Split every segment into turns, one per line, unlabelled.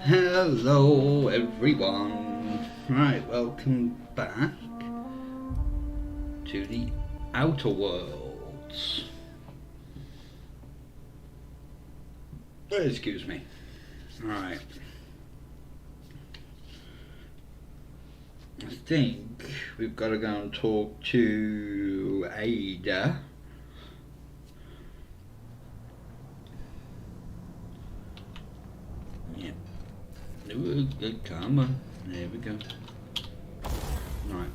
Hello everyone. Right, welcome back to the Outer Worlds. Excuse me. Right. I think we've got to go and talk to Ada. Yeah. Good, come on. There we go. Right.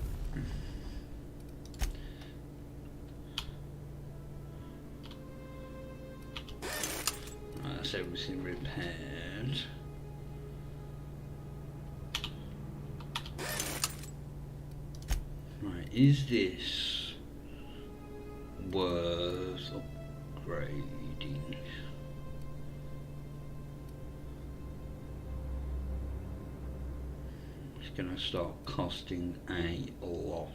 That's everything repaired. Right, is this worth upgrading? It's gonna start costing a lot.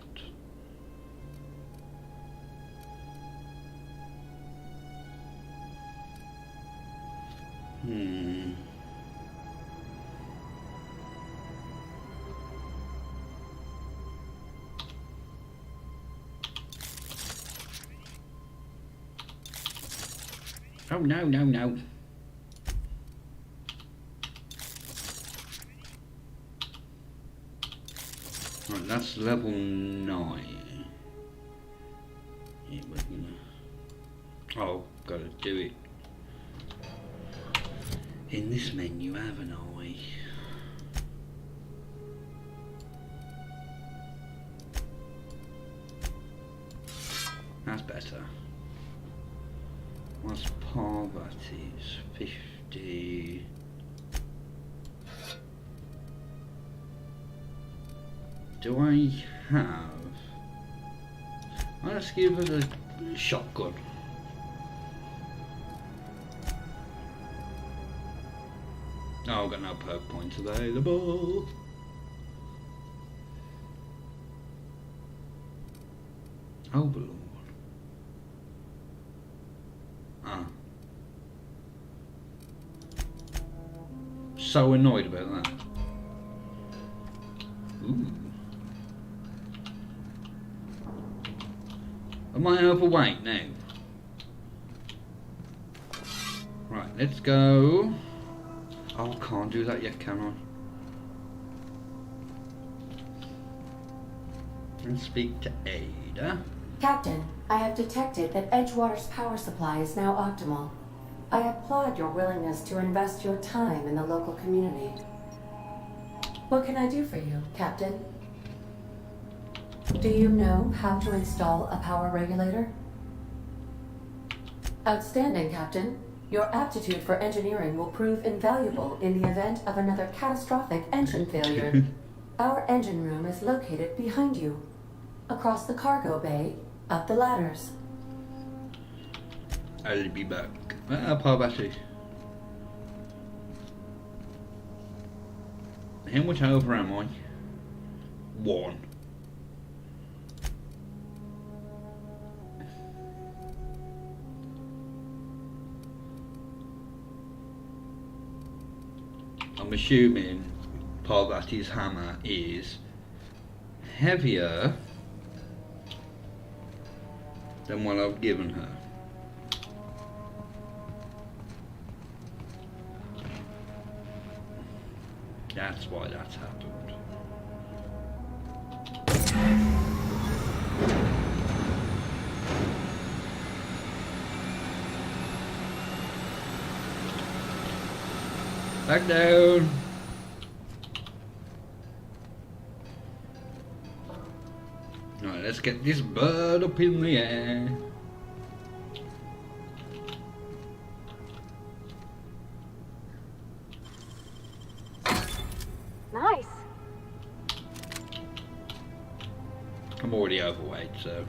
Oh no. Right, that's level 9. Yeah, we're gonna... Oh, gotta do it. In this menu, haven't I? That's better. What's Parvati's? 50. Do I have? Let's give it a shotgun. Oh, I've got no perk points available. Overlord. So annoyed about that. Ooh. Am I overweight now? Right, let's go. Oh, I can't do that yet, can I? Let's speak to Ada.
Captain, I have detected that Edgewater's power supply is now optimal. I applaud your willingness to invest your time in the local community. What can I do for you, Captain? Do you know how to install a power regulator? Outstanding, Captain. Your aptitude for engineering will prove invaluable in the event of another catastrophic engine failure. Our engine room is located behind you, across the cargo bay, up the ladders.
I'll be back. Power battery. How much over am I? 1. I'm assuming Parvati's hammer is heavier than what I've given her. That's why that's happened. Back down. Alright, let's get this bird up in the air.
Nice.
I'm already overweight, so.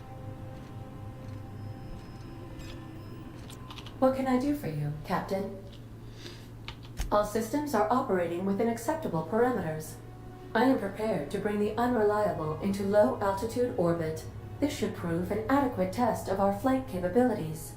What can I do for you, Captain? All systems are operating within acceptable parameters. I am prepared to bring the unreliable into low-altitude orbit. This should prove an adequate test of our flight capabilities.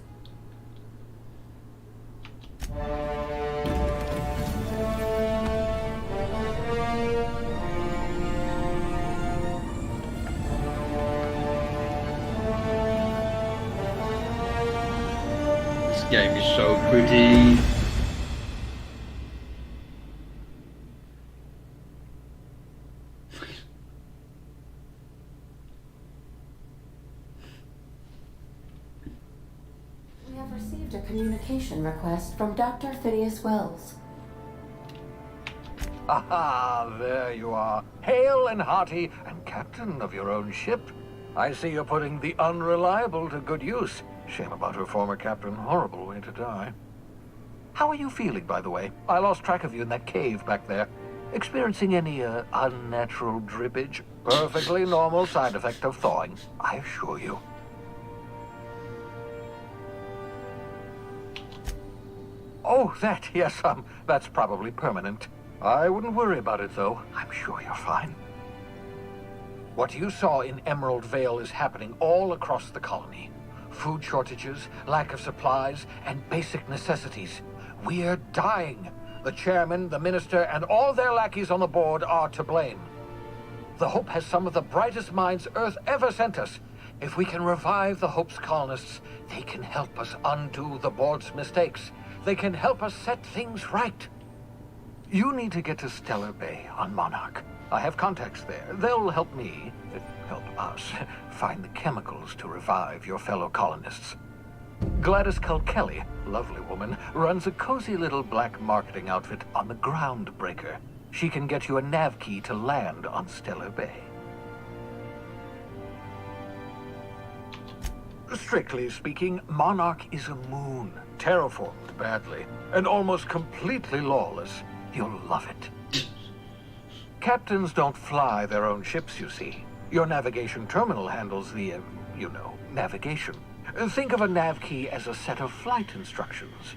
game is so pretty.
We have received a communication request from Dr. Phineas Wells.
Aha, there you are. Hale and hearty, and captain of your own ship. I see you're putting the unreliable to good use. Shame about her former captain. Horrible way to die. How are you feeling, by the way? I lost track of you in that cave back there. Experiencing any, unnatural drippage? Perfectly normal side effect of thawing, I assure you. Oh, that, yes, that's probably permanent. I wouldn't worry about it, though. I'm sure you're fine. What you saw in Emerald Vale is happening all across the colony. Food shortages, lack of supplies, and basic necessities. We're dying. The chairman, the minister, and all their lackeys on the board are to blame. The Hope has some of the brightest minds Earth ever sent us. If we can revive the Hope's colonists, they can help us undo the board's mistakes. They can help us set things right. You need to get to Stellar Bay on Monarch. I have contacts there. They'll help me, help us, find the chemicals to revive your fellow colonists. Gladys Kelly, lovely woman, runs a cozy little black marketing outfit on the Groundbreaker. She can get you a nav key to land on Stellar Bay. Strictly speaking, Monarch is a moon, terraformed badly, and almost completely lawless. You'll love it. Captains don't fly their own ships, you see. Your navigation terminal handles the, navigation. Think of a nav key as a set of flight instructions.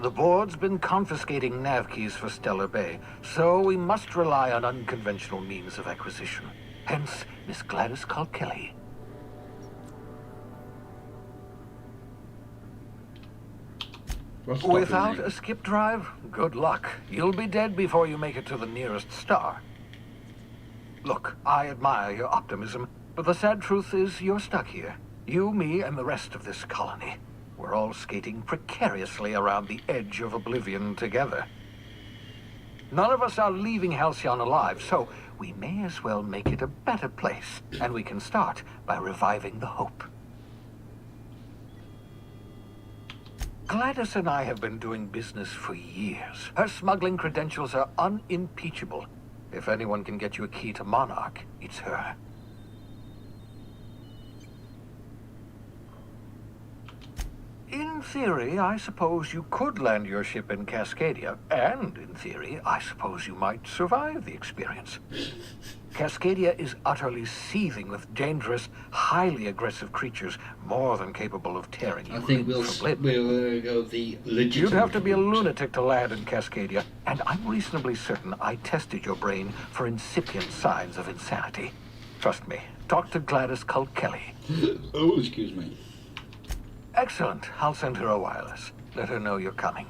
The board's been confiscating nav keys for Stellar Bay, so we must rely on unconventional means of acquisition. Hence, Miss Gladys Kelly. Without a skip drive, good luck. You'll be dead before you make it to the nearest star. Look, I admire your optimism, but the sad truth is you're stuck here. You, me, and the rest of this colony. We're all skating precariously around the edge of oblivion together. None of us are leaving Halcyon alive, so we may as well make it a better place, and we can start by reviving the Hope. Gladys and I have been doing business for years. Her smuggling credentials are unimpeachable. If anyone can get you a key to Monarch, it's her. In theory, I suppose you could land your ship in Cascadia, and in theory, I suppose you might survive the experience. Cascadia is utterly seething with dangerous, highly aggressive creatures, more than capable of tearing you.
I think we'll go the legitimate.
You'd have to be a lunatic to land in Cascadia, and I'm reasonably certain I tested your brain for incipient signs of insanity. Trust me, talk to Gladys Kelly.
Oh, excuse me.
Excellent. I'll send her a wireless. Let her know you're coming.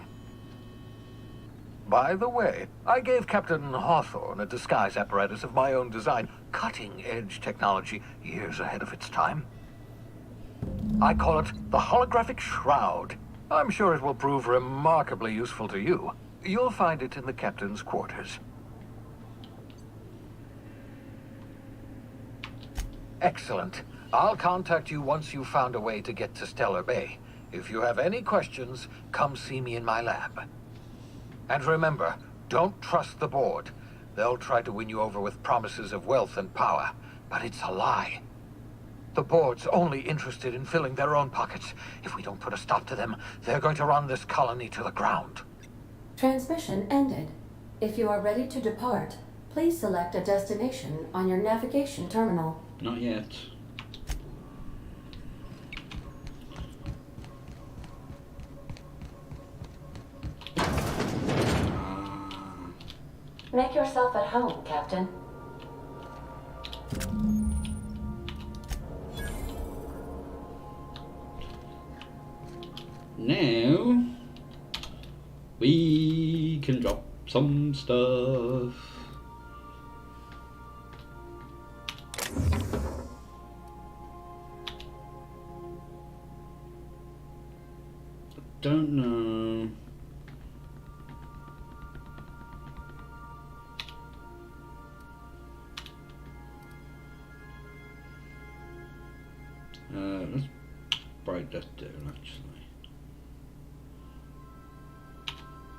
By the way, I gave Captain Hawthorne a disguise apparatus of my own design, cutting-edge technology years ahead of its time. I call it the Holographic Shroud. I'm sure it will prove remarkably useful to you. You'll find it in the captain's quarters. Excellent. I'll contact you once you've found a way to get to Stellar Bay. If you have any questions, come see me in my lab. And remember, don't trust the board. They'll try to win you over with promises of wealth and power, but it's a lie. The board's only interested in filling their own pockets. If we don't put a stop to them, they're going to run this colony to the ground.
Transmission ended. If you are ready to depart, please select a destination on your navigation terminal.
Not yet.
Make yourself at home, Captain.
Now we can drop some stuff. don't know. Let's break that down actually.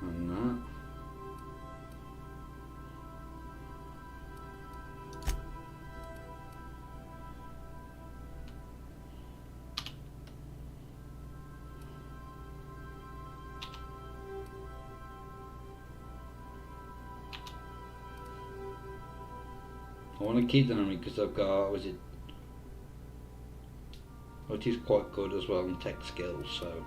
And that. I want to keep that on me because I've got, was it? Oh, it is quite good as well in tech skills, so.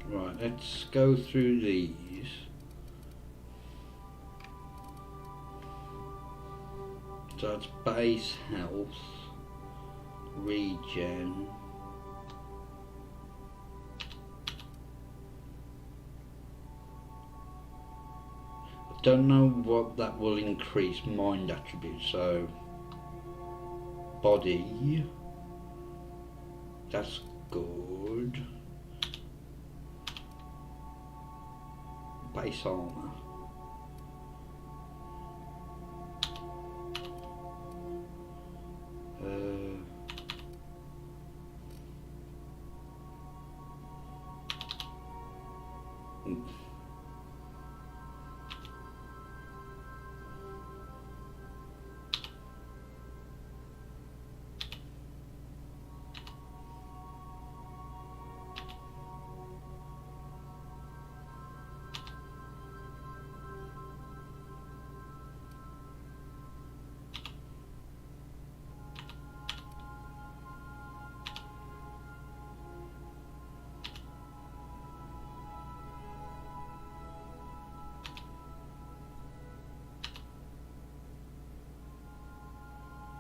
Right, let's go through these. So it's base health, regen, I don't know what that will increase mind attributes, so body, that's good, base armor.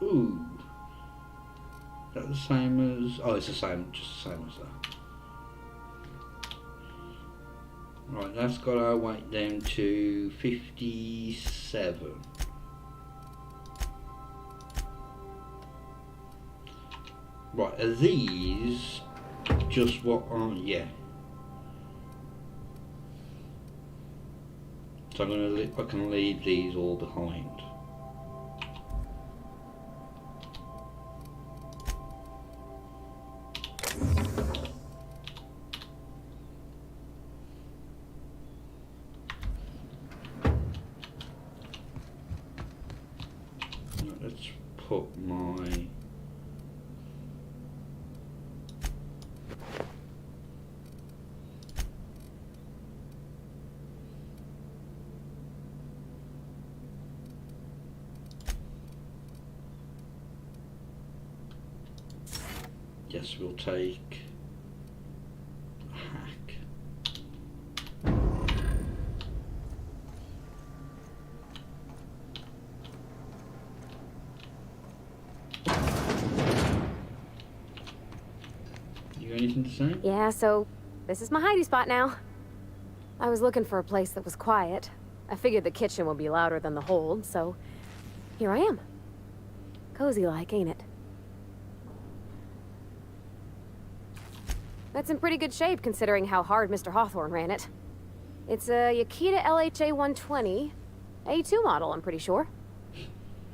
Ooh, is that the same as? Oh, it's the same, just the same as that. Right, that's got our weight down to 57. Right, are these just what aren't? Yeah. So I can leave these all behind. Let's put my yes, we'll take a hack. You got anything to say?
Yeah, so this is my hidey spot now. I was looking for a place that was quiet. I figured the kitchen would be louder than the hold, so here I am. Cozy like, ain't it? That's in pretty good shape considering how hard Mr. Hawthorne ran it. It's a Yakita LHA 120, A2 model, I'm pretty sure.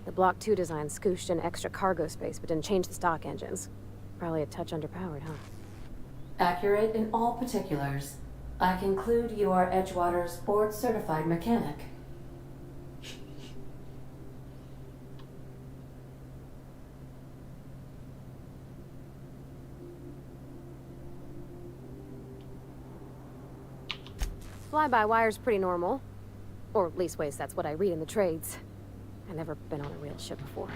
The Block 2 design scooshed in extra cargo space but didn't change the stock engines. Probably a touch underpowered, huh?
Accurate in all particulars. I conclude you are Edgewater's board-certified mechanic.
Fly-by-wire's pretty normal. Or leastways, that's what I read in the trades. I've never been on a real ship before.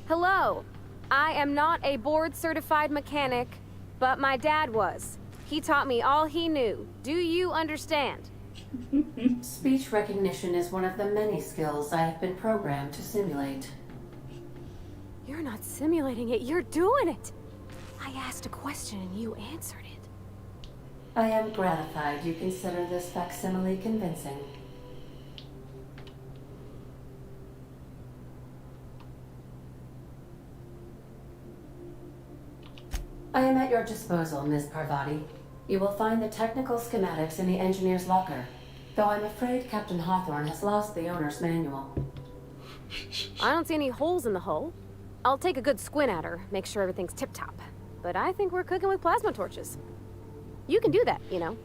Hello! I am not a board-certified mechanic, but my dad was. He taught me all he knew. Do you understand?
Speech recognition is one of the many skills I have been programmed to simulate.
You're not simulating it, you're doing it! I asked a question and you answered it.
I am gratified you consider this facsimile convincing. I am at your disposal, Ms. Parvati. You will find the technical schematics in the engineer's locker, though I'm afraid Captain Hawthorne has lost the owner's manual.
I don't see any holes in the hull. I'll take a good squint at her, make sure everything's tip-top. But I think we're cooking with plasma torches. You can do that, you know.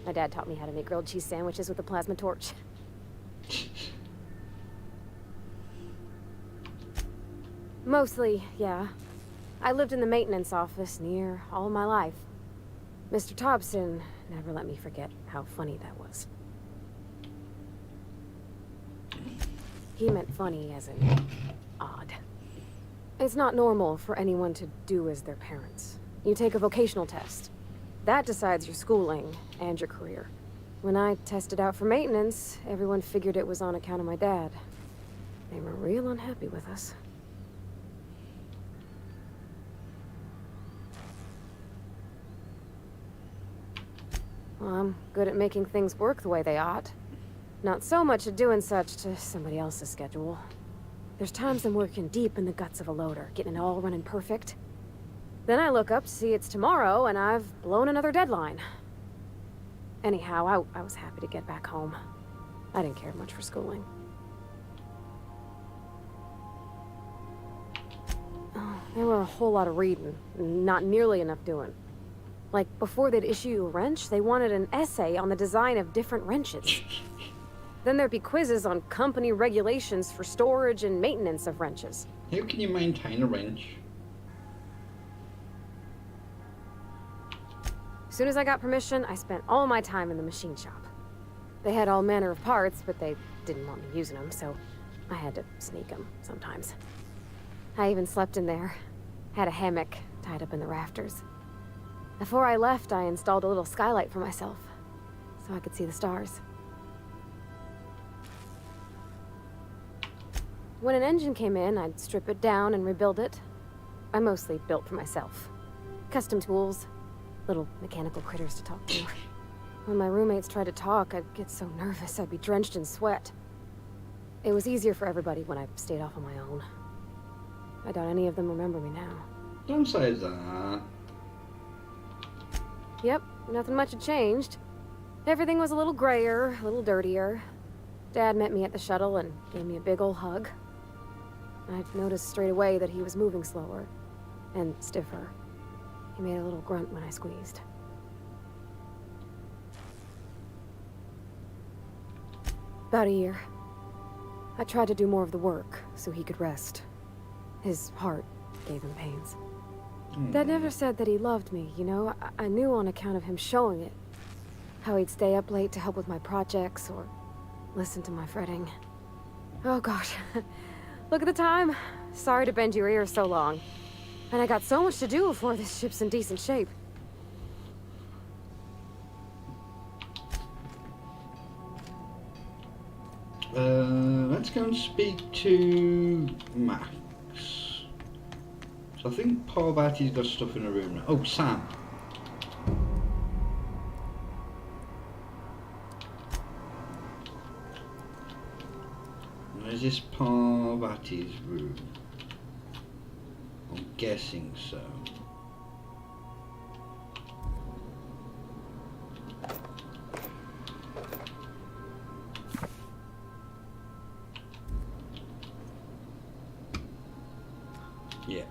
My dad taught me how to make grilled cheese sandwiches with a plasma torch. Mostly, yeah. I lived in the maintenance office near all my life. Mr. Thompson never let me forget how funny that was. He meant funny as in odd. It's not normal for anyone to do as their parents. You take a vocational test. That decides your schooling and your career. When I tested out for maintenance, everyone figured it was on account of my dad. They were real unhappy with us. Well, I'm good at making things work the way they ought. Not so much at doing such to somebody else's schedule. There's times I'm working deep in the guts of a loader, getting it all running perfect. Then I look up to see it's tomorrow, and I've blown another deadline. Anyhow, I was happy to get back home. I didn't care much for schooling. Oh, there were a whole lot of reading, not nearly enough doing. Like, before they'd issue you a wrench, they wanted an essay on the design of different wrenches. Then there'd be quizzes on company regulations for storage and maintenance of wrenches.
How can you maintain a wrench?
As soon as I got permission, I spent all my time in the machine shop. They had all manner of parts, but they didn't want me using them, so I had to sneak them sometimes. I even slept in there. Had a hammock tied up in the rafters. Before I left, I installed a little skylight for myself, so I could see the stars. When an engine came in, I'd strip it down and rebuild it. I mostly built for myself. Custom tools, little mechanical critters to talk to. When my roommates tried to talk, I'd get so nervous I'd be drenched in sweat. It was easier for everybody when I stayed off on my own. I doubt any of them remember me now.
Don't say that.
Yep, nothing much had changed. Everything was a little grayer, a little dirtier. Dad met me at the shuttle and gave me a big ol' hug. I noticed straight away that he was moving slower and stiffer. He made a little grunt when I squeezed. About a year. I tried to do more of the work so he could rest. His heart gave him pains. Dad never said that he loved me, you know? I knew on account of him showing it. How he'd stay up late to help with my projects or listen to my fretting. Oh gosh, look at the time. Sorry to bend your ears so long. And I got so much to do before this ship's in decent shape.
Let's go and speak to Max. So I think Parvati's got stuff in her room now. Oh, Sam. Is this Parvati's room? I'm guessing so. Yeah.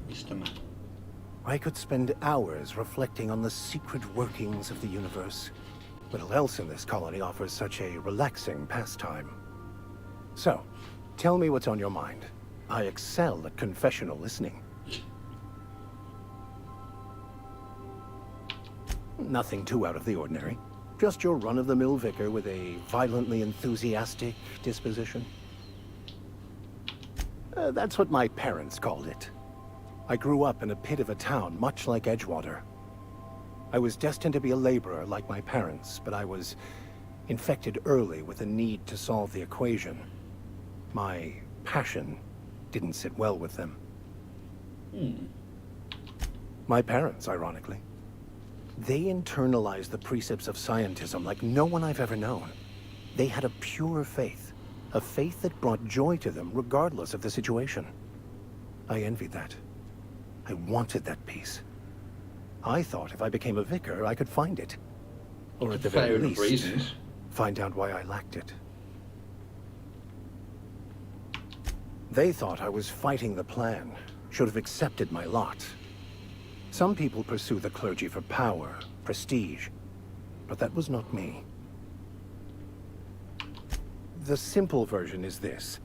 Mr. Man.
I could spend hours reflecting on the secret workings of the universe. Little else in this colony offers such a relaxing pastime. So, tell me what's on your mind. I excel at confessional listening. Nothing too out of the ordinary. Just your run-of-the-mill vicar with a violently enthusiastic disposition. That's what my parents called it. I grew up in a pit of a town much like Edgewater. I was destined to be a laborer like my parents, but I was infected early with a need to solve the equation. My passion didn't sit well with them. My parents, ironically. They internalized the precepts of scientism like no one I've ever known. They had a pure faith, a faith that brought joy to them regardless of the situation. I envied that. I wanted that peace. I thought if I became a vicar, I could find it. Or at the very least, find out why I lacked it. They thought I was fighting the plan, should have accepted my lot. Some people pursue the clergy for power, prestige, but that was not me. The simple version is this.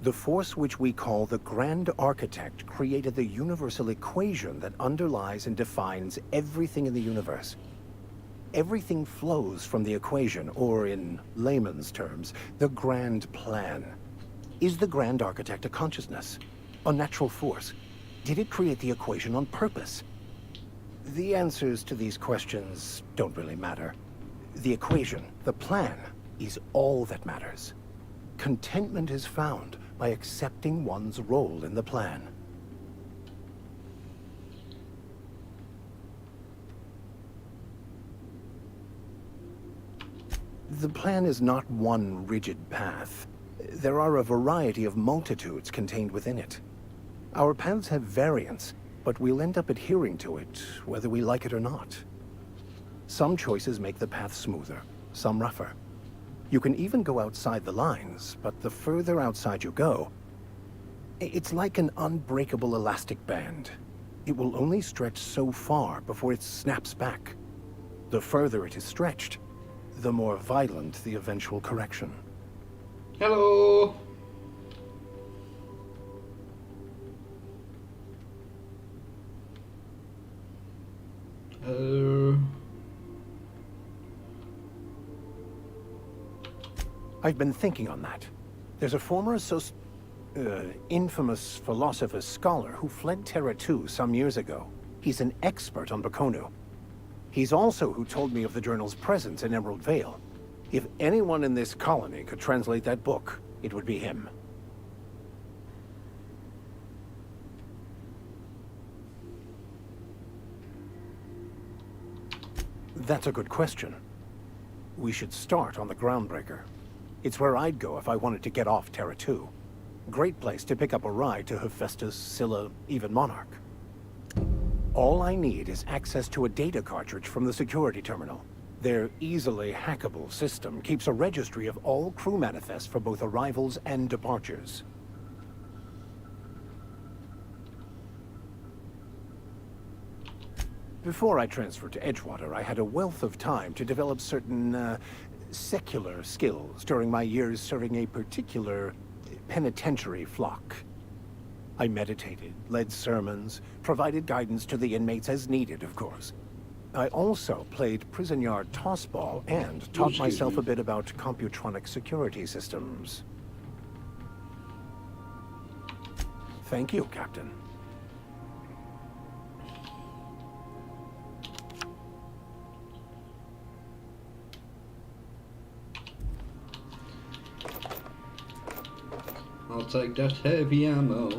The force which we call the Grand Architect created the universal equation that underlies and defines everything in the universe. Everything flows from the equation, or in layman's terms, the grand plan. Is the Grand Architect a consciousness? A natural force? Did it create the equation on purpose? The answers to these questions don't really matter. The equation, the plan, is all that matters. Contentment is found by accepting one's role in the plan. The plan is not one rigid path. There are a variety of multitudes contained within it. Our paths have variance, but we'll end up adhering to it, whether we like it or not. Some choices make the path smoother, some rougher. You can even go outside the lines, but the further outside you go, it's like an unbreakable elastic band. It will only stretch so far before it snaps back. The further it is stretched, the more violent the eventual correction.
Hello.
I've been thinking on that. There's a former infamous philosopher scholar who fled Terra 2 some years ago. He's an expert on Bakonu. He's also who told me of the journal's presence in Emerald Vale. If anyone in this colony could translate that book, it would be him. That's a good question. We should start on the Groundbreaker. It's where I'd go if I wanted to get off Terra 2. Great place to pick up a ride to Hephaestus, Scylla, even Monarch. All I need is access to a data cartridge from the security terminal. Their easily hackable system keeps a registry of all crew manifests for both arrivals and departures. Before I transferred to Edgewater, I had a wealth of time to develop certain, secular skills during my years serving a particular penitentiary flock. I meditated, led sermons, provided guidance to the inmates as needed, of course. I also played prison yard tossball and taught myself a bit about computronic security systems. Thank you, Captain.
I'll take that heavy ammo.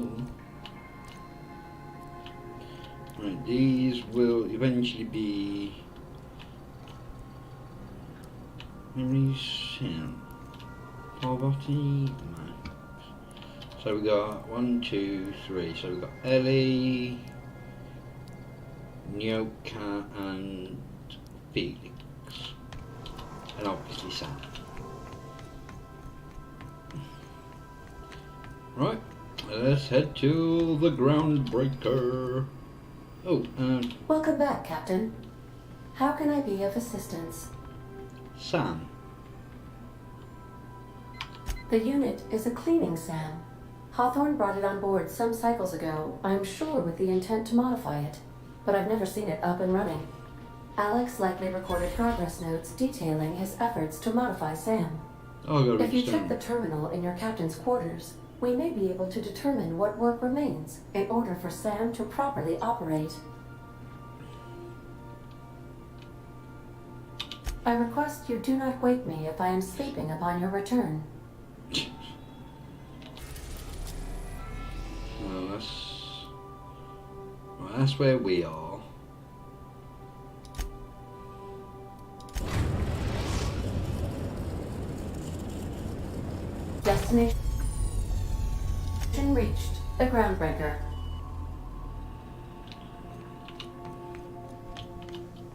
Right, these will eventually be memory sound. Poverty max. So we got 1, 2, 3. So we got Ellie, Nyoka, and Felix, and obviously Sam. Right, let's head to the Groundbreaker. Oh,
Welcome back, Captain. How can I be of assistance?
Sam.
The unit is a cleaning SAM. Hawthorne brought it on board some cycles ago, I'm sure with the intent to modify it, but I've never seen it up and running. Alex likely recorded progress notes detailing his efforts to modify SAM.
Oh,
if you check the terminal in your captain's quarters, we may be able to determine what work remains in order for SAM to properly operate. I request you do not wake me if I am sleeping upon your return.
Well, that's where we are.
Destination reached. The Groundbreaker.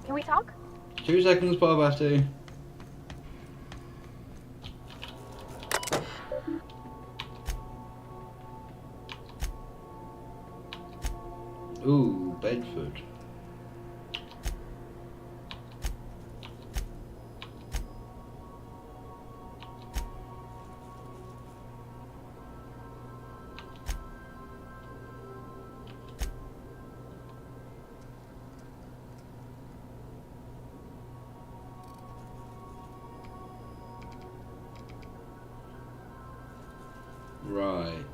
Can we talk?
2 seconds, Barbati. Ooh, Bedford. Right.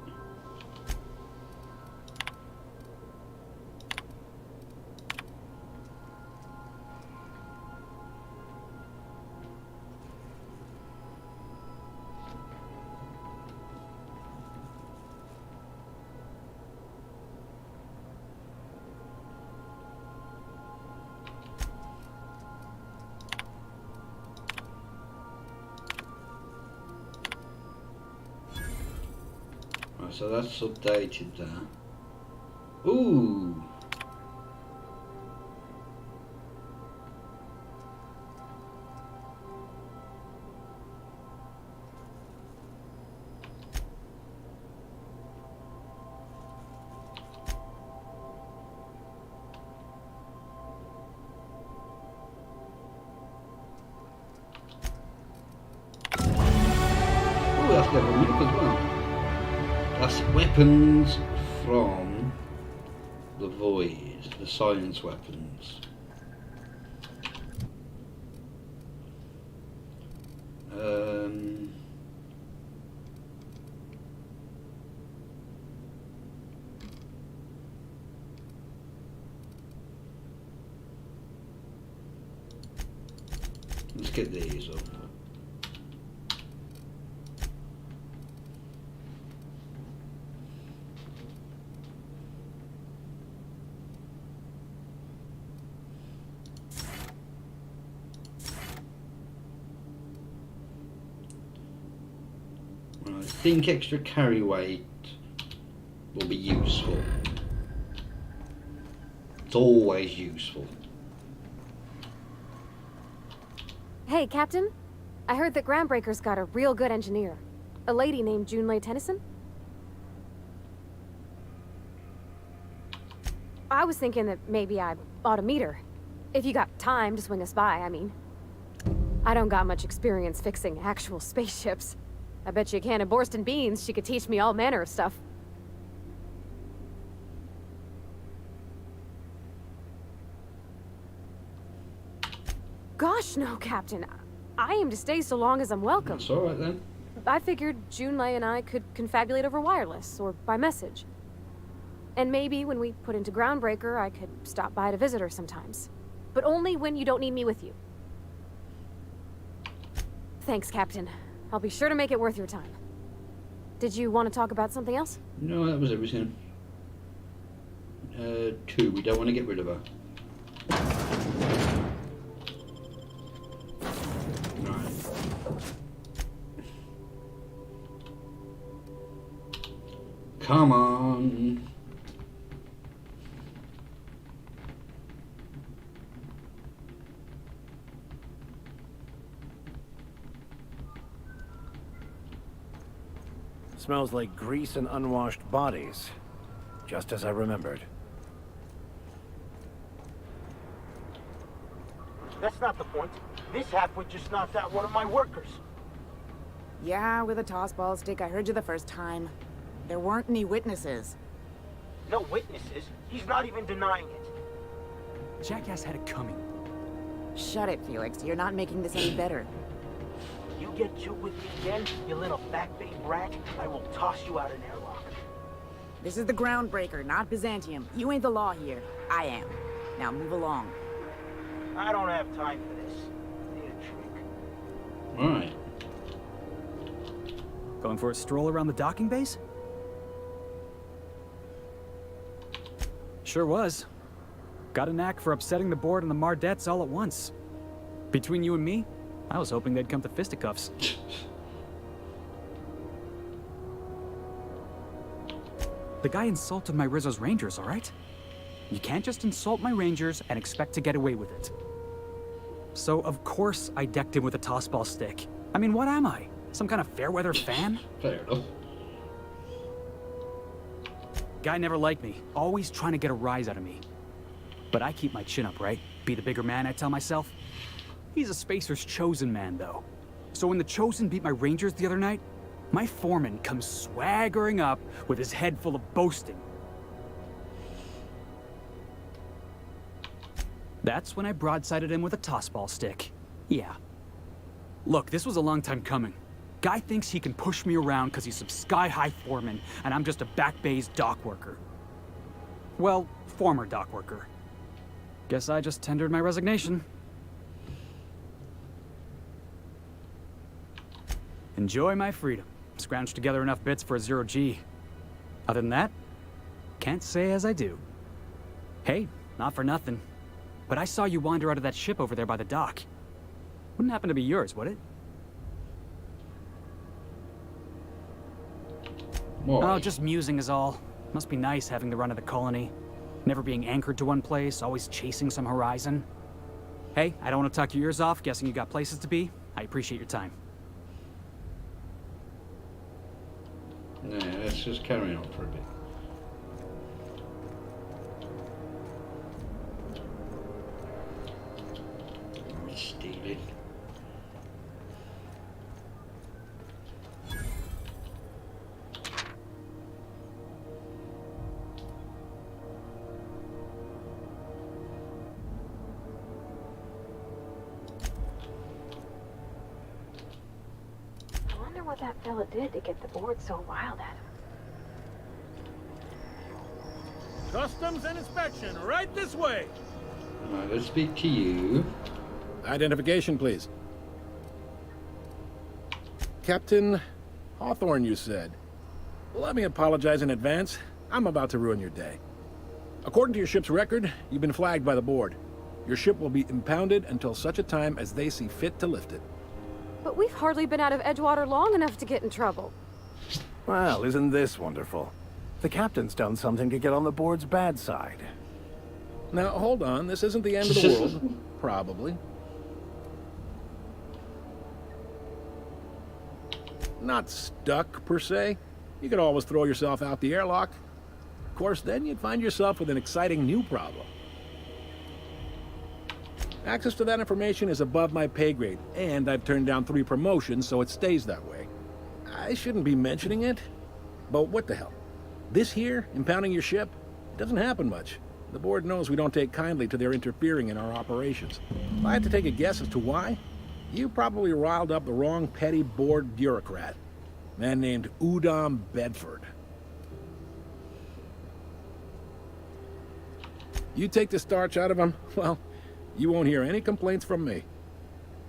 So that's updated there. Ooh. Ooh, that's level up as well. That's weapons from the void, the science weapons. Let's get these up. I think extra carry weight will be useful. It's always useful.
Hey, Captain. I heard that Groundbreaker's got a real good engineer. A lady named Junlei Tennyson? I was thinking that maybe I ought to meet her. If you got time to swing us by, I mean. I don't got much experience fixing actual spaceships. I bet you a can of Borston beans she could teach me all manner of stuff. Gosh, no, Captain. I aim to stay so long as I'm welcome.
That's alright then.
I figured Junlei and I could confabulate over wireless, or by message. And maybe when we put into Groundbreaker, I could stop by to visit her sometimes. But only when you don't need me with you. Thanks, Captain. I'll be sure to make it worth your time. Did you want to talk about something else?
No, that was everything. 2, we don't want to get rid of her. Right. Come on.
Smells like grease and unwashed bodies. Just as I remembered.
That's not the point. This halfwit just knocked out one of my workers.
Yeah, with a tossball stick. I heard you the first time. There weren't any witnesses.
No witnesses. He's not even denying it.
Jackass had it coming.
Shut it, Felix. You're not making this any better.
You get cute with me again, you little backbait brat, I will toss you out an airlock.
This is the Groundbreaker, not Byzantium. You ain't the law here. I am. Now move along.
I don't have time for this. I need a
Right.
Going for a stroll around the docking base? Sure was. Got a knack for upsetting the board and the Mardettes all at once. Between you and me, I was hoping they'd come to fisticuffs. The guy insulted my Rizzo's Rangers, all right? You can't just insult my Rangers and expect to get away with it. So, of course, I decked him with a tossball stick. I mean, what am I? Some kind of fair-weather fan?
Fair enough.
Guy never liked me, always trying to get a rise out of me. But I keep my chin up, right? Be the bigger man, I tell myself. He's a Spacer's chosen man, though. So when the Chosen beat my Rangers the other night, my foreman comes swaggering up with his head full of boasting. That's when I broadsided him with a tossball stick. Yeah. Look, this was a long time coming. Guy thinks he can push me around because he's some sky-high foreman, and I'm just a back bay's dock worker. Well, former dock worker. Guess I just tendered my resignation. Enjoy my freedom. Scrounged together enough bits for a 0G. Other than that, can't say as I do. Hey, not for nothing, but I saw you wander out of that ship over there by the dock. Wouldn't happen to be yours, would it?
Why?
Oh, just musing is all. Must be nice having the run of the colony. Never being anchored to one place, always chasing some horizon. Hey, I don't want to talk your ears off, guessing you got places to be. I appreciate your time.
Yeah, let's just carry on for a bit. Oh, stealing.
I wonder what that fella did to get the board so wild at him.
Customs and inspection, right this way.
Right, let's speak to you.
Identification, please. Captain Hawthorne, you said. Let me apologize in advance. I'm about to ruin your day. According to your ship's record, you've been flagged by the board. Your ship will be impounded until such a time as they see fit to lift it.
But we've hardly been out of Edgewater long enough to get in trouble.
Well, isn't this wonderful? The captain's done something to get on the board's bad side.
Now, hold on. This isn't the end of the world. Probably. Not stuck, per se. You could always throw yourself out the airlock. Of course, then you'd find yourself with an exciting new problem. Access to that information is above my pay grade, and I've turned down 3 promotions, so it stays that way. I shouldn't be mentioning it, but what the hell? This here, impounding your ship, doesn't happen much. The board knows we don't take kindly to their interfering in our operations. If I had to take a guess as to why, you probably riled up the wrong petty board bureaucrat. A man named Udom Bedford. You take the starch out of him, well, you won't hear any complaints from me.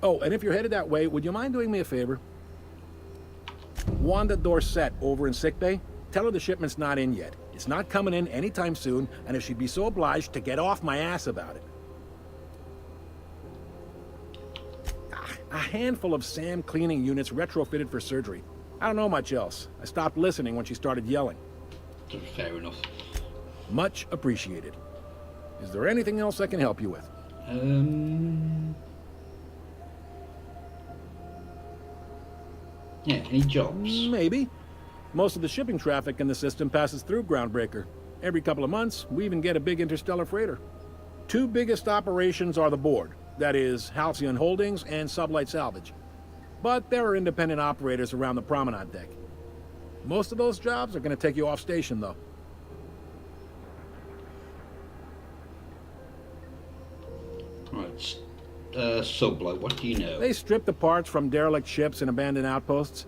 Oh, and if you're headed that way, would you mind doing me a favor? Wanda Dorset over in sickbay, tell her the shipment's not in yet. It's not coming in anytime soon, and if she'd be so obliged to get off my ass about it. A handful of SAM cleaning units retrofitted for surgery. I don't know much else. I stopped listening when she started yelling.
Fair enough.
Much appreciated. Is there anything else I can help you with?
Yeah, any jobs?
Maybe. Most of the shipping traffic in the system passes through Groundbreaker. Every couple of months, we even get a big interstellar freighter. 2 biggest operations are the board. That is, Halcyon Holdings and Sublight Salvage. But there are independent operators around the promenade deck. Most of those jobs are going to take you off station, though.
Right, Sublight, what do you know?
They strip the parts from derelict ships and abandoned outposts.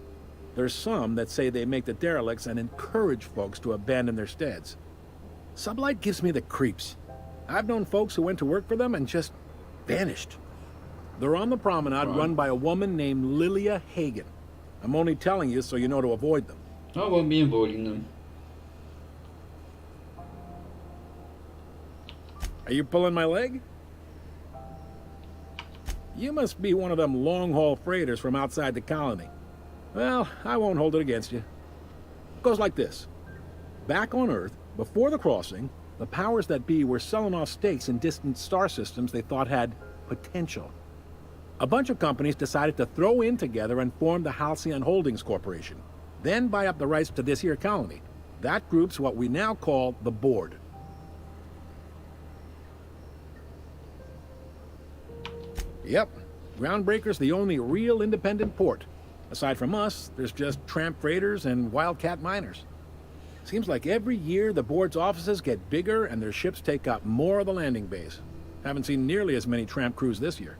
There's some that say they make the derelicts and encourage folks to abandon their steads. Sublight gives me the creeps. I've known folks who went to work for them and just vanished. They're on the promenade
Right.
run by a woman named Lilia Hagen. I'm only telling you so you know to avoid them.
I won't be avoiding them.
Are you pulling my leg? You must be one of them long-haul freighters from outside the colony. Well, I won't hold it against you. It goes like this. Back on Earth, before the crossing, the powers that be were selling off stakes in distant star systems they thought had potential. A bunch of companies decided to throw in together and form the Halcyon Holdings Corporation, then buy up the rights to this here colony. That group's what we now call the Board. Yep, Groundbreaker's the only real independent port. Aside from us, there's just tramp freighters and wildcat miners. Seems like every year the Board's offices get bigger and their ships take up more of the landing base. Haven't seen nearly as many tramp crews this year.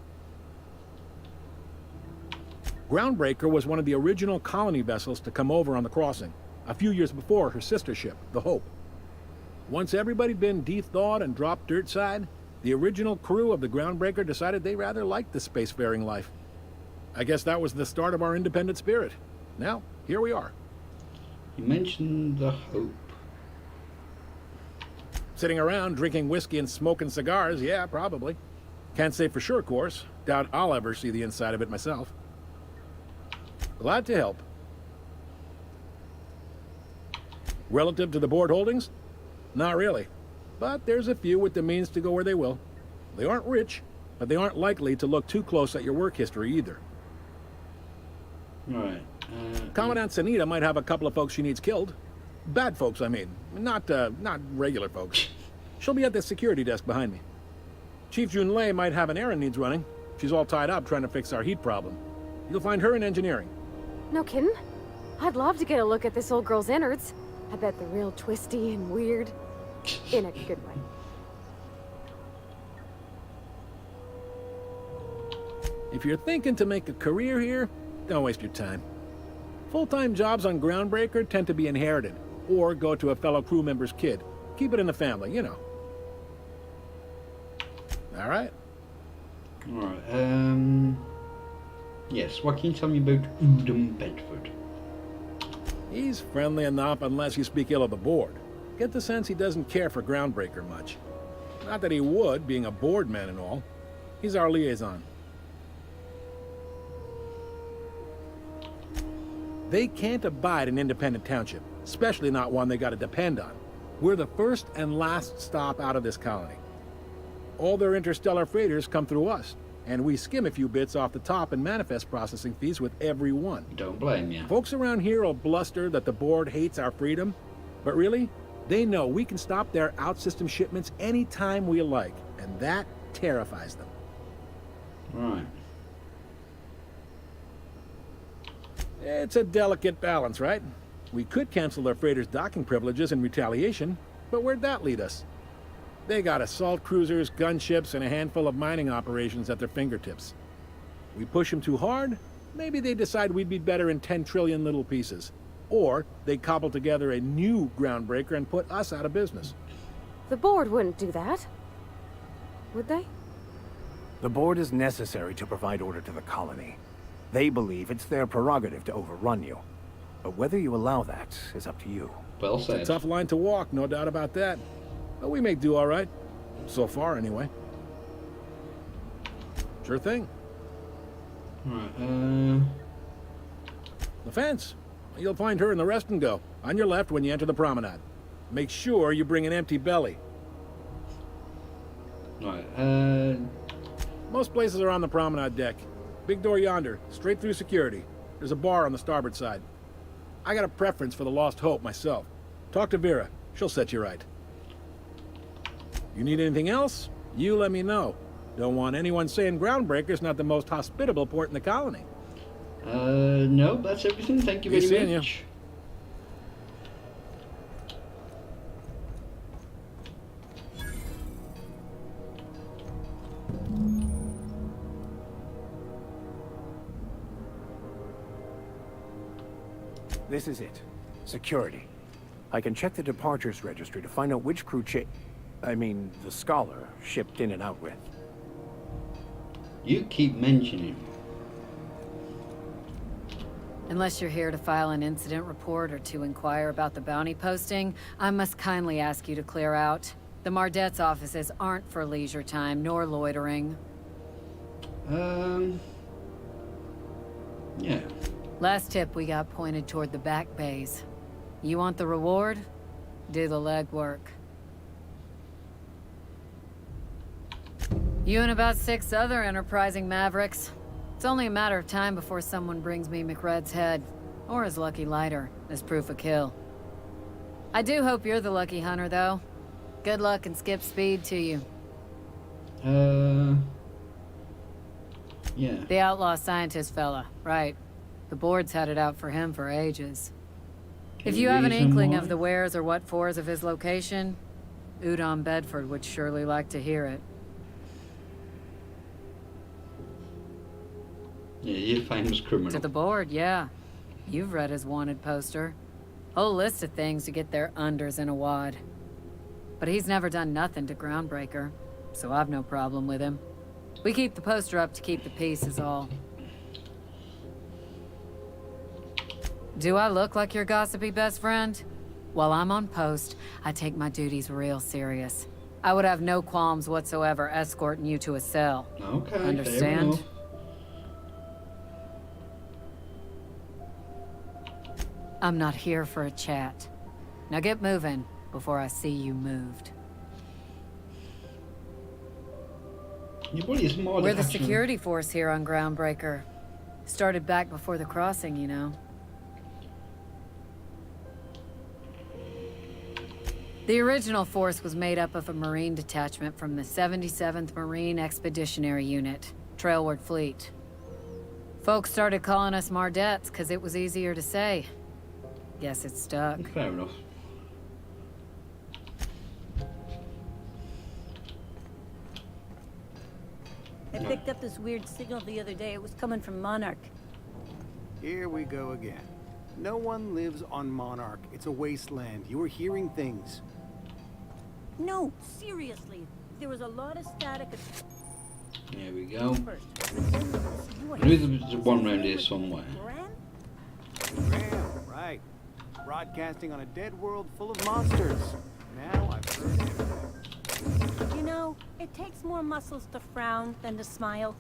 Groundbreaker was one of the original colony vessels to come over on the crossing, a few years before her sister ship, the Hope. Once everybody'd been de-thawed and dropped dirt side, the original crew of the Groundbreaker decided they rather liked the spacefaring life. I guess that was the start of our independent spirit. Now, here we are.
You mentioned the Hope.
Sitting around drinking whiskey and smoking cigars, yeah, probably. Can't say for sure, of course. Doubt I'll ever see the inside of it myself. Glad to help. Relative to the Board holdings? Not really. But there's a few with the means to go where they will. They aren't rich, but they aren't likely to look too close at your work history either.
Right.
Commandant Sanita might have a couple of folks she needs killed. Bad folks, I mean. Not regular folks. She'll be at the security desk behind me. Chief Junlei might have an errand needs running. She's all tied up trying to fix our heat problem. You'll find her in engineering.
No kidding? I'd love to get a look at this old girl's innards. I bet they're real twisty and weird. In a good way.
If you're thinking to make a career here, don't waste your time. Full-time jobs on Groundbreaker tend to be inherited, or go to a fellow crew member's kid. Keep it in the family, you know. All right.
Alright, yes, what can you tell me about Udom Bedford?
He's friendly enough unless you speak ill of the Board. Get the sense he doesn't care for Groundbreaker much. Not that he would, being a Board man and all. He's our liaison. They can't abide an independent township, especially not one they gotta depend on. We're the first and last stop out of this colony. All their interstellar freighters come through us, and we skim a few bits off the top in manifest processing fees with every one.
Don't blame you.
Folks around here will bluster that the Board hates our freedom, but really, they know we can stop their out-system shipments anytime we like, and that terrifies them.
Right.
It's a delicate balance, right? We could cancel their freighters' docking privileges in retaliation, but where'd that lead us? They got assault cruisers, gunships, and a handful of mining operations at their fingertips. We push them too hard, maybe they decide we'd be better in 10 trillion little pieces. Or they cobble together a new Groundbreaker and put us out of business.
The Board wouldn't do that. Would they?
The Board is necessary to provide order to the colony. They believe it's their prerogative to overrun you. But whether you allow that is up to you.
Well
It's a
said.
tough line to walk, no doubt about that. But we may do all right. So far, anyway. Sure thing.
Right,
The fence. You'll find her in the rest and go, on your left when you enter the promenade. Make sure you bring an empty belly.
right,
Most places are on the promenade deck. Big door yonder, straight through security. There's a bar on the starboard side. I got a preference for the Lost Hope myself. Talk to Vera. She'll set you right. You need anything else? You let me know. Don't want anyone saying Groundbreaker's not the most hospitable port in the colony.
no, that's everything. Thank you
Be
very
seeing you.
much.
This is it. Security. I can check the departures registry to find out which crew the Scholar, shipped in and out with.
You keep mentioning.
Unless you're here to file an incident report or to inquire about the bounty posting, I must kindly ask you to clear out. The Mardet's offices aren't for leisure time, nor loitering.
Yeah.
Last tip we got pointed toward the back bays. You want the reward? Do the legwork. You and about 6 other enterprising mavericks. It's only a matter of time before someone brings me McRed's head, or his lucky lighter, as proof of kill. I do hope you're the lucky hunter, though. Good luck and skip speed to you.
Yeah.
The outlaw scientist fella, right. The board's had it out for him for ages. If you have an inkling of the wheres or what fors of his location, Udon Bedford would surely like to hear it.
Yeah, you're a famous criminal.
To the board, yeah. You've read his wanted poster. Whole list of things to get their unders in a wad. But he's never done nothing to Groundbreaker, so I've no problem with him. We keep the poster up to keep the peace is all. Do I look like your gossipy best friend? While I'm on post, I take my duties real serious. I would have no qualms whatsoever escorting you to a cell.
Okay,
understand?
fair enough.
I'm not here for a chat. Now get moving before I see you moved.
Your body is more
We're the security force here on Groundbreaker. Started back before the crossing, you know. The original force was made up of a Marine detachment from the 77th Marine Expeditionary Unit, Trailward Fleet. Folks started calling us Mardets because it was easier to say. Guess it stuck.
Fair enough.
I picked up this weird signal the other day. It was coming from Monarch.
Here we go again. No one lives on Monarch. It's a wasteland. You were hearing things.
No, seriously. There was a lot of static.
There we go.
First,
I knew there was one round here somewhere.
Graham, right. Broadcasting on a dead world full of monsters. Now I've heard everything.
You know, it takes more muscles to frown than to smile.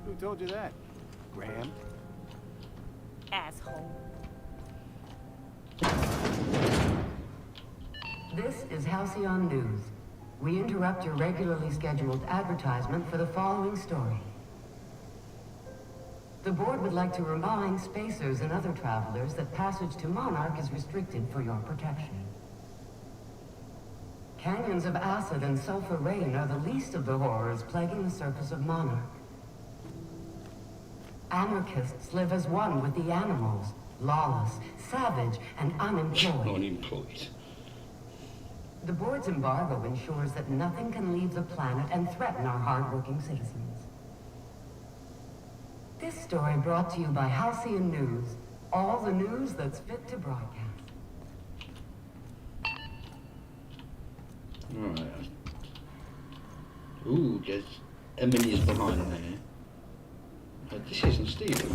Who told you that? Graham?
Asshole.
This is Halcyon News. We interrupt your regularly scheduled advertisement for the following story. The board would like to remind spacers and other travelers that passage to Monarch is restricted for your protection. Canyons of acid and sulfur rain are the least of the horrors plaguing the surface of Monarch. Anarchists live as one with the animals, lawless, savage, and unemployed.
Unemployed.
The board's embargo ensures that nothing can leave the planet and threaten our hard-working citizens. This story brought to you by Halcyon News. All the news that's fit to broadcast.
Alright. Ooh, there's Emily's behind there. This isn't Steven.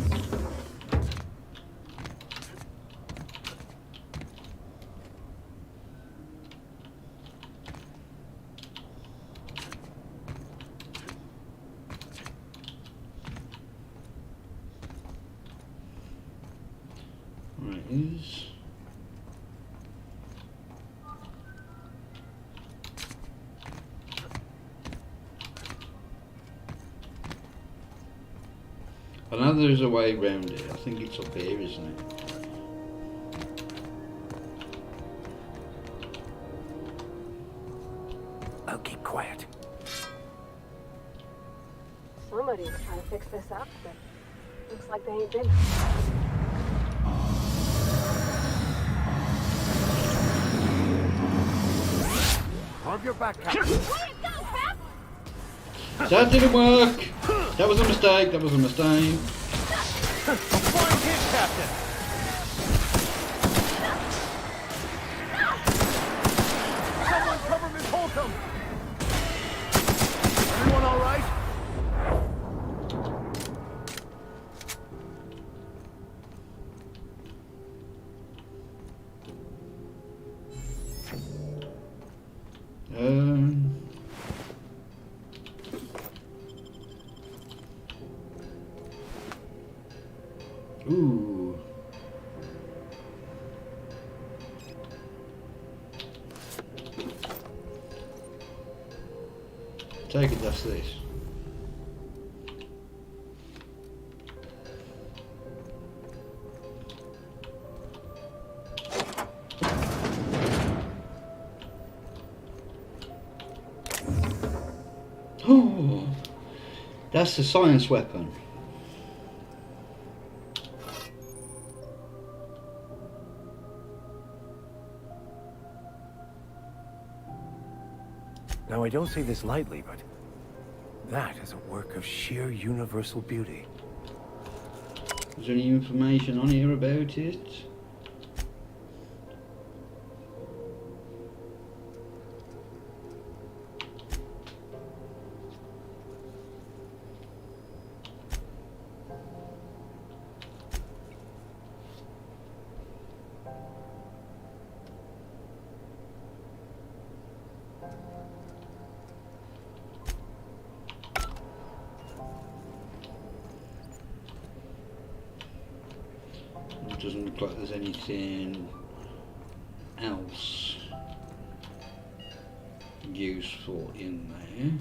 Right, is... I know there's a way around it. I think it's up here, isn't it?
I'll keep quiet.
Somebody's trying to fix this up, but looks like they ain't been.
Rub your back, Captain.
That didn't work! That was a mistake, that was a mistake.
Flying hit, Captain. Someone cover Miss Holcomb. Everyone all right?
Ooh. Take it, that's this. Oh, that's the science weapon.
Now, I don't say this lightly, but that is a work of sheer universal beauty.
Is there any information on here about it? It doesn't look like there's anything else useful in there.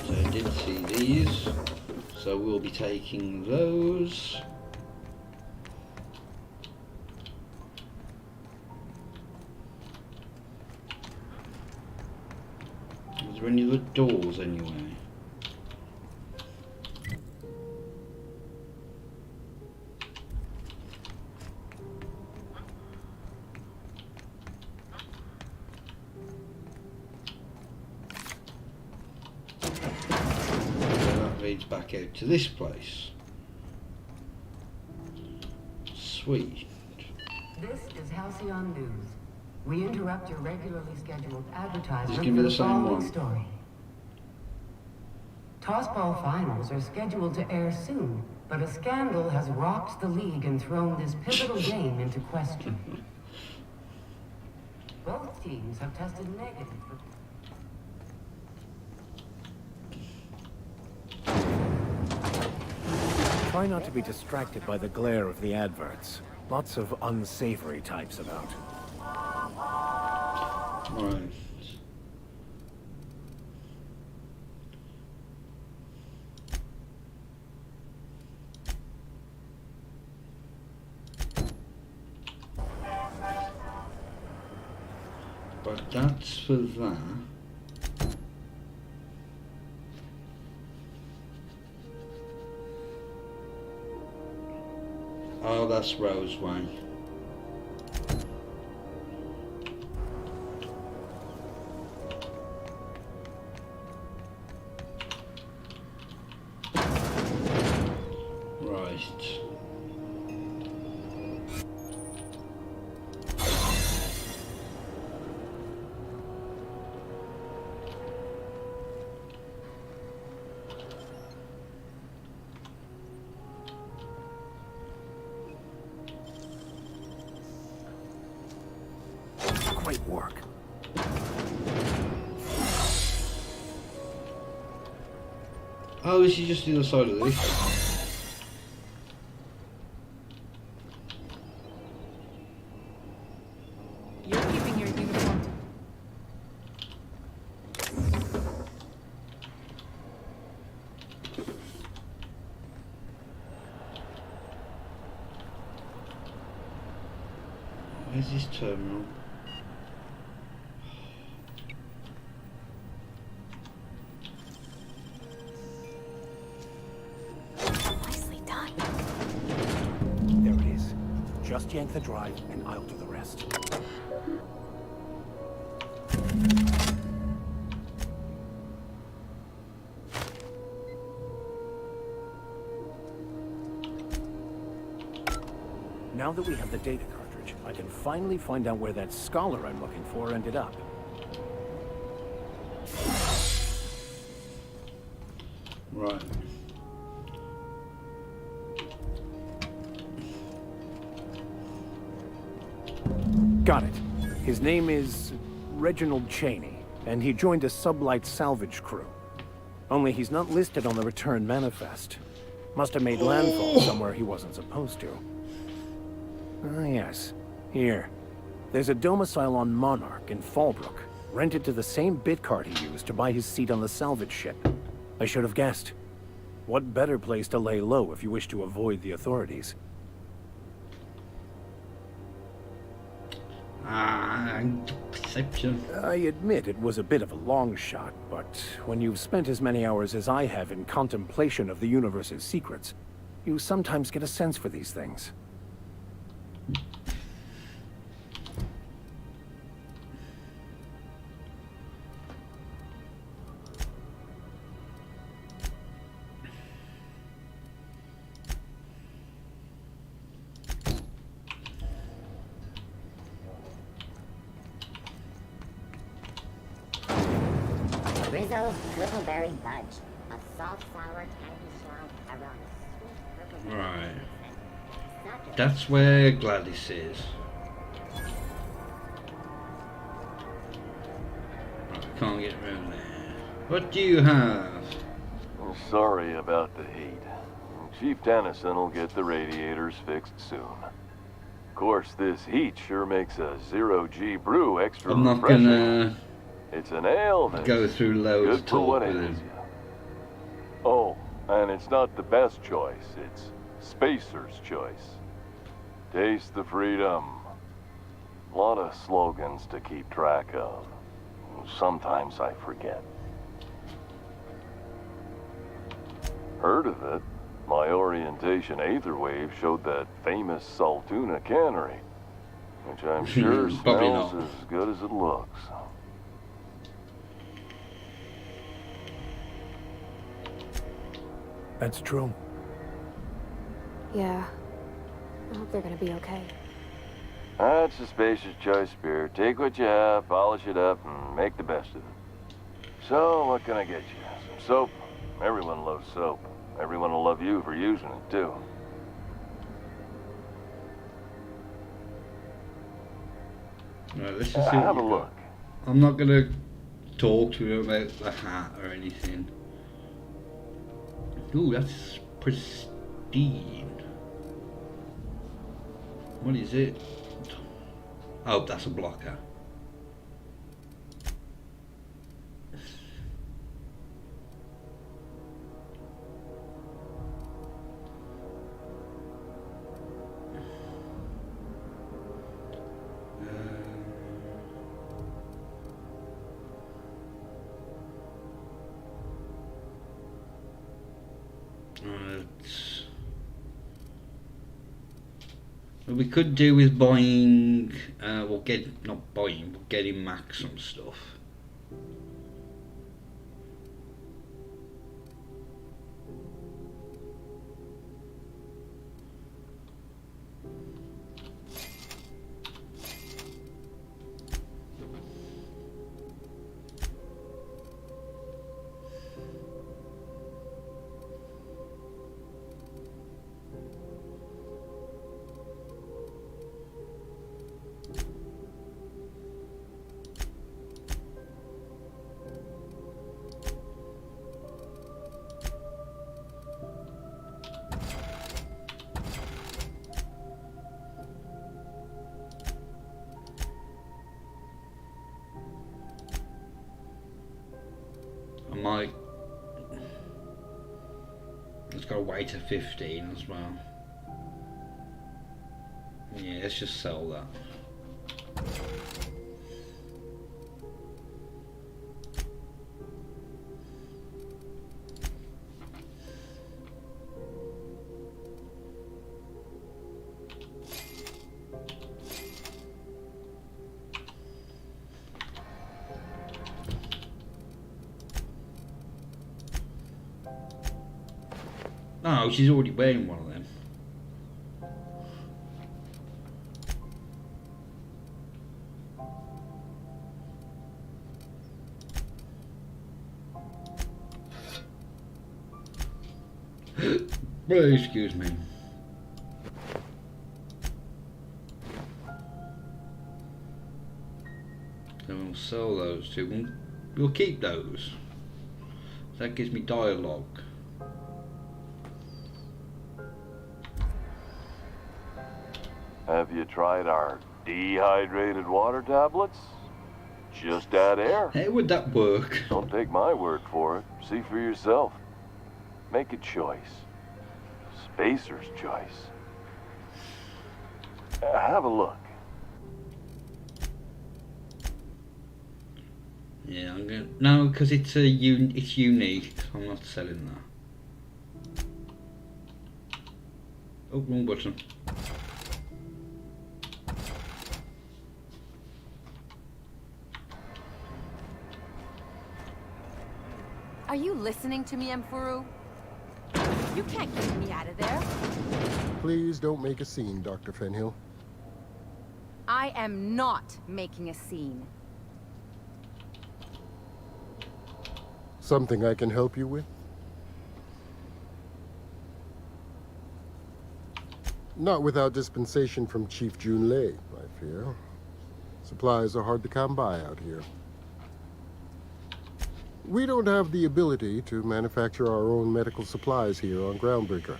So I did see these, so we'll be taking those. Is there any other doors anyway? So that leads back out to this place. Sweet.
This is Halcyon News. We interrupt your regularly scheduled advertisement
Just give me
for
the
the
same
following
one.
story. Tossball finals are scheduled to air soon, but a scandal has rocked the league and thrown this pivotal game into question. Both teams have tested negative for...
Try not to be distracted by the glare of the adverts. Lots of unsavory types about.
Right. But that's for that. Oh, that's Roseway. Right.
Great work.
Oh, this is just the other side of this.
You're keeping your uniform.
Where's this terminal?
Nicely done.
There it is. Just yank the drive, and I'll do the rest. Now that we have the data cartridge, I can finally find out where that scholar I'm looking for ended up.
Right.
Got it. His name is Reginald Cheney, and he joined a sublight salvage crew. Only he's not listed on the return manifest. Must have made landfall somewhere he wasn't supposed to. Ah, yes. Here. There's a domicile on Monarch in Fallbrook, rented to the same bit card he used to buy his seat on the salvage ship. I should have guessed. What better place to lay low if you wish to avoid the authorities?
Perception.
I admit it was a bit of a long shot, but when you've spent as many hours as I have in contemplation of the universe's secrets, you sometimes get a sense for these things.
Rizzo's Whippleberry Budge. A soft, sour, candy shell around a sweet purple.
Right. That's where Gladys is. Right, can't get around there. What do you have?
I'm sorry about the heat. Chief Tennyson will get the radiators fixed soon. Of course, this heat sure makes a zero-G brew extra
I'm not
refreshing.
gonna
It's an ale that's
go through loads
good for
talk
what
with
it
him.
is. Oh, and it's not the best choice. It's Spacer's choice. Taste the freedom. A lot of slogans to keep track of. Sometimes I forget. Heard of it? My orientation aetherwave showed that famous Saltuna cannery, which I'm sure
Probably
smells
not.
as good as it looks.
That's true.
Yeah. I hope they're gonna be okay.
That's a spacious choice, Spear. Take what you have, polish it up, and make the best of it. So, what can I get you? Some soap? Everyone loves soap. Everyone will love you for using it, too.
Right, let's just see what
Have a
you
look.
got. I'm not gonna talk to him about the hat or anything. Ooh, that's pristine. What is it? Oh, that's a blocker. What we could do with buying, not buying, but getting Max some stuff. I might. It's got to wait to 15 as well. Yeah, let's just sell that. Oh, she's already wearing one of them. Well, excuse me. Then we'll sell those two. We'll keep those. That gives me dialogue.
Have you tried our dehydrated water tablets? Just add air.
How would that work?
Don't take my word for it. See for yourself. Make a choice. Spacer's choice. Have a look.
Yeah, I'm gonna no, because it's it's unique. I'm not selling that. Oh, wrong button.
Are you listening to me, Mfuru? You can't get me out of there.
Please don't make a scene, Dr. Fenhill.
I am not making a scene.
Something I can help you with? Not without dispensation from Chief Junlei, I fear. Supplies are hard to come by out here. We don't have the ability to manufacture our own medical supplies here on Groundbreaker.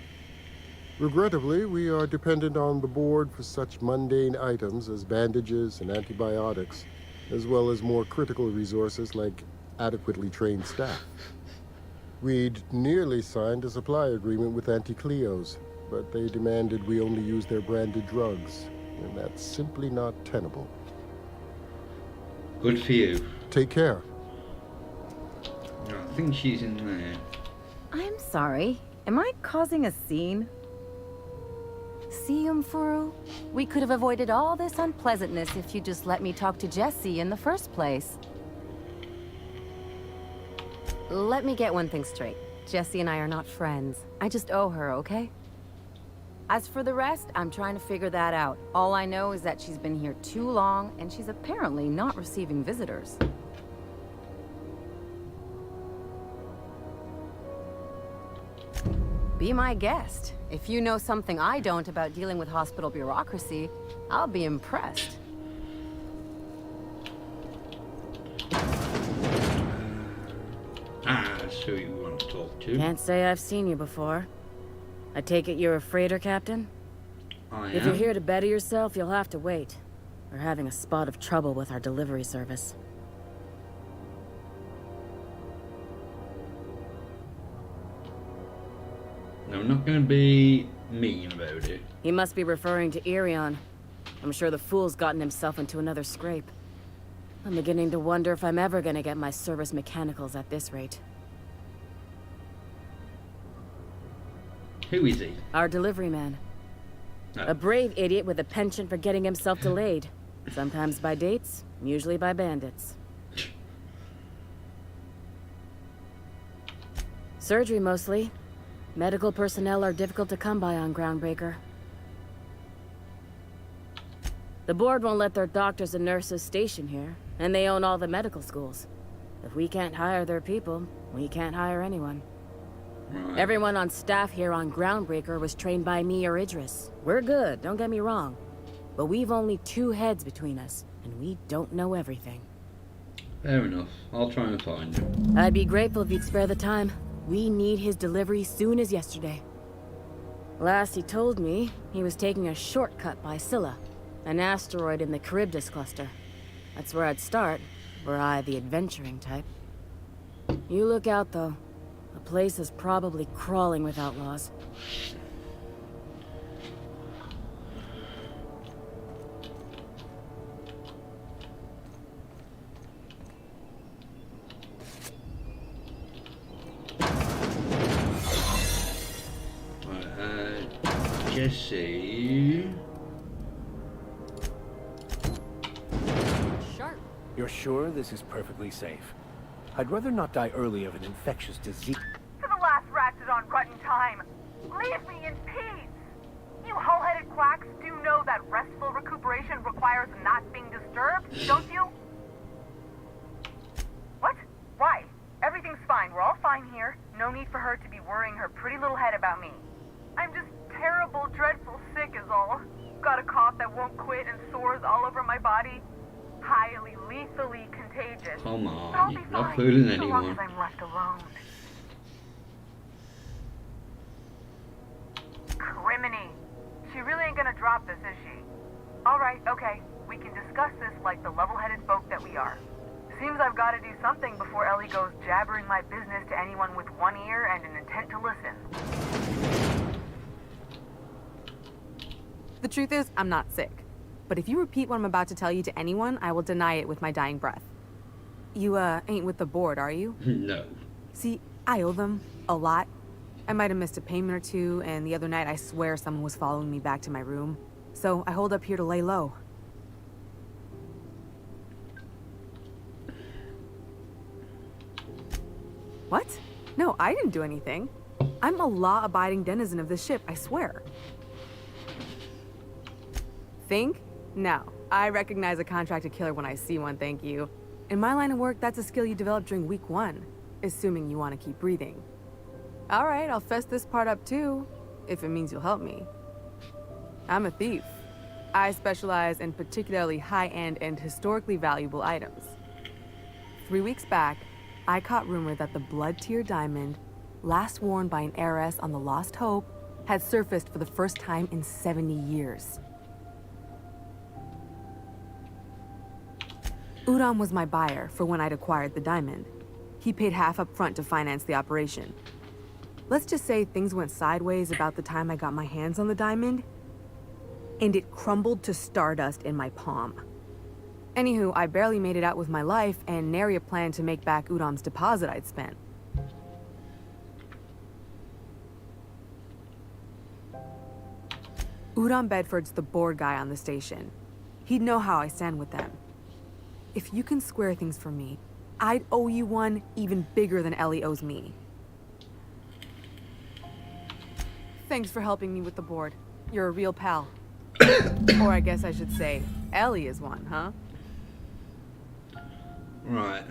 Regrettably, we are dependent on the board for such mundane items as bandages and antibiotics, as well as more critical resources like adequately trained staff. We'd nearly signed a supply agreement with Anti-Cleos, but they demanded we only use their branded drugs, and that's simply not tenable.
Good for you.
Take care.
No, I think she's in there.
I'm sorry. Am I causing a scene? See, Mfuru? We could have avoided all this unpleasantness if you just let me talk to Jessie in the first place. Let me get one thing straight. Jessie and I are not friends. I just owe her, okay? As for the rest, I'm trying to figure that out. All I know is that she's been here too long, and she's apparently not receiving visitors. Be my guest. If you know something I don't about dealing with hospital bureaucracy, I'll be impressed.
That's who you want to talk to.
Can't say I've seen you before. I take it you're a freighter captain?
I am.
If you're here to better yourself, you'll have to wait. We're having a spot of trouble with our delivery service.
No, I'm not going to be mean about it.
He must be referring to Irion. I'm sure the fool's gotten himself into another scrape. I'm beginning to wonder if I'm ever gonna get my service mechanicals at this rate.
Who is he?
Our delivery man.
No.
A brave idiot with a penchant for getting himself delayed. Sometimes by dates, usually by bandits. Surgery mostly. Medical personnel are difficult to come by on Groundbreaker. The board won't let their doctors and nurses station here, and they own all the medical schools. If we can't hire their people, we can't hire anyone.
Right.
Everyone on staff here on Groundbreaker was trained by me or Idris. We're good, don't get me wrong. But we've only 2 heads between us, and we don't know everything.
Fair enough. I'll try and find him.
I'd be grateful if you'd spare the time. We need his delivery soon as yesterday. Last he told me, he was taking a shortcut by Scylla, an asteroid in the Charybdis cluster. That's where I'd start, were I the adventuring type. You look out, though. The place is probably crawling with outlaws.
Jesse.
Sharp.
You're sure this is perfectly safe? I'd rather not die early of an infectious disease.
To the last Ratchet right in time. Leave me in peace. You hull-headed quacks do know that restful recuperation requires not being disturbed, don't you? What? Why? Everything's fine. We're all fine here. No need for her to be worrying her pretty little head about me. I'm just terrible, dreadful sick is all. Got a cough that won't quit and sores all over my body. highly, lethally contagious.
Come
But I'll
on,
be
you're not
fine,
fooling
so long
anyone.
as I'm left alone. Criminy. She really ain't gonna drop this, is she? Alright, okay. We can discuss this like the level-headed folk that we are. Seems I've got to do something before Ellie goes jabbering my business to anyone with one ear and an intent to listen.
The truth is, I'm not sick. But if you repeat what I'm about to tell you to anyone, I will deny it with my dying breath. You, ain't with the board, are you?
No.
See, I owe them a lot. I might have missed a payment or two, and the other night I swear someone was following me back to my room. So I hold up here to lay low. What? No, I didn't do anything. I'm a law-abiding denizen of this ship, I swear. Think? No. I recognize a contracted killer when I see one, thank you. In my line of work, that's a skill you develop during week 1, assuming you want to keep breathing. All right, I'll fess this part up too, if it means you'll help me. I'm a thief. I specialize in particularly high-end and historically valuable items. 3 weeks back, I caught rumor that the blood-tier diamond, last worn by an heiress on the Lost Hope, had surfaced for the first time in 70 years. Udom was my buyer for when I'd acquired the diamond. He paid half up front to finance the operation. Let's just say things went sideways about the time I got my hands on the diamond, and it crumbled to stardust in my palm. Anywho, I barely made it out with my life, and nary a plan to make back Udom's deposit I'd spent. Udom Bedford's the board guy on the station. He'd know how I stand with them. If you can square things for me, I'd owe you one even bigger than Ellie owes me. Thanks for helping me with the board. You're a real pal. Or I guess I should say, Ellie is one, huh?
Right,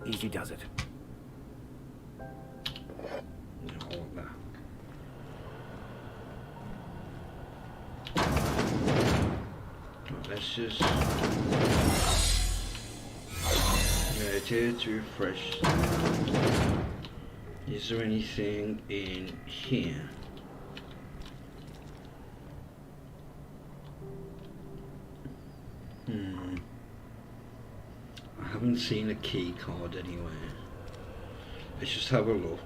Easy does it.
No, that. Let's just meditate to refresh. Is there anything in here? I haven't seen a key card anywhere. Let's just have a look.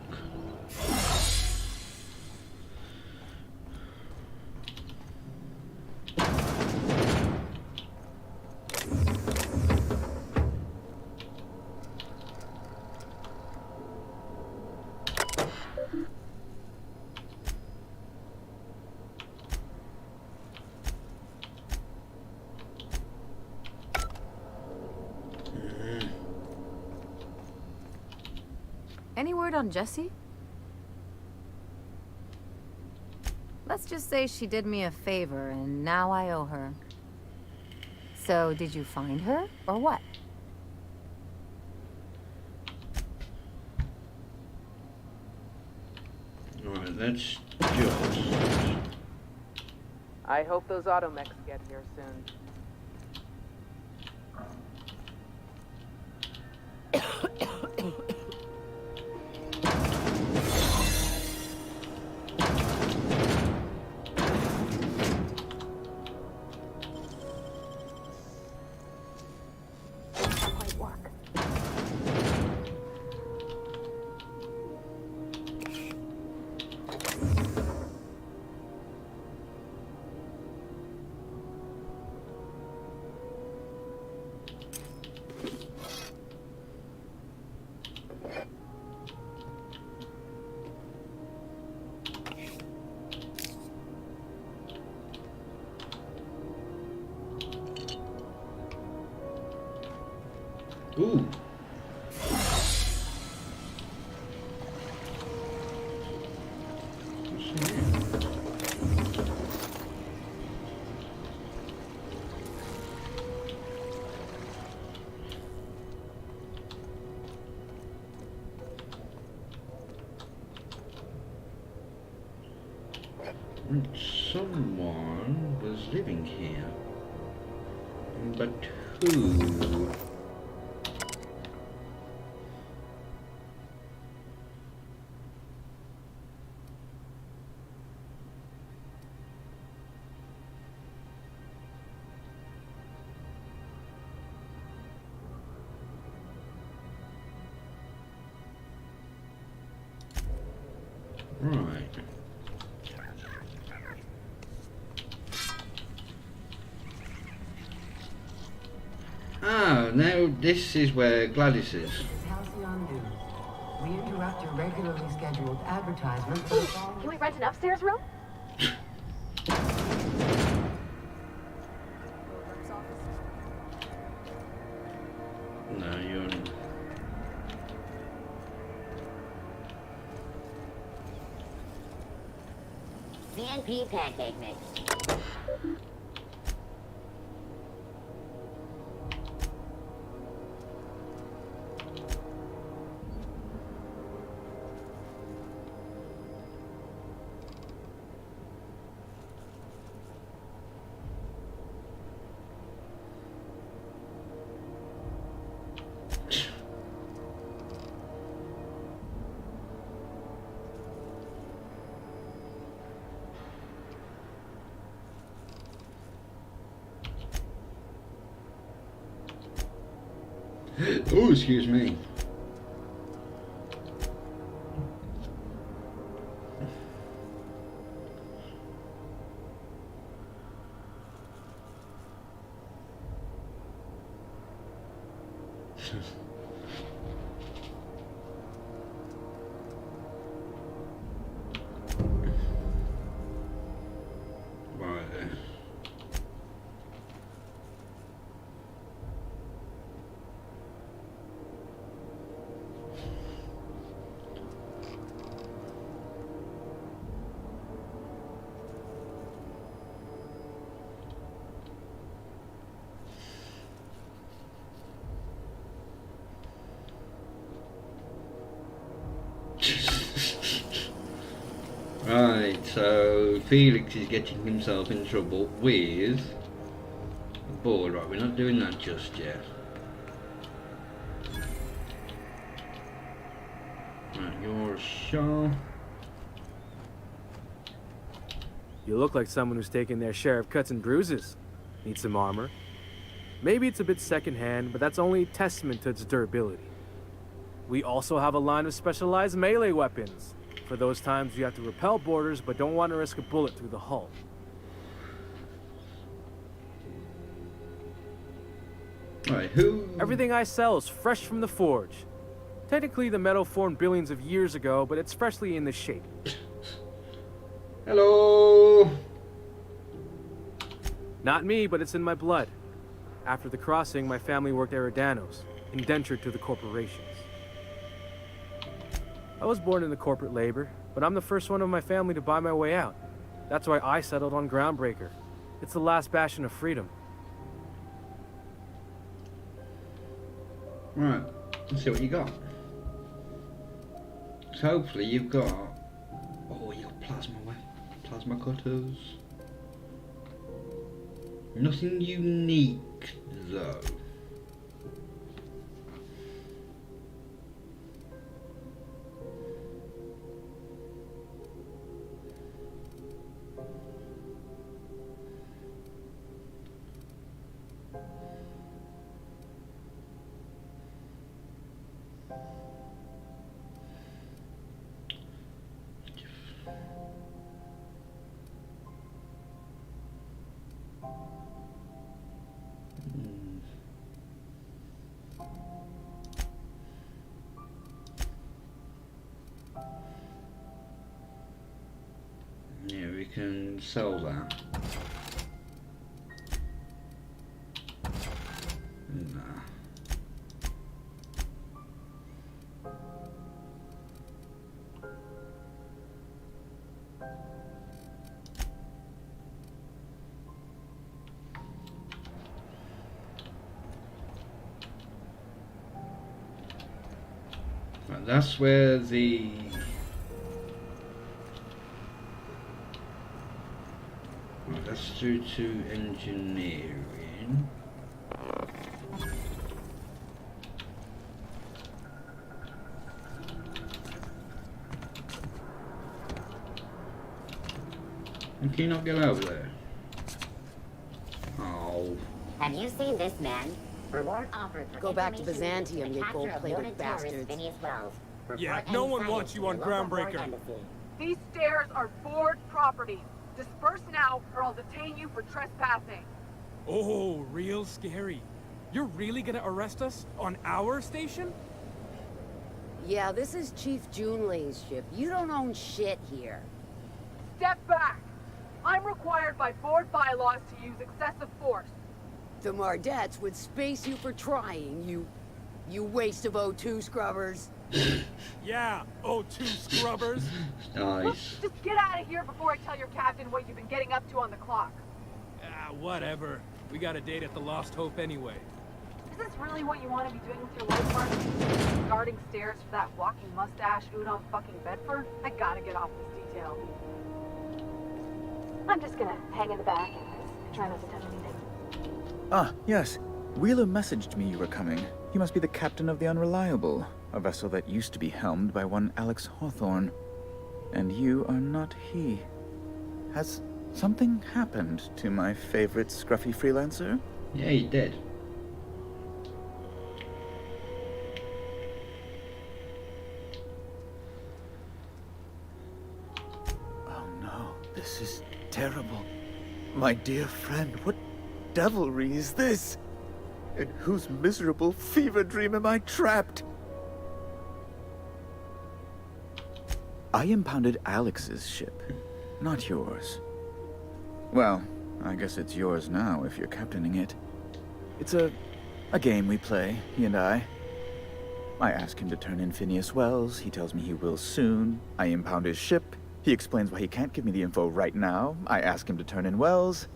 Any word on Jessie? Let's just say she did me a favor, and now I owe her. So, did you find her, or what?
Alright, that's just...
I hope those automechs get here soon.
Ooh. Someone was living here. But who? Right. Ah, now this is where Gladys is.
Halcyon News. We interrupt your regularly scheduled advertisement for the following.
Can we rent an upstairs room?
No, you're not.
CNP pancake mix.
Oh, excuse me. Right then. Right, so Felix is getting himself in trouble with the board. Right, we're not doing that just yet. Right, you're Shaw.
You look like someone who's taken their share of cuts and bruises. Need some armor. Maybe it's a bit secondhand, but that's only testament to its durability. We also have a line of specialized melee weapons. For those times you have to repel boarders but don't want to risk a bullet through the hull.
Right, who?
Everything I sell is fresh from the forge. Technically the metal formed billions of years ago, but it's freshly in this shape.
Hello?
Not me, but it's in my blood. After the crossing, my family worked Eridanos, indentured to the corporations. I was born into corporate labor, but I'm the first one of my family to buy my way out. That's why I settled on Groundbreaker. It's the last bastion of freedom.
Right, let's see what you got. So hopefully you've got... Oh, you got plasma cutters. Nothing unique though. Yeah, we can sell that. Nah. Right, that's where the That's through to engineering. And can you not get over there? Oh.
Have you seen this man? Reward offered for
Go back to
information
Byzantium,
the
you
capture of
gold-plated
noted terrorist
bastards.
Phineas Wells.
Yeah,
Report
no
any
one
sightings
wants you
to
on
the local
Groundbreaker.
Board embassy.
These stairs are board property. Disperse now, or I'll detain you for trespassing.
Oh, real scary. You're really gonna arrest us on our station?
Yeah, this is Chief Junlei's ship. You don't own shit here.
Step back. I'm required by board bylaws to use excessive force.
The Mardettes would space you for trying, you waste of O2 scrubbers.
Yeah, O2 scrubbers.
Nice.
Just get out of here before I tell your captain what you've been getting up to on the clock.
Ah, whatever. We got a date at the Lost Hope anyway.
Is this really what you want to be doing with your life, Mark? Guarding stairs for that walking mustache Udon fucking Bedford? I gotta get off this detail. I'm just gonna hang in the back and try not to touch anything.
Ah, yes. Wheeler messaged me you were coming. He must be the captain of the Unreliable, a vessel that used to be helmed by one Alex Hawthorne. And you are not he. Has something happened to my favorite scruffy freelancer?
Yeah, he did.
Oh no, this is terrible. My dear friend, what devilry is this? In whose miserable fever dream am I trapped? I impounded Alex's ship, not yours. Well, I guess it's yours now if you're captaining it. It's a game we play, he and I. I ask him to turn in Phineas Wells, he tells me he will soon. I impound his ship, he explains why he can't give me the info right now. I ask him to turn in Wells.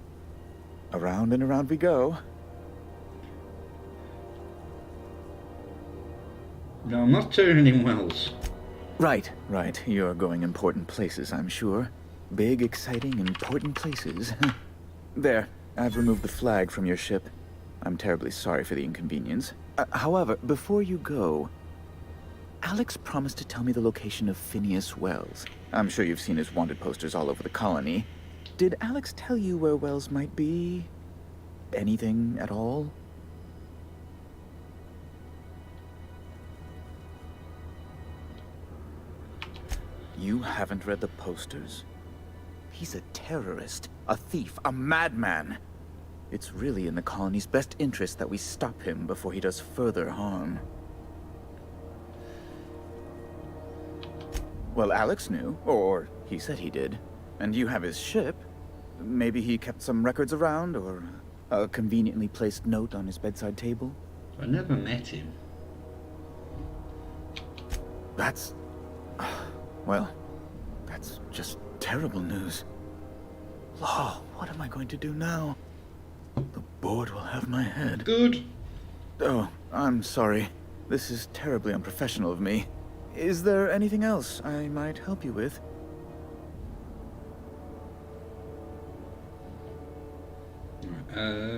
Around and around we go.
No, I'm not turning in Wells.
Right. You're going important places, I'm sure. Big, exciting, important places. There, I've removed the flag from your ship. I'm terribly sorry for the inconvenience. However, before you go, Alex promised to tell me the location of Phineas Wells. I'm sure you've seen his wanted posters all over the colony. Did Alex tell you where Wells might be? Anything at all? You haven't read the posters? He's a terrorist, a thief, a madman. It's really in the colony's best interest that we stop him before he does further harm. Well, Alex knew, or he said he did. And you have his ship. Maybe he kept some records around, or a conveniently placed note on his bedside table?
I never met him.
That's... well, that's just terrible news. Law, what am I going to do now? The board will have my head.
Good.
Oh, I'm sorry. This is terribly unprofessional of me. Is there anything else I might help you with?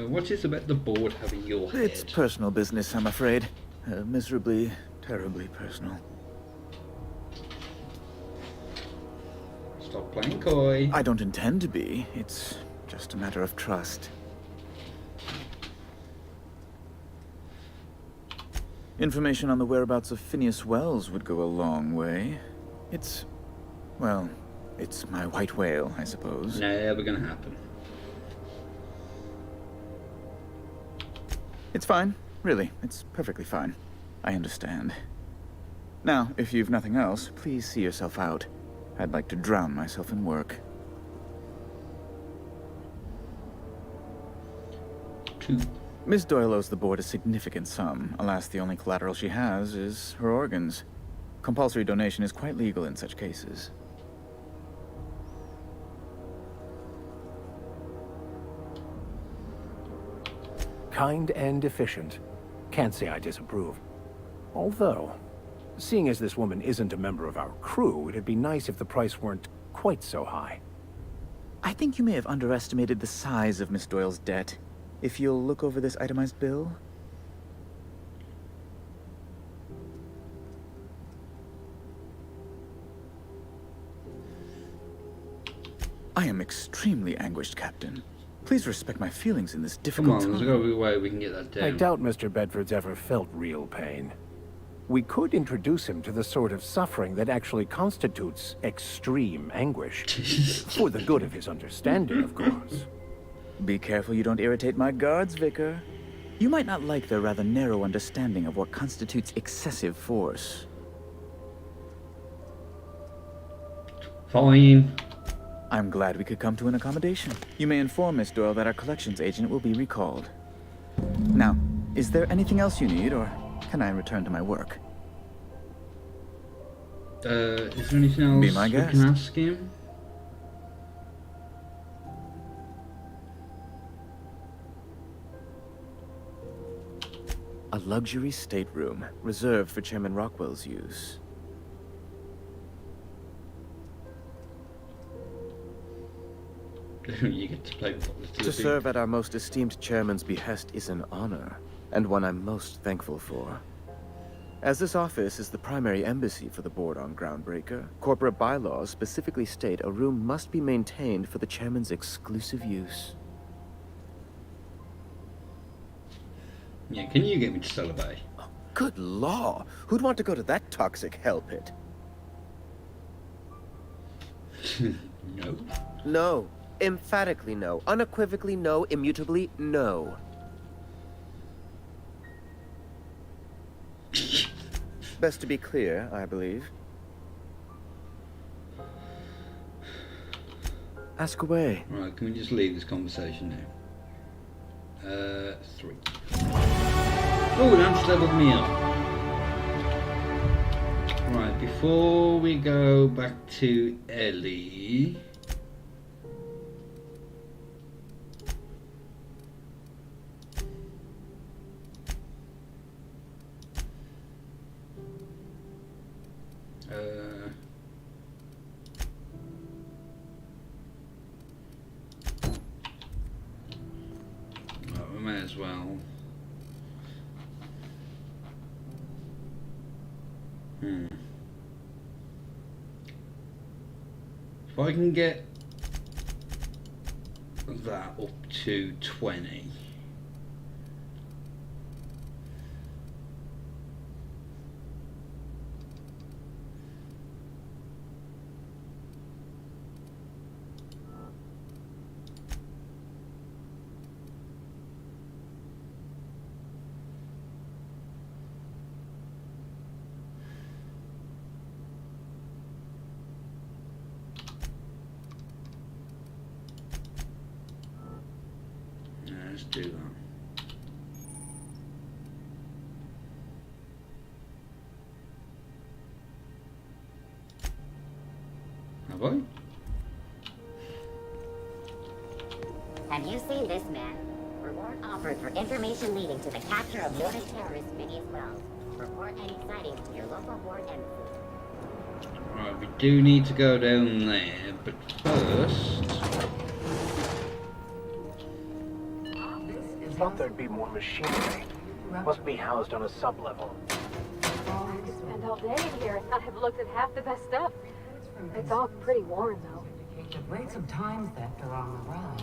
What is about the board having your head?
It's personal business, I'm afraid. Miserably, terribly personal.
Stop playing coy.
I don't intend to be. It's just a matter of trust. Information on the whereabouts of Phineas Wells would go a long way. It's... well, it's my white whale, I suppose.
Never gonna happen.
It's fine. Really, it's perfectly fine. I understand. Now, if you've nothing else, please see yourself out. I'd like to drown myself in work.
2.
Miss Doyle owes the board a significant sum. Alas, the only collateral she has is her organs. Compulsory donation is quite legal in such cases.
Kind and efficient. Can't say I disapprove. Although, seeing as this woman isn't a member of our crew, it'd be nice if the price weren't quite so high.
I think you may have underestimated the size of Miss Doyle's debt. If you'll look over this itemized bill. I am extremely anguished, Captain. Please respect my feelings in this difficult
Come on,
time.
there's got to be a way we can get that down.
I doubt Mr. Bedford's ever felt real pain. We could introduce him to the sort of suffering that actually constitutes extreme anguish. For the good of his understanding, of course.
Be careful you don't irritate my guards, Vicar. You might not like their rather narrow understanding of what constitutes excessive force.
Fine.
I'm glad we could come to an accommodation. You may inform Miss Doyle that our collections agent will be recalled. Now, is there anything else you need, or can I return to my work?
Is there anything else
Be my
we
guest.
can ask him?
A luxury stateroom, reserved for Chairman Rockwell's use.
You get to play
To serve at our most esteemed chairman's behest is an honor, and one I'm most thankful for. As this office is the primary embassy for the board on Groundbreaker, corporate bylaws specifically state a room must be maintained for the chairman's exclusive use.
Yeah, can you get me to Celebay?
Good law! Who'd want to go to that toxic hell pit?
No.
No. Emphatically no. Unequivocally no. Immutably no.
Best to be clear, I believe. Ask away.
Right, can we just leave this conversation now? 3. Oh, that's leveled me up. Right, before we go back to Ellie... well, we may as well. If I can get that up to 20. Let's do that. Have I?
Have you seen this man? Reward offered for information leading to the capture of noted terrorist Phineas Wells. Report any sightings to your local board embassy.
Right, we do need to go down there, but first...
Thought there'd be more machinery. Must be housed on a sub-level.
I could spend all day in here and not have looked at half the best stuff. It's all pretty worn, though.
The rates of time theft are on the rise.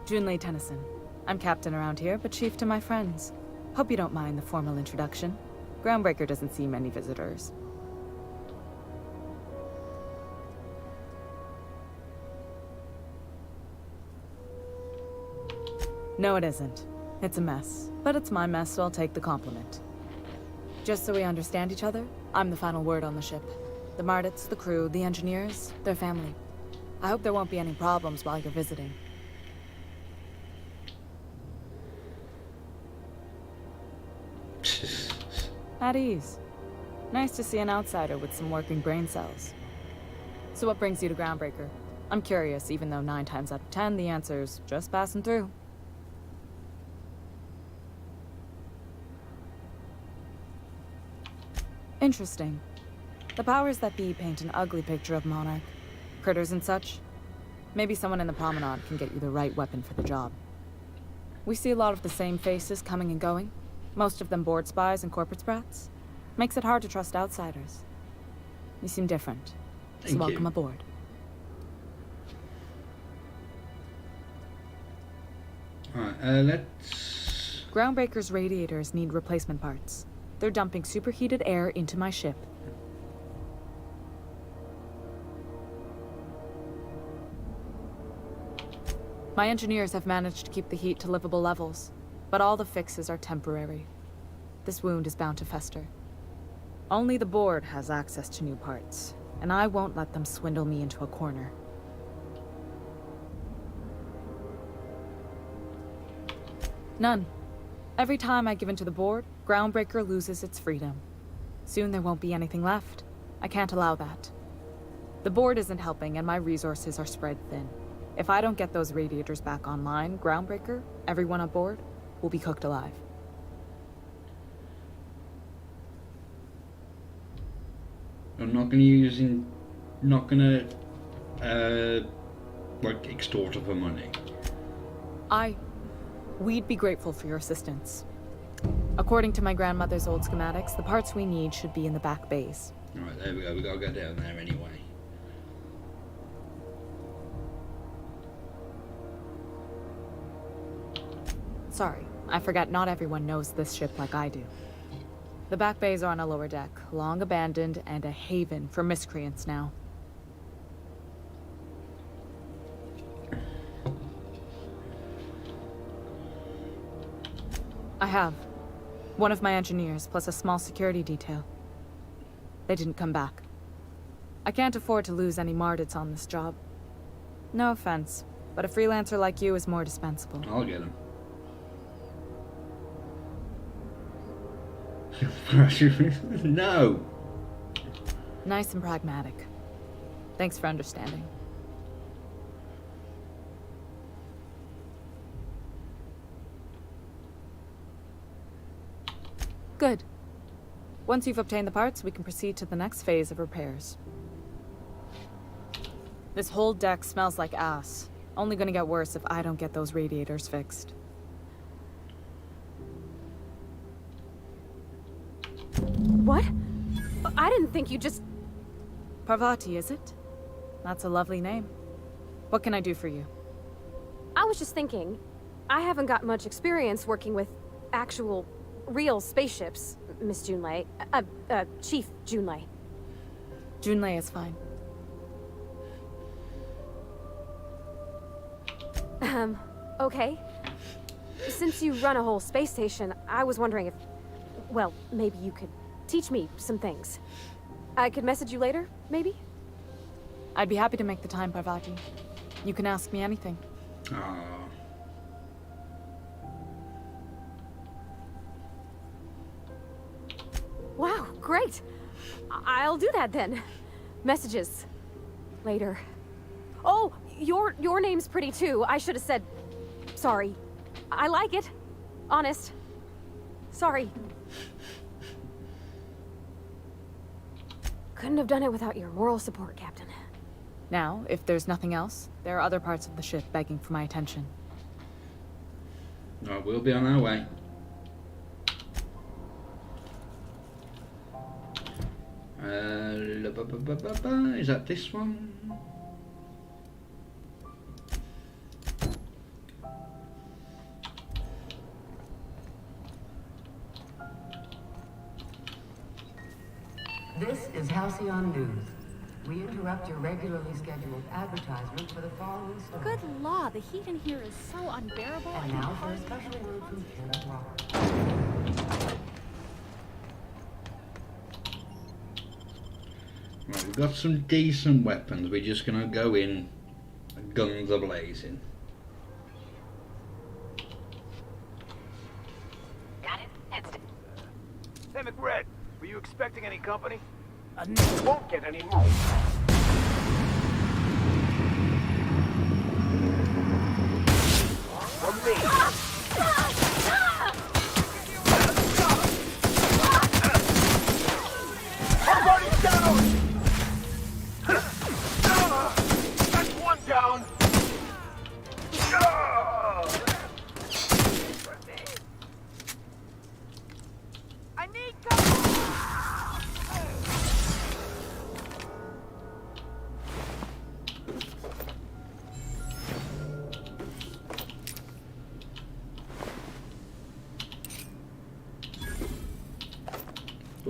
Junlei Tennyson. I'm captain around here, but chief to my friends. Hope you don't mind the formal introduction. Groundbreaker doesn't see many visitors. No, it isn't. It's a mess. But it's my mess, so I'll take the compliment. Just so we understand each other, I'm the final word on the ship. The Mardits, the crew, the engineers, their family. I hope there won't be any problems while you're visiting. At ease. Nice to see an outsider with some working brain cells. So what brings you to Groundbreaker? I'm curious, even though 9 times out of 10 the answer's just passing through. Interesting. The powers that be paint an ugly picture of Monarch. Critters and such. Maybe someone in the promenade can get you the right weapon for the job. We see a lot of the same faces coming and going. Most of them board spies and corporate sprats. Makes it hard to trust outsiders. You seem different. So welcome aboard.
Alright, let's...
Groundbreaker's radiators need replacement parts. They're dumping superheated air into my ship. My engineers have managed to keep the heat to livable levels, but all the fixes are temporary. This wound is bound to fester. Only the board has access to new parts, and I won't let them swindle me into a corner. None. Every time I give in to the board, Groundbreaker loses its freedom. Soon there won't be anything left. I can't allow that. The board isn't helping, and my resources are spread thin. If I don't get those radiators back online, Groundbreaker, everyone aboard, will be cooked alive.
I'm not gonna use in... not gonna... like, extort her for money.
We'd be grateful for your assistance. According to my grandmother's old schematics, the parts we need should be in the back bays.
Alright, there we go. We gotta go down there anyway.
Sorry, I forgot not everyone knows this ship like I do. The back bays are on a lower deck, long abandoned and a haven for miscreants now. I have. One of my engineers, plus a small security detail. They didn't come back. I can't afford to lose any Mardits on this job. No offense, but a freelancer like you is more dispensable.
I'll get him. No!
Nice and pragmatic. Thanks for understanding. Good. Once you've obtained the parts, we can proceed to the next phase of repairs. This whole deck smells like ass. Only gonna get worse if I don't get those radiators fixed.
What? I didn't think you just...
Parvati, is it? That's a lovely name. What can I do for you?
I was just thinking, I haven't got much experience working with actual, real spaceships, Miss Junlei. Chief Junlei.
Junlei is fine.
Okay. Since you run a whole space station, I was wondering if... well, maybe you could teach me some things. I could message you later, maybe?
I'd be happy to make the time, Parvati. You can ask me anything.
Wow, great! I'll do that then. Messages. Later. Oh, your name's pretty too. I should have said... sorry. I like it. Honest. Sorry. Couldn't have done it without your moral support, Captain.
Now, if there's nothing else, there are other parts of the ship begging for my attention.
Right, we'll be on our way. Is that this one?
This is Halcyon News. We interrupt your regularly scheduled advertisement for the following story.
Good law, the heat in here is so unbearable.
And now for a special word from Kenneth Rock.
Right, we've got some decent weapons. We're just gonna go in, guns a blazing.
Got it. Heads to...
Hey, McRed, were you expecting any company?
Won't get any more.
From me. Everybody down! That's one down!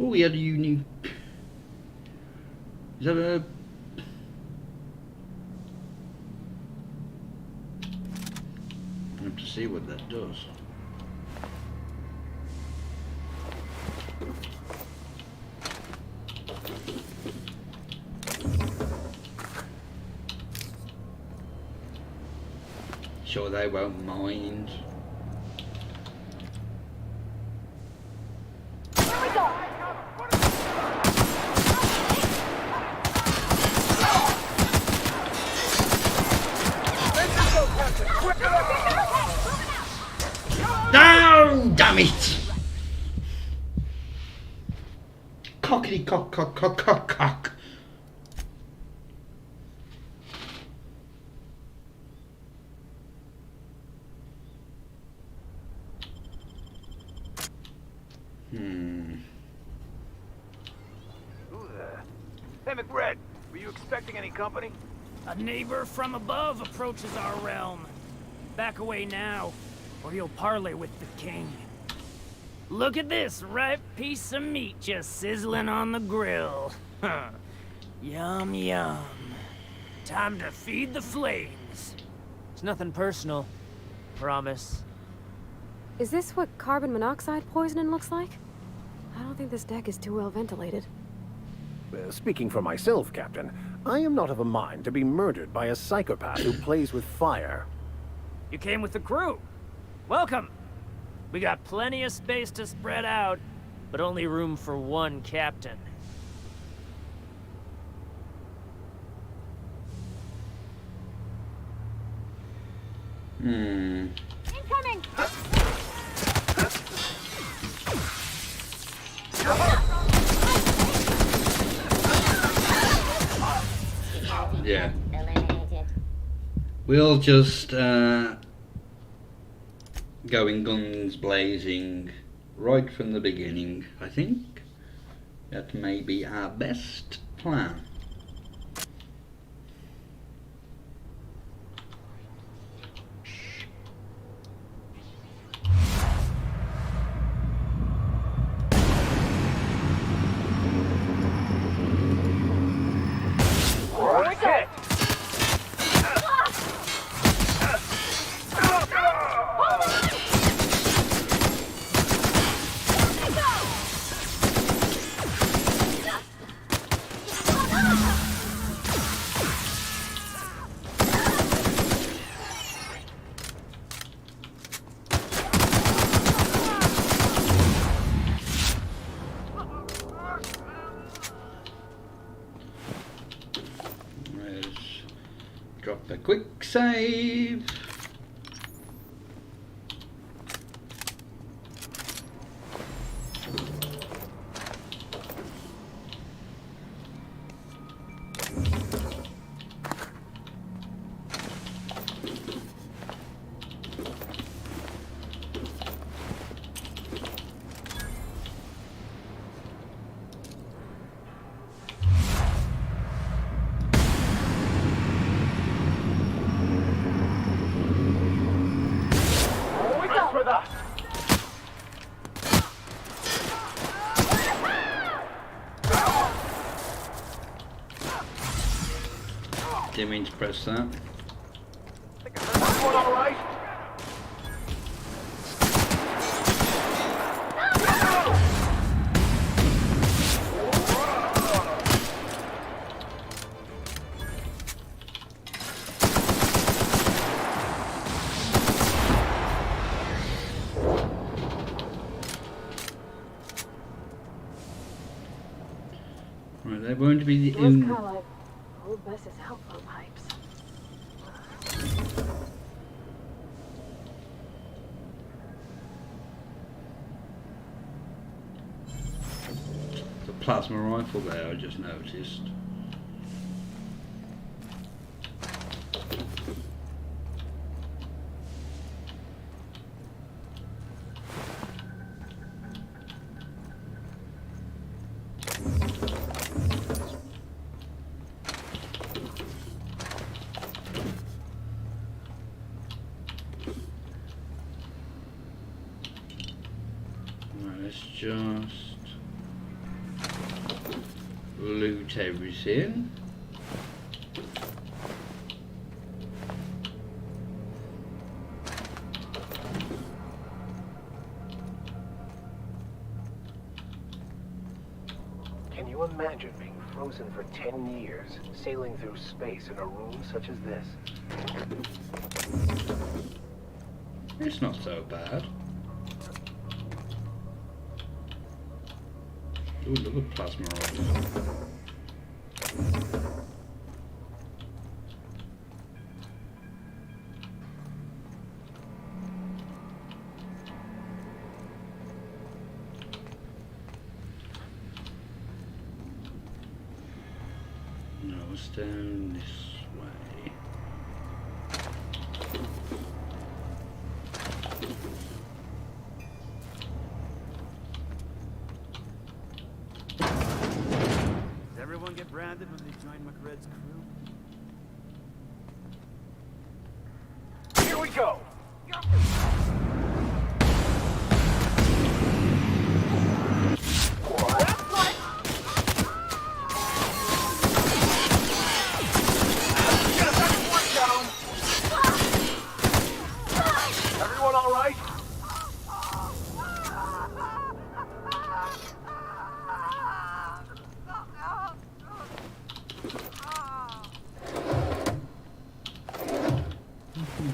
Oh, we had a unique. Is that a? I have to see what that does. Sure they won't mind. No, damn it! Cockity cock cock cock cock cock.
Who the? Hey, McBride, were you expecting any company?
A neighbor from above approaches our realm. Back away now, or you'll parley with the king. Look at this ripe piece of meat just sizzling on the grill. Yum, yum. Time to feed the flames.
It's nothing personal. Promise.
Is this what carbon monoxide poisoning looks like? I don't think this deck is too well ventilated.
Speaking for myself, Captain, I am not of a mind to be murdered by a psychopath who plays with fire.
You came with the crew. Welcome. We got plenty of space to spread out,
but only room for one captain.
Incoming!
Yeah. We'll just go in guns blazing right from the beginning. I think that may be our best plan. Drop a quick save. Didn't mean to press that. Right, they're going to be the
Old Bess's outflow pipes.
The plasma rifle there, I just noticed. Let's just loot everything.
Can you imagine being frozen for 10 years, sailing through space in a room such as this?
It's not so bad. Ooh, look at plasma rods. No, it's down this way.
Does everyone get branded when they join McRed's crew?
Here we go! Everyone all right?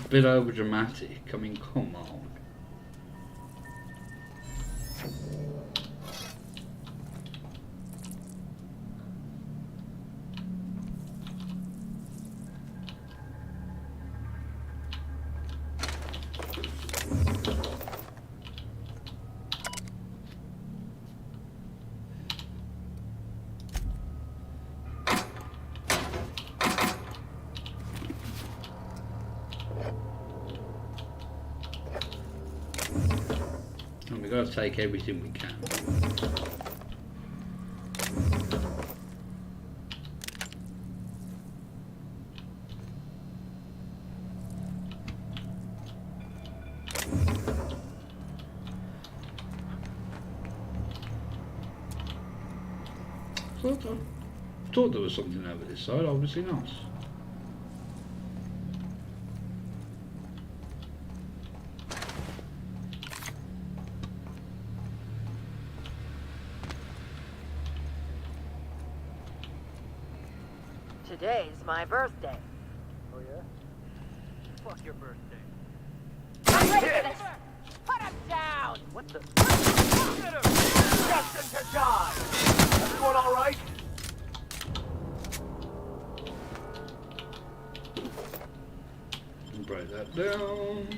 Bit over dramatic. I mean, come on. And we've got to take everything we can. Thought there was something over this side, obviously not.
Today's my birthday.
Oh yeah? Fuck your birthday.
I'm ready for this. Put him down.
What the?
Get him! Destined to die! Everyone all right?
Break that down.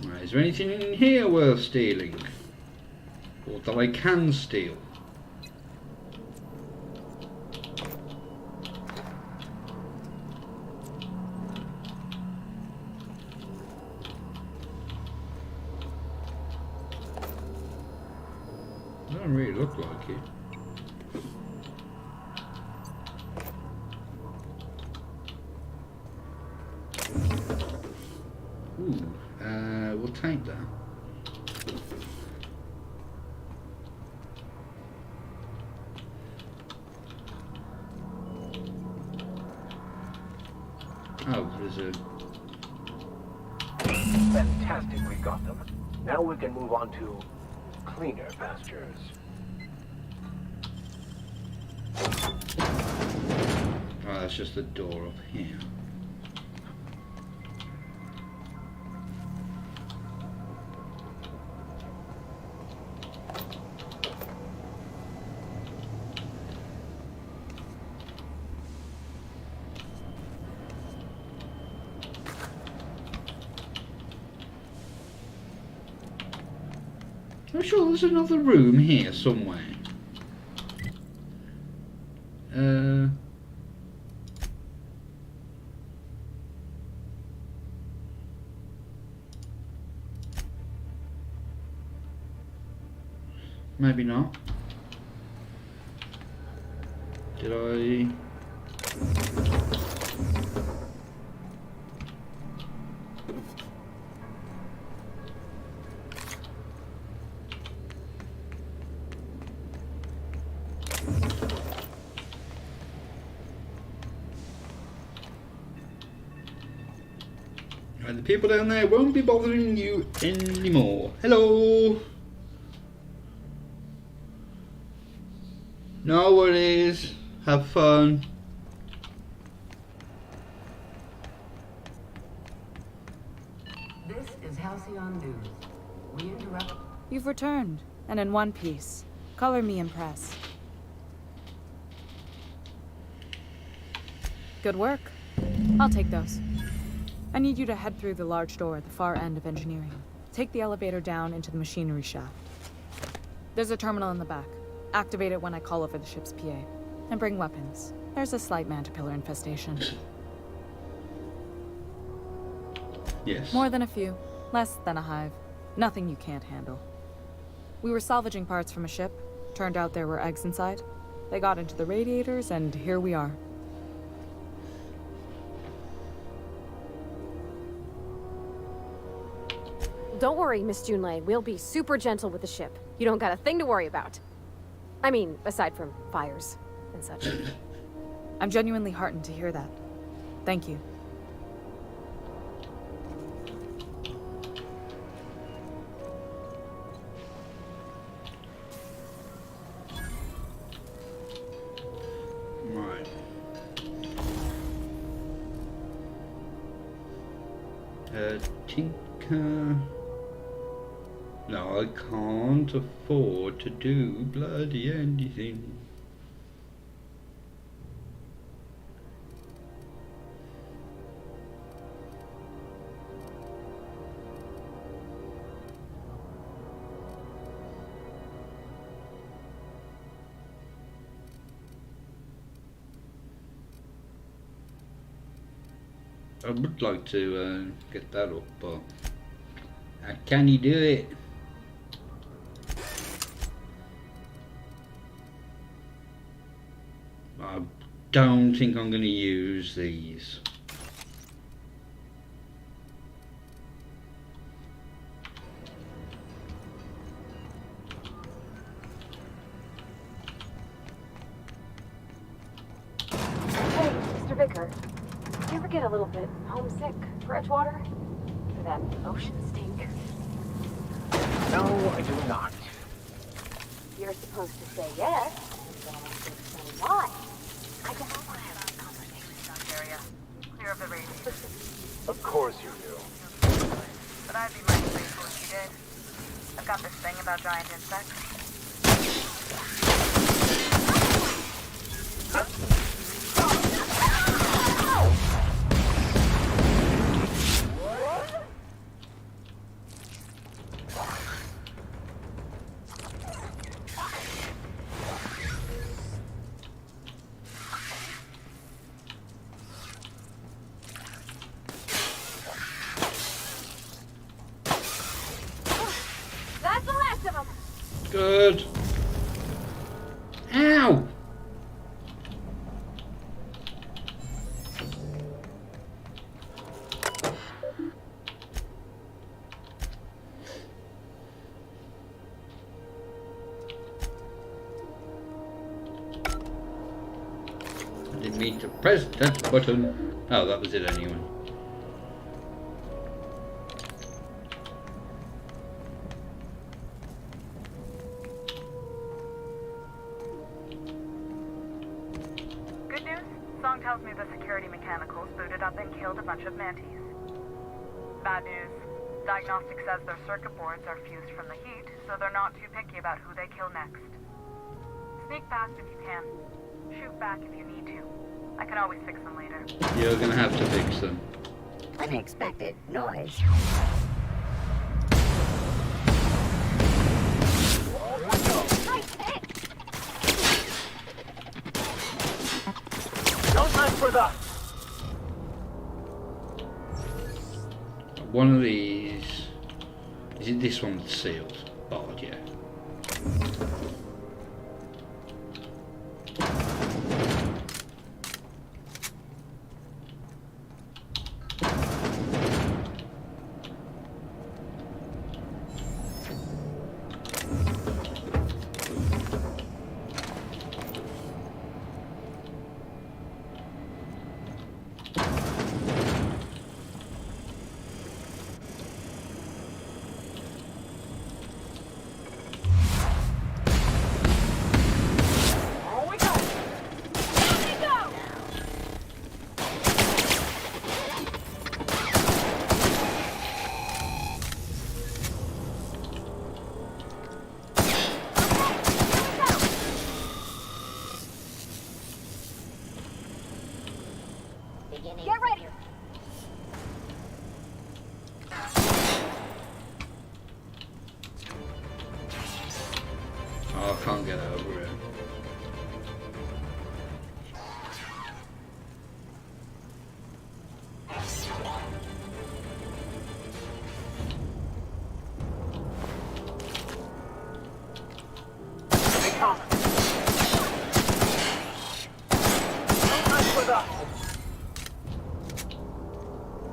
Right, is there anything in here worth stealing? Or that I can steal? Doesn't really look like it. Ooh, we'll take that. Oh, there's a...
Fantastic, we got them. Now we can move on to cleaner pastures.
Oh, that's just the door up here. I'm sure there's another room here somewhere. Maybe not. Did I? And the people down there won't be bothering you anymore. Hello! No worries. Have fun.
This is Halcyon News. We interrupt.
You've returned, and in one piece. Color me impressed. Good work. I'll take those. I need you to head through the large door at the far end of engineering. Take the elevator down into the machinery shaft. There's a terminal in the back. Activate it when I call over the ship's PA. And bring weapons. There's a slight mantipillar infestation.
Yes.
More than a few. Less than a hive. Nothing you can't handle. We were salvaging parts from a ship. Turned out there were eggs inside. They got into the radiators, and here we are.
Don't worry, Miss Junlei. We'll be super gentle with the ship. You don't got a thing to worry about. I mean, aside from fires and such.
I'm genuinely heartened to hear that. Thank you.
Right. Tinker. No, I can't afford to do bloody anything. I would like to get that up, but how can you do it? I don't think I'm going to use these.
Hey, Mr. Vicker. Do you ever get a little bit homesick for Edgewater? For that ocean stink?
No, I do not.
You're supposed to say yes, and then I can explain why. I can help have a conversation in this area.
Clear of the radiators.
Of course you do.
But I'd be mighty grateful if you did. I've got this thing about giant insects.
That's the last of them!
Good. Ow! I didn't mean to press that button. Oh, that was it anyway.
Good news? Song tells me the security mechanicals booted up and killed a bunch of mantis. Bad news. Diagnostic says their circuit boards are fused from the heat, so they're not too picky about who they kill next. Sneak past if you can. Shoot back if you need to. I can always fix them later.
You're gonna have to fix them.
Unexpected noise.
No time for that.
One of these. Is it this one that's sealed? Barred, yeah.
Get ready!
Oh, I can't get over it.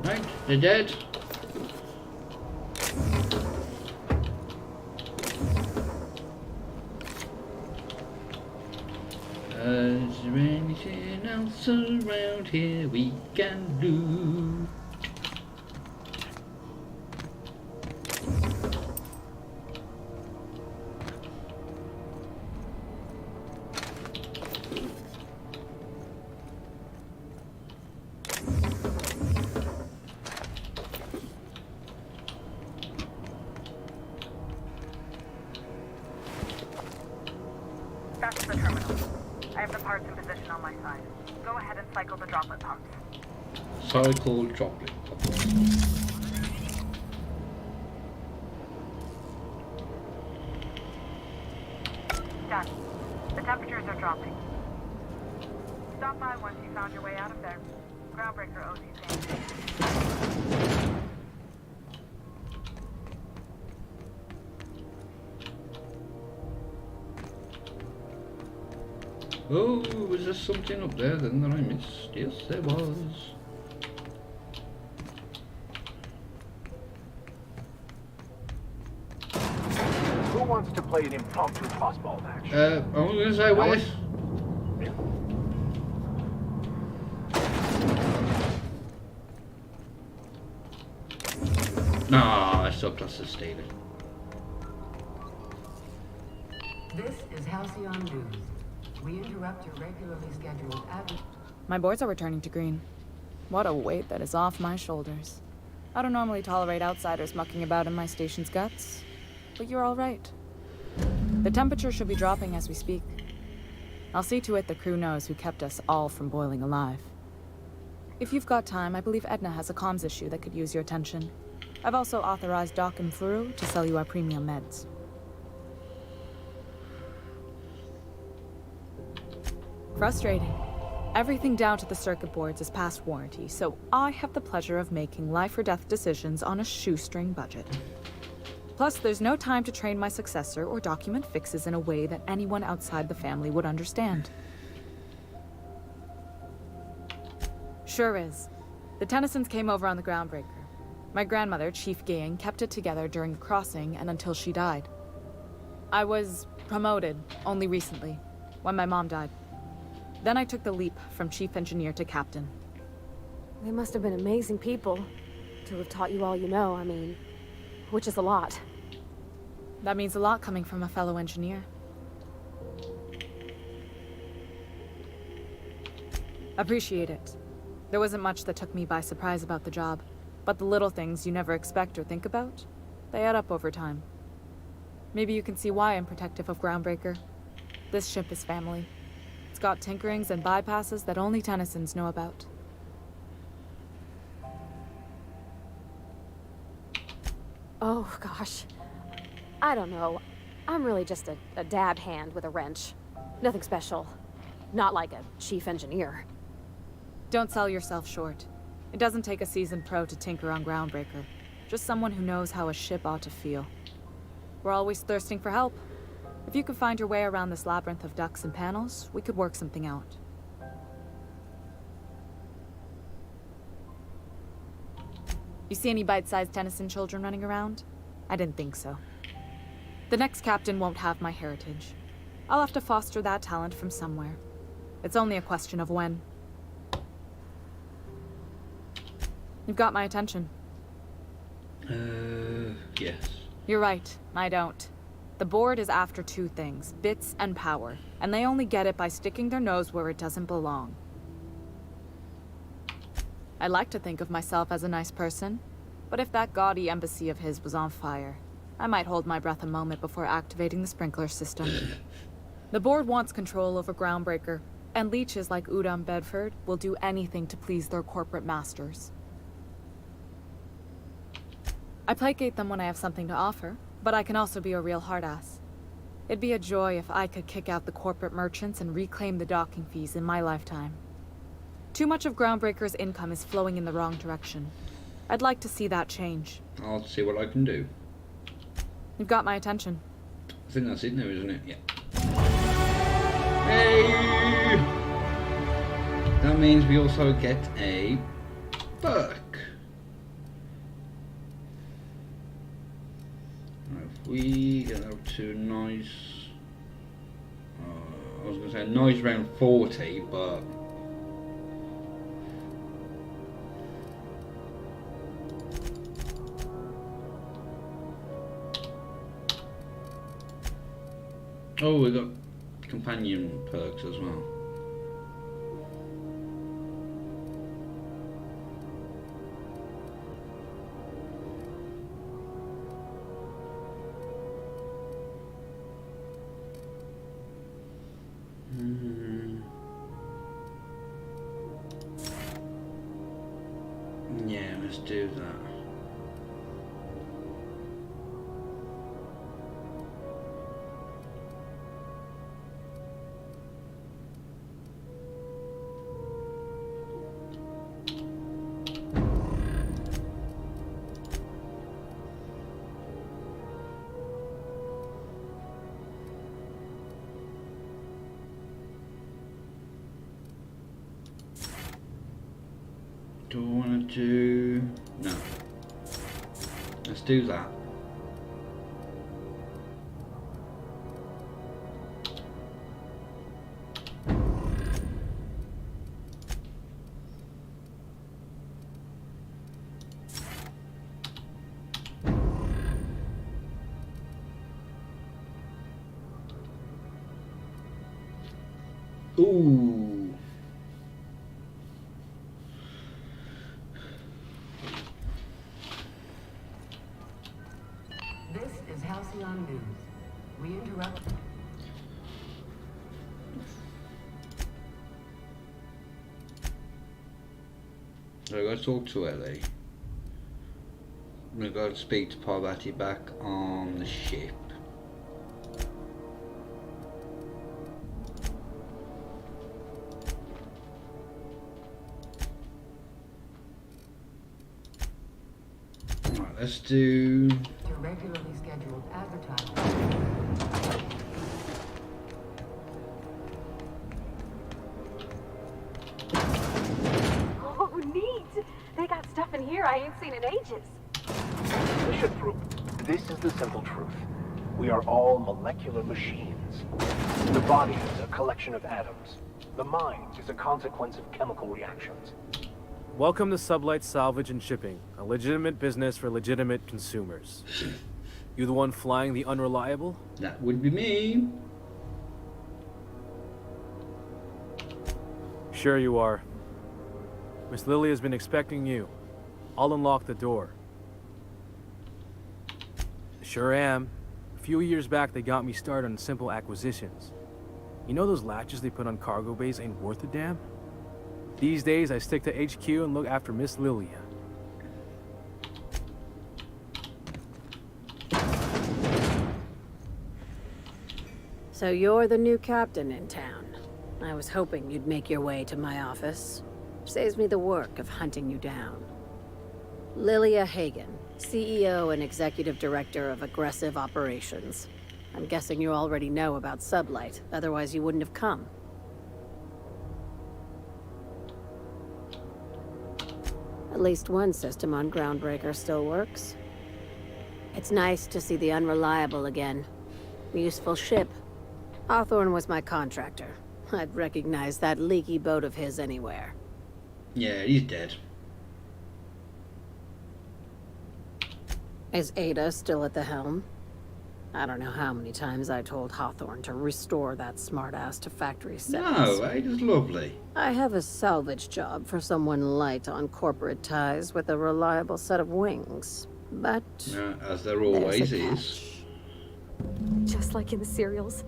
Right, they're dead. Is there anything else around here we can do?
That's the terminal. I have the parts in position on my side. Go ahead and cycle the droplet pumps.
Cycle droplet.
Done. The temperatures are dropping. Stop by once you found your way out of there. Groundbreaker owes you things.
Oh, was there something up there then that I missed? Yes, there was.
Who wants to play an impromptu tossball match?
I was gonna say, wait. No, I still class as stealing.
This is Halcyon News. We interrupt your regularly scheduled
My boards are returning to green. What a weight that is off my shoulders. I don't normally tolerate outsiders mucking about in my station's guts, but you're all right. The temperature should be dropping as we speak. I'll see to it the crew knows who kept us all from boiling alive. If you've got time, I believe Edna has a comms issue that could use your attention. I've also authorized Doc and Furu to sell you our premium meds. Frustrating. Everything down to the circuit boards is past warranty, so I have the pleasure of making life or death decisions on a shoestring budget. Plus, there's no time to train my successor or document fixes in a way that anyone outside the family would understand. Sure is. The Tennysons came over on the Groundbreaker. My grandmother, Chief Gang, kept it together during the crossing and until she died. I was promoted only recently, when my mom died. Then I took the leap from chief engineer to captain.
They must have been amazing people to have taught you all you know, I mean, which is a lot.
That means a lot coming from a fellow engineer. Appreciate it. There wasn't much that took me by surprise about the job, but the little things you never expect or think about, they add up over time. Maybe you can see why I'm protective of Groundbreaker. This ship is family. It's got tinkerings and bypasses that only Tennysons know about.
Oh, gosh. I don't know. I'm really just a dab hand with a wrench. Nothing special. Not like a chief engineer.
Don't sell yourself short. It doesn't take a seasoned pro to tinker on Groundbreaker. Just someone who knows how a ship ought to feel. We're always thirsting for help. If you could find your way around this labyrinth of ducts and panels, we could work something out. You see any bite-sized Tennyson children running around? I didn't think so. The next captain won't have my heritage. I'll have to foster that talent from somewhere. It's only a question of when. You've got my attention.
Yes.
You're right, I don't. The board is after two things, bits and power, and they only get it by sticking their nose where it doesn't belong. I like to think of myself as a nice person, but if that gaudy embassy of his was on fire, I might hold my breath a moment before activating the sprinkler system. The board wants control over Groundbreaker, And leeches like Udom Bedford will do anything to please their corporate masters. I placate them when I have something to offer, but I can also be a real hard-ass. It'd be a joy if I could kick out the corporate merchants and reclaim the docking fees in my lifetime. Too much of Groundbreaker's income is flowing in the wrong direction. I'd like to see that change.
I'll see what I can do.
You've got my attention.
I think that's it now, isn't it? Yeah. Hey! That means we also get a perk. If we get up to nice... I was going to say nice round 40, but... Oh, we got companion perks as well. Yeah, let's do that. Do I want to do... No. Let's do that. Ooh.
News. We interrupt.
I gotta talk to Ellie. I'm gonna go speak to Parvati back on the ship. Right, let's do...
Regularly scheduled advertising.
Oh, neat! They got stuff in here I ain't seen in ages.
Mission group, this is the simple truth. We are all molecular machines. The body is a collection of atoms. The mind is a consequence of chemical reactions.
Welcome to Sublight Salvage and Shipping, a legitimate business for legitimate consumers. You the one flying the Unreliable?
That would be me.
Sure you are. Miss Lily has been expecting you. I'll unlock the door. Sure am. A few years back they got me started on simple acquisitions. You know those latches they put on cargo bays ain't worth a damn? These days, I stick to HQ and look after Miss Lilia.
So you're the new captain in town. I was hoping you'd make your way to my office. Saves me the work of hunting you down. Lilia Hagen, CEO and Executive Director of Aggressive Operations. I'm guessing you already know about Sublight, otherwise you wouldn't have come. At least one system on Groundbreaker still works. It's nice to see the Unreliable again. Useful ship. Hawthorne was my contractor. I'd recognize that leaky boat of his anywhere.
Yeah, he's dead.
Is Ada still at the helm? I don't know how many times I told Hawthorne to restore that smartass to factory settings.
No, Ada's lovely.
I have a salvage job for someone light on corporate ties with a reliable set of wings. But...
as there always is.
Just like in the serials.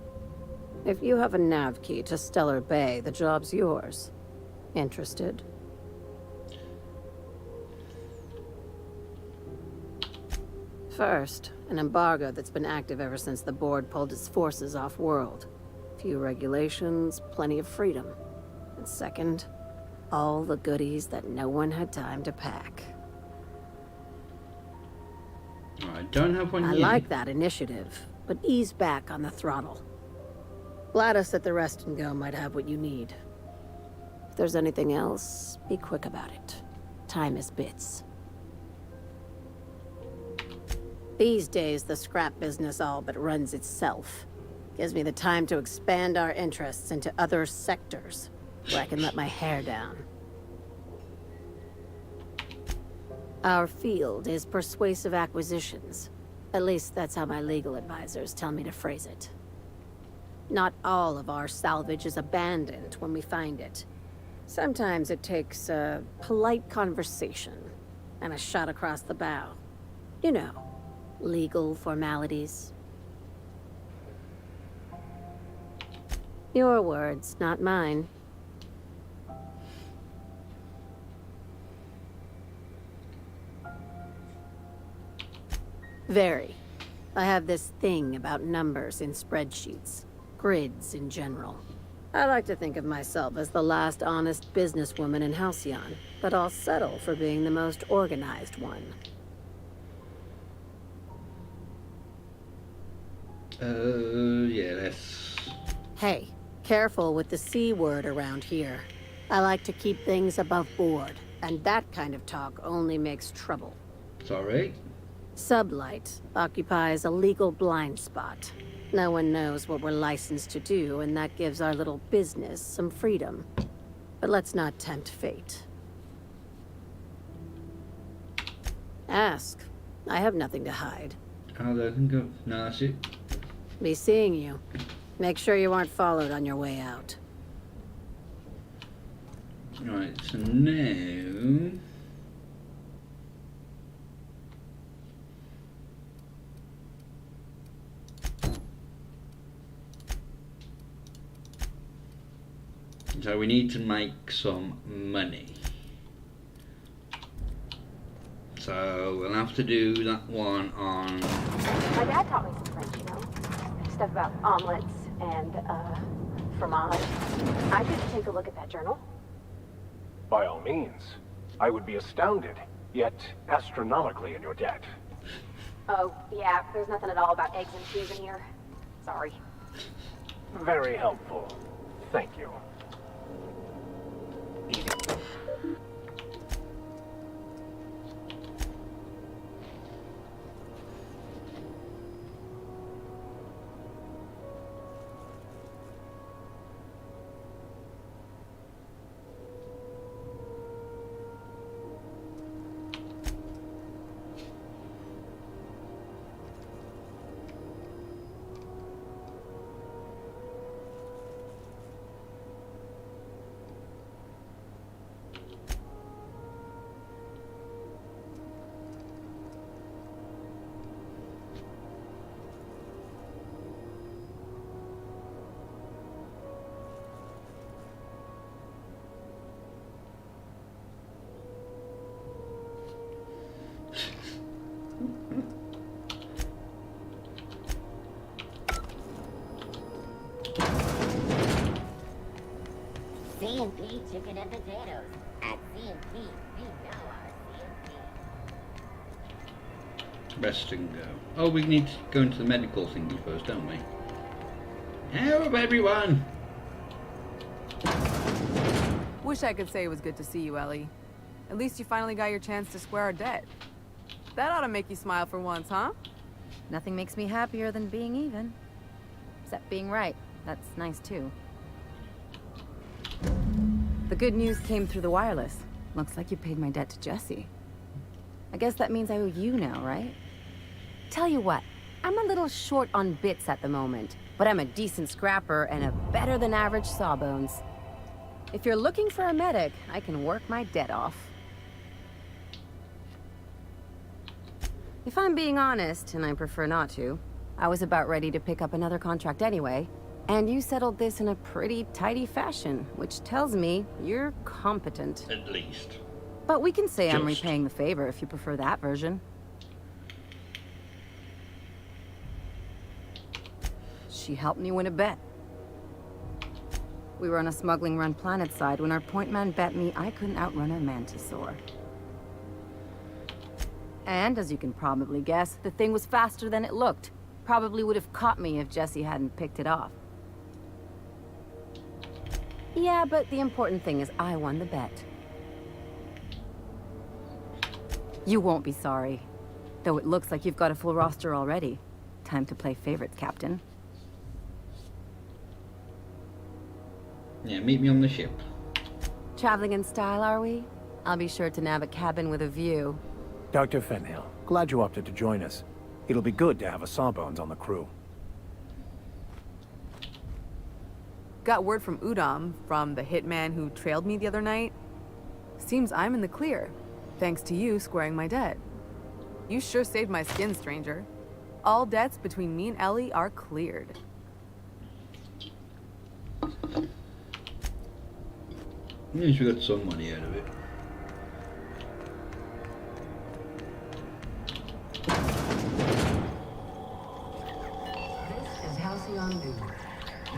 If you have a nav key to Stellar Bay, the job's yours. Interested? First, an embargo that's been active ever since the board pulled its forces off-world. Few regulations, plenty of freedom. And second, all the goodies that no one had time to pack.
I don't have one
I
yet.
like that initiative, but ease back on the throttle. Gladys at the Rest and Go might have what you need. If there's anything else, be quick about it. Time is bits. These days, the scrap business all but runs itself. Gives me the time to expand our interests into other sectors, where I can let my hair down. Our field is persuasive acquisitions. At least that's how my legal advisors tell me to phrase it. Not all of our salvage is abandoned when we find it. Sometimes it takes a polite conversation and a shot across the bow. You know, legal formalities. Your words, not mine. Very. I have this thing about numbers in spreadsheets. Grids in general. I like to think of myself as the last honest businesswoman in Halcyon, but I'll settle for being the most organized one.
Yeah, that's...
Hey, careful with the C word around here. I like to keep things above board, and that kind of talk only makes trouble.
Sorry?
Sublight occupies a legal blind spot. No one knows what we're licensed to do, and that gives our little business some freedom. But let's not tempt fate. Ask. I have nothing to hide.
Oh, there can go. No, that's it.
Be seeing you. Make sure you aren't followed on your way out.
Right, so now... So we need to make some money. So we'll have to do that one on...
My dad taught me some French, you know? Stuff about omelets and, fromage. I should take a look at that journal.
By all means. I would be astounded, yet astronomically in your debt.
Oh, yeah, there's nothing at all about eggs and cheese in here. Sorry.
Very helpful. Thank you.
C&P chicken and potatoes. At C&P, we know our C&P.
Rest and go. Oh, we need to go into the medical thingy first, don't we? Help, everyone!
Wish I could say it was good to see you, Ellie. At least you finally got your chance to square our debt. That ought to make you smile for once, huh?
Nothing makes me happier than being even. Except being right. That's nice, too. The good news came through the wireless. Looks like you paid my debt to Jesse. I guess that means I owe you now, right? Tell you what, I'm a little short on bits at the moment, but I'm a decent scrapper and a better-than-average sawbones. If you're looking for a medic, I can work my debt off. If I'm being honest, and I prefer not to, I was about ready to pick up another contract anyway, And you settled this in a pretty tidy fashion, which tells me you're competent.
At least.
But we can say I'm
Just.
repaying the favor if you prefer that version. She helped me win a bet. We were on a smuggling run planetside when our point man bet me I couldn't outrun a mantisaur. And, as you can probably guess, the thing was faster than it looked. Probably would have caught me if Jesse hadn't picked it off. Yeah, but the important thing is I won the bet. You won't be sorry. Though it looks like you've got a full roster already. Time to play favorites, Captain.
Yeah, meet me on the ship.
Traveling in style, are we? I'll be sure to nab a cabin with a view.
Dr. Fenhill, glad you opted to join us. It'll be good to have a Sawbones on the crew.
Got word from Udom, from the hitman who trailed me the other night. Seems I'm in the clear, thanks to you squaring my debt. You sure saved my skin, stranger. All debts between me and Ellie are cleared.
At least we got some money out of it.
This is Halcyon News.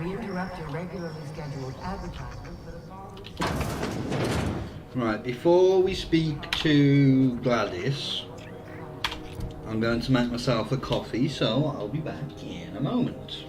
We interrupt your regularly scheduled advertisement for the following...
Right, before we speak to Gladys, I'm going to make myself a coffee, so I'll be back in a moment.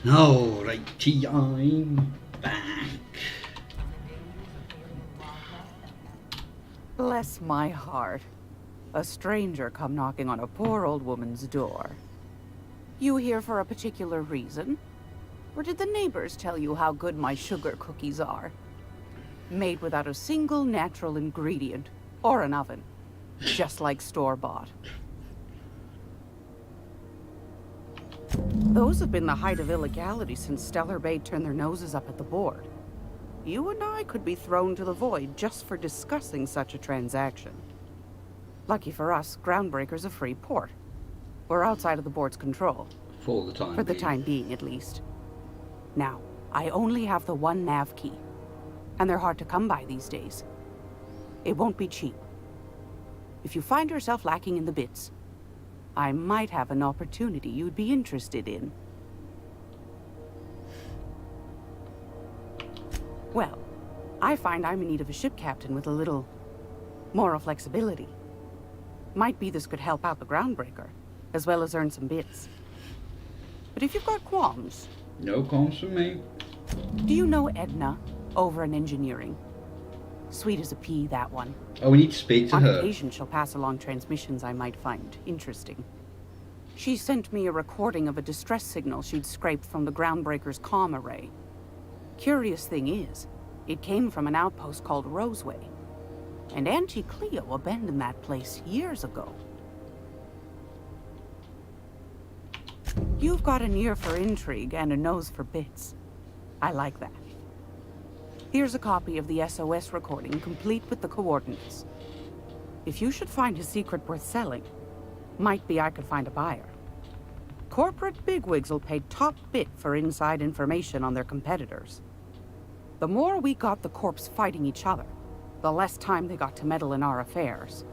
Alrighty, I'm back.
Bless my heart. A stranger come knocking on a poor old woman's door. You here for a particular reason? Or did the neighbors tell you how good my sugar cookies are? Made without a single natural ingredient, or an oven. Just like store-bought. Those have been the height of illegality since Stellar Bay turned their noses up at the board. You and I could be thrown to the void just for discussing such a transaction. Lucky for us, Groundbreaker's a free port. We're outside of the board's control.
For the time being.
For the time being, at least. Now, I only have the one nav key. And they're hard to come by these days. It won't be cheap. If you find yourself lacking in the bits, I might have an opportunity you'd be interested in. Well, I find I'm in need of a ship captain with a little moral flexibility. Might be this could help out the Groundbreaker, as well as earn some bits. But if you've got qualms...
No qualms from me.
Do you know Edna, over in engineering? Sweet as a pea, that one.
Oh, we need to speak to her.
On occasion, she'll pass along transmissions I might find interesting. She sent me a recording of a distress signal she'd scraped from the Groundbreaker's comm array. Curious thing is, it came from an outpost called Roseway. And Auntie Cleo abandoned that place years ago. You've got an ear for intrigue and a nose for bits. I like that. Here's a copy of the SOS recording, complete with the coordinates. If you should find his secret worth selling, might be I could find a buyer. Corporate bigwigs will pay top bit for inside information on their competitors. The more we got the corps fighting each other, the less time they got to meddle in our affairs.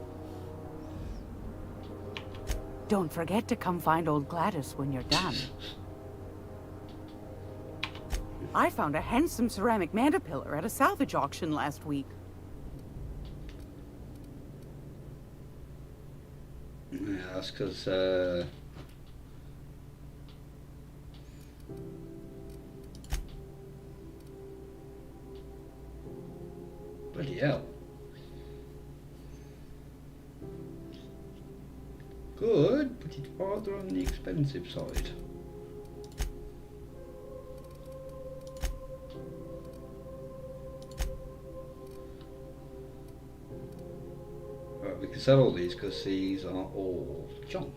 Don't forget to come find old Gladys when you're done. I found a handsome ceramic mandapillar at a salvage auction last week.
Yeah, that's because, bloody hell. Good, but it's rather on the expensive side. Right, we can sell all these because these are all junk.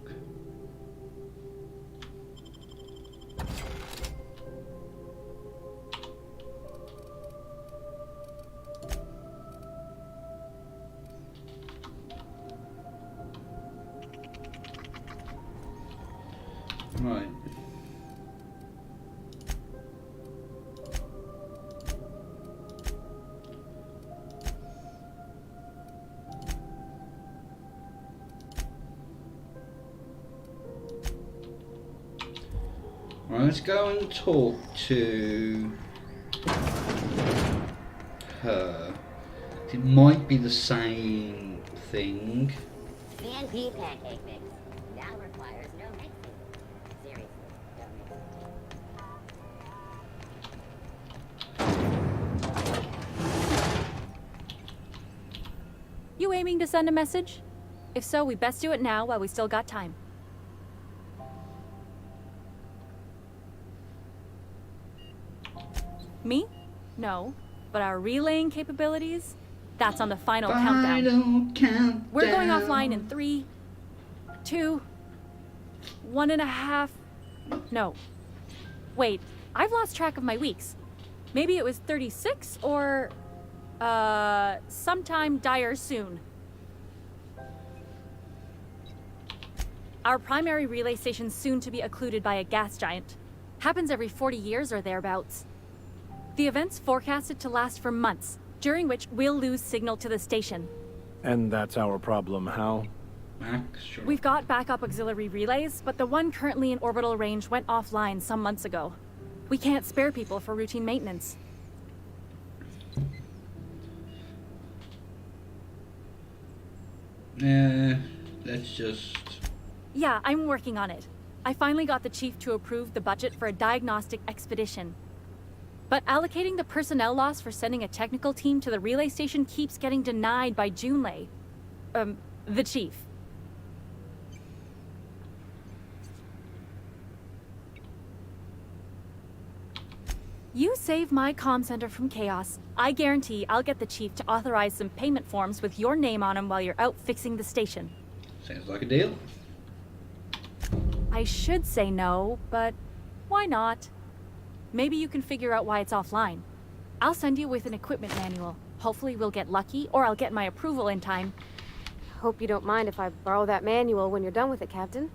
Right. Right, let's go and talk to her. It might be the same thing.
CNP pancake mix now requires no mixing. Seriously, don't mix.
You aiming to send a message? If so, we best do it now while we still got time. Me? No. But our relaying capabilities? That's on the final countdown. We're going offline in 3, 2, 1.5... No. Wait, I've lost track of my weeks. Maybe it was 36 or... sometime dire soon. Our primary relay station's soon to be occluded by a gas giant. Happens every 40 years or thereabouts. The event's forecasted to last for months, during which we'll lose signal to the station.
And that's our problem, how?
Sure.
We've got backup auxiliary relays, but the one currently in orbital range went offline some months ago. We can't spare people for routine maintenance.
Let's just...
Yeah, I'm working on it. I finally got the chief to approve the budget for a diagnostic expedition. But allocating the personnel loss for sending a technical team to the relay station keeps getting denied by Junlei. The chief. You save my comm center from chaos. I guarantee I'll get the chief to authorize some payment forms with your name on them while you're out fixing the station.
Sounds like a deal.
I should say no, but why not? Maybe you can figure out why it's offline. I'll send you with an equipment manual. Hopefully we'll get lucky, or I'll get my approval in time.
Hope you don't mind if I borrow that manual when you're done with it, Captain.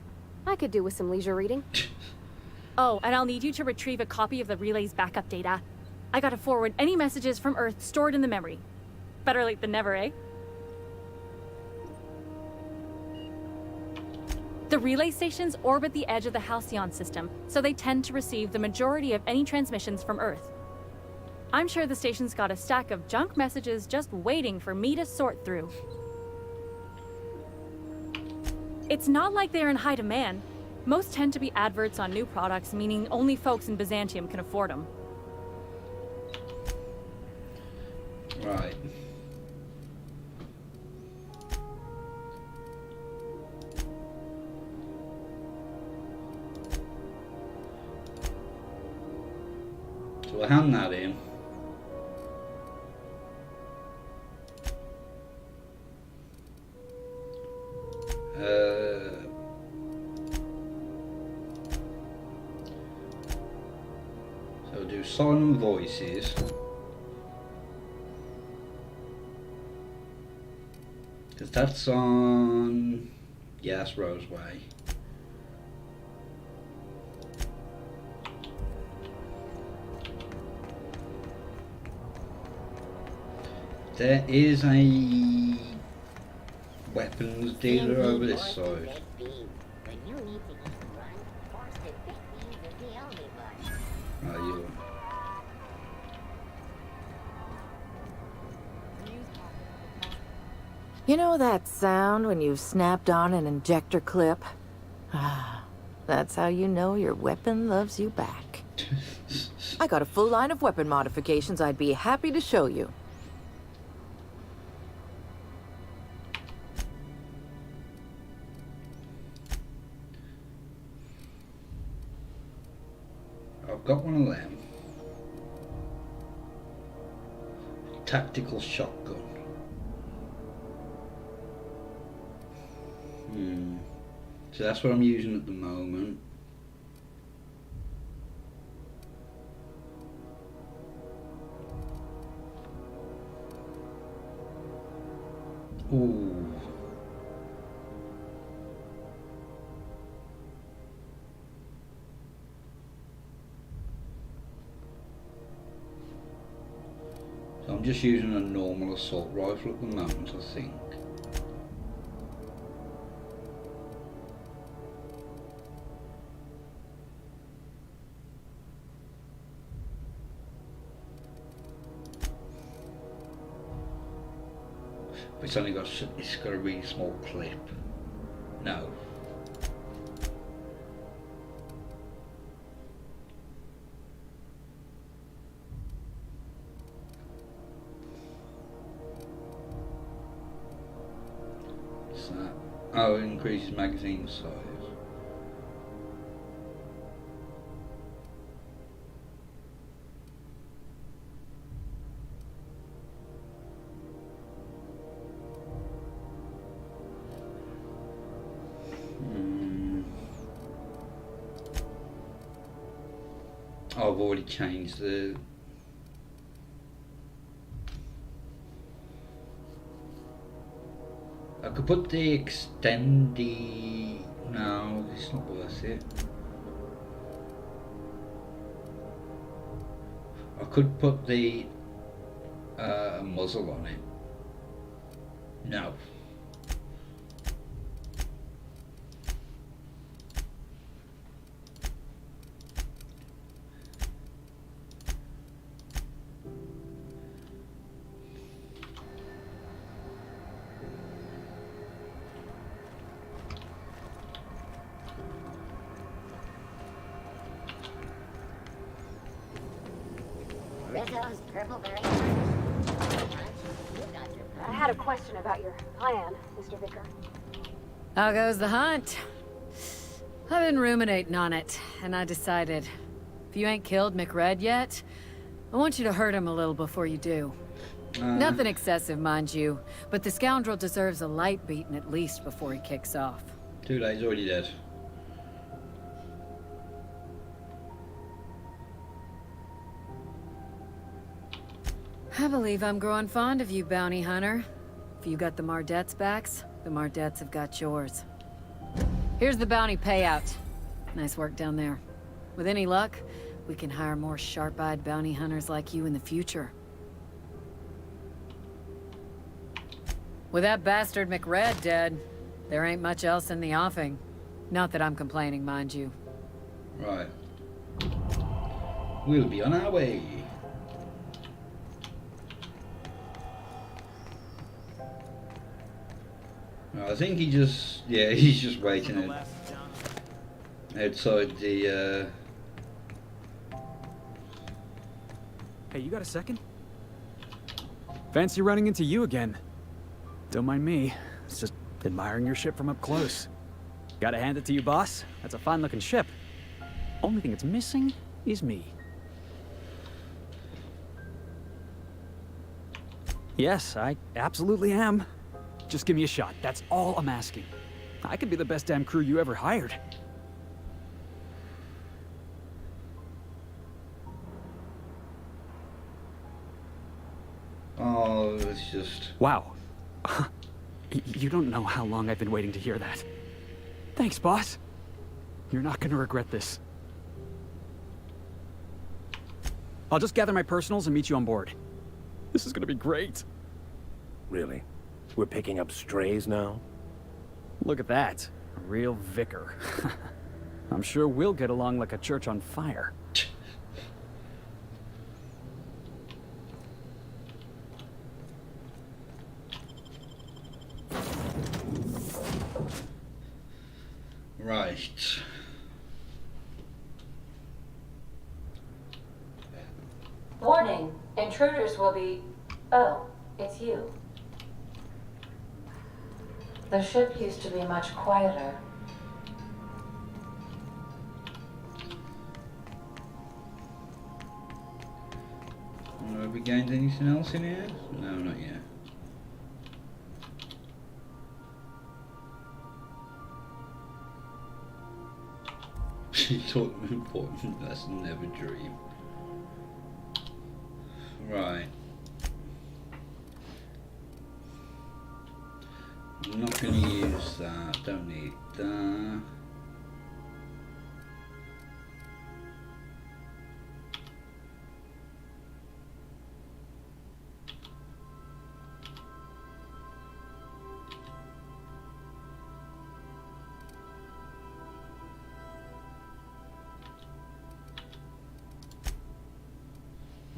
I could do with some leisure reading.
Oh, and I'll need you to retrieve a copy of the relay's backup data. I gotta forward any messages from Earth stored in the memory. Better late than never, eh? The relay stations orbit the edge of the Halcyon system, so they tend to receive the majority of any transmissions from Earth. I'm sure the station's got a stack of junk messages just waiting for me to sort through. It's not like they're in high demand. Most tend to be adverts on new products, meaning only folks in Byzantium can afford them.
Right. So we'll hand that in. So we'll do Solemn Voices. Because that's on... Yeah, that's Roseway. There is a weapons dealer over this side. Oh, you.
You know that sound when you've snapped on an injector clip? Ah, that's how you know your weapon loves you back. I got a full line of weapon modifications I'd be happy to show you.
I've got one of them. Tactical shotgun. So that's what I'm using at the moment. Ooh. So I'm just using a normal assault rifle at the moment, I think. But it's got a really small clip. No. What's that? Oh, it increases magazine size. I've already changed the... I could put the extendy... No, it's not worth it. I could put the muzzle on it. No.
Rizzo's purple berry.
I had a question about your plan, Mr. Vicker.
How goes the hunt? I've been ruminating on it, and I decided, if you ain't killed McRed yet, I want you to hurt him a little before you do. Nothing excessive, mind you, but the scoundrel deserves a light beating at least before he kicks off.
Too late, he's already dead.
I believe I'm growing fond of you, bounty hunter. If you got the Mardets' backs, the Mardets have got yours. Here's the bounty payout. Nice work down there. With any luck, we can hire more sharp-eyed bounty hunters like you in the future. With that bastard McRed dead, there ain't much else in the offing. Not that I'm complaining, mind you.
Right. We'll be on our way. I think he just, yeah, he's just waiting outside the,
Hey, you got a second? Fancy running into you again. Don't mind me. It's just admiring your ship from up close. Gotta hand it to you, boss. That's a fine-looking ship. Only thing it's missing is me. Yes, I absolutely am. Just give me a shot. That's all I'm asking. I could be the best damn crew you ever hired.
oh, it's just...
Wow. You don't know how long I've been waiting to hear that. Thanks, boss. You're not gonna regret this. I'll just gather my personals and meet you on board. This is gonna be great.
Really? We're picking up strays now?
Look at that. A real vicar. I'm sure we'll get along like a church on fire.
Right.
Warning, intruders will be... Oh, it's you. The ship used to be much quieter.
Have we gained anything else in here? No, not yet. She taught them important lesson, never dream. Right. I'm not going to use that, don't need that.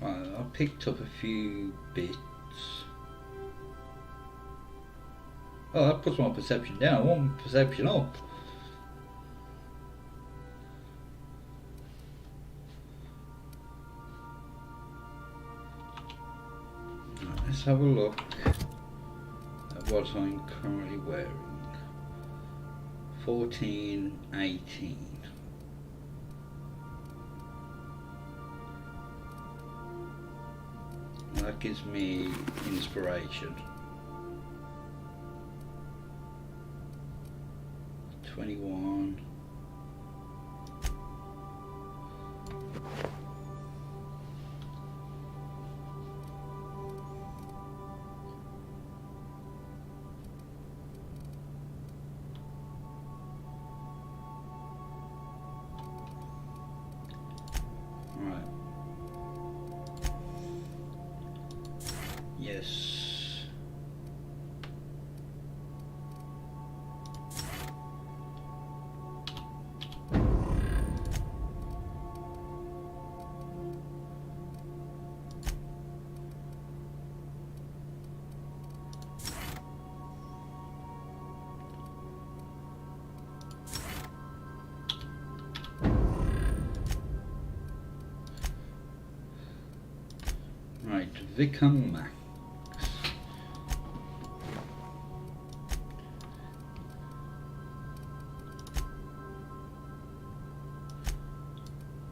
Right, I picked up a few bits. Oh, that puts my perception down. I want perception up. Right, let's have a look at what I'm currently wearing. 14, 18. That gives me inspiration. 21. Right. Yes. Vicom Max.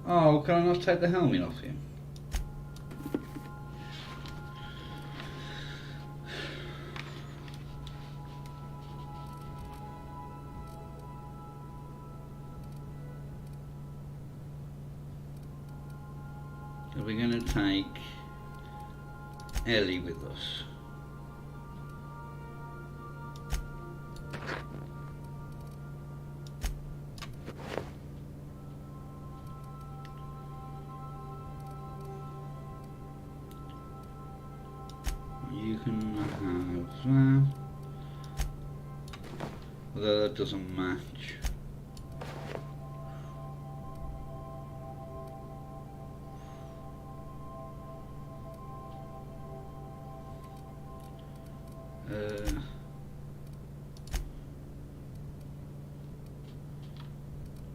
Oh, can I not take the helmet off him? So we're going to take Ellie with us. You can have that, although that doesn't match.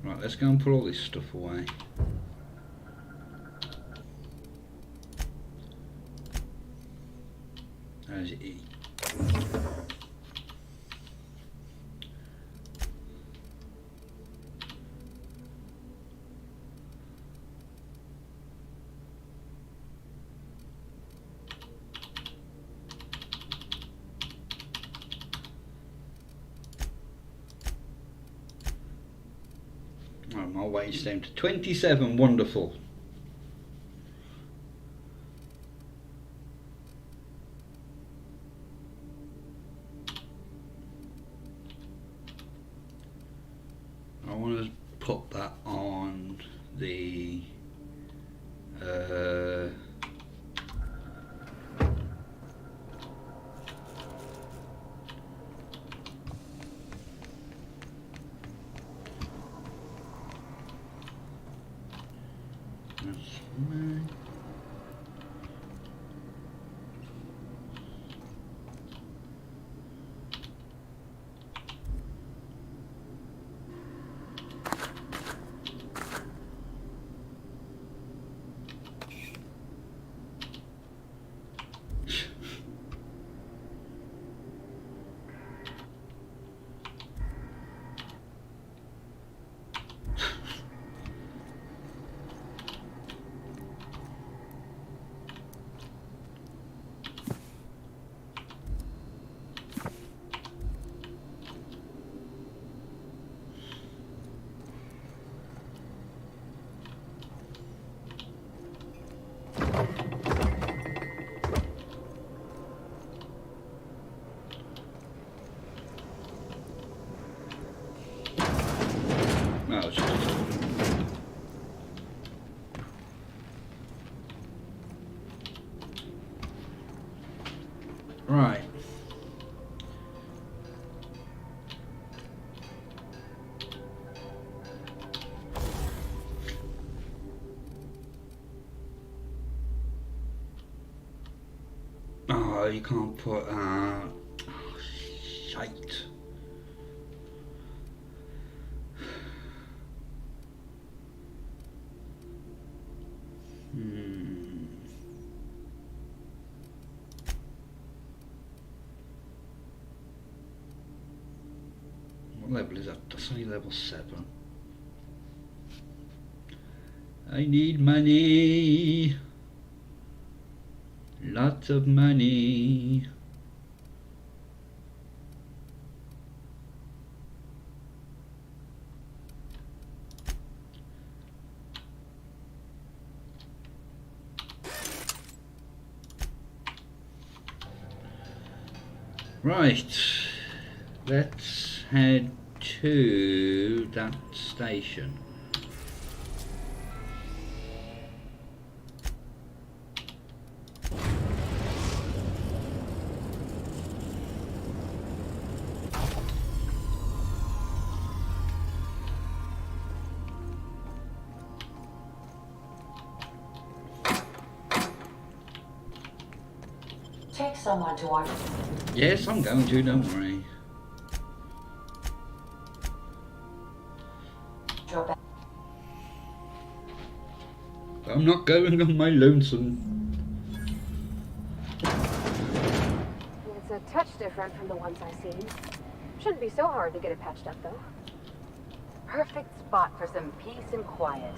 Right, let's go and put all this stuff away. How's it eat? Oh, my weight's down to 27, wonderful. I want to put that on the right. Oh, you can't put oh, shite. What level is that? That's only level 7. I need money. Lots of money. Right, let's head to that station.
Take someone to our...
Yes, I'm going to, don't worry. I'm not going on my lonesome.
different from the ones I've seen. Shouldn't be so hard to get it patched up, though.
Perfect spot for some peace and quiet.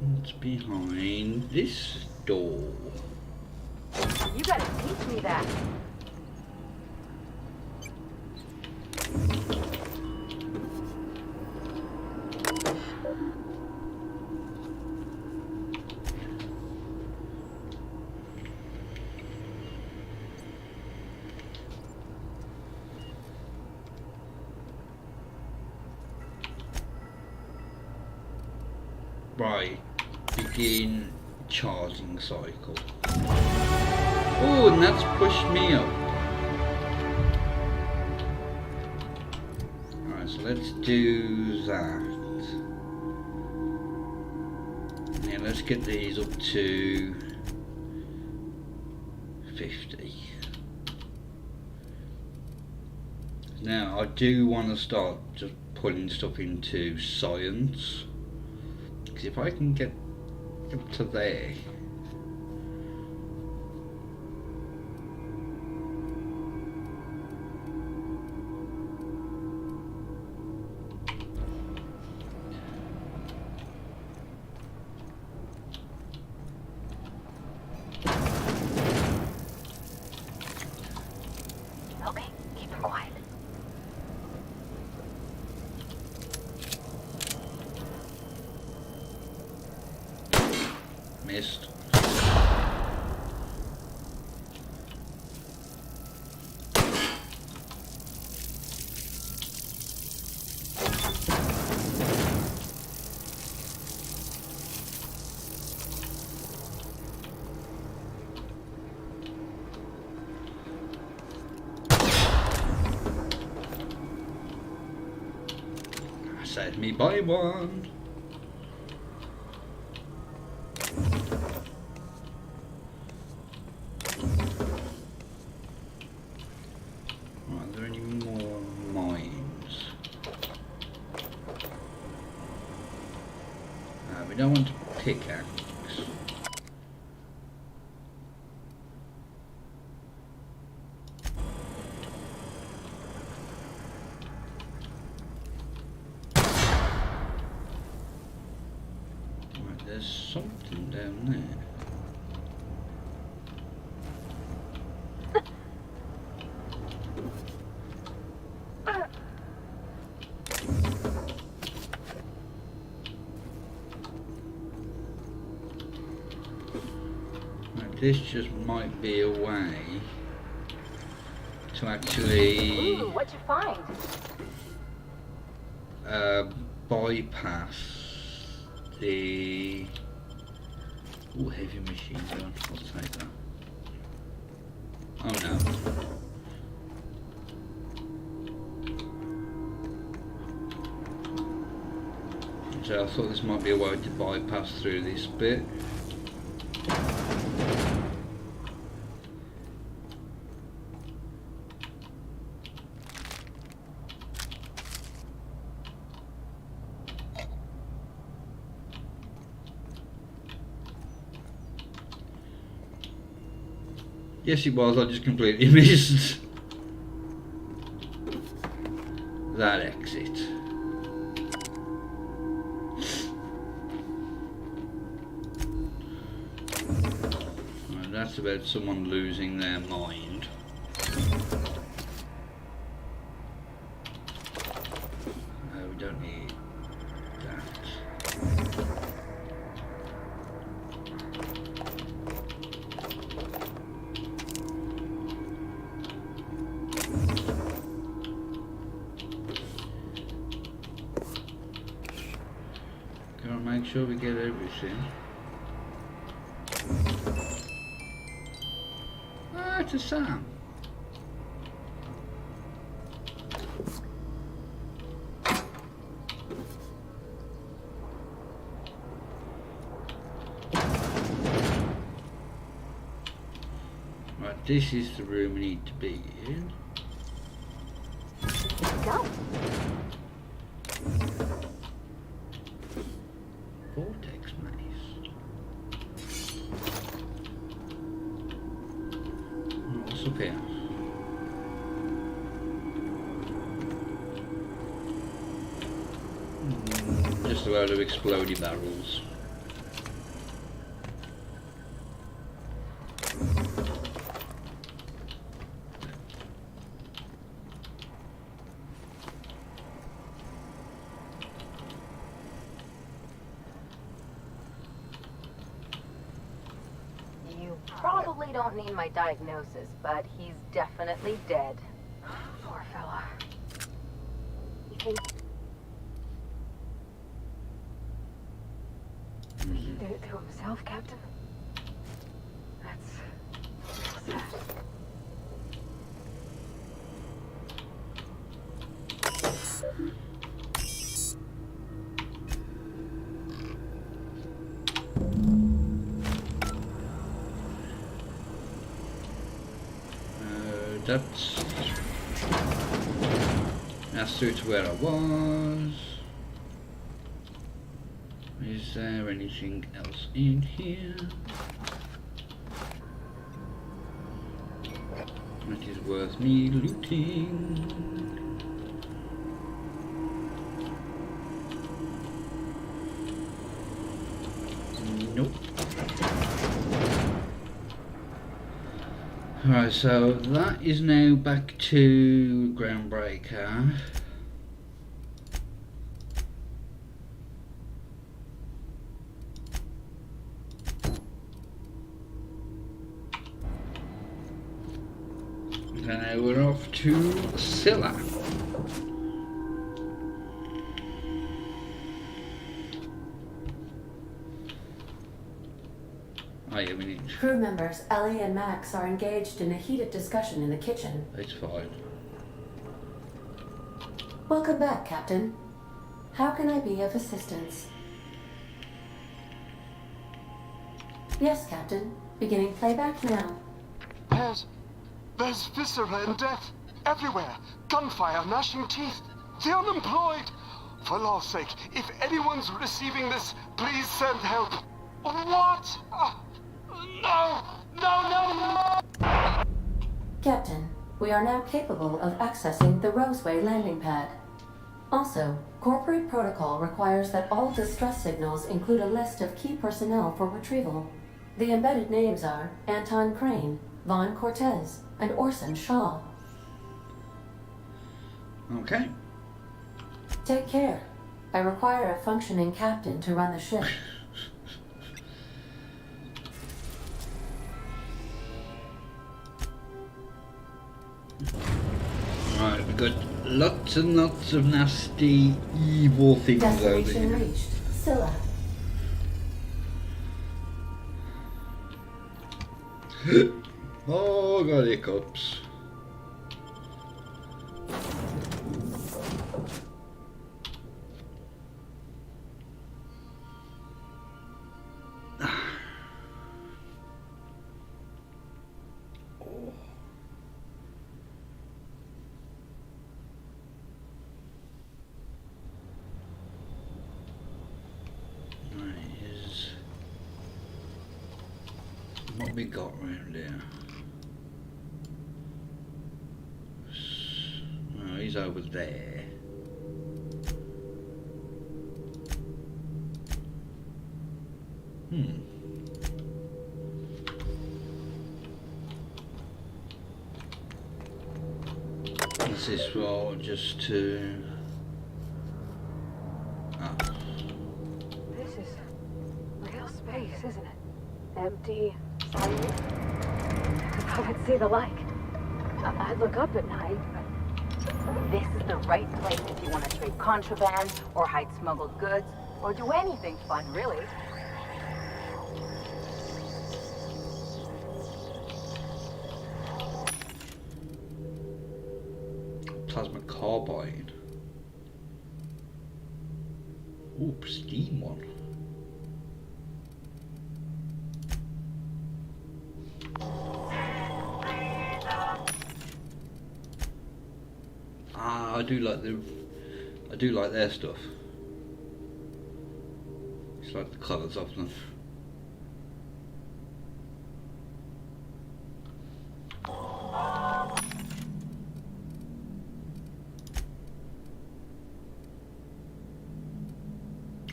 What's behind this door?
You gotta teach me that.
Right, begin charging cycle. Oh, and that's pushed me up. Alright, so let's do that. Yeah, let's get these up to 50. Now, I do want to start just putting stuff into science. If I can get up to there,
Okay, keep it quiet.
missed. Saved me by one. Are there any more mines? We don't want to pickaxe. There's something down there. This just might be a way to actually
Ooh, what'd you find?
bypass the heavy machine gun. I'll take that. Oh no. So I thought this might be a way to bypass through this bit. Yes, it was. I just completely missed that exit. Right, that's about someone losing their mind. No, we don't need that. Gotta make sure we get everything. Ah, it's a Sam. Right, this is the room we need to be in.
Go.
Vortex maze. What's up here? Just a load of exploding barrels.
Probably don't need my diagnosis, but he's definitely dead. Poor fella. You think he did it to himself, Captain? That's real sad.
That's through to where I was. Is there anything else in here that is worth me looting? Nope. Right, so that is now back to Groundbreaker. And now we're off to Scylla. Oh yeah, we need...
Crew members Ellie and Max are engaged in a heated discussion in the kitchen.
It's fine.
Welcome back, Captain. How can I be of assistance? Yes, Captain. Beginning playback now.
There's viscera and death everywhere. Gunfire, gnashing teeth. The unemployed. For law's sake, if anyone's receiving this, please send help. What? No!
Captain, we are now capable of accessing the Roseway landing pad. Also, corporate protocol requires that all distress signals include a list of key personnel for retrieval. The embedded names are Anton Crane, Vaughn Cortez, and Orson Shaw.
Okay.
Take care. I require a functioning captain to run the ship.
Right, we've got lots and lots of nasty, evil things over
Destination
here.
reached. Scylla.
Oh, got hiccups. What we got round here? Oh, he's over there. Is this all just to...
This is real space, isn't it? Empty, silent. If I could see the light, I'd look up at night, but
This is the right place if you want to trade contraband or hide smuggled goods
Or do anything fun, really.
Plasma carbide. Ooh, steam one. Ah, I do like their stuff. It's like the colours of them.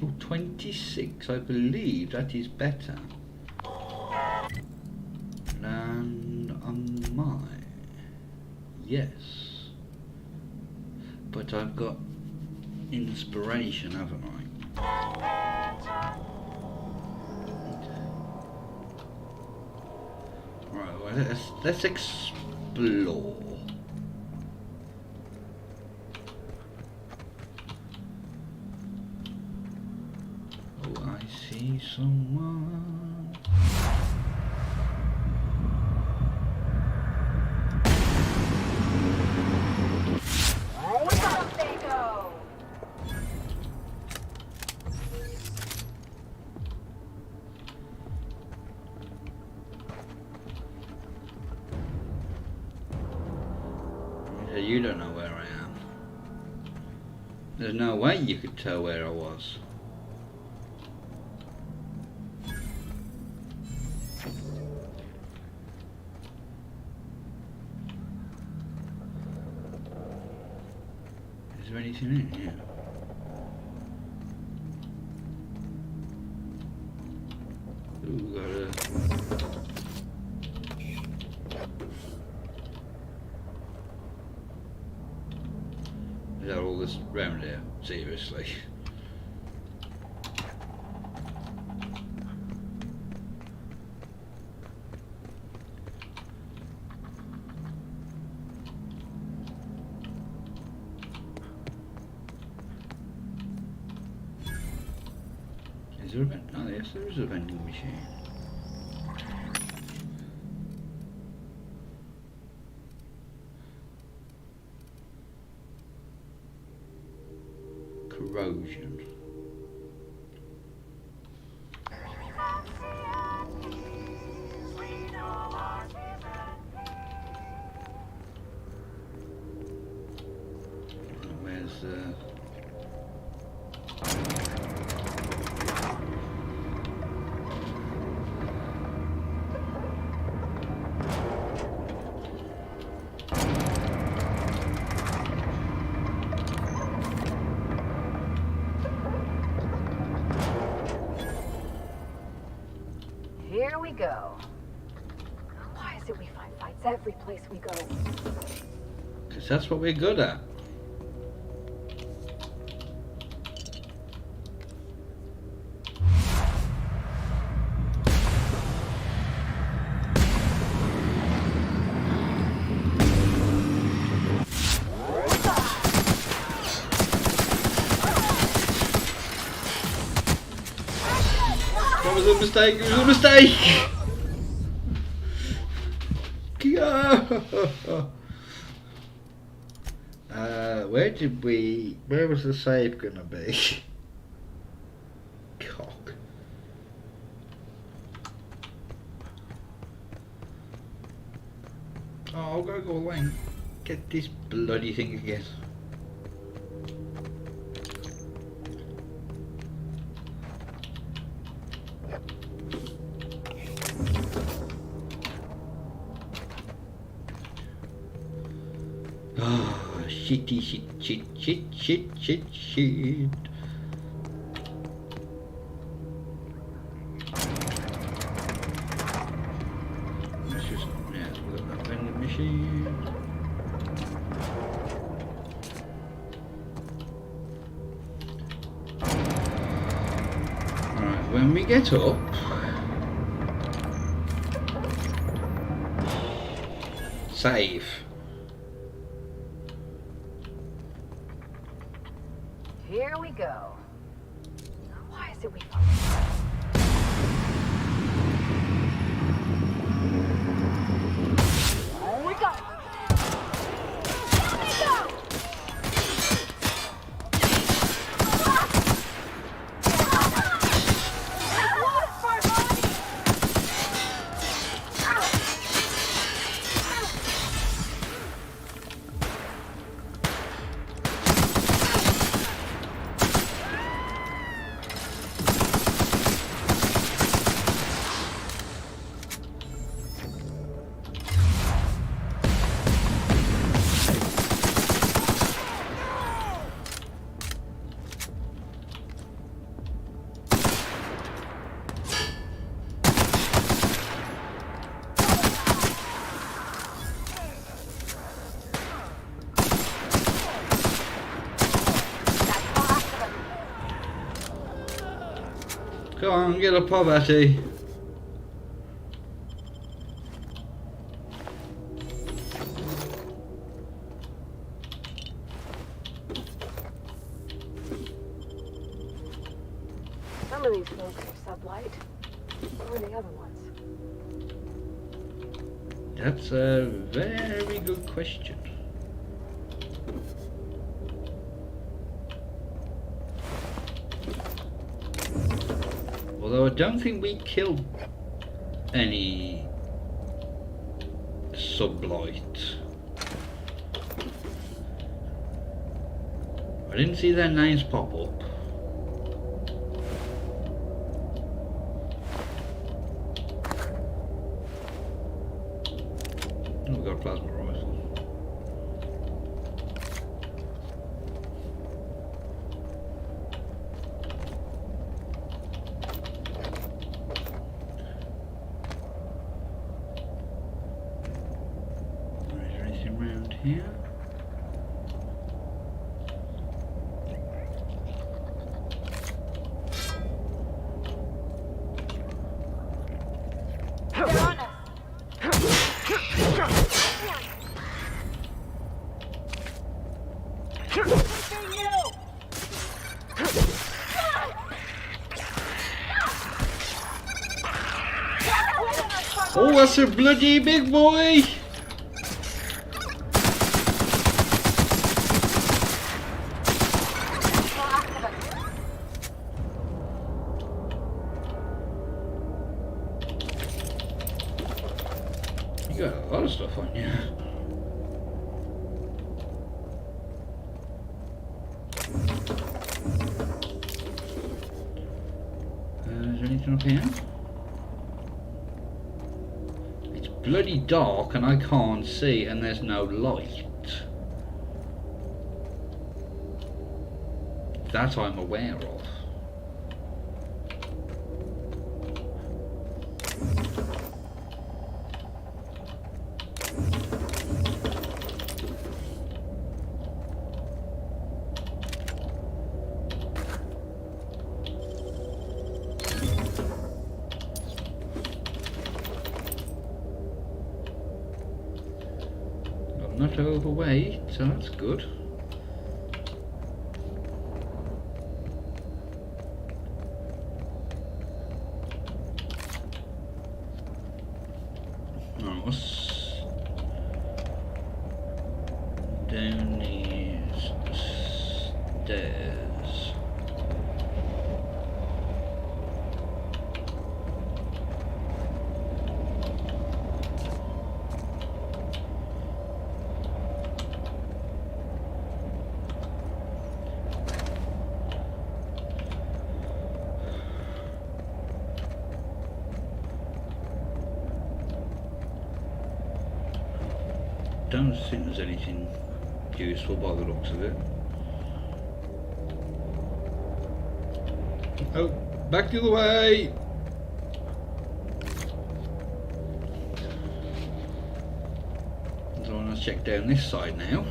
Oh, 26, I believe that is better than on mine. Yes. But I've got inspiration, haven't I? Right, well, let's explore. Oh, I see someone. You don't know where I am. There's no way you could tell where I was. Is there anything in here? Ooh, got a... Is that all this round here? Seriously. Is there a vending? Oh yes, there is a vending machine. Corrosion. Where's
Here we go. Why is it we find fights every place we go?
Because that's what we're good at. That was a mistake, it was a mistake! Where was the save gonna be? Cock. Oh, I'll go away and get this bloody thing again. Shitty shit. Let's just, yeah, we've got that vending machine. Alright, when we get up, save.
Here we go. is it we find? We go! Here we go!
Come on, get a pop at it.
Some of these folks are sublight. Where are the other ones?
That's a very good question. Although I don't think we killed any sublight. I didn't see their names pop up. Oh, we got a plasma rifle. Here. Oh, that's a bloody big boy! You got a lot of stuff on you. Is there anything up here? It's bloody dark and I can't see and there's no light. That I'm aware of. I'm not overweight, so that's good. What's down these stairs? Don't think there's anything useful by the looks of it. Oh, back the other way! So I want to check down this side now.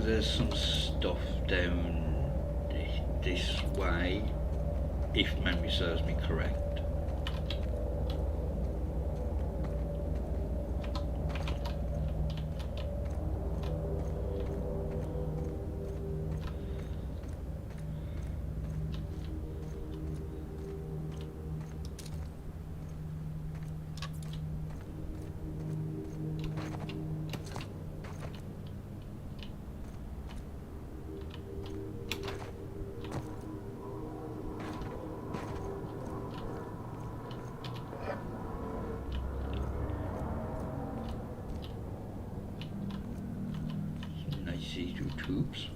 There's some stuff down this way. if memory serves me correct. See-through tubes.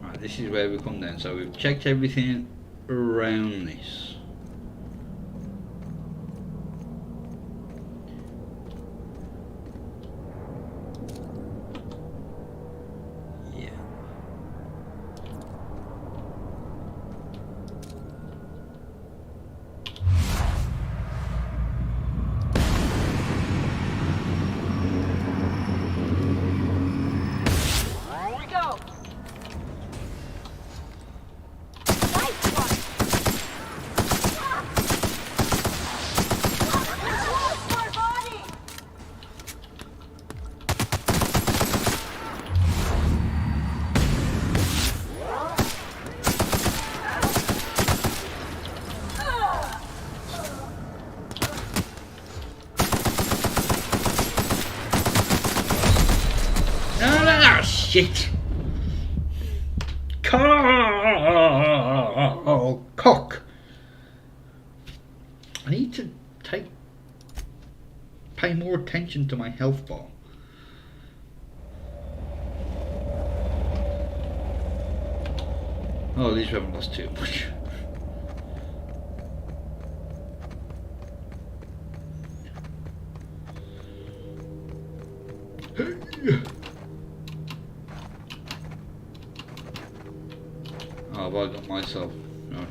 Right, this is where we come down. So we've checked everything around this. Yeah. Shit! Cock! I need to pay more attention to my health bar. Oh, at least we haven't lost too much. Oh, have I got myself? Oh no.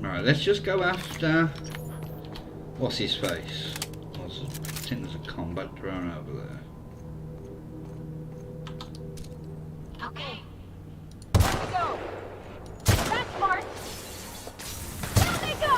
Alright, let's just go after... What's his face? I think there's a combat drone over there.
Okay. Here we go. That's smart. There they go.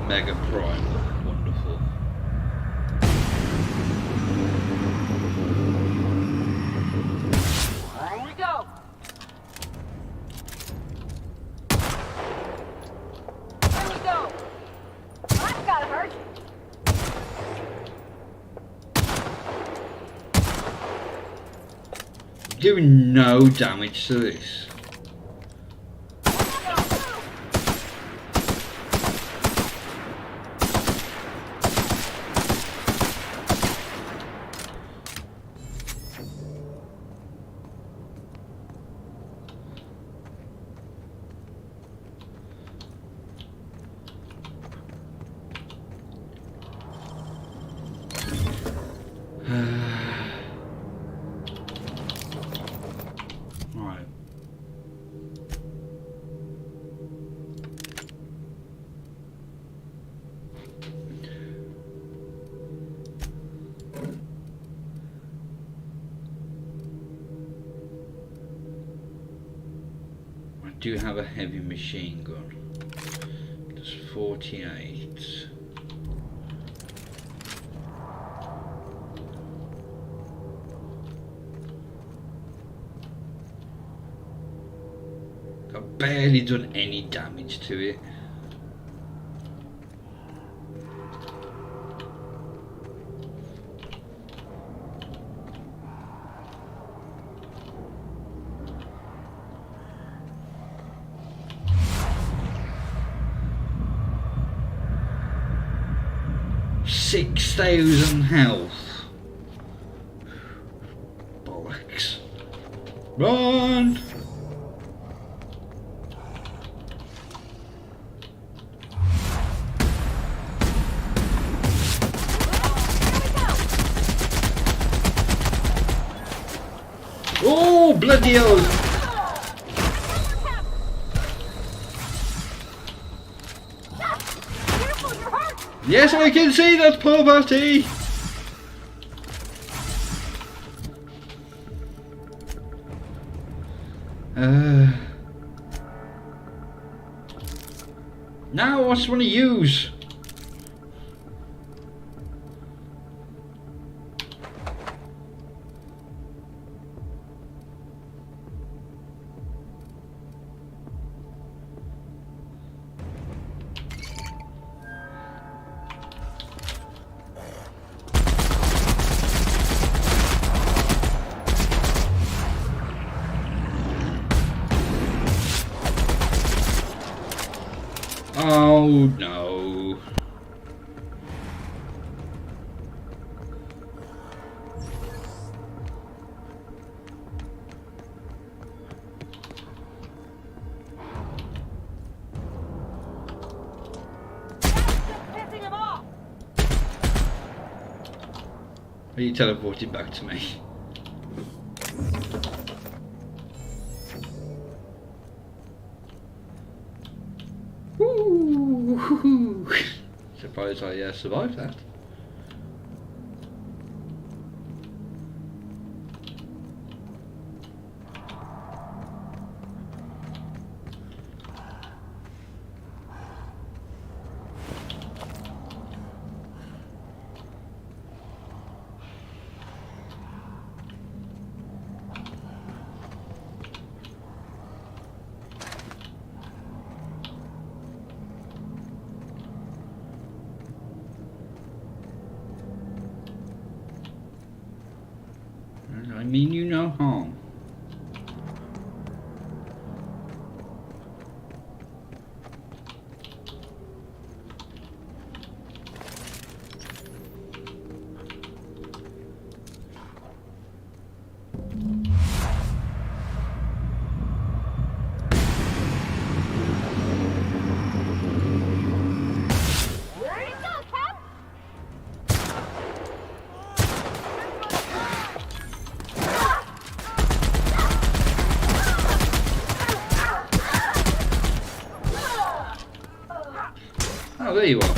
Mega Prime, wonderful.
Here we go. Here we go. That's gotta hurt.
Doing no damage to this. Right. I do have a heavy machine gun. There's 48. I've barely done any damage to it. $6,000 health. Bollocks. Run! Oh, bloody hell! Yes, I can see that poverty! Now what do you want to use? Oh no. Are you teleporting back to me? Woo! Suppose I survived that. I mean you no harm. Oh, there you are.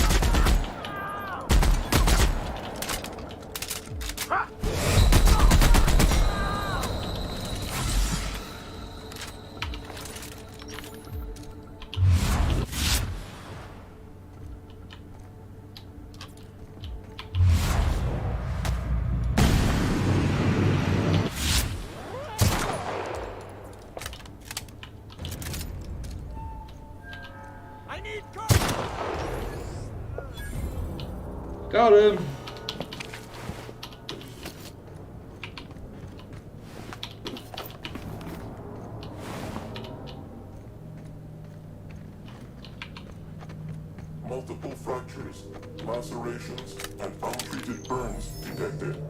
Got him.
Multiple fractures, lacerations, and untreated burns detected.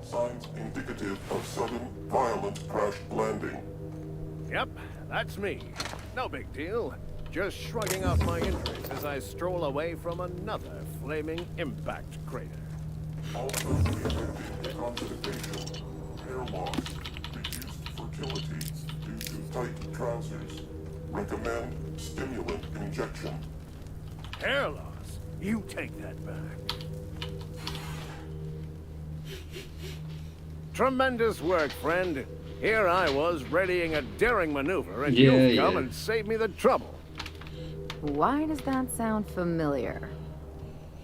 Signs indicative of sudden, violent crash landing.
Yep, that's me. No big deal. Just shrugging off my injuries as I stroll away from another flaming impact crater.
Also detected constipation, hair loss, reduced fertility due to tight trousers. Recommend stimulant injection.
Hair loss? You take that back. Tremendous work, friend. Here I was readying a daring maneuver, and you've come and saved me the trouble.
Why does that sound familiar?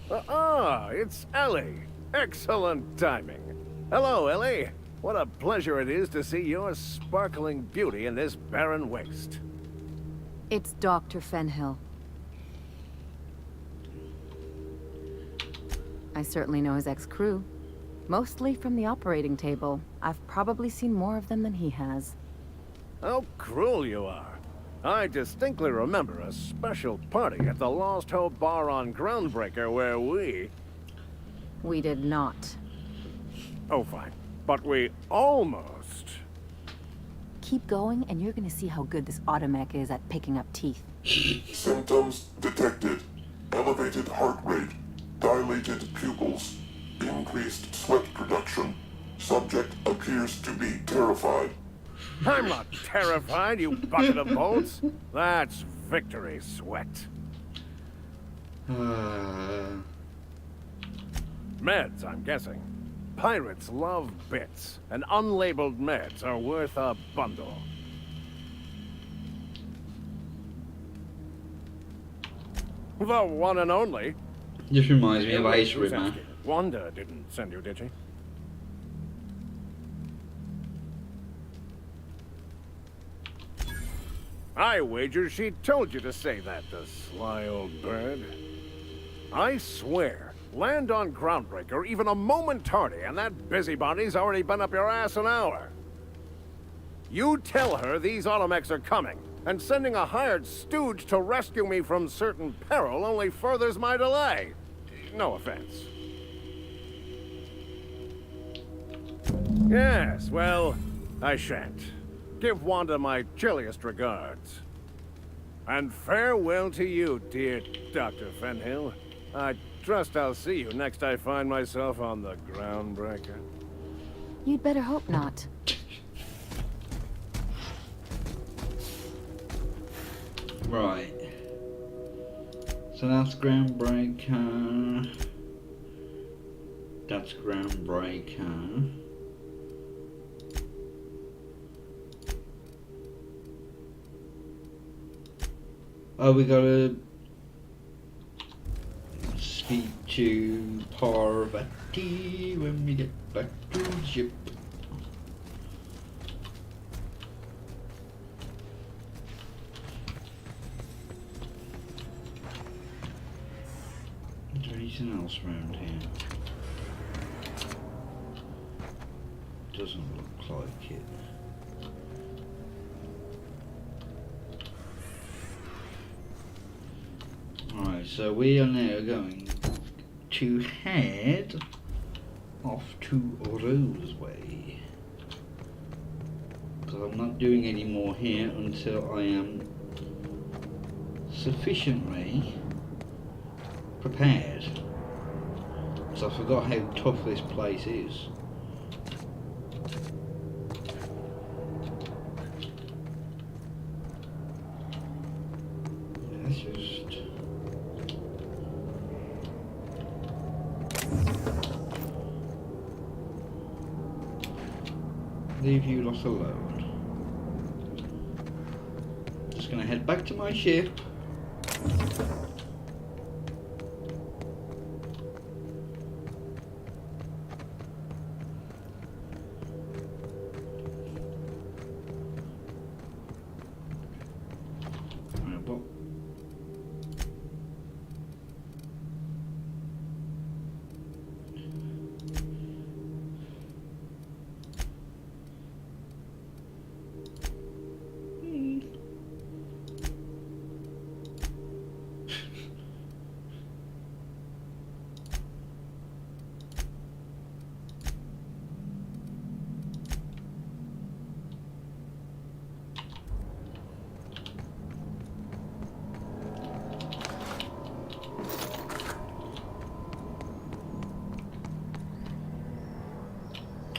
It's Ellie. Excellent timing. Hello, Ellie. What a pleasure it is to see your sparkling beauty in this barren waste.
It's Dr. Fenhill. I certainly know his ex-crew. Mostly from the operating table. I've probably seen more of them than he has.
How cruel you are. I distinctly remember a special party at the Lost Hope Bar on Groundbreaker where we...
We did not.
Oh, fine. But we almost...
Keep going, and you're gonna see how good this automech is at picking up teeth.
Symptoms detected. Elevated heart rate. Dilated pupils. Increased sweat production. Subject appears to be terrified.
I'm not terrified, you bucket of bolts. That's victory sweat. Meds, I'm guessing. Pirates love bits, and unlabeled meds are worth a bundle. The one and only.
This reminds me of Ace Rimmer.
Wanda didn't send you, did she? I wager she told you to say that, the sly old bird. I swear, land on Groundbreaker even a moment tardy, and that busybody's already been up your ass an hour. You tell her these automechs are coming, and sending a hired stooge to rescue me from certain peril only furthers my delay. No offense. Yes, well, I shan't. Give Wanda my chilliest regards. And farewell to you, dear Dr. Fenhill. I trust I'll see you next I find myself on the Groundbreaker.
You'd better hope not.
Right. So that's Groundbreaker. That's Groundbreaker. Oh, we gotta speak to Parvati when we get back to the ship. Is there anything else around here? Doesn't look like it. Alright, so we are now going to head off to Roseway. Because I'm not doing any more here until I am sufficiently prepared. Because I forgot how tough this place is. Let's just... leave you lot alone. Just gonna head back to my ship.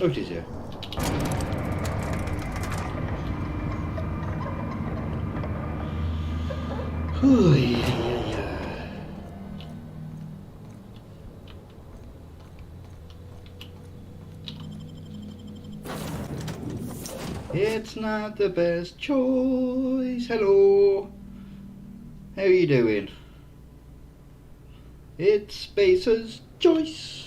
Oh, it is here. It's not the best choice. Hello. How are you doing? It's Spacer's choice.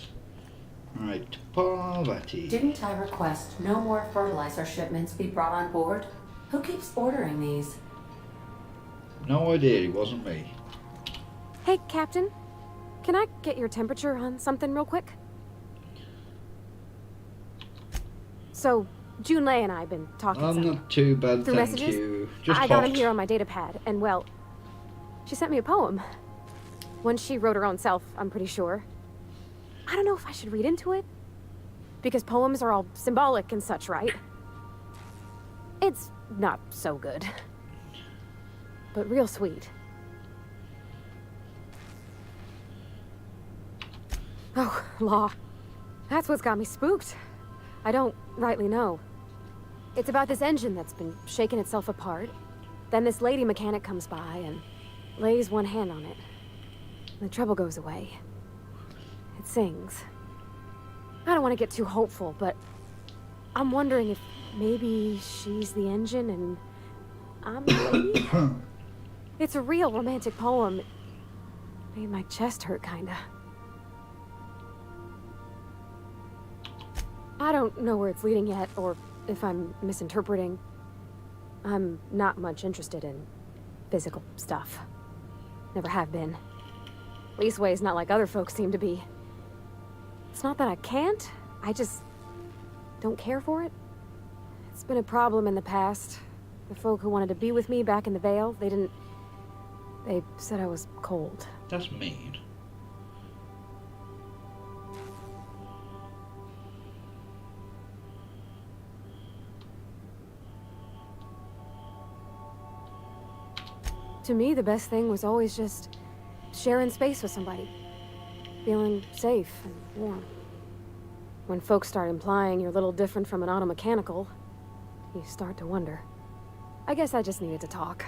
Right, Parvati.
Didn't I request no more fertilizer shipments be brought on board? Who keeps ordering these?
No idea, it wasn't me.
Hey, Captain. Can I get your temperature on something real quick? So, Junlei and I have been talking
I'm
some
not too bad,
through
thank
messages.
you. Just
I got him
hot.
here on my data pad, and well, she sent me a poem. One she wrote her own self, I'm pretty sure. I don't know if I should read into it, because poems are all symbolic and such, right? It's not so good, but real sweet. Oh, law. That's what's got me spooked. I don't rightly know. It's about this engine that's been shaking itself apart. Then this lady mechanic comes by and lays one hand on it. The trouble goes away. It sings. I don't want to get too hopeful, but I'm wondering if maybe she's the engine and I'm the lady? It's a real romantic poem. It made my chest hurt, kinda. I don't know where it's leading yet, or if I'm misinterpreting. I'm not much interested in physical stuff. Never have been. Leastways not like other folks seem to be. It's not that I can't, I just don't care for it. It's been a problem in the past. The folk who wanted to be with me back in the Vale, they said I was cold.
That's mean.
To me, the best thing was always just sharing space with somebody. Feeling safe and warm. When folks start implying you're a little different from an automechanical, you start to wonder. I guess I just needed to talk.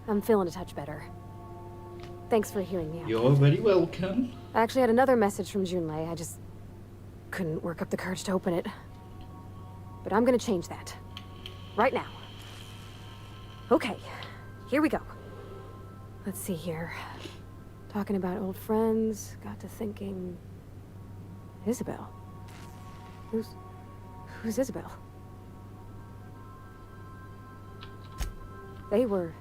I'm feeling a touch better. Thanks for hearing me out.
You're very welcome.
I actually had another message from Junlei. I just couldn't work up the courage to open it. But I'm gonna change that. Right now. Okay, here we go. Let's see here. Talking about old friends, got to thinking... Isabel? Who's Isabel? They were...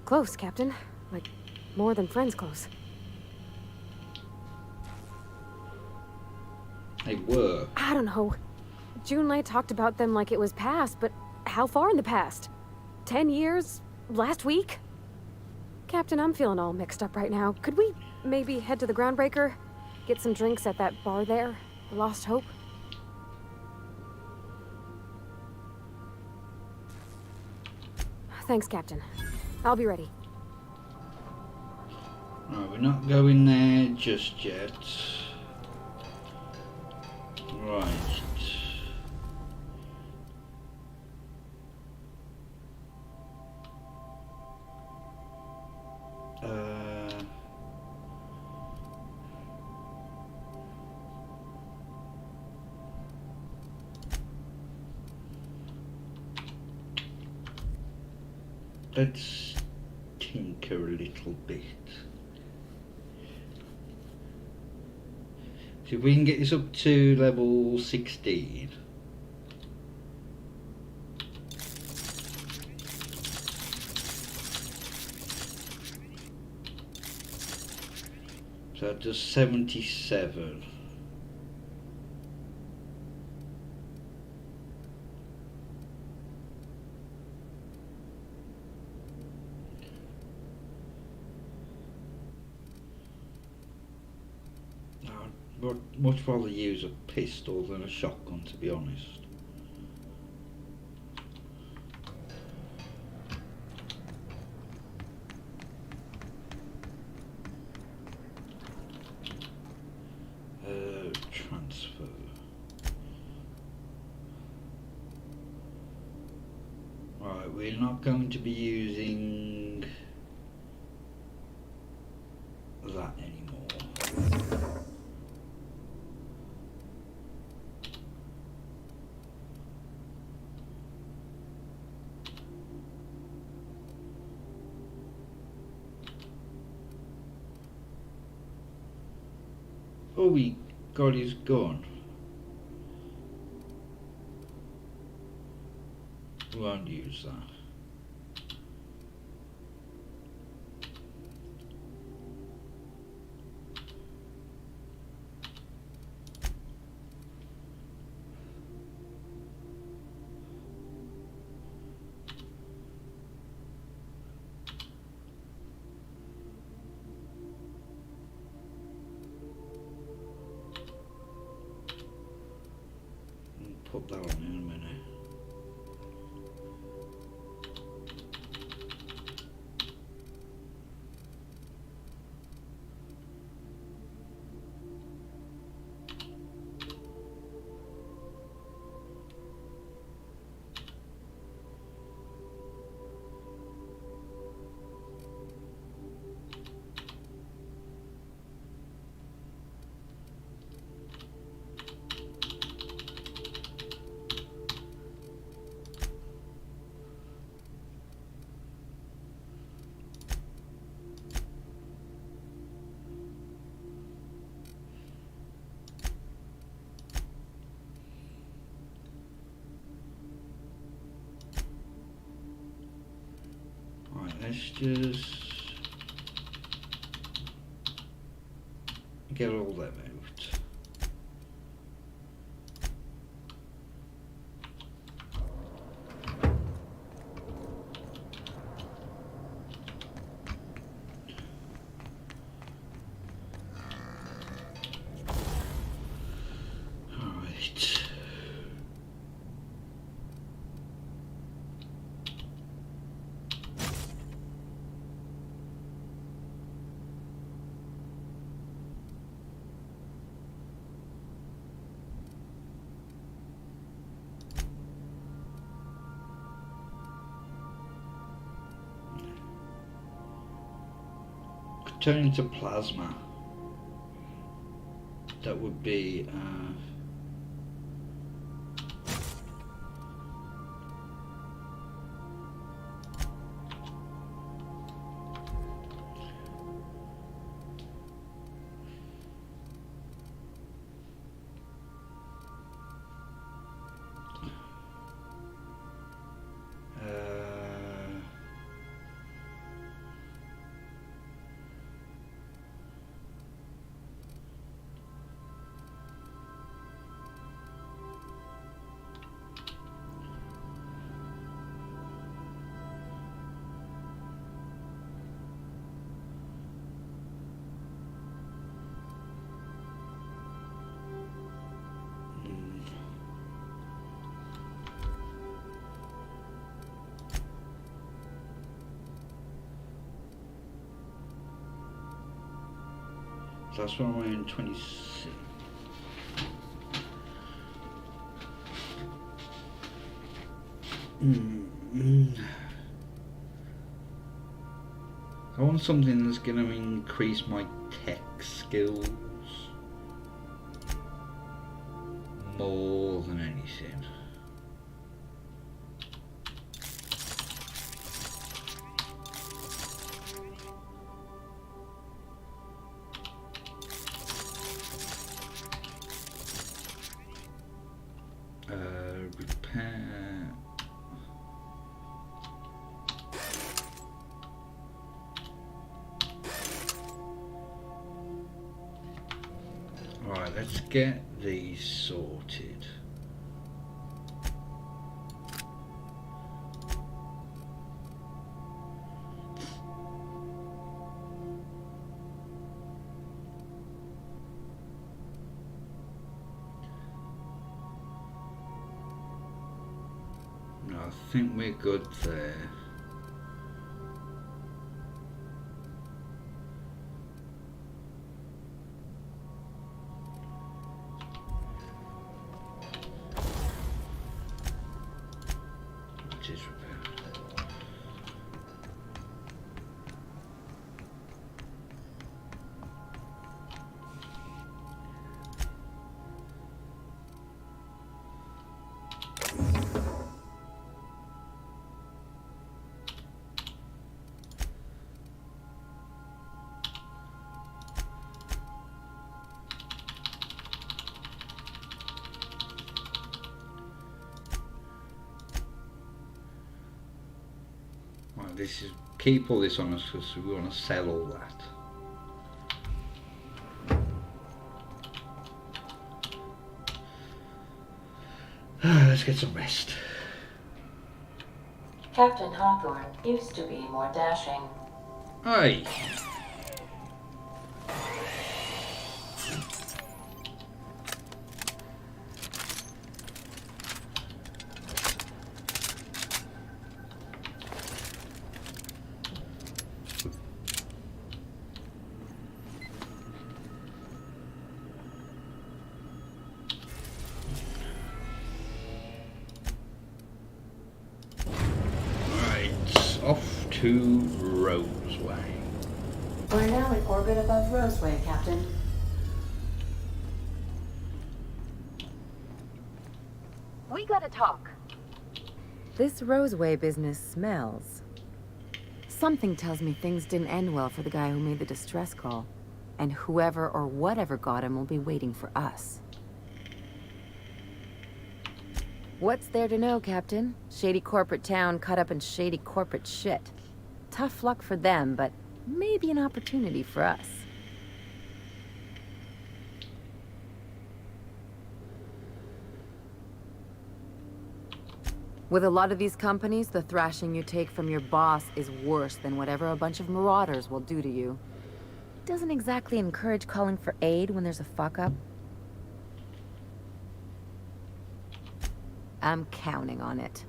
close, Captain. Like, more than friends close.
They were.
I don't know. Junlei talked about them like it was past, but how far in the past? 10 years? Last week? Captain, I'm feeling all mixed up right now. Could we maybe head to the Groundbreaker? Get some drinks at that bar there? The Lost Hope? Thanks, Captain. I'll be ready.
Right, we're not going there just yet. Right. Let's tinker a little bit. So if we can get this up to level 16. So that does 77. I'd much rather use a pistol than a shotgun, to be honest. Transfer. Right, we're not going to be using that anymore. Oh, he got his gun. We won't use that. let's just get all that moved. Turn into plasma. That would be that's when we're in 26. I want something that's going to increase my tech skills more than anything. Repair. Alright, let's get these sorted. I think we're good there. Which is repaired. This is keep all this on us because we want to sell all that. Let's get some rest.
Captain Hawthorne used to be more dashing.
Aye. Off to Roseway.
We're now in orbit above Roseway, Captain.
We gotta talk.
This Roseway business smells. Something tells me things didn't end well for the guy who made the distress call. And whoever or whatever got him will be waiting for us. What's there to know, Captain? Shady corporate town caught up in shady corporate shit. Tough luck for them, but maybe an opportunity for us. With a lot of these companies, the thrashing you take from your boss is worse than whatever a bunch of marauders will do to you. Doesn't exactly encourage calling for aid when there's a fuck-up. I'm counting on it.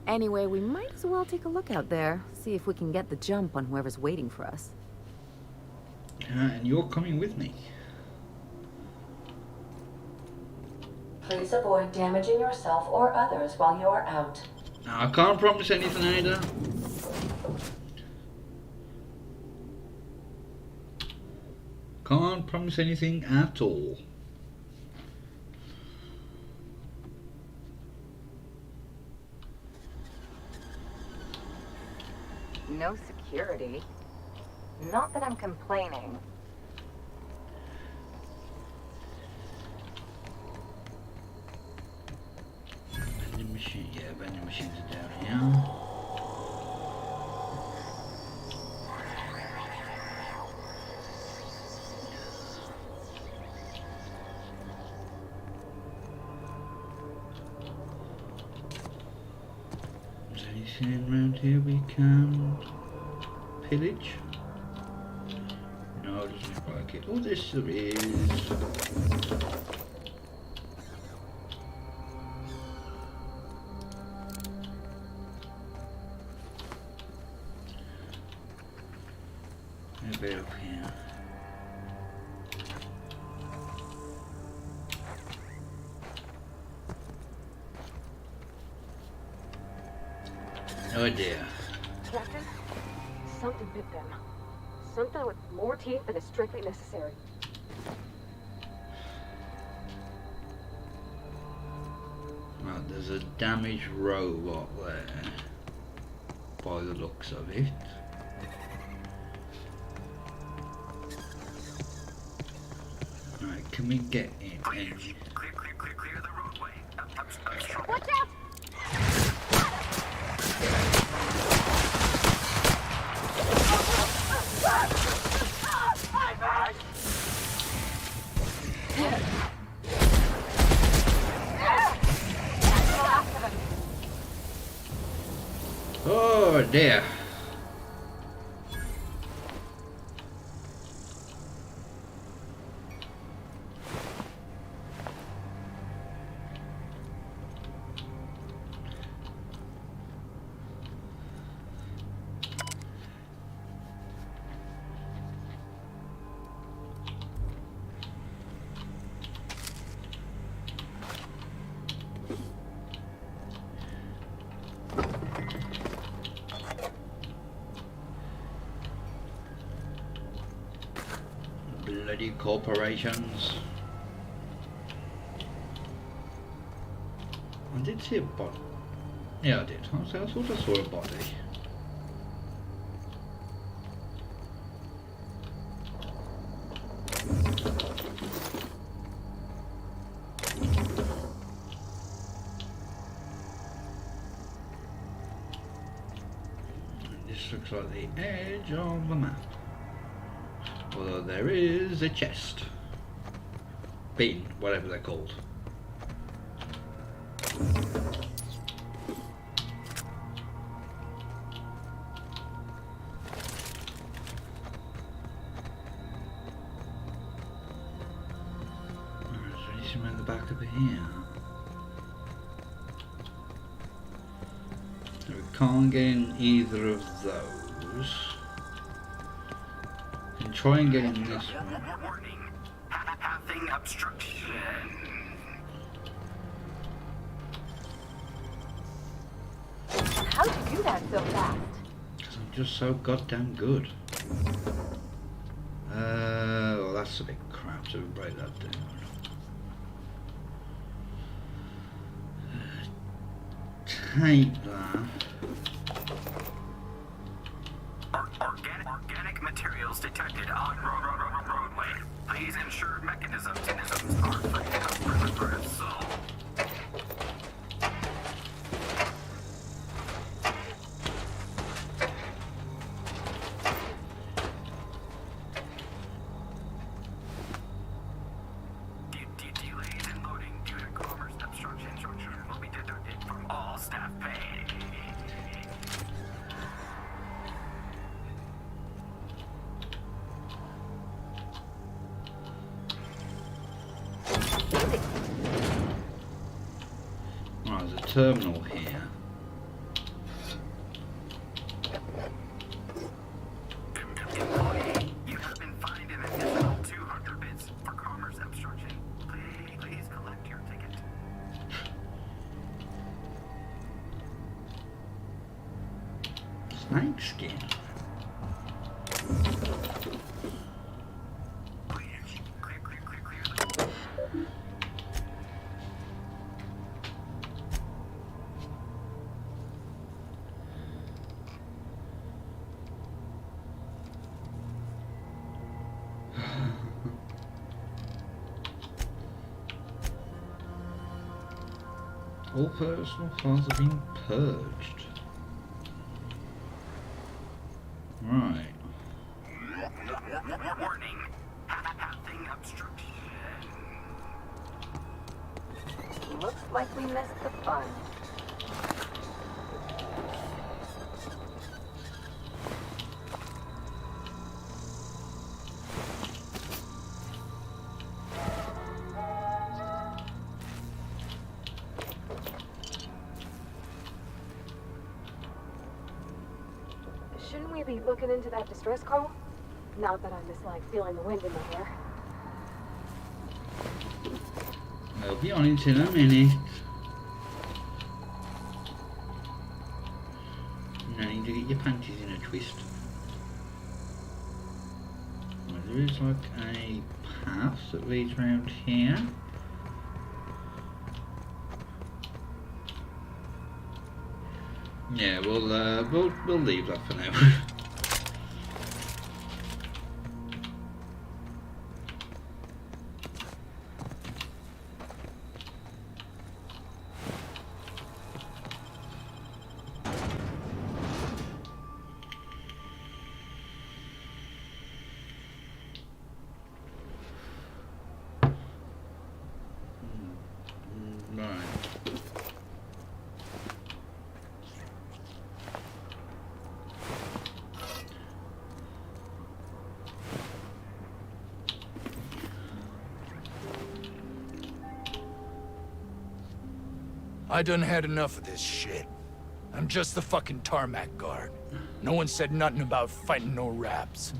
Anyway, we might as well take a look out there, see if we can get the jump on whoever's waiting for us.
And you're coming with me.
Please avoid damaging yourself or others while you're out.
Now, I can't promise anything either. Can't promise anything at all.
No security. Not that I'm complaining.
Vending machine, yeah, vending machines are down here. Is there anything around here we can pillage? No, it doesn't look like it. Oh, this there is. A bit up here. Oh dear.
Captain, something bit them. Something with more teeth than is strictly necessary.
Right, there's a damaged robot there, by the looks of it. Right, can we get in?
Clear the roadway.
Watch out!
Oh dear. Bloody corporations. I did see a body. Yeah, I did. I thought I saw a body. This looks like the edge of the map. Although there is a chest. Bin, whatever they're called. Is there anything around the back of here? So we can't get in either of those. And try and get in this one.
Warning. Pathing obstruction.
How'd you do that so fast?
Because I'm just so goddamn good. Well, that's a bit crap, so we break that down. Take that.
Organic materials detected on roadway. Please ensure mechanisms are free of progress.
terminal here.
Employee, you have been fined an additional 200 bits for commerce obstruction. Please collect your ticket.
Snake skin. All personal files have been purged. Right.
Warning. Having obstruction.
Looks like we missed the fun.
Shouldn't we be looking into that distress call? Not that I dislike feeling the wind in my hair.
I'll be on it in a minute. You need to get your panties in a twist. Well, there is like a path that leads around here. Yeah, we'll leave that for now. Right.
I done had enough of this shit. I'm just the fucking tarmac guard. No one said nothing about fighting no raps.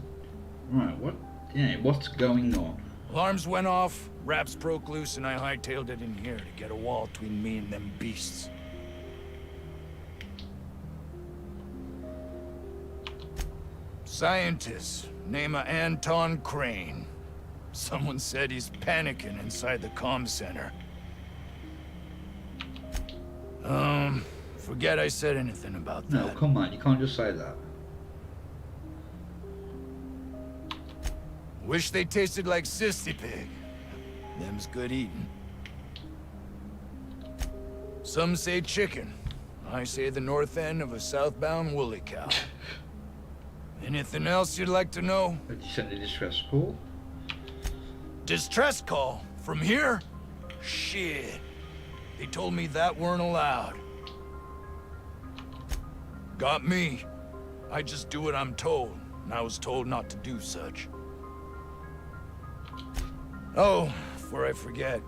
Right, what? Yeah, what's going on?
Alarms went off, raps broke loose, and I hightailed it in here to get a wall between me and them beasts. Scientist, name of Anton Crane. Someone said he's panicking inside the comm center. Forget I said anything about that.
No, come on, you can't just say that.
Wish they tasted like Sissy Pig. Them's good eating. Some say chicken. I say the north end of a southbound woolly cow. Anything else you'd like to know?
Did you send a distress call?
Distress call? From here? Shit. They told me that weren't allowed. Got me. I just do what I'm told, and I was told not to do such. Oh, before I forget,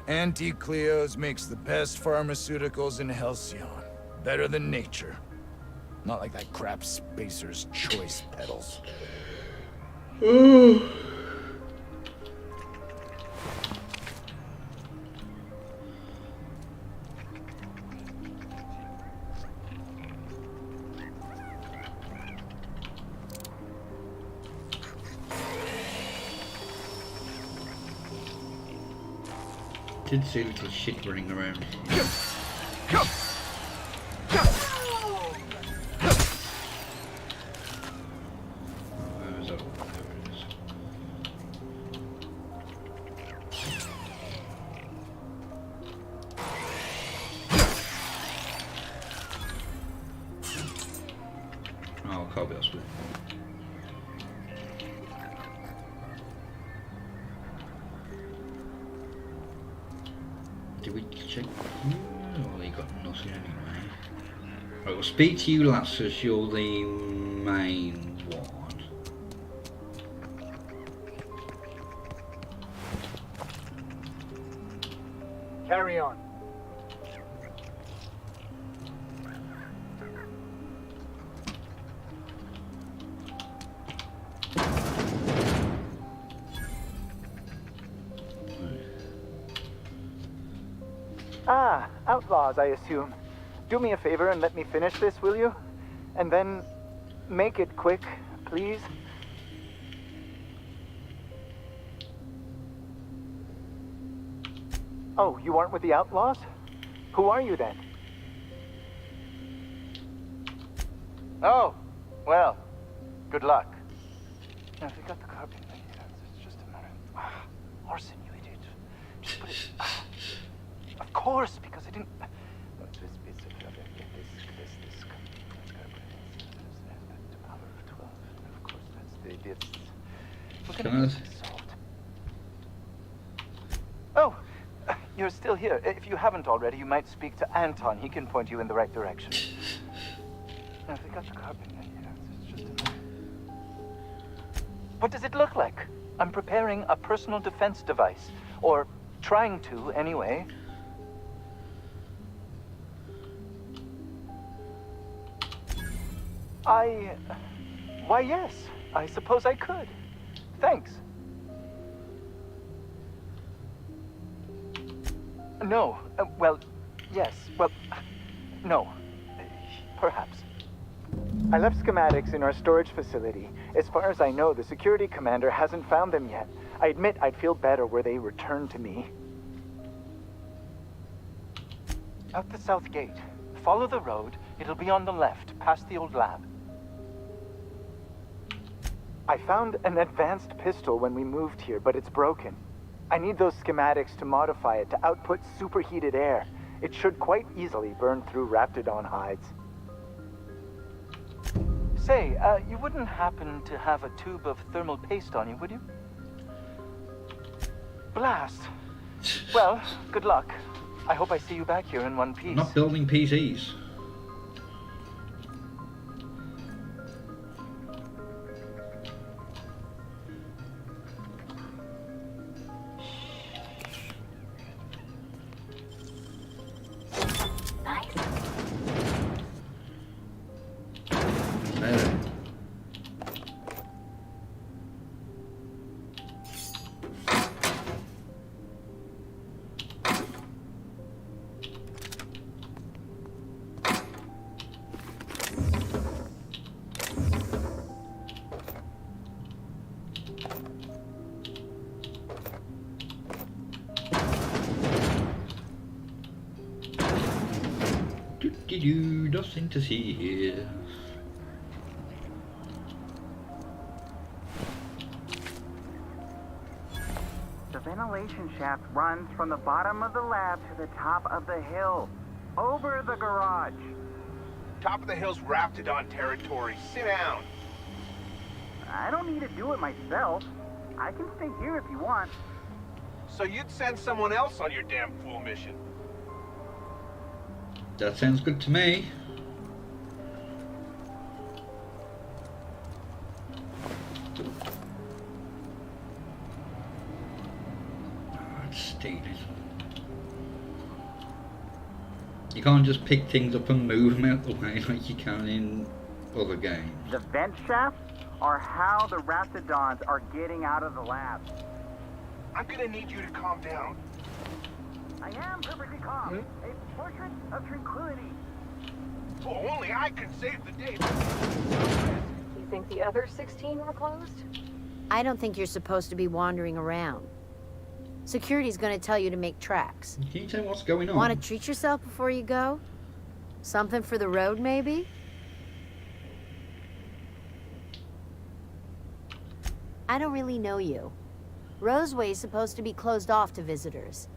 Auntie Cleo's makes the best pharmaceuticals in Halcyon. Better than nature. Not like that crap Spacer's Choice pedals.
Did see little shit running around. Where is that? There it is. Oh, can't be asked with. Did we check? Oh, you got nothing anyway. Right, we'll speak to you last as you're the main one.
Carry on.
Outlaws, I assume. Do me a favor and let me finish this, will you? And then make it quick, please. Oh, you aren't with the Outlaws? Who are you then? Oh, well, good luck. Now, if you got the carbon thing, it's just a matter of... Arson, you idiot. Just put it... Of course, because I didn't... The power of 12. Of course, that's the idiot's... We're gonna get this solved. Oh, you're still here. If you haven't already, you might speak to Anton. He can point you in the right direction. Now, if they got the carbon thing, it's just a matter... What does it look like? I'm preparing a personal defense device. Or trying to, anyway. Why, yes. I suppose I could. Thanks. No. Well, yes. Well, no. Perhaps. I left schematics in our storage facility. As far as I know, the security commander hasn't found them yet. I admit I'd feel better were they returned to me. Out the south gate. Follow the road. It'll be on the left, past the old lab. I found an advanced pistol when we moved here, but it's broken. I need those schematics to modify it to output superheated air. It should quite easily burn through Raptidon hides. Say, you wouldn't happen to have a tube of thermal paste on you, would you? Blast. Well, good luck. I hope I see you back here in one piece.
I'm not building PCs. Nothing to see here.
The ventilation shaft runs from the bottom of the lab to the top of the hill, over the garage.
Top of the hill's Raptidon territory. Sit down.
I don't need to do it myself. I can stay here if you want.
So you'd send someone else on your damn fool mission?
That sounds good to me. You can't just pick things up and move them out the way like you can in other games.
The vent shafts are how the Raptidons are getting out of the lab.
I'm gonna need you to calm down.
I am perfectly calm. A portrait of tranquility.
Oh, only I can save the day.
You think the other 16 were closed?
I don't think you're supposed to be wandering around. Security's gonna tell you to make tracks.
Can you tell what's going on?
Want to treat yourself before you go? Something for the road, maybe? I don't really know you. Roseway's supposed to be closed off to visitors.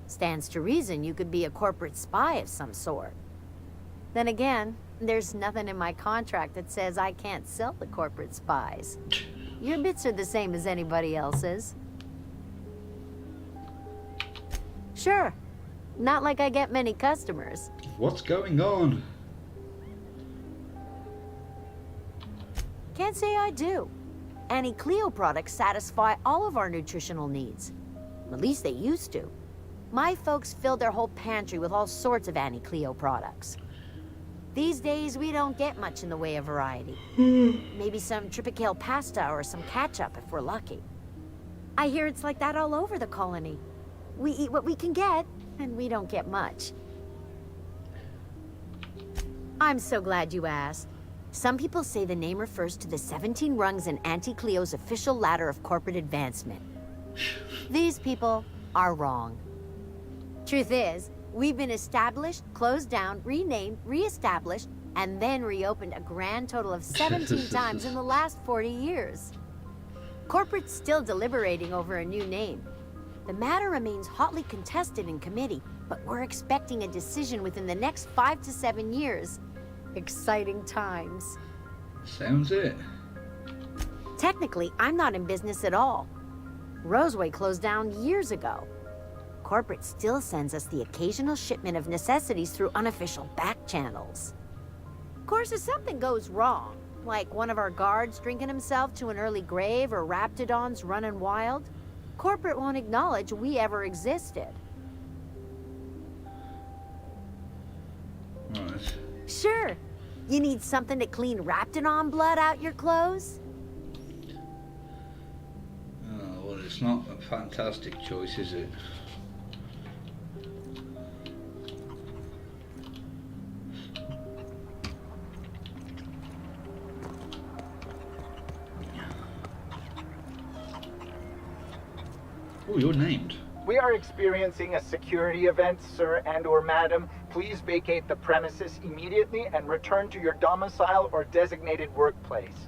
Stands to reason you could be a corporate spy of some sort. Then again, there's nothing in my contract that says I can't sell to corporate spies. Your bits are the same as anybody else's. Sure. Not like I get many customers.
What's going on?
Can't say I do. Annie Cleo products satisfy all of our nutritional needs. At least they used to. My folks filled their whole pantry with all sorts of Annie Cleo products. These days, we don't get much in the way of variety. Maybe some Tripicale pasta or some ketchup if we're lucky. I hear it's like that all over the colony. We eat what we can get, and we don't get much.
I'm so glad you asked. Some people say the name refers to the 17 rungs in Auntie Cleo's official ladder of corporate advancement. These people are wrong. Truth is, we've been established, closed down, renamed, re-established, and then reopened a grand total of 17 times in the last 40 years. Corporate's still deliberating over a new name. The matter remains hotly contested in committee, but we're expecting a decision within the next 5 to 7 years. Exciting times.
Sounds it.
Technically, I'm not in business at all. Roseway closed down years ago. Corporate still sends us the occasional shipment of necessities through unofficial back channels. Of course, if something goes wrong, like one of our guards drinking himself to an early grave or Raptidons running wild, corporate won't acknowledge we ever existed.
Right.
Sure. You need something to clean Raptidon blood out your clothes?
Oh, well, it's not a fantastic choice, is it? Oh, you're named.
We are experiencing a security event, sir and/or madam. Please vacate the premises immediately and return to your domicile or designated workplace.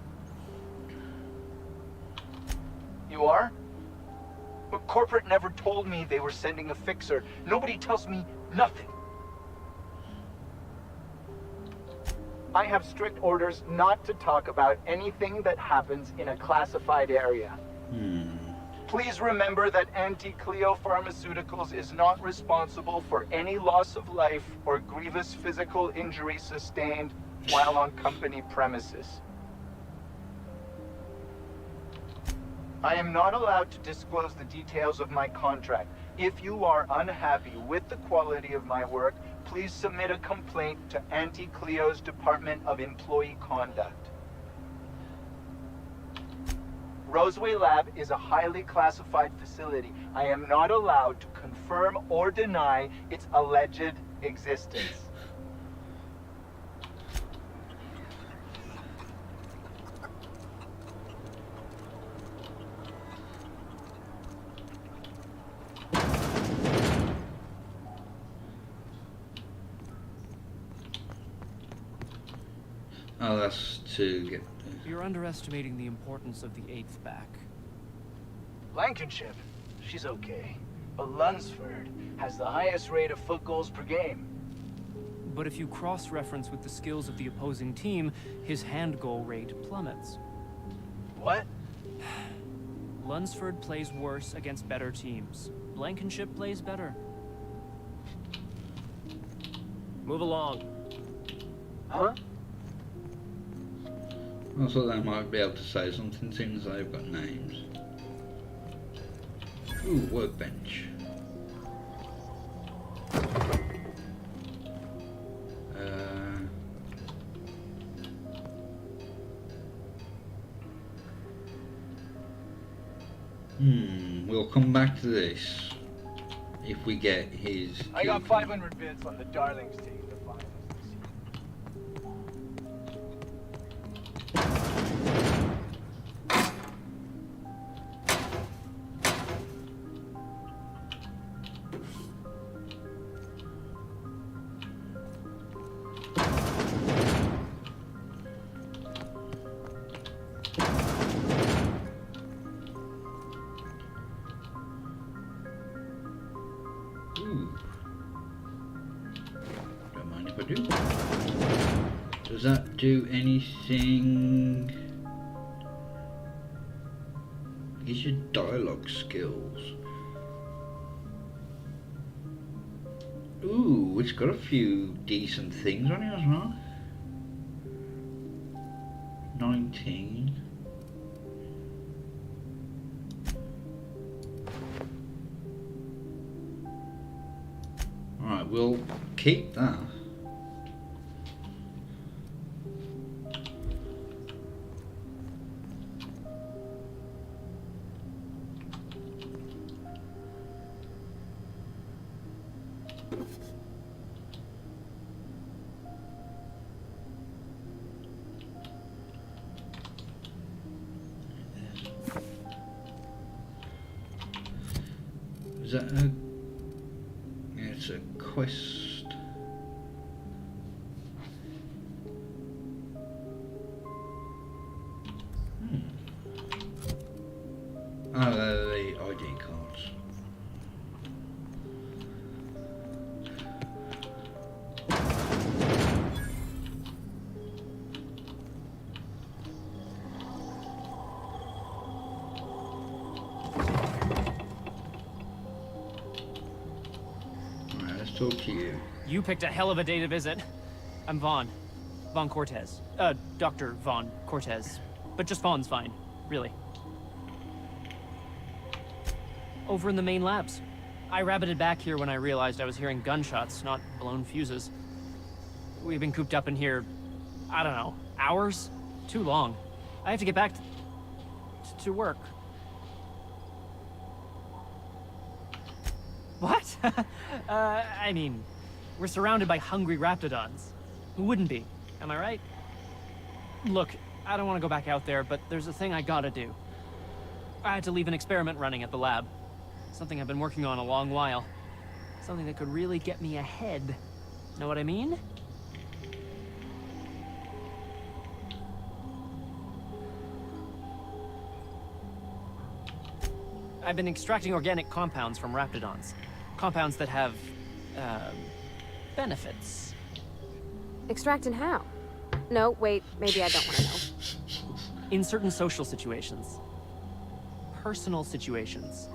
You are? But corporate never told me they were sending a fixer. Nobody tells me nothing. I have strict orders not to talk about anything that happens in a classified area. Please remember that Auntie Cleo Pharmaceuticals is not responsible for any loss of life or grievous physical injury sustained while on company premises. I am not allowed to disclose the details of my contract. If you are unhappy with the quality of my work, please submit a complaint to Auntie Cleo's Department of Employee Conduct. Roseway Lab is a highly classified facility. I am not allowed to confirm or deny its alleged existence.
Oh, that's to get...
You're underestimating the importance of the 8th back.
Blankenship, she's okay. But Lunsford has the highest rate of foot goals per game.
But if you cross-reference with the skills of the opposing team, his hand goal rate plummets.
What?
Lunsford plays worse against better teams. Blankenship plays better. Move along.
Huh?
I thought they might be able to say something since they've got names. Ooh, workbench. We'll come back to this if we get his...
I got 500 bits on the Darlings team.
Don't mind if I do. Does that do anything? Is your dialogue skills? Ooh, it's got a few decent things on it as well. 19. Alright, we'll keep that. Is that a... It's a quest. Oh, the ID cards. Talk to you.
You picked a hell of a day to visit. I'm Vaughn. Vaughn Cortez. Dr. Vaughn Cortez. But just Vaughn's fine, really. Over in the main labs. I rabbited back here when I realized I was hearing gunshots, not blown fuses. We've been cooped up in here, I don't know, hours? Too long. I have to get back to work. What? I mean, we're surrounded by hungry raptidons. Who wouldn't be? Am I right? Look, I don't want to go back out there, but there's a thing I gotta do. I had to leave an experiment running at the lab. Something I've been working on a long while. Something that could really get me ahead. Know what I mean? I've been extracting organic compounds from raptidons. Compounds that have, benefits.
Extracting how? No, wait, maybe I don't want to know.
In certain social situations. Personal situations.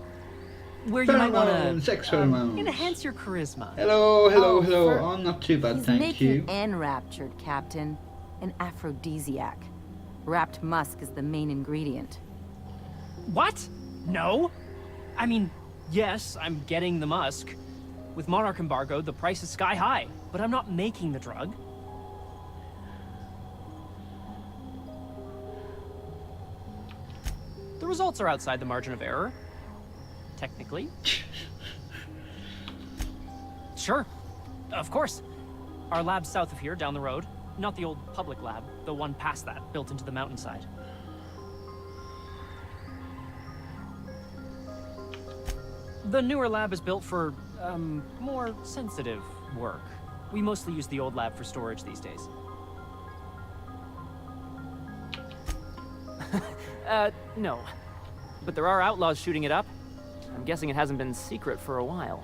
Where you might want to
sex pheromones.
Enhance your charisma.
Hello, hello,
Oh,
hello. I'm not too bad,
He's
thank
making
you.
enraptured, Captain. An aphrodisiac. Wrapped musk is the main ingredient.
What? No? I mean, yes, I'm getting the musk. With Monarch embargo, the price is sky high, but I'm not making the drug. The results are outside the margin of error. Technically. Sure. Of course. Our lab's south of here, down the road. Not the old public lab, the one past that, built into the mountainside. The newer lab is built for, more sensitive work. We mostly use the old lab for storage these days. No. But there are outlaws shooting it up. I'm guessing it hasn't been secret for a while.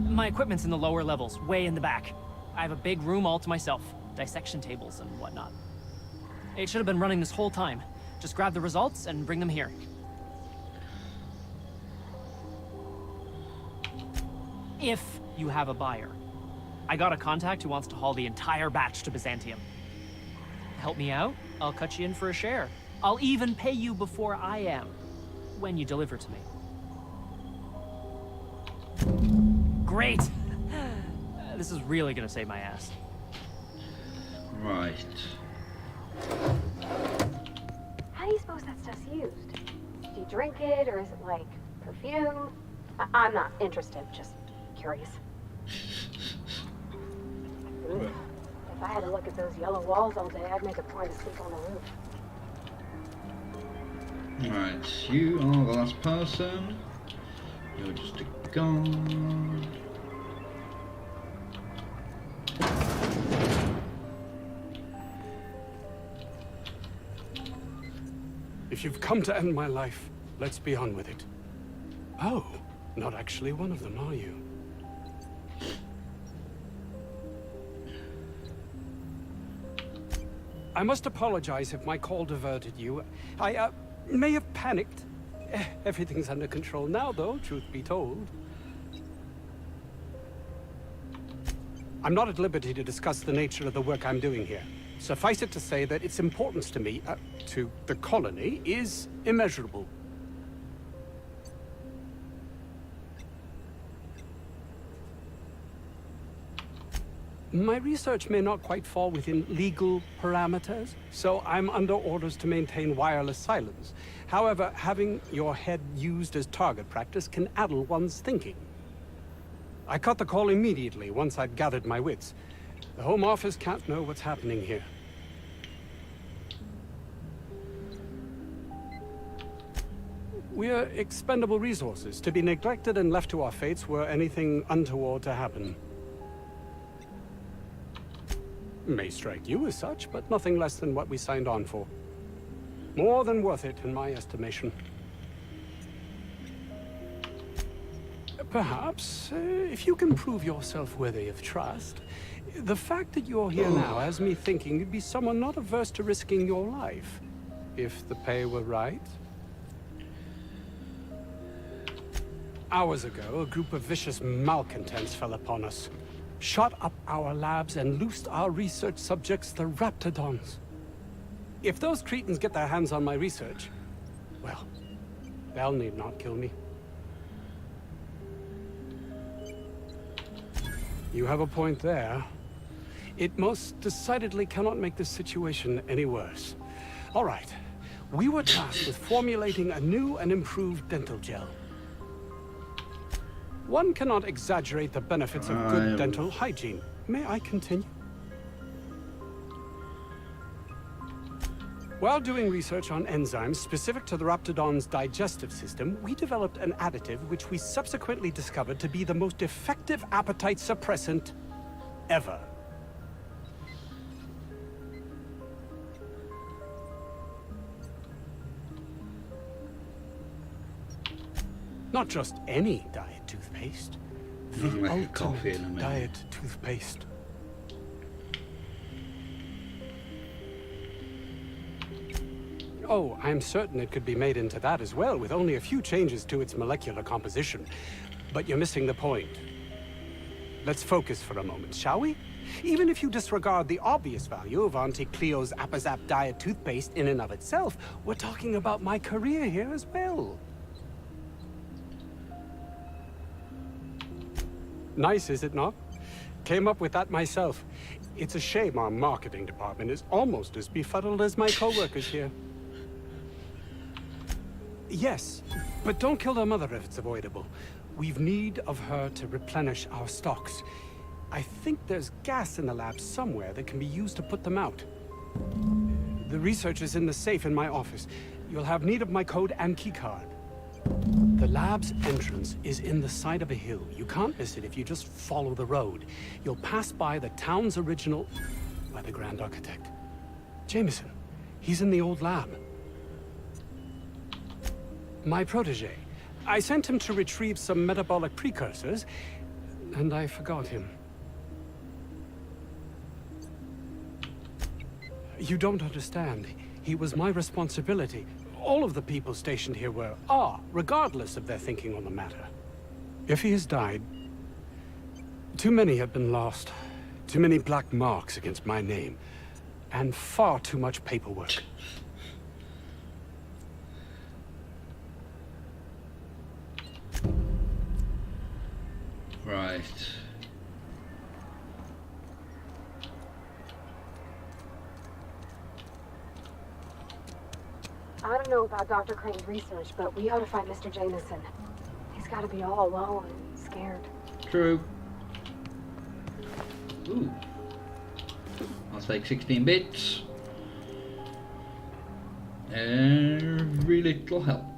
My equipment's in the lower levels, way in the back. I have a big room all to myself. Dissection tables and whatnot. It should have been running this whole time. Just grab the results and bring them here. If you have a buyer. I got a contact who wants to haul the entire batch to Byzantium. Help me out, I'll cut you in for a share. I'll even pay you before I am, when you deliver to me. Great! This is really gonna save my ass.
Right.
How do you suppose that stuff's used? Do you drink it, or is it like perfume? I'm not interested, just curious. If I had to look at those yellow walls all day, I'd make a point to sleep on the roof.
Right, you are the last person. You're just a guard.
If you've come to end my life, let's be on with it. Oh, not actually one of them, are you? I must apologize if my call diverted you. I may have panicked. Everything's under control now, though, truth be told. I'm not at liberty to discuss the nature of the work I'm doing here. Suffice it to say that its importance to me, to the colony, is immeasurable. My research may not quite fall within legal parameters, so I'm under orders to maintain wireless silence. However, having your head used as target practice can addle one's thinking. I cut the call immediately once I'd gathered my wits. The Home Office can't know what's happening here. We're expendable resources, to be neglected and left to our fates were anything untoward to happen. May strike you as such, but nothing less than what we signed on for. More than worth it, in my estimation. Perhaps, if you can prove yourself worthy of trust, the fact that you're here now has me thinking you'd be someone not averse to risking your life, if the pay were right. Hours ago, a group of vicious malcontents fell upon us, shot up our labs and loosed our research subjects, the Raptidons. If those cretins get their hands on my research, well, they'll need not kill me. You have a point there. It most decidedly cannot make this situation any worse. All right. We were tasked with formulating a new and improved dental gel. One cannot exaggerate the benefits of good dental hygiene. May I continue? While doing research on enzymes specific to the Raptidon's digestive system, we developed an additive which we subsequently discovered to be the most effective appetite suppressant ever. Not just any diet toothpaste, the ultimate diet toothpaste. Oh, I'm certain it could be made into that as well, with only a few changes to its molecular composition. But you're missing the point. Let's focus for a moment, shall we? Even if you disregard the obvious value of Auntie Cleo's Appazap diet toothpaste in and of itself, we're talking about my career here as well. Nice, is it not? Came up with that myself. It's a shame our marketing department is almost as befuddled as my co-workers here. Yes, but don't kill their mother if it's avoidable. We've need of her to replenish our stocks. I think there's gas in the lab somewhere that can be used to put them out. The research is in the safe in my office. You'll have need of my code and keycard. The lab's entrance is in the side of a hill. You can't miss it if you just follow the road. You'll pass by the town's original... by the Grand Architect. Jameson. He's in the old lab. My protege. I sent him to retrieve some metabolic precursors, and I forgot him. You don't understand. He was my responsibility. All of the people stationed here are, regardless of their thinking on the matter. If he has died, too many have been lost. Too many black marks against my name. And far too much paperwork.
Right.
I don't know about Dr. Crane's research, but we ought to find Mr. Jameson. He's got to be all alone and scared.
True. Ooh. I'll take 16 bits. Every little helps.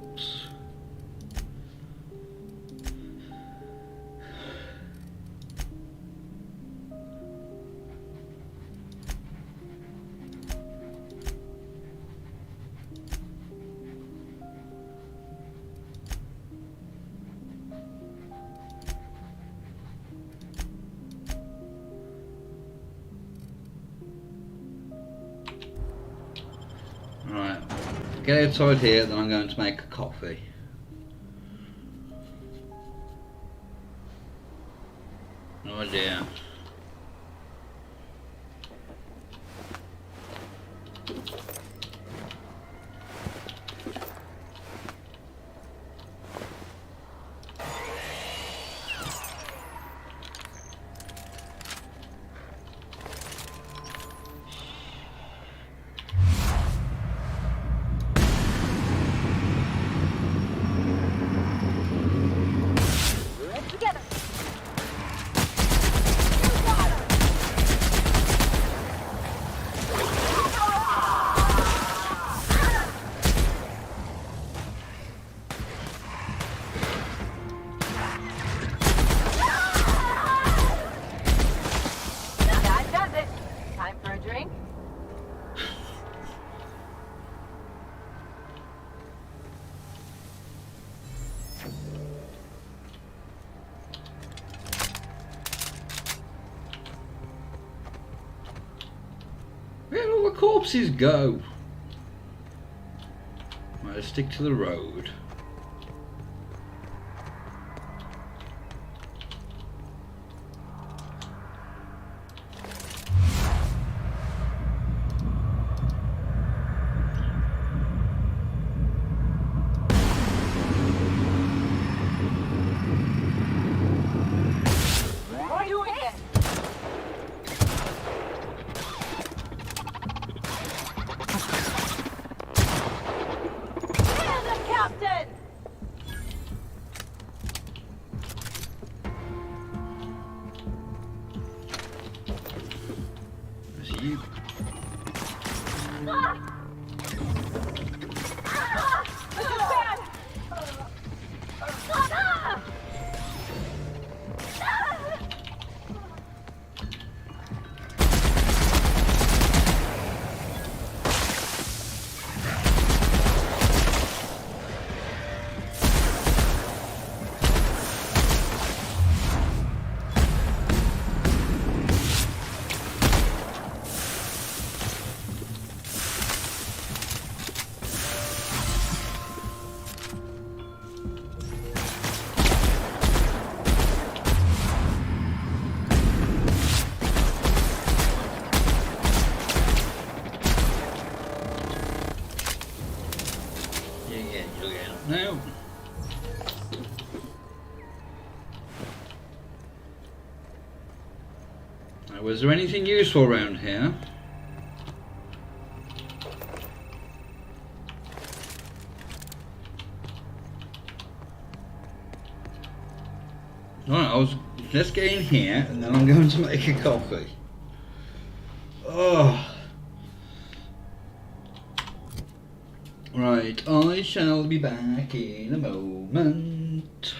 Right, get outside here, then I'm going to make a coffee. Oh dear. corpses go? Right, let's stick to the road. You. Now. Now, was there anything useful around here? Alright, let's get in here and then I'm going to make a coffee. Oh. Right, I shall be back in a moment.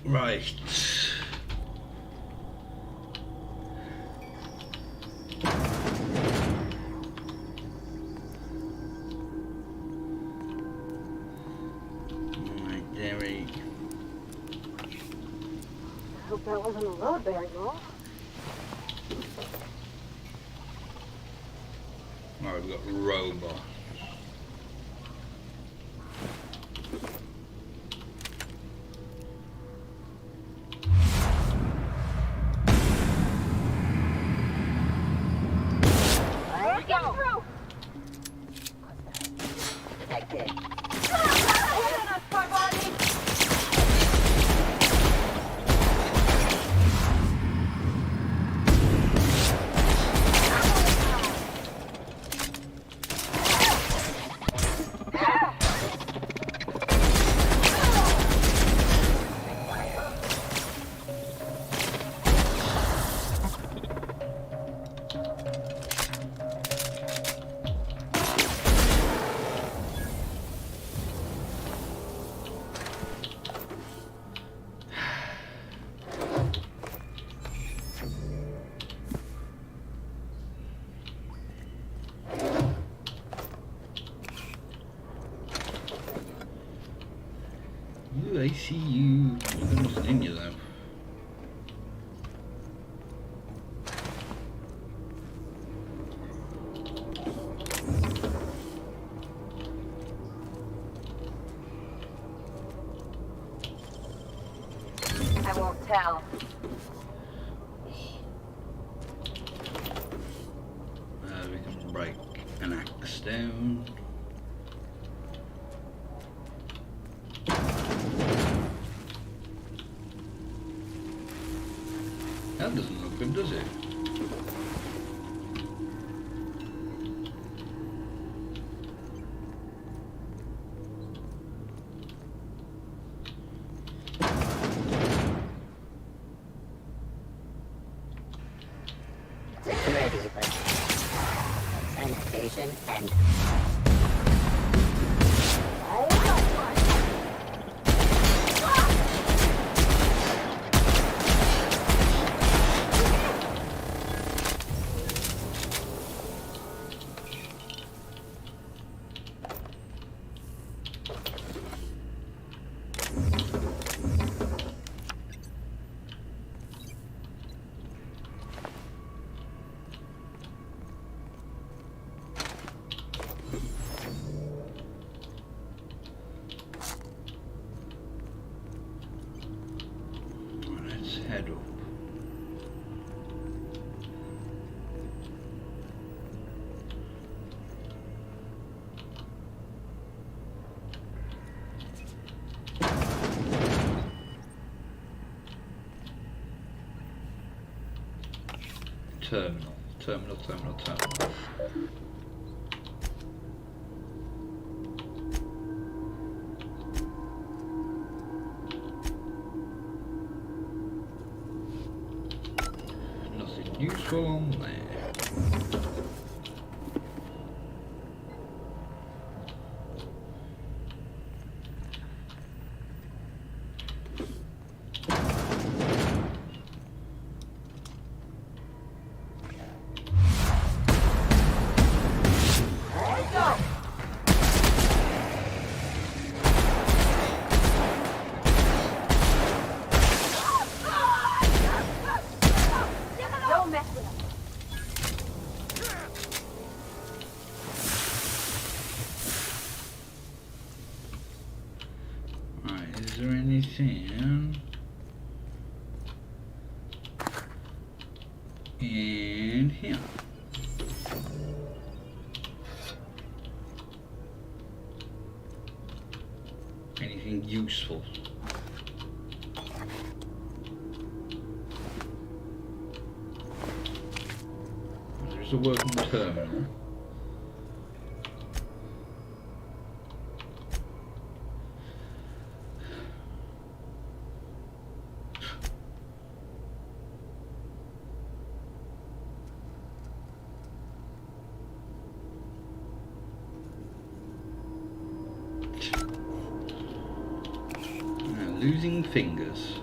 Right. Right, there we go.
I hope that wasn't a load bearing roll.
Right, we've got robot.
There we go.
Detected.
Ooh, I see you. There's nothing in you though.
I won't tell.
We can break an axe down. That doesn't look good, does it?
Security, but sanitation and
Let's head up. Terminal. Nothing useful on there.
Don't mess with us.
Right, is there anything in here? Anything useful? There's a working terminal. Losing fingers.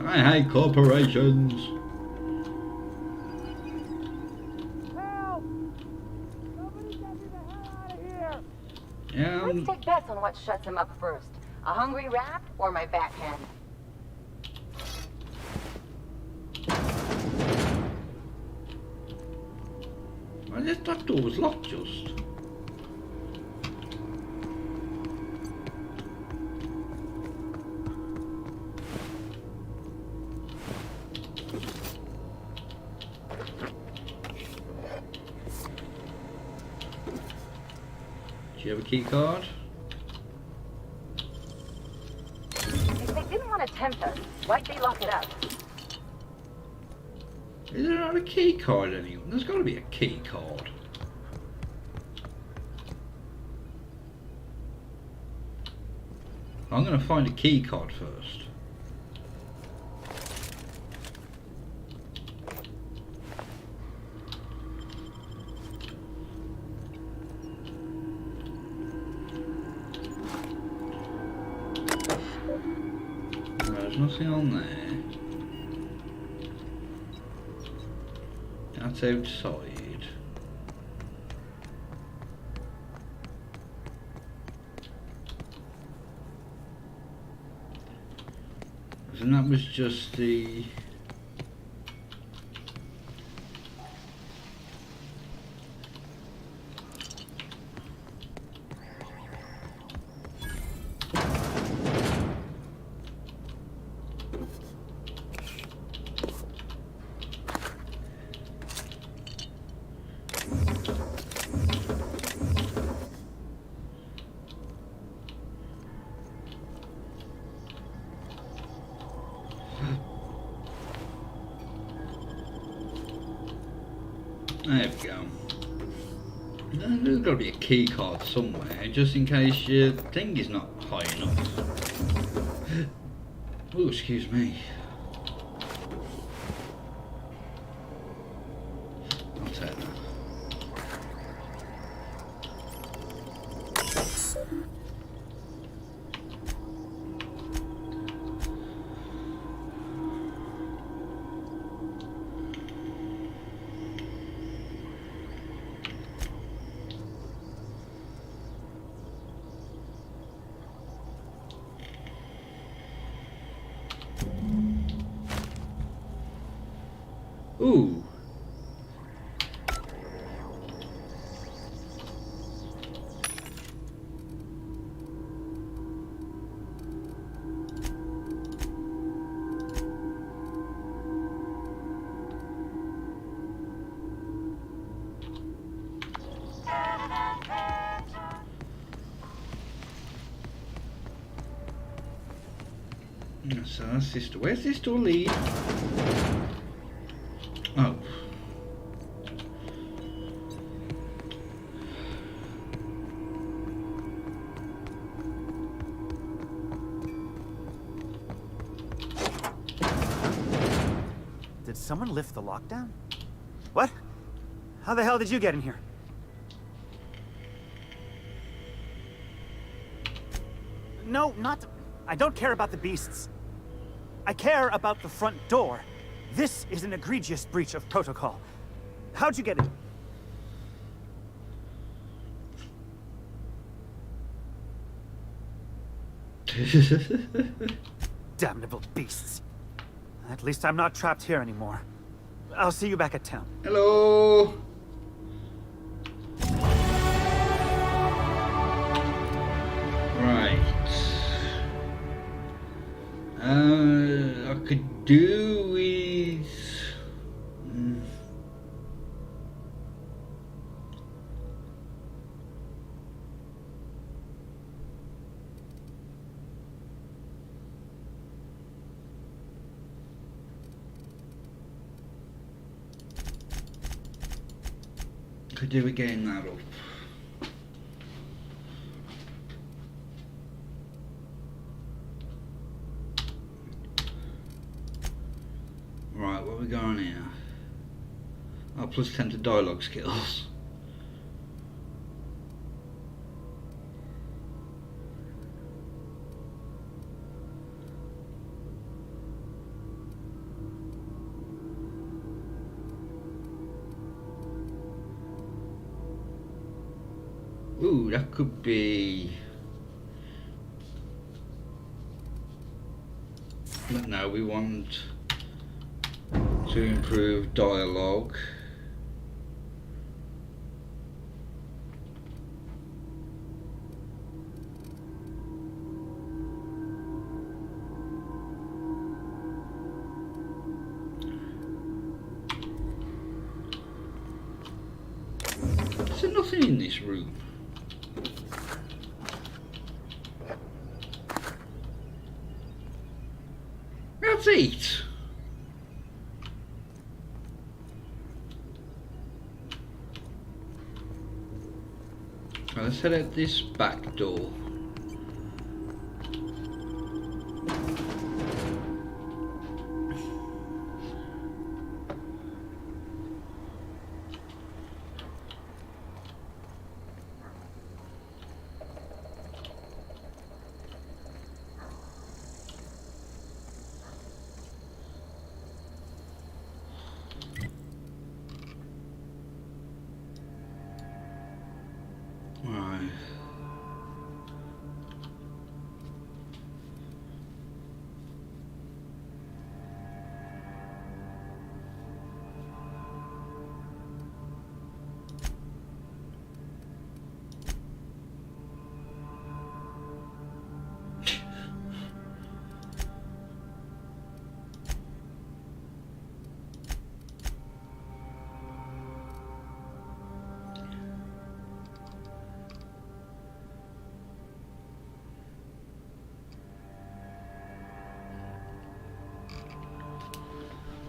I hate corporations. Yeah.
Let's take bets on what shuts him up first. A hungry rat or my backhand?
That door was locked just. Do you have a key card?
If they didn't want to tempt us, why'd they lock it up?
Is there not a key card anywhere? There's got to be a key card. I'm going to find a key card first. There's nothing on there. That's outside. And that was just the... There we go. There's got to be a key card somewhere, just in case your thing is not high enough. Oh, excuse me. I'll take that. Ooh. So that's this door. Where's this door lead? Oh.
Did someone lift the lockdown? What? How the hell did you get in here? No, not... I don't care about the beasts. I care about the front door. This is an egregious breach of protocol. How'd you get in? Damnable beasts. At least I'm not trapped here anymore. I'll see you back at town.
Hello. Right. I could do with... Could do with getting that up. Right, what we got on here? Oh, plus 10 to dialogue skills. Ooh, that could be. But no, we want to improve dialogue. Is there nothing in this room? That's it. Let's head out this back door. Right.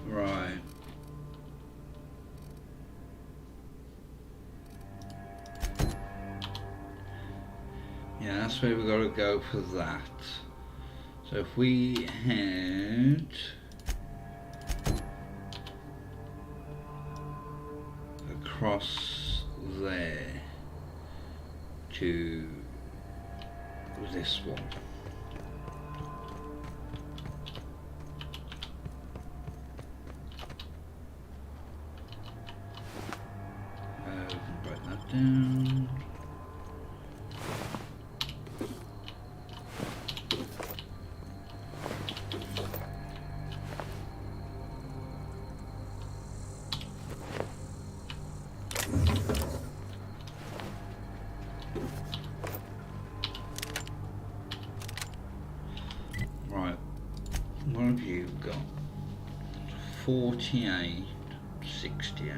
Right. Yeah, that's where we got to go for that. So if we head across there to this one. Write that down. Right, what have you got? 48, 68.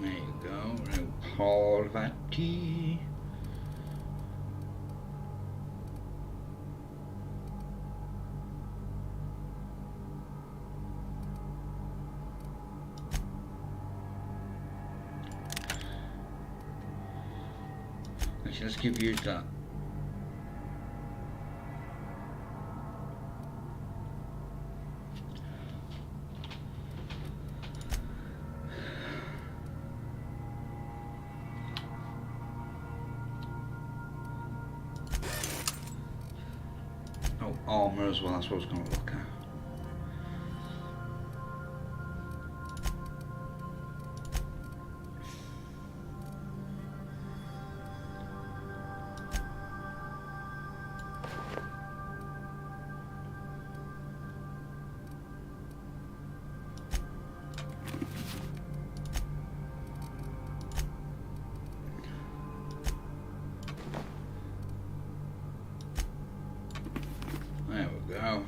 There you go, Parvati. Let's give you that. Oh, armor as well, that's what I was going to look at. There we go.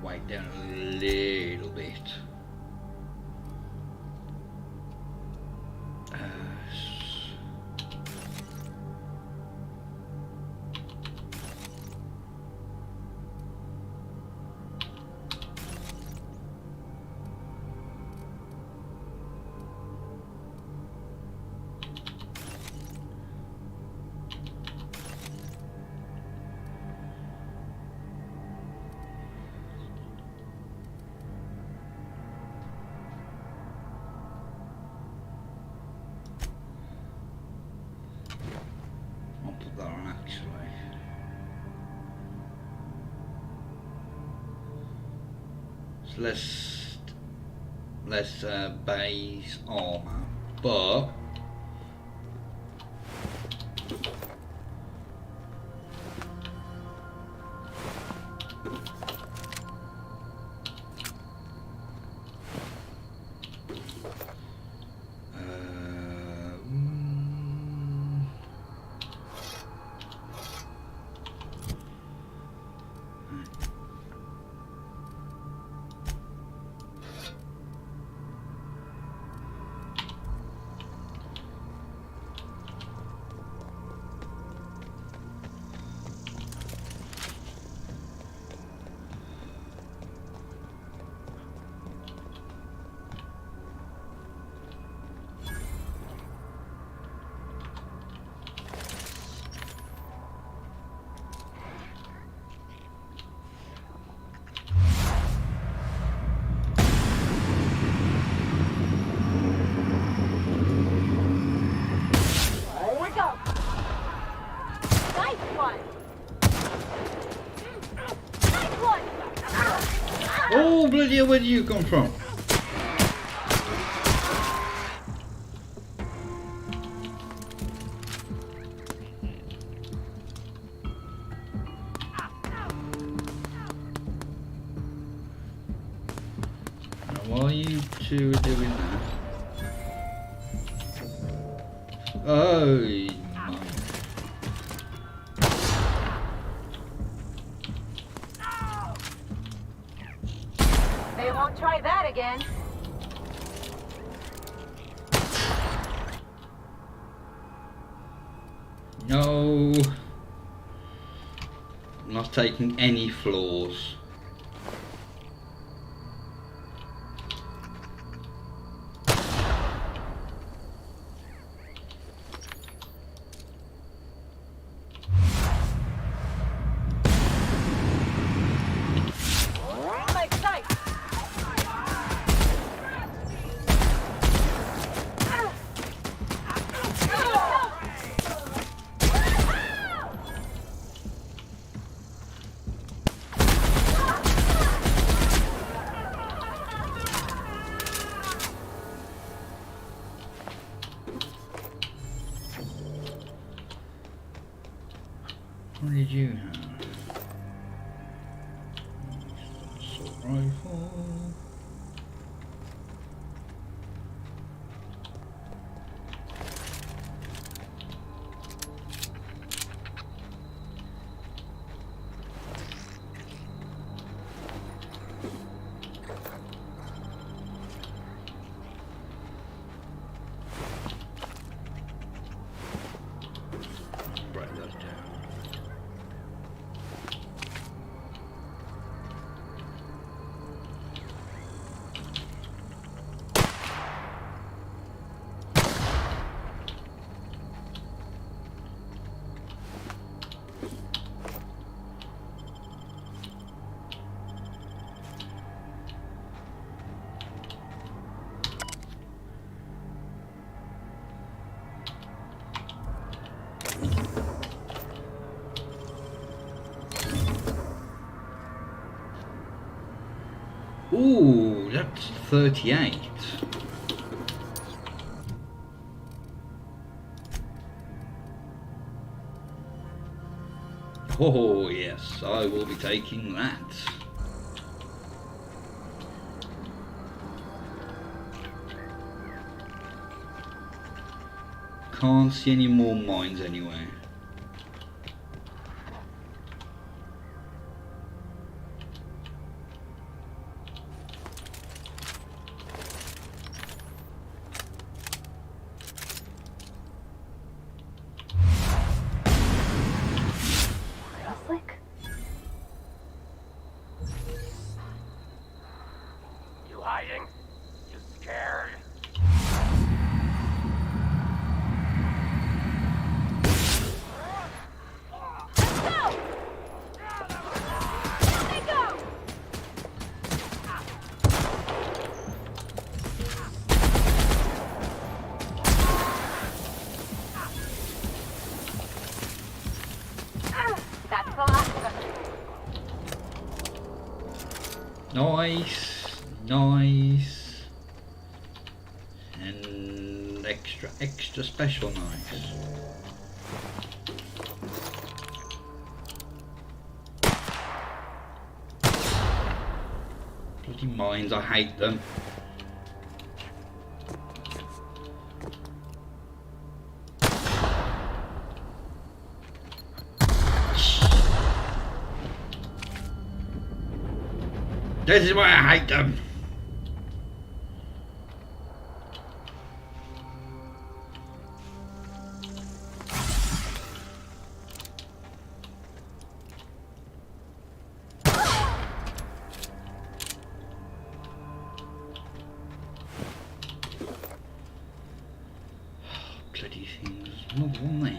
Weight down a little bit. that on actually. So less base armor, but oh bloody hell, where do you come from? Now, while you two are doing that, oh.
They won't try that again.
No, I'm not taking any floors. What did you have? Assault rifle. Write that down. Ooh, that's 38. Oh yes, I will be taking that. Can't see any more mines anywhere.
You hiding? You scared?
That's the last of them.
Nice, nice, and extra special nice. Bloody mines, I hate them. This is why I hate them. Bloody things, another one there.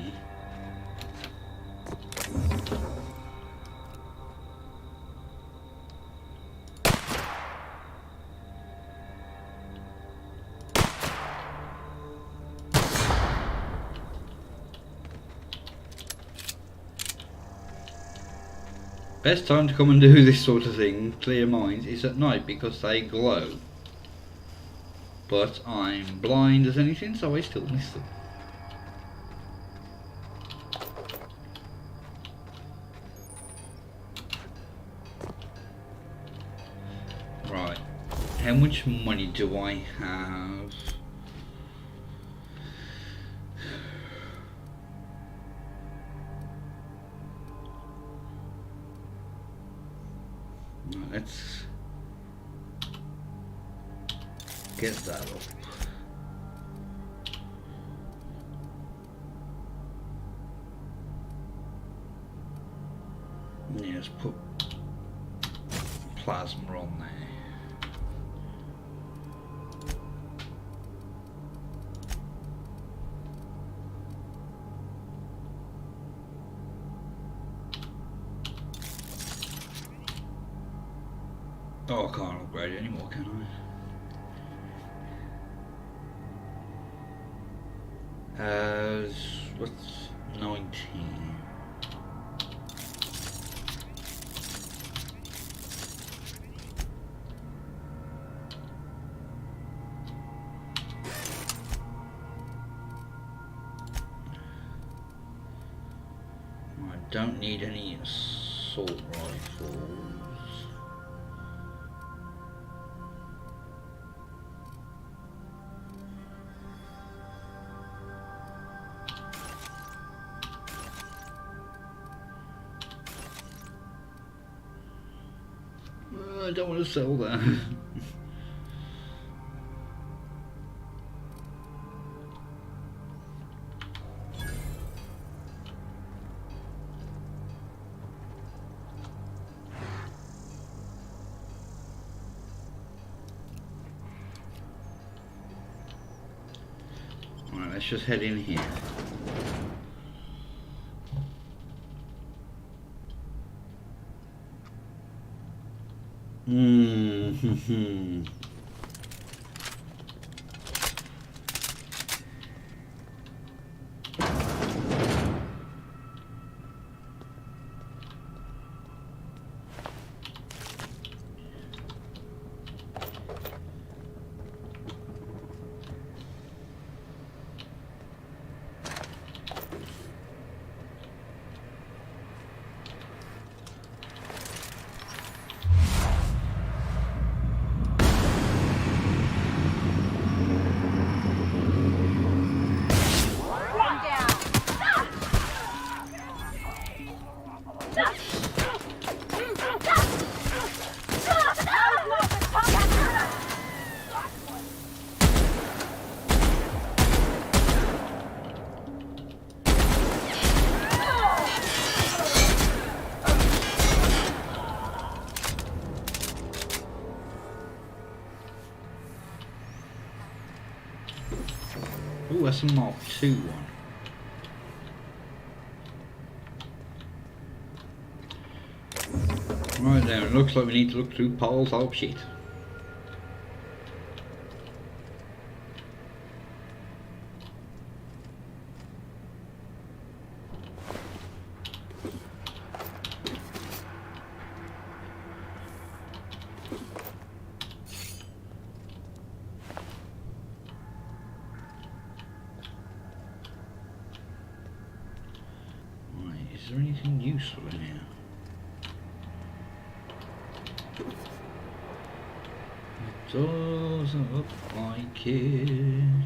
Best time to come and do this sort of thing, clear mines, is at night because they glow. But I'm blind as anything, so I still miss them. Right, how much money do I have? Let's get that up. Yeah, let's put plasma on there. Oh, I can't upgrade it anymore, can I? What's 19? I don't need any assault rifles. I don't want to sell that. Alright, let's just head in here. Ooh, that's a Mark II one. Right then, it looks like we need to look through Paul's old shit. Is there anything useful in here? It doesn't look like it.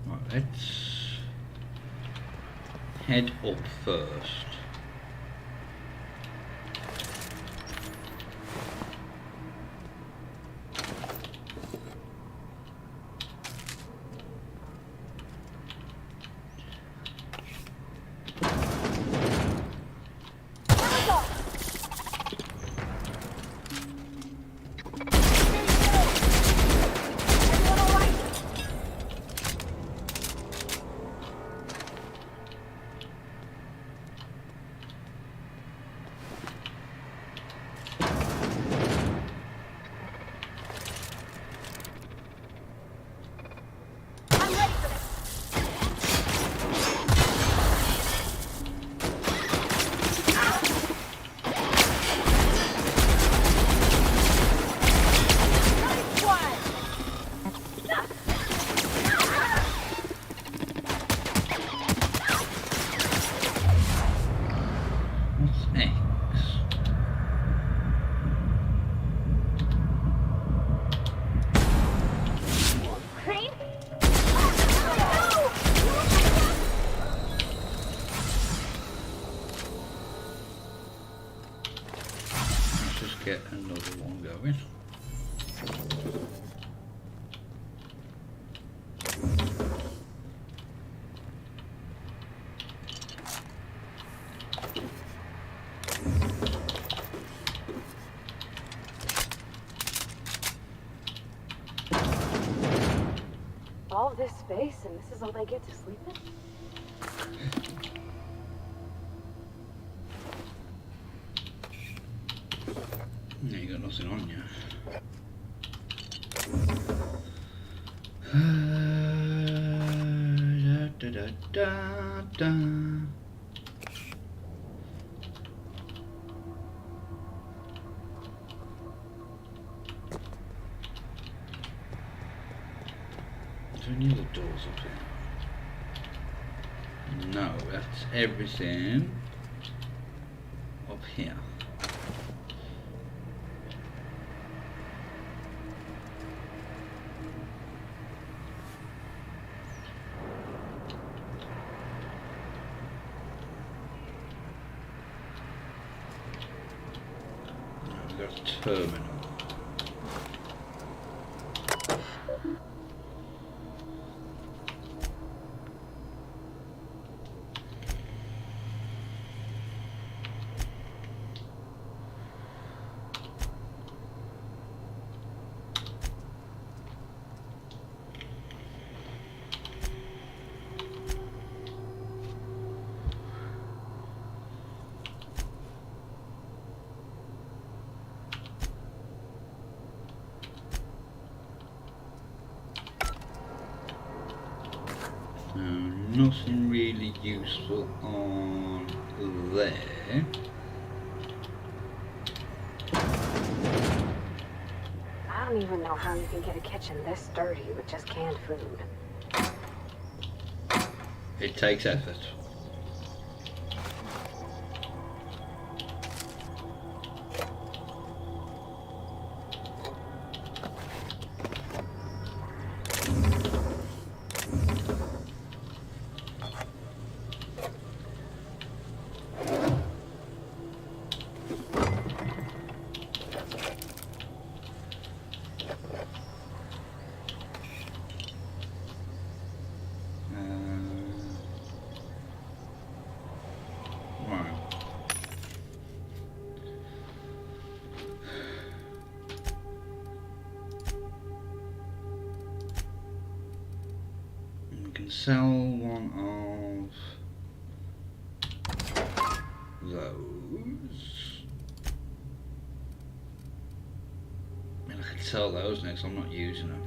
Right, let's head up first. Get another one going.
All of this space, and this is all they get to sleep in?
Yeah, you got nothing on you. Da, da, da, da. Is there any other doors up here? No, that's everything up here. Terminal. Nothing really useful on there.
I don't even know how you can get a kitchen this dirty with just canned food.
It takes effort. Sell one of those. I mean, I could sell those next, I'm not using them.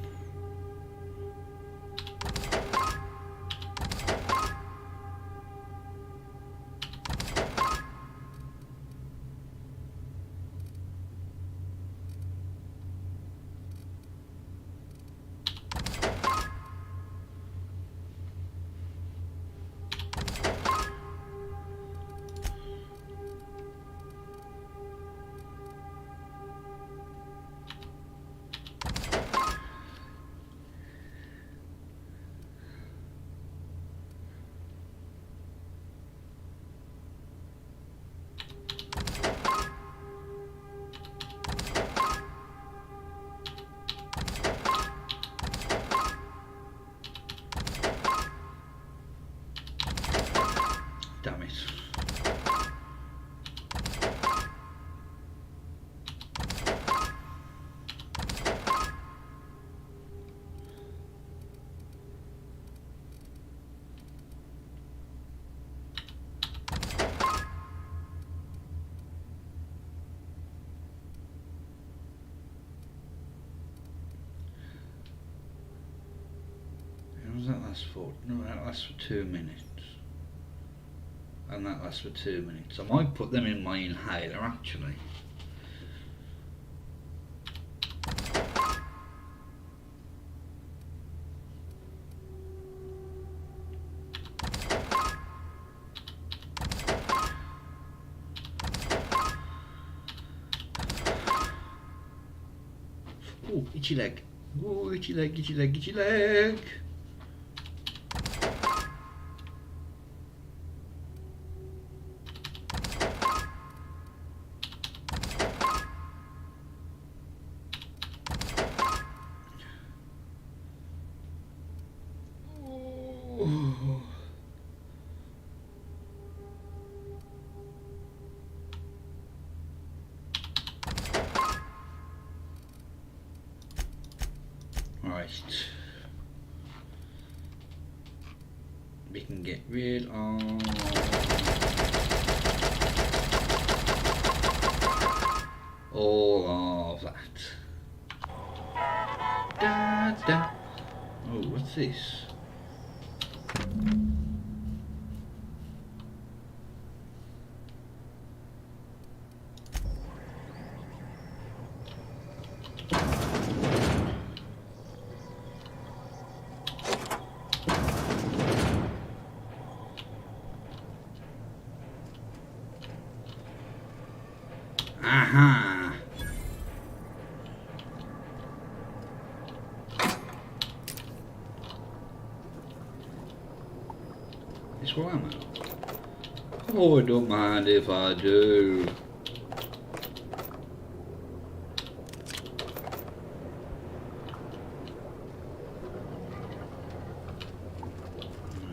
does that last for? No, that lasts for 2 minutes. And that lasts for 2 minutes. I might put them in my inhaler actually. Oh, itchy leg. Oh, itchy leg, itchy leg, itchy leg. Oh. Right, we can get rid of all of that. Da, da. Oh, what's this? Aha! This where I'm at. Oh, I don't mind if I do.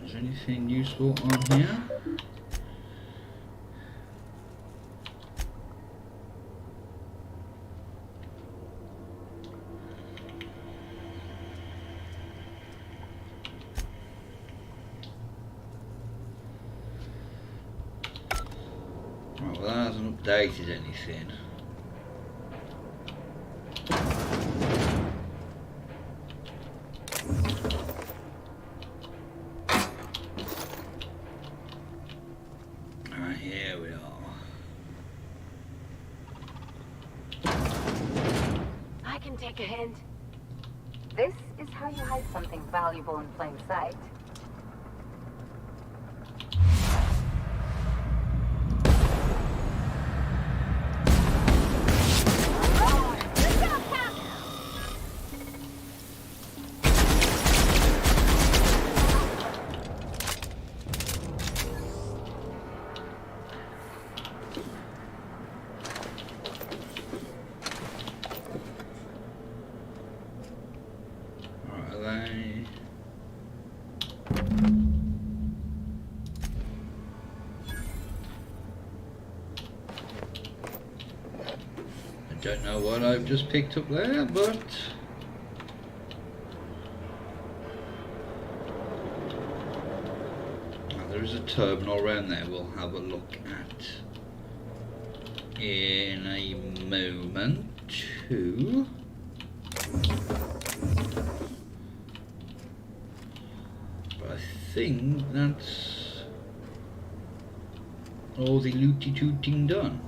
Is there anything useful on here? Right, well, that hasn't updated anything. Right, here we are.
I can take a hint. This is how you hide something valuable in plain sight. Don't know what I've just picked up there, but there is a terminal around there we'll have a look at in a moment too. But I think that's all the looty tooting done.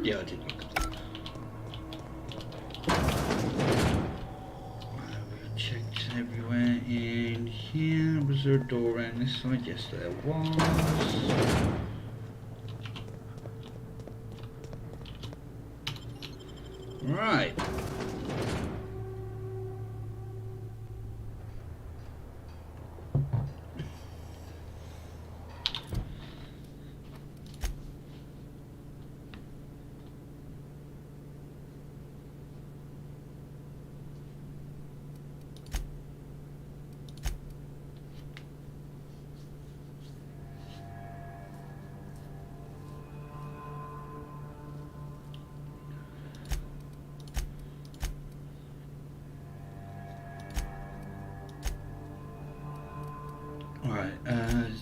Yeah, I did look at that. We checked everywhere in here. Was there a door around this side? Yes, there was. Right.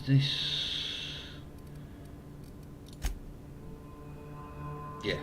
this? Yeah.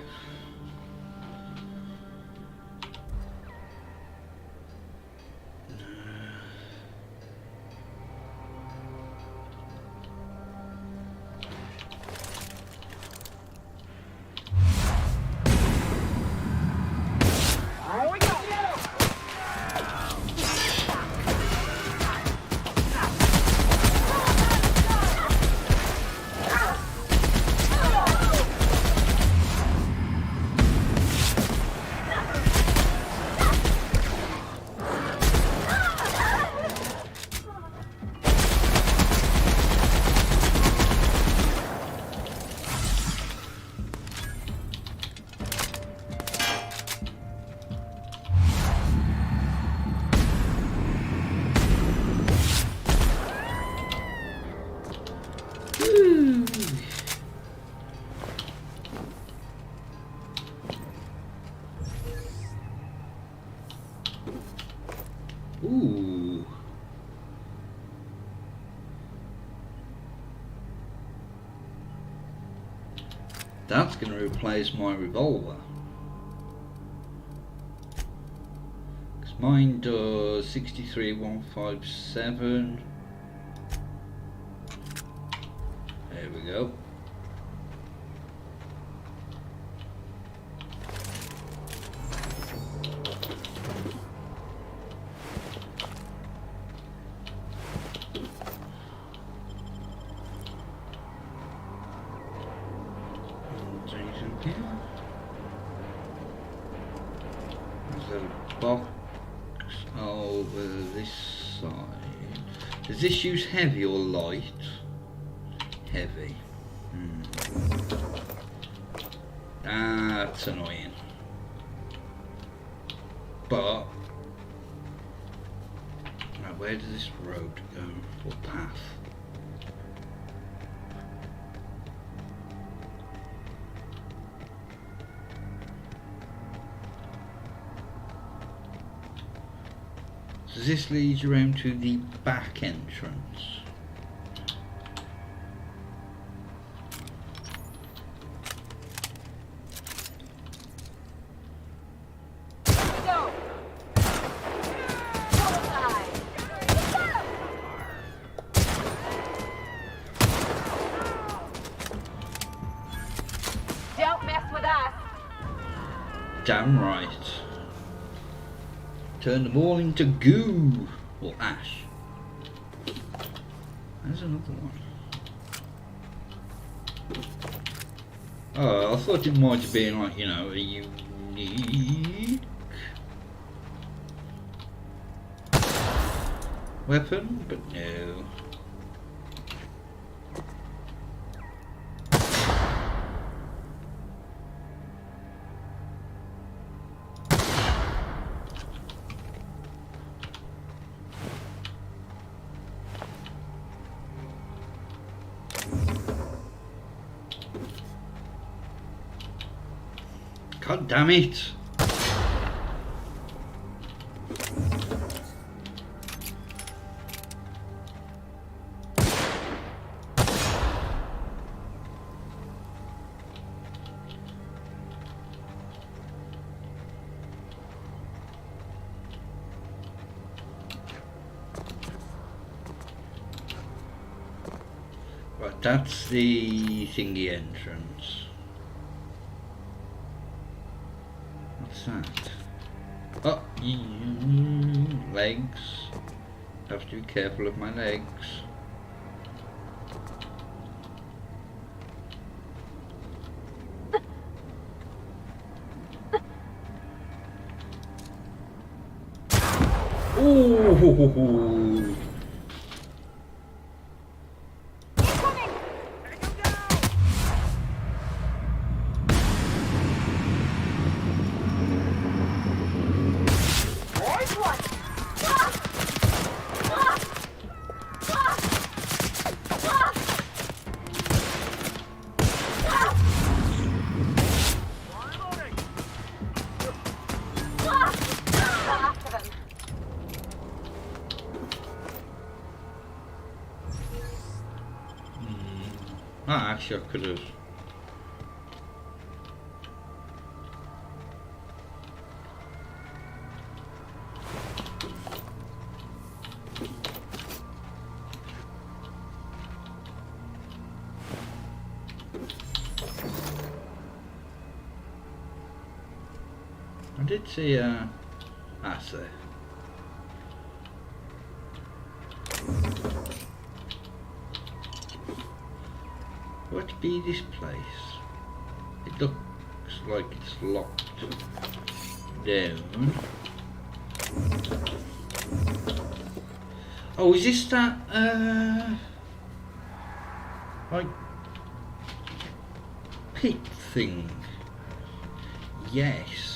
Ooh. That's going to replace my revolver. Because mine does 63,157. There we go. There's a box over this side. Does this use heavy or light? Heavy. That's annoying. But now where does this road go? Or path? Does this lead you around to the back entrance?
Don't mess with us.
Damn right. Turn them all into goo or ash. There's another one. Oh, I thought it might have been like, you know, a unique weapon, but no. God damn it! Right, that's the thingy entrance. What's that? Oh, legs. Have to be careful of my legs. Ooh. Ah, actually I could have. I did see that's there. What be this place? It looks like it's locked down. Oh, is this that like pit thing? Yes.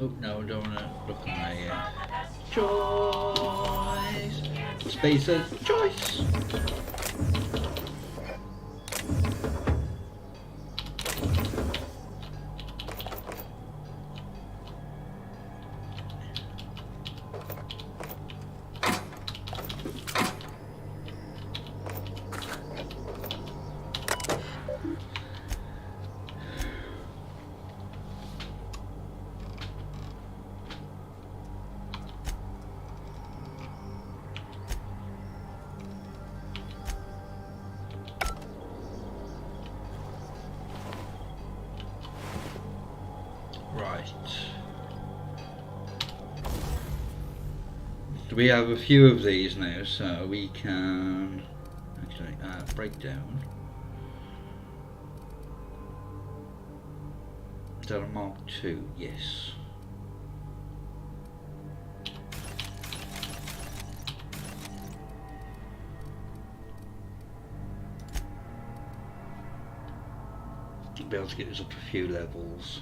Oh no, I don't want to look at my choice. Space says choice. We have a few of these now, so we can actually break down. Is that a Mark II? Yes. Should be able to get this up a few levels.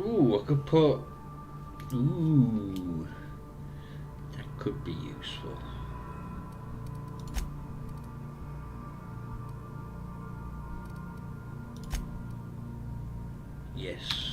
Ooh, I could put. Ooh, that could be useful. Yes.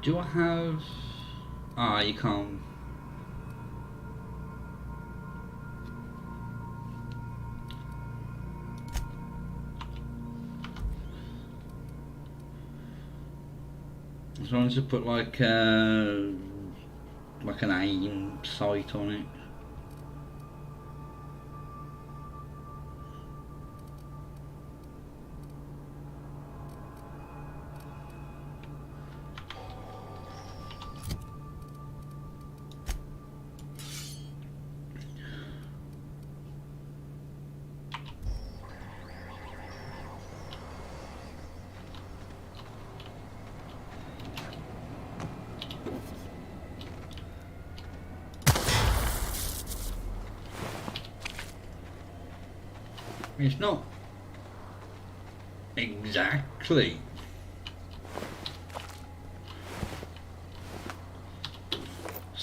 Do I have... Ah, you can't... I wanted to put like an aim sight on it. It's not exactly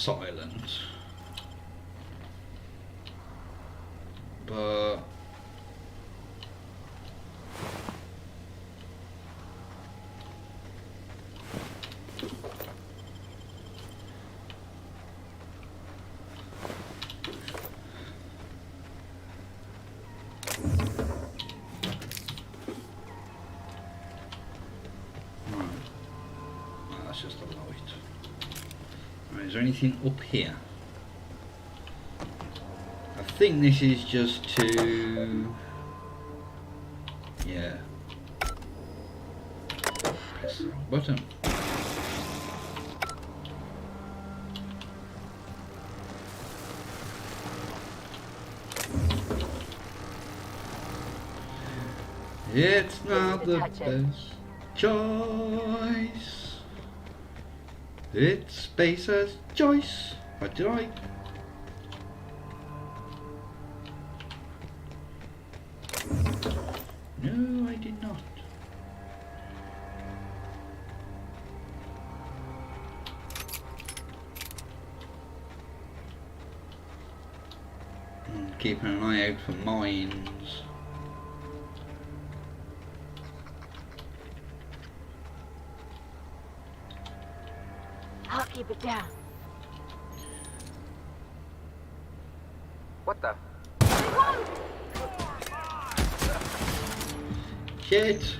silent, but that's just a light. Right, is there anything up here? I think this is just to, yeah, press the wrong button. It's not the best choice. It's Spacer's choice. What did I? No, I did not. Keeping an eye out for mines.
I'll keep it down.
What the?
Shit!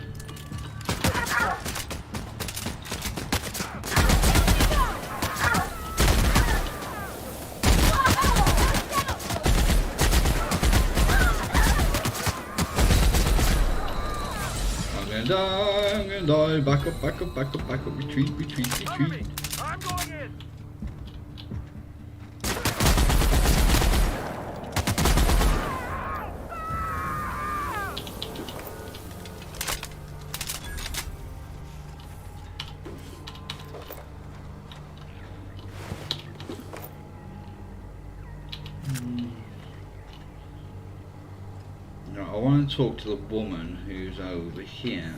I'm gonna die, back up, back up, back up, back up, retreat, retreat, retreat.
I'm going in.
No, I want to talk to the woman who's over here.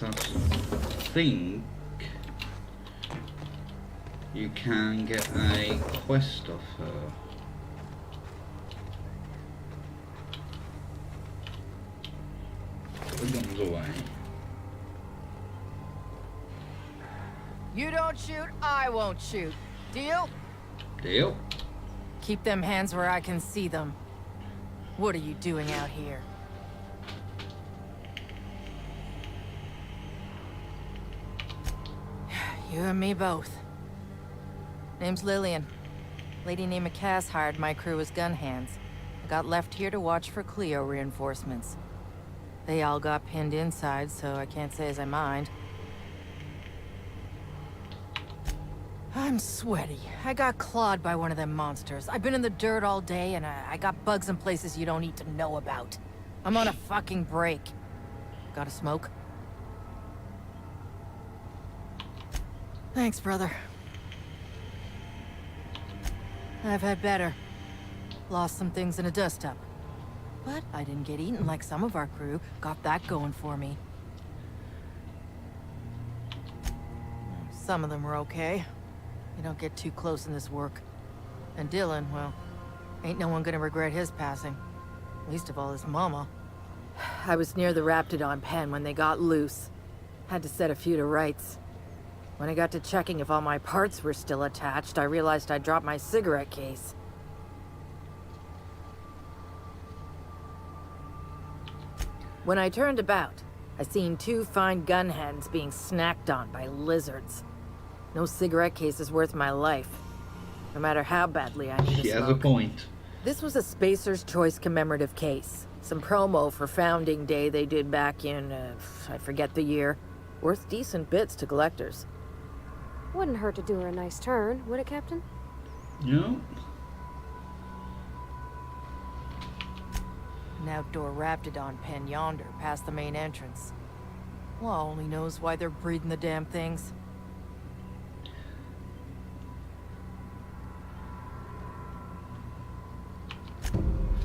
I think you can get a quest off her. Put the guns away.
You don't shoot, I won't shoot. Deal?
Deal?
Keep them hands where I can see them. What are you doing out here? You and me both. Name's Lillian. Lady named Cass hired my crew as gun hands. I got left here to watch for Cleo reinforcements. They all got pinned inside, so I can't say as I mind. I'm sweaty. I got clawed by one of them monsters. I've been in the dirt all day, and I got bugs in places you don't need to know about. I'm on a fucking break. Got a smoke? Thanks, brother. I've had better. Lost some things in a dust-up. But I didn't get eaten like some of our crew. Got that going for me. Some of them were okay. You don't get too close in this work. And Dylan, well, ain't no one gonna regret his passing. Least of all his mama. I was near the Raptidon pen when they got loose. Had to set a few to rights. When I got to checking if all my parts were still attached, I realized I'd dropped my cigarette case. When I turned about, I seen two fine gun hands being snacked on by lizards. No cigarette case is worth my life. No matter how badly I need a smoke.
She has a point.
This was a Spacer's Choice commemorative case. Some promo for Founding Day they did back in, I forget the year. Worth decent bits to collectors.
Wouldn't hurt to do her a nice turn, would it, Captain?
No.
An outdoor Raptidon pen yonder, past the main entrance. Law only knows why they're breeding the damn things.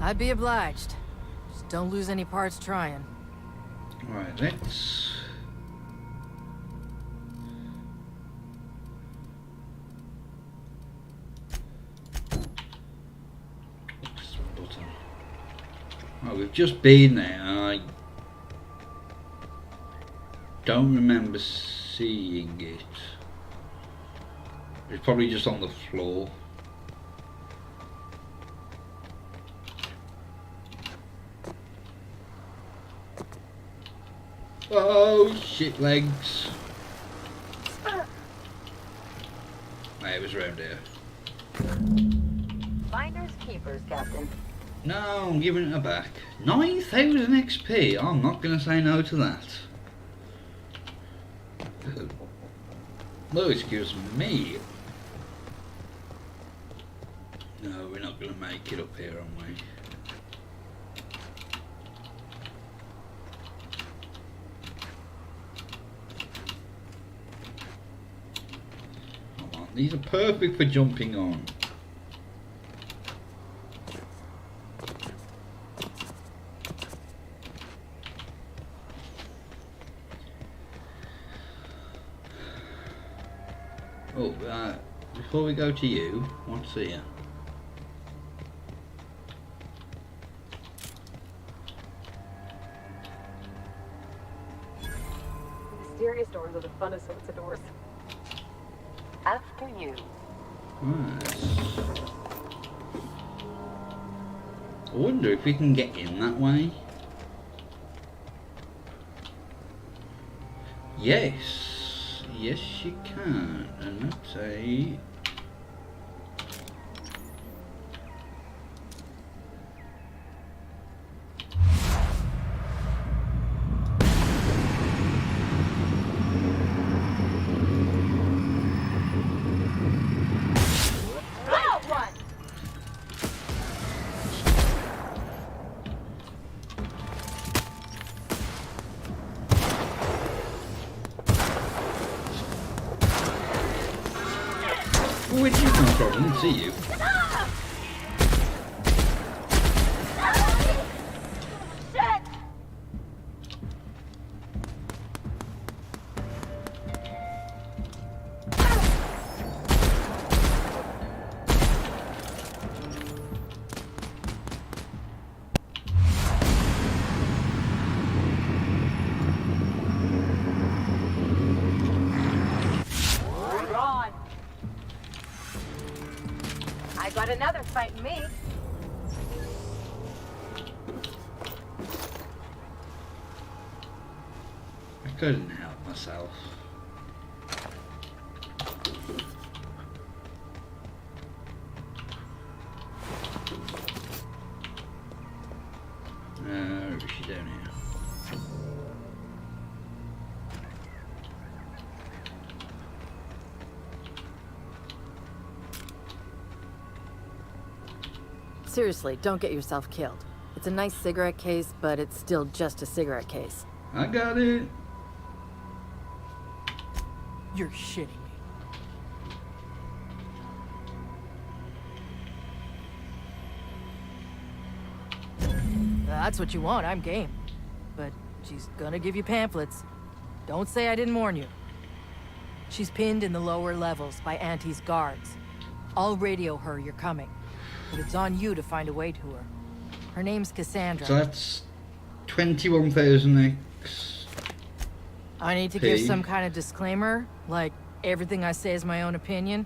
I'd be obliged. Just don't lose any parts trying.
Right, let's I've just been there and I don't remember seeing it. It's probably just on the floor. Oh, shit legs. Hey, it was around here.
Finders keepers, Captain.
No, I'm giving it back. 9,000 XP. I'm not going to say no to that. No, excuse me. No, we're not going to make it up here, are we? Come on, these are perfect for jumping on. Oh, before we go to you, what's here?
Mysterious doors are the funnest sorts of doors.
After you.
Nice. I wonder if we can get in that way. Yes. Yes, you can. And that's a... Where'd you come from? I didn't see you.
Got another fighting me.
I couldn't help myself. Is she down here?
Seriously, don't get yourself killed. It's a nice cigarette case, but it's still just a cigarette case.
I got it.
You're shitting me.
That's what you want, I'm game. But she's gonna give you pamphlets. Don't say I didn't warn you. She's pinned in the lower levels by Auntie's guards. I'll radio her you're coming. But it's on you to find a way to her. Her name's Cassandra.
So that's 21,000 X.
I need to give some kind of disclaimer, like everything I say is my own opinion.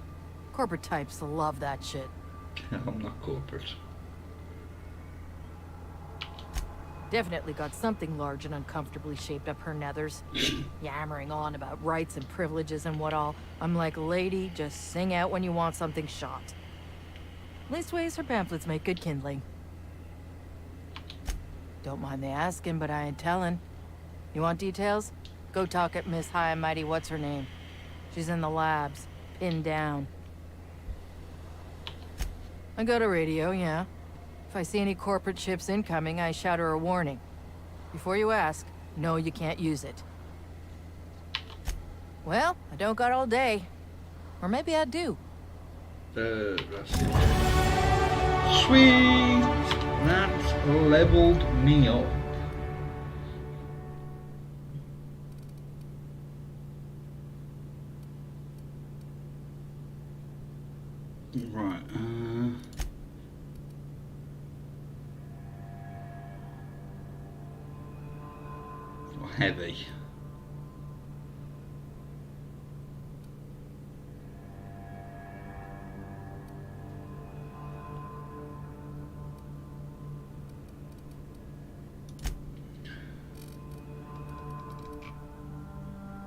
Corporate types love that shit.
I'm not corporate.
Definitely got something large and uncomfortably shaped up her nethers. Yammering on about rights and privileges and what all. I'm like, lady, just sing out when you want something shot. Leastways, her pamphlets make good kindling. Don't mind the asking, but I ain't telling. You want details? Go talk at Miss High and Mighty What's-Her-Name. She's in the labs, pinned down. I got a radio, yeah. If I see any corporate ships incoming, I shout her a warning. Before you ask, no, you can't use it. Well, I don't got all day. Or maybe I do.
That's it. Sweet! That's leveled me up. Right, heavy.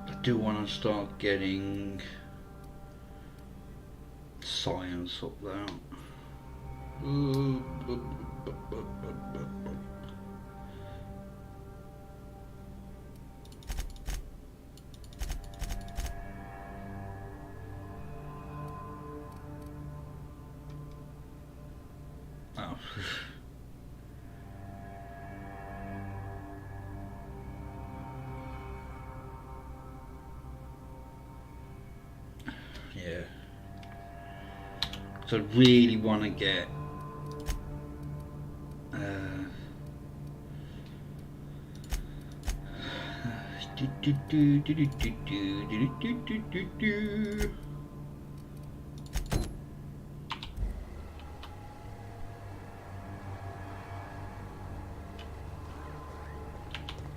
I do want to start getting science up there. Oh. Yeah. So I really want to get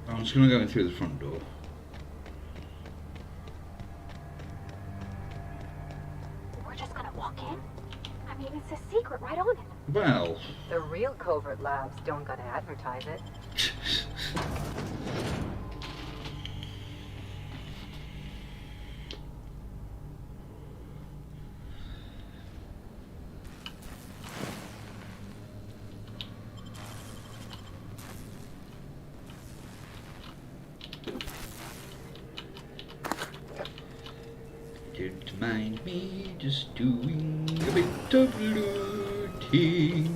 I'm just going to go in through the front door.
We're just gonna walk in? I mean, it's a secret right on it.
Well,
The real covert labs don't gotta advertise it.
don't mind me just doing a bit of looting.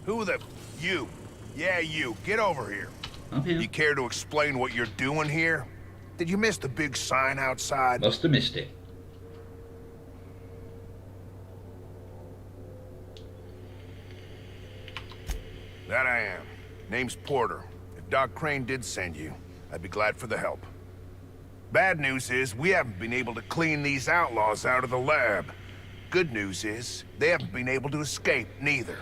Who the... You. Yeah, you. Get over here.
I'm here.
You care to explain what you're doing here? Did you miss the big sign outside?
Must have missed it.
That I am. Name's Porter. If Doc Crane did send you, I'd be glad for the help. Bad news is, we haven't been able to clean these outlaws out of the lab. Good news is, they haven't been able to escape, neither.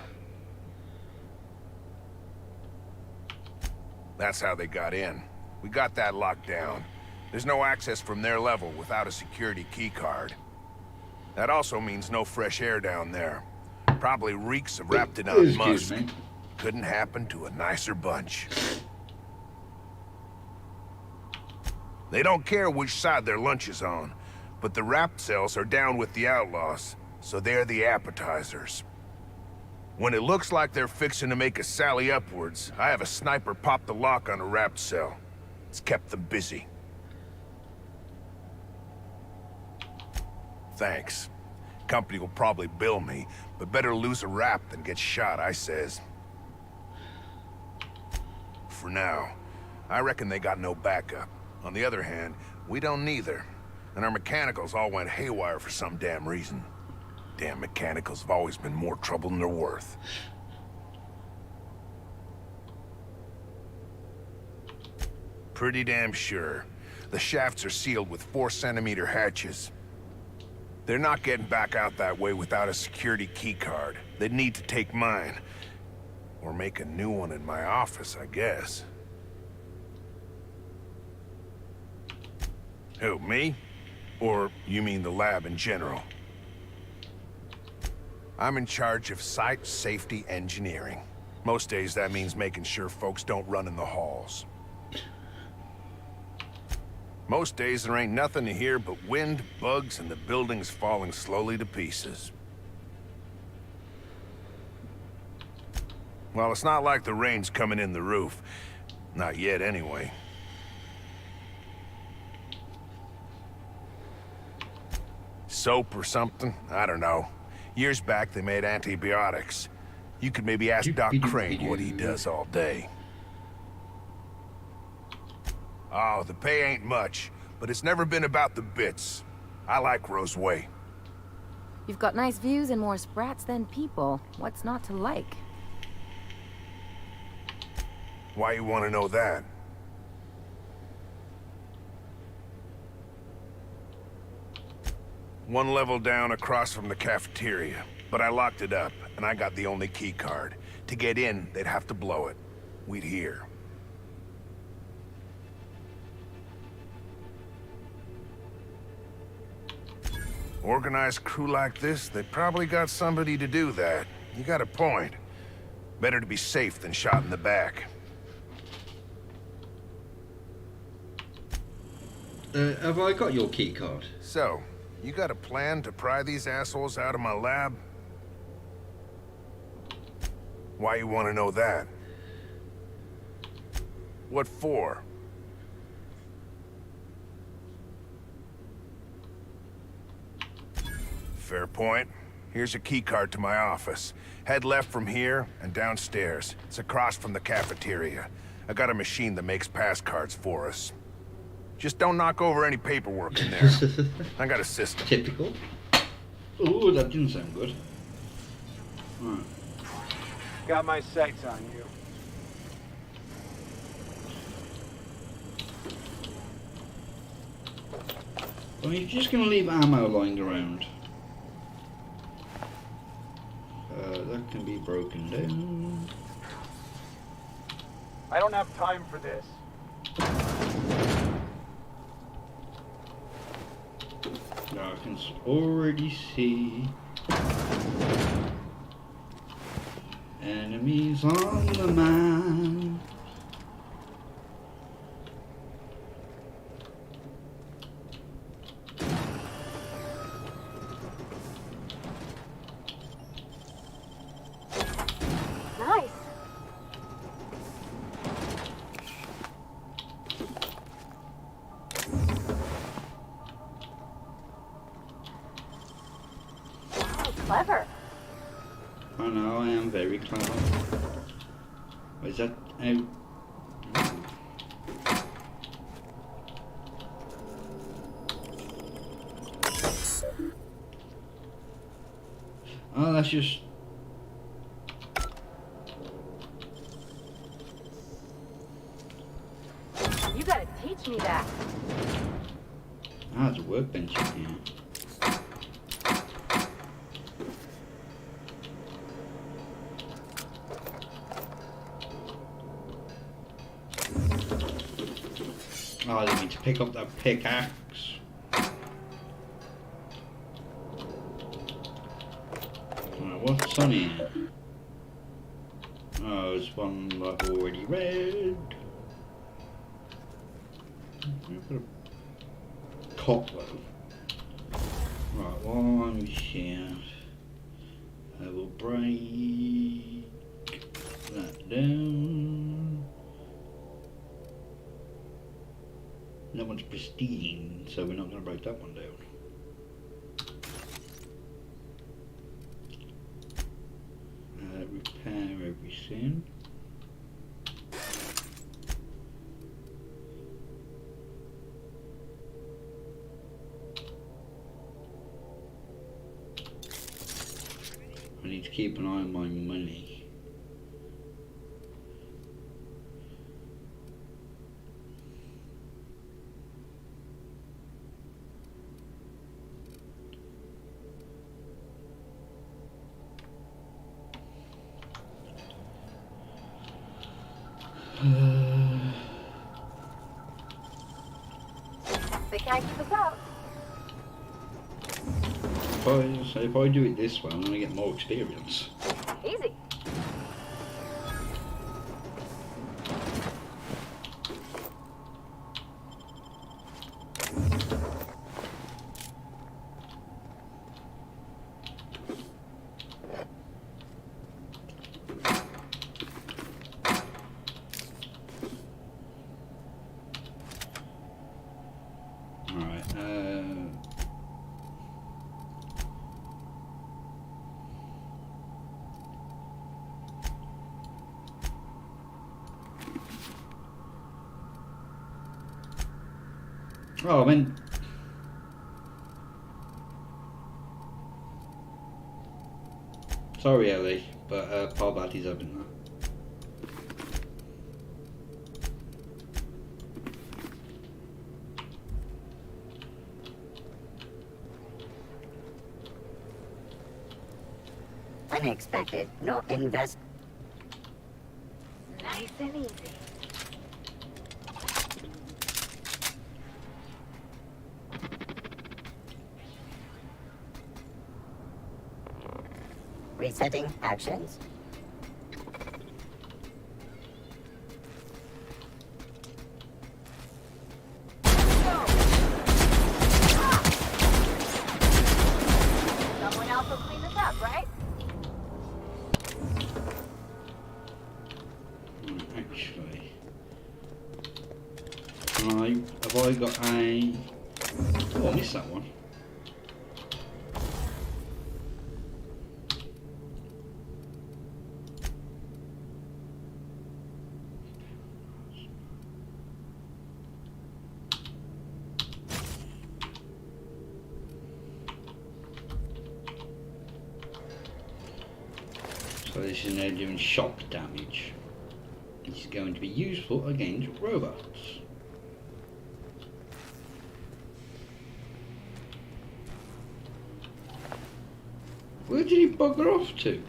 That's how they got in. We got that locked down. There's no access from their level without a security keycard. That also means no fresh air down there. Probably reeks of Raptidon musk. Couldn't happen to a nicer bunch. They don't care which side their lunch is on, but the Rapt cells are down with the outlaws, so they're the appetizers. When it looks like they're fixing to make a sally upwards, I have a sniper pop the lock on a Rapt cell. It's kept them busy. Thanks. Company will probably bill me, but better lose a Rapt than get shot, I says. For now, I reckon they got no backup. On the other hand, we don't neither. And our mechanicals all went haywire for some damn reason. Damn mechanicals have always been more trouble than they're worth. Pretty damn sure. The shafts are sealed with 4-centimeter hatches. They're not getting back out that way without a security keycard. They'd need to take mine. Or make a new one in my office, I guess. Who, me? Or you mean the lab in general? I'm in charge of site safety engineering. Most days that means making sure folks don't run in the halls. Most days there ain't nothing to hear but wind, bugs, and the buildings falling slowly to pieces. Well, it's not like the rain's coming in the roof. Not yet, anyway. Soap or something? I don't know. Years back, they made antibiotics. You could maybe ask Doc Crane what he does all day. Oh, the pay ain't much, but it's never been about the bits. I like Roseway.
You've got nice views and more sprats than people. What's not to like?
Why you want to know that? One level down across from the cafeteria, but I locked it up, and I got the only key card. To get in, they'd have to blow it. We'd hear. Organized crew like this, they probably got somebody to do that. You got a point. Better to be safe than shot in the back.
Have I got your key card?
So, you got a plan to pry these assholes out of my lab? Why you want to know that? What for? Fair point. Here's a key card to my office. Head left from here and downstairs. It's across from the cafeteria. I got a machine that makes pass cards for us. Just don't knock over any paperwork in there. I got a system.
Typical. Ooh, that didn't sound good. Right.
Got my sights on you.
Well, you're just gonna leave ammo lying around. That can be broken down.
I don't have time for this.
Now I can already see enemies on the map.
Nice. Oh, clever.
I know, I am very clever. Is that out? Oh, that's just...
You gotta teach me that.
Ah, there's a workbench in here. Oh, I didn't mean to pick up that pickaxe. Right, what's on here? Oh, it's one I've already read. I've got a copper. Right, while I'm here, I will break that down. That one's pristine, so we're not going to break that one down. Repair everything. I need to keep an eye on my money.
They can't keep us out.
If I do it this way, I'm going to get more experience.
Easy.
Alright, oh, I mean... Sorry, Ellie, but Paul Batty's up in there.
unexpected, no invest.
Nice and easy.
Resetting actions.
Someone else will clean this up, right?
Actually, have I got a... Oh, I missed that one. So this is now doing shock damage. It's going to be useful against robots. Where did he bugger off to?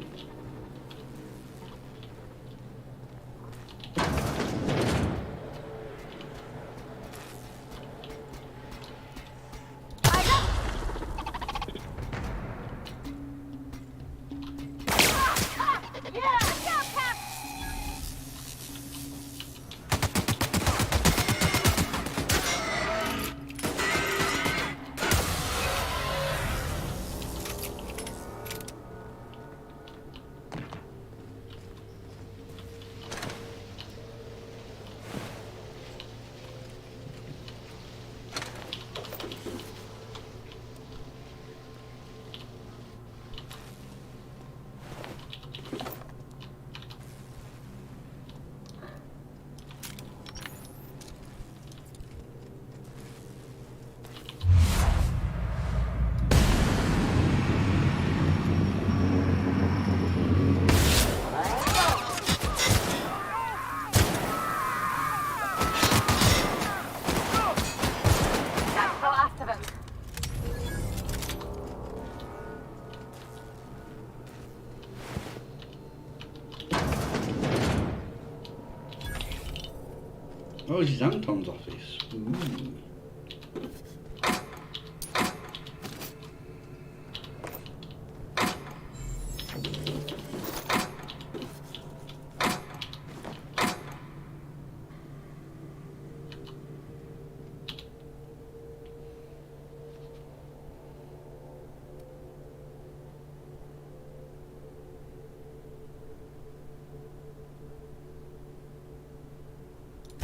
Oh, this is Anton's office. Ooh.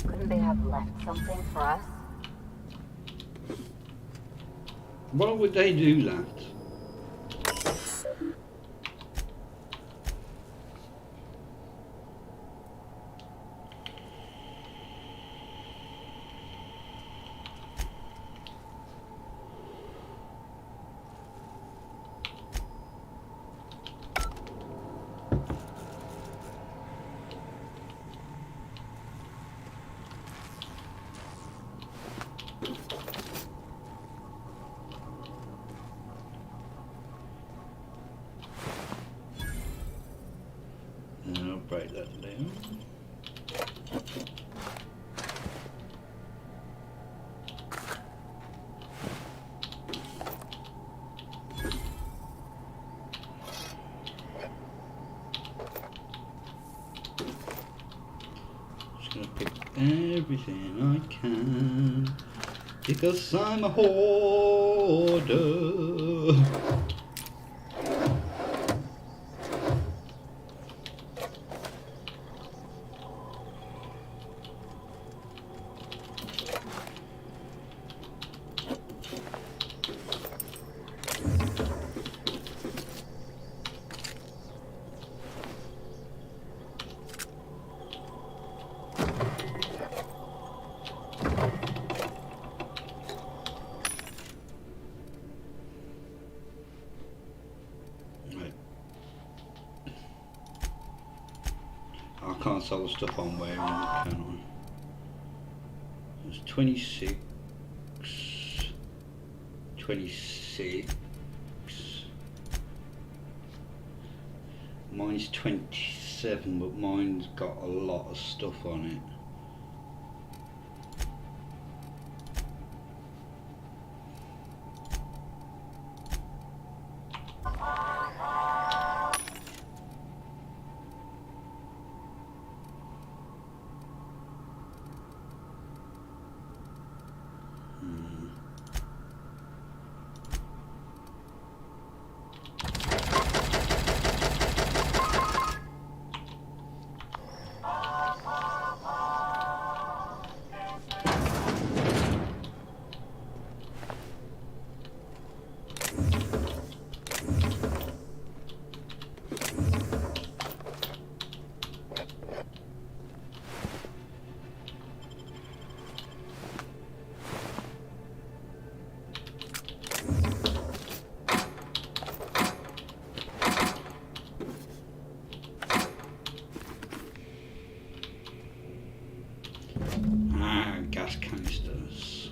Couldn't they have left something for us?
Why would they do that? I'll break that down. Just gonna pick everything I can because I'm a hoarder. I can't sell the stuff I'm wearing, can I? There's 26, 26, Mine's 27, but mine's got a lot of stuff on it. Gas canisters.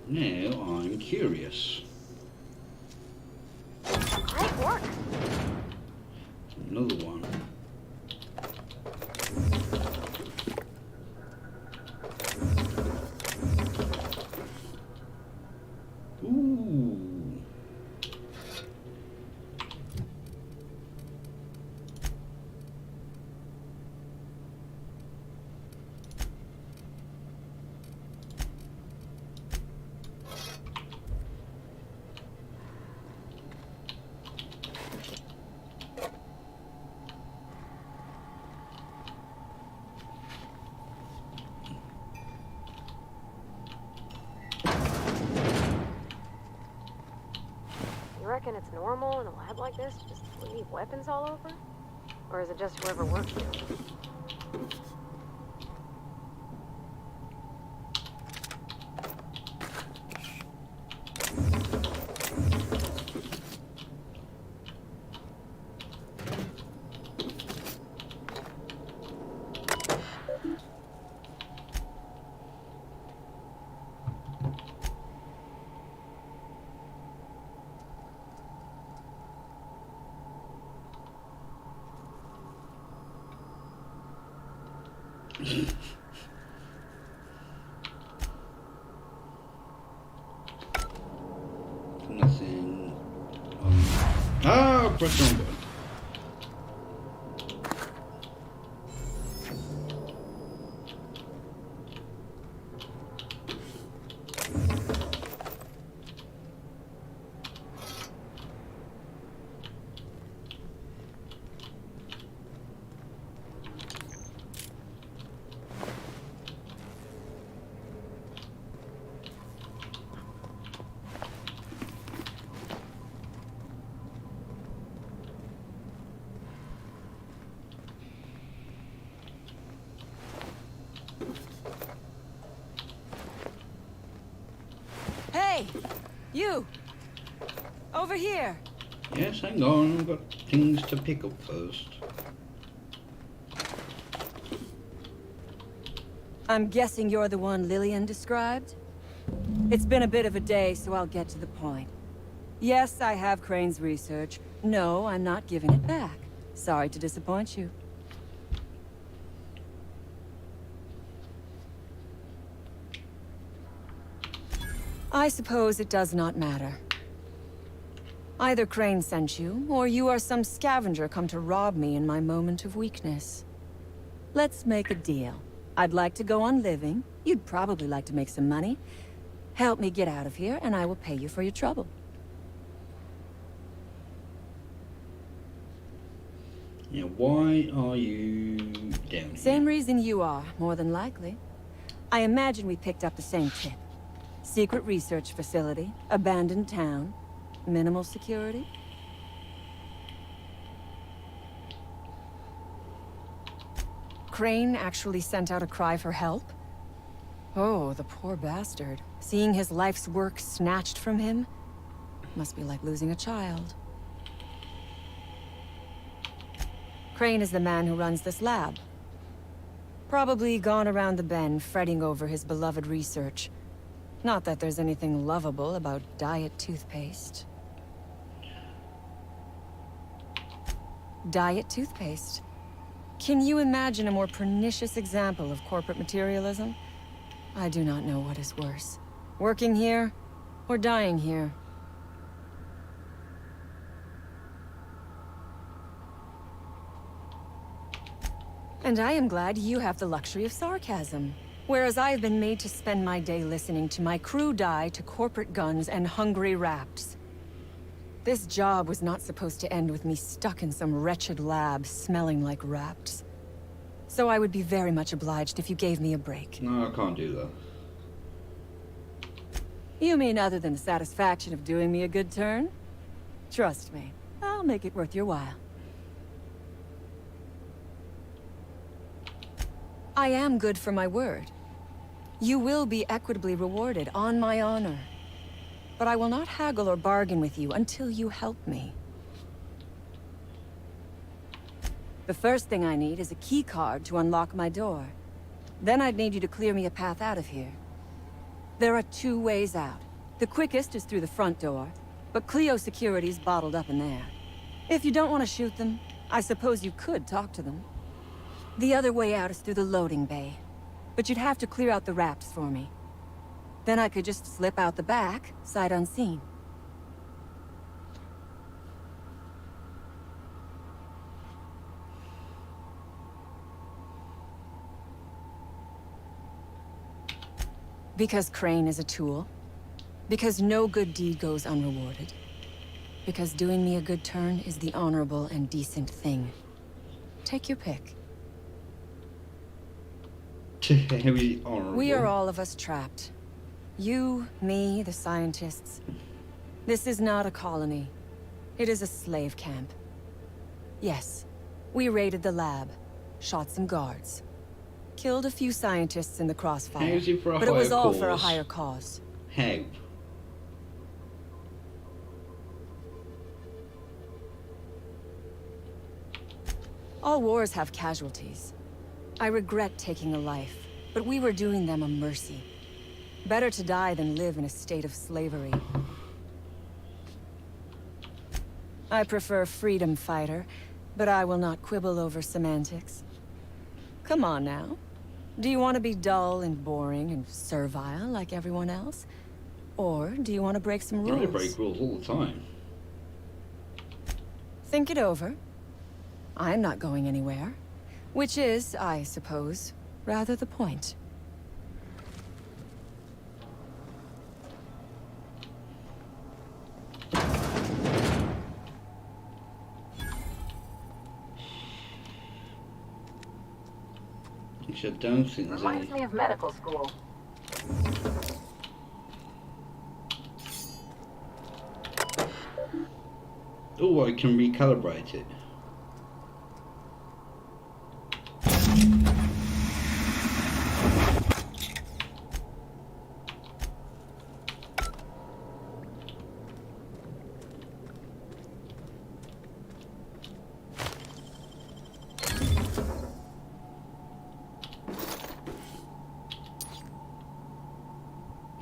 Now I'm curious.
Great work.
Another one. Ooh.
You reckon it's normal in a lab like this to just leave weapons all over? Or is it just whoever works here?
Nothing. Press the wrong button.
Hey! You! Over here!
Yes, hang on, I've got things to pick up first.
I'm guessing you're the one Lillian described? It's been a bit of a day, so I'll get to the point. Yes, I have Crane's research. No, I'm not giving it back. Sorry to disappoint you. I suppose it does not matter. Either Crane sent you, or you are some scavenger come to rob me in my moment of weakness. Let's make a deal. I'd like to go on living. You'd probably like to make some money. Help me get out of here, and I will pay you for your trouble.
Yeah, why are you down here?
Same reason you are, more than likely. I imagine we picked up the same tip. Secret research facility, abandoned town, minimal security. Crane actually sent out a cry for help? Oh, the poor bastard. Seeing his life's work snatched from him must be like losing a child. Crane is the man who runs this lab.
Probably gone around the bend, fretting over his beloved research. Not that there's anything lovable about diet toothpaste. Diet toothpaste. Can you imagine a more pernicious example of corporate materialism? I do not know what is worse. Working here, or dying here. And I am glad you have the luxury of sarcasm. Whereas I have been made to spend my day listening to my crew die to corporate guns and hungry raps. This job was not supposed to end with me stuck in some wretched lab smelling like rats. So I would be very much obliged if you gave me a break.
No, I can't do that.
You mean other than the satisfaction of doing me a good turn? Trust me, I'll make it worth your while. I am good for my word. You will be equitably rewarded, on my honor. But I will not haggle or bargain with you until you help me. The first thing I need is a key card to unlock my door. Then I'd need you to clear me a path out of here. There are 2 ways out. The quickest is through the front door, but Cleo Security's bottled up in there. If you don't want to shoot them, I suppose you could talk to them. The other way out is through the loading bay, but you'd have to clear out the wraps for me. Then I could just slip out the back, sight unseen. Because Crane is a tool. Because no good deed goes unrewarded. Because doing me a good turn is the honorable and decent thing. Take your pick. We are all of us trapped. You, me, the scientists. This is not a colony. It is a slave camp. Yes, we raided the lab, shot some guards. Killed a few scientists in the crossfire, but it was all for a higher cause.
How?
All wars have casualties. I regret taking a life, but we were doing them a mercy. Better to die than live in a state of slavery. I prefer freedom fighter, but I will not quibble over semantics. Come on now. Do you want to be dull and boring and servile like everyone else? Or do you want to break some rules?
I break rules all the time.
Think it over. I'm not going anywhere. Which is, I suppose, rather the point.
Which I don't think there's any...
Reminds me of medical school.
Oh, I can recalibrate it.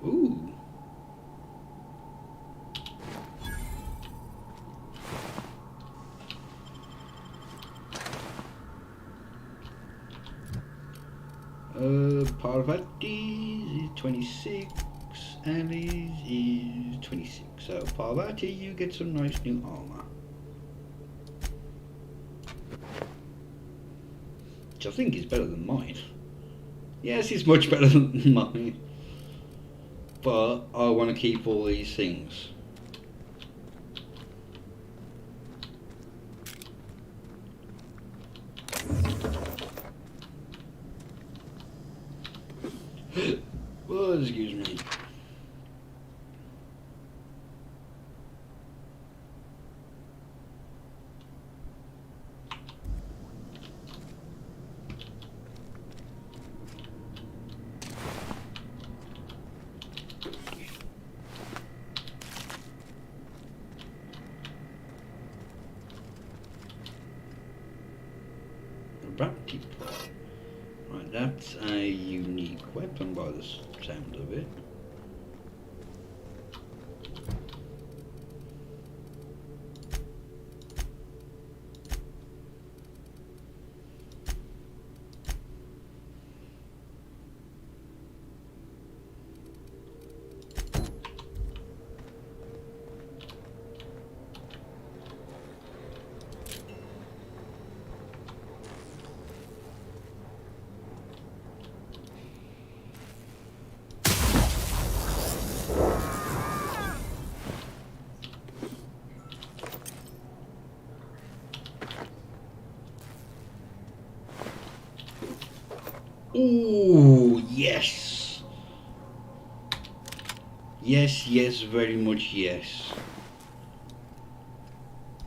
Ooh. Parvati is 26, Alice is 26. So Parvati, you get some nice new armor. Which I think is better than mine. Yes, it's much better than mine. But I want to keep all these things. Well, excuse me. Right, that's a unique weapon by the sound of it. Ooh, yes. Yes, yes, very much yes.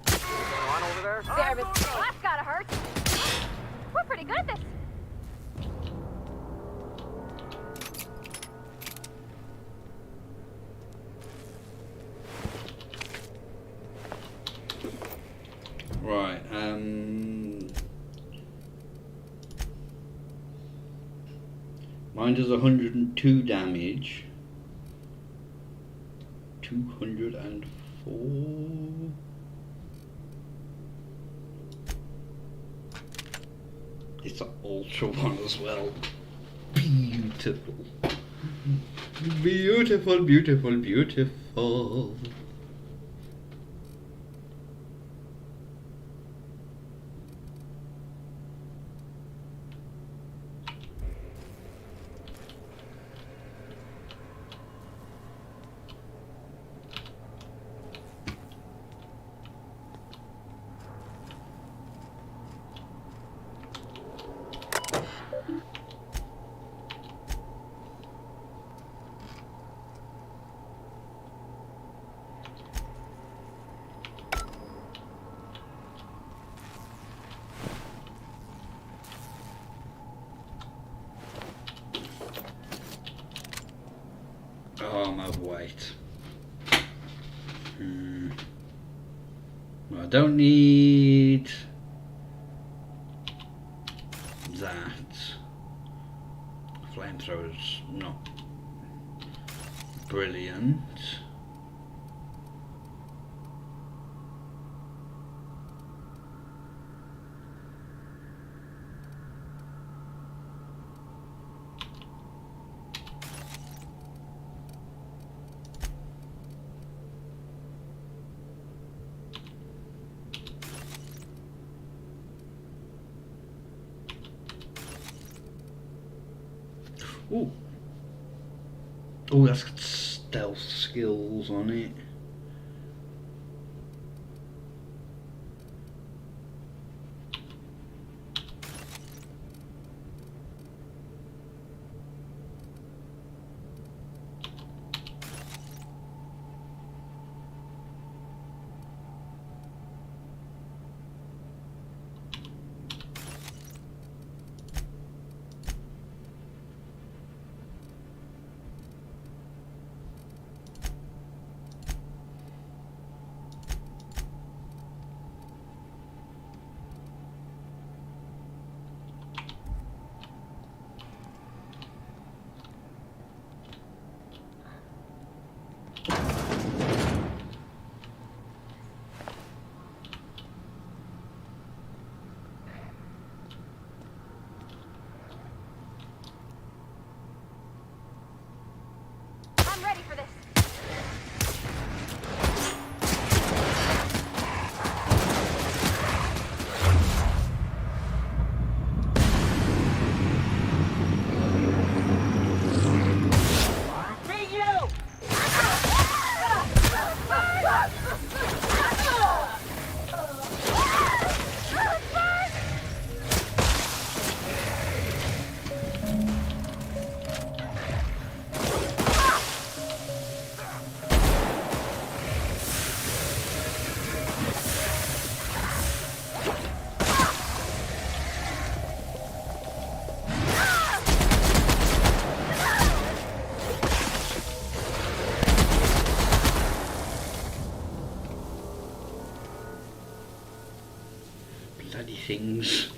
On over there? Well, that's gotta hurt. We're pretty good at this.
Right, mine does 102 damage. 204. It's an ultra one as well. Beautiful. Beautiful, beautiful, beautiful. Oh, I'm overweight. Well, I don't need that. Flamethrower's not brilliant. Ooh. Oh, that's got stealth skills on it.
I'm ready for this.
Bloody things.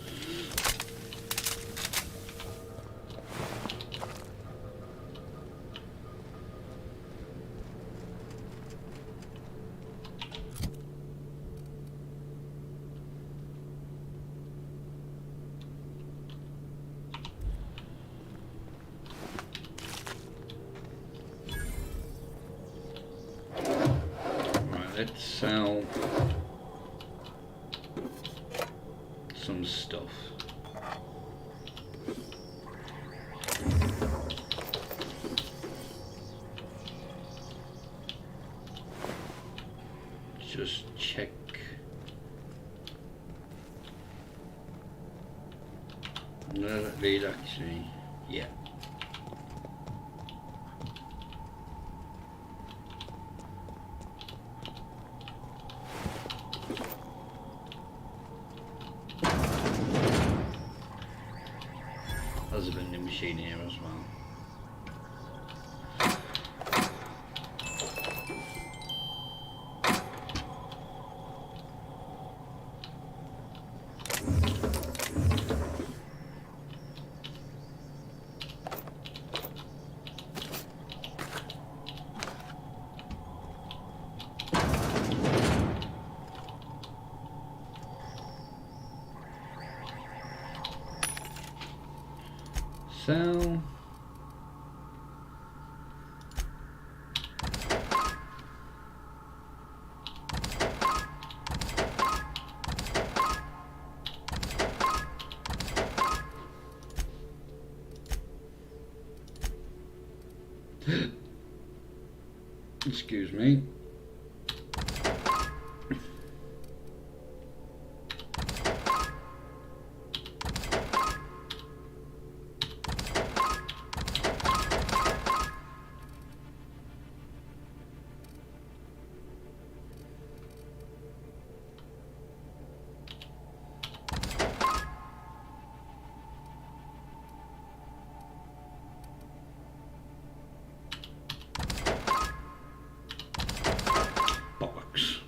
let's sell some stuff. Just check. No, that lead actually, yeah. There's a vending machine here as well. So excuse me. Bollocks.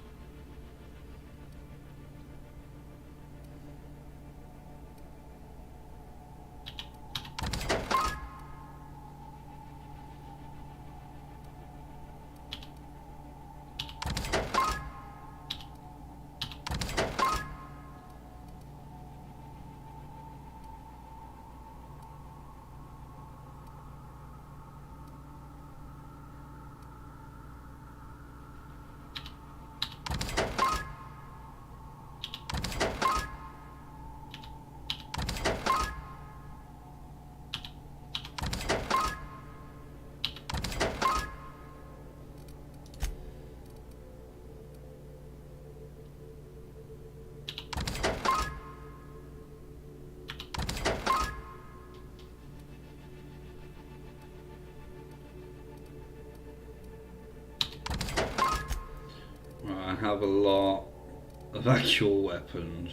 I have a lot of actual weapons.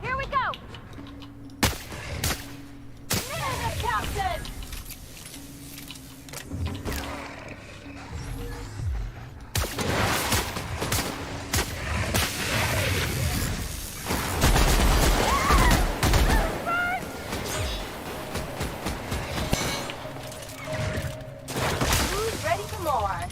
Here we go! Captain! Who's ready for more?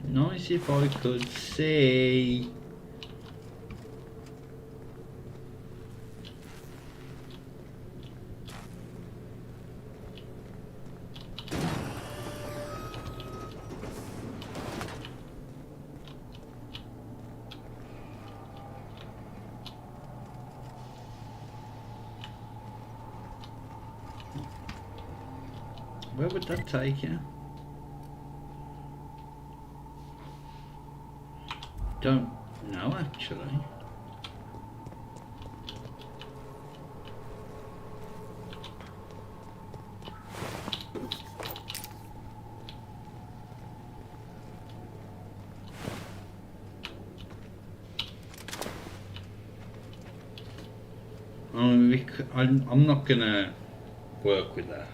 Nice if I could see. Where would that take you? Don't know actually. I'm not gonna work with that.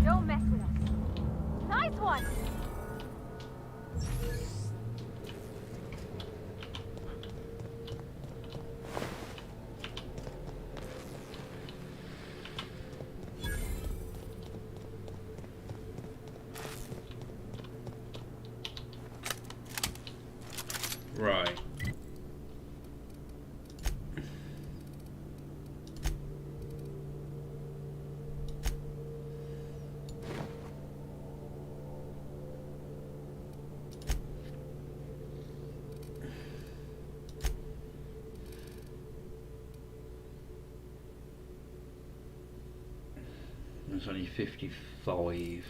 Don't mess with us. Nice one.
Right. There's only 55.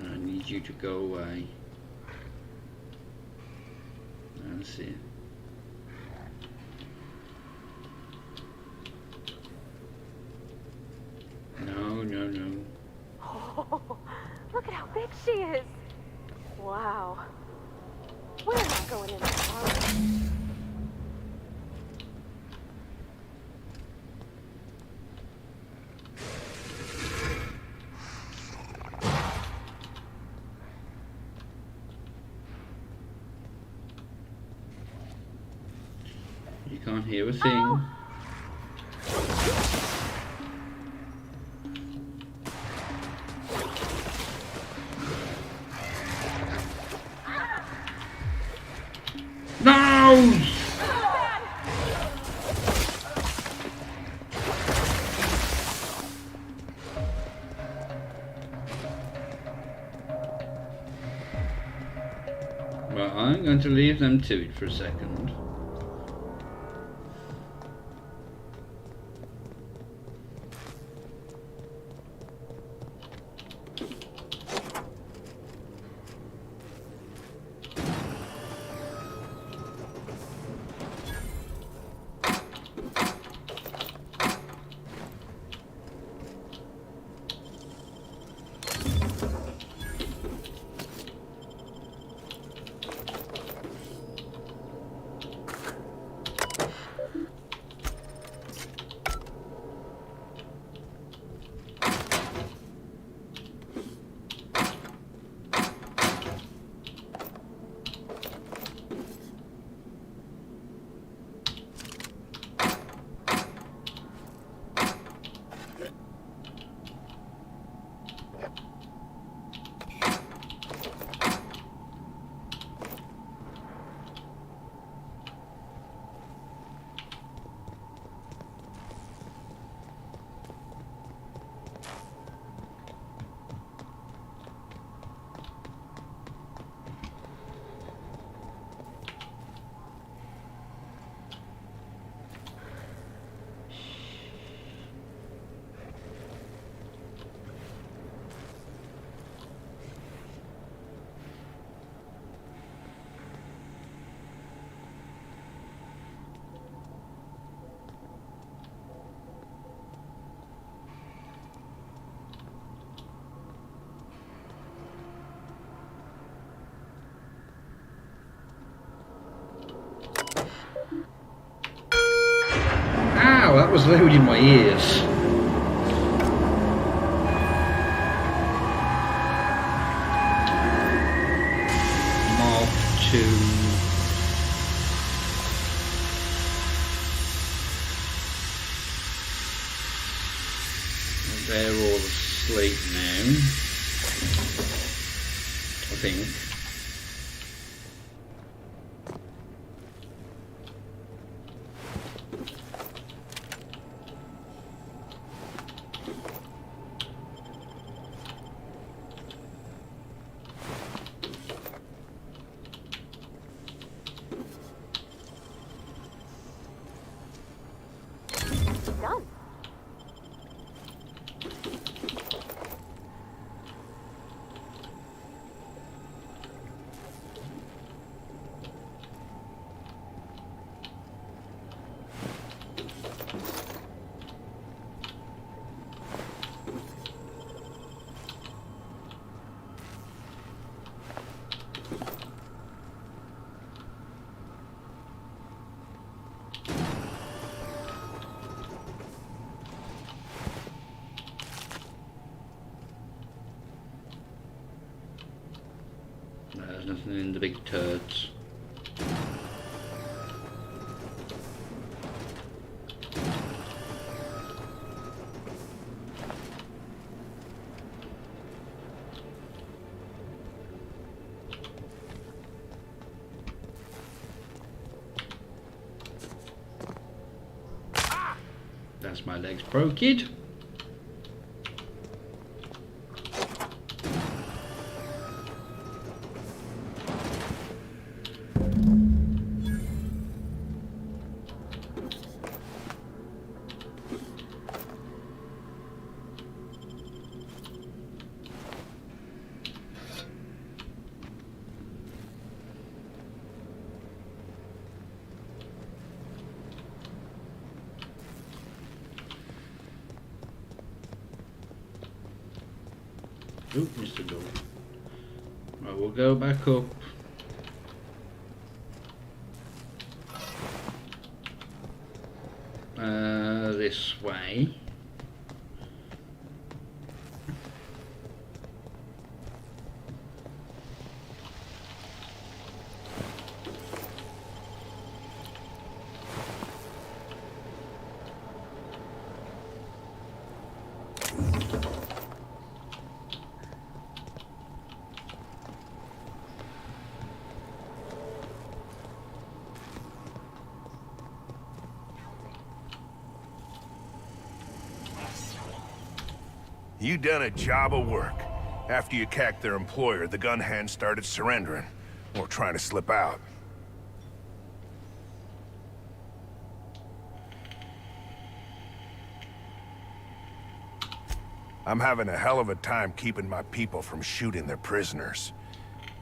I need you to go away. That's it. No, no, no.
Oh, look at how big she is. Wow. We're not going in there, are we?
You can't hear a thing. No! Well, I'm going to leave them to it for a second. Ow, that was loud in my ears. Mark 2. They're all asleep now, I think.
Done.
There's nothing in the big turds. That's my legs broke it. Oh, Mr. Door. Right, we'll go back up. This way.
You done a job of work. After you cacked their employer, the gun hands started surrendering, or trying to slip out. I'm having a hell of a time keeping my people from shooting their prisoners.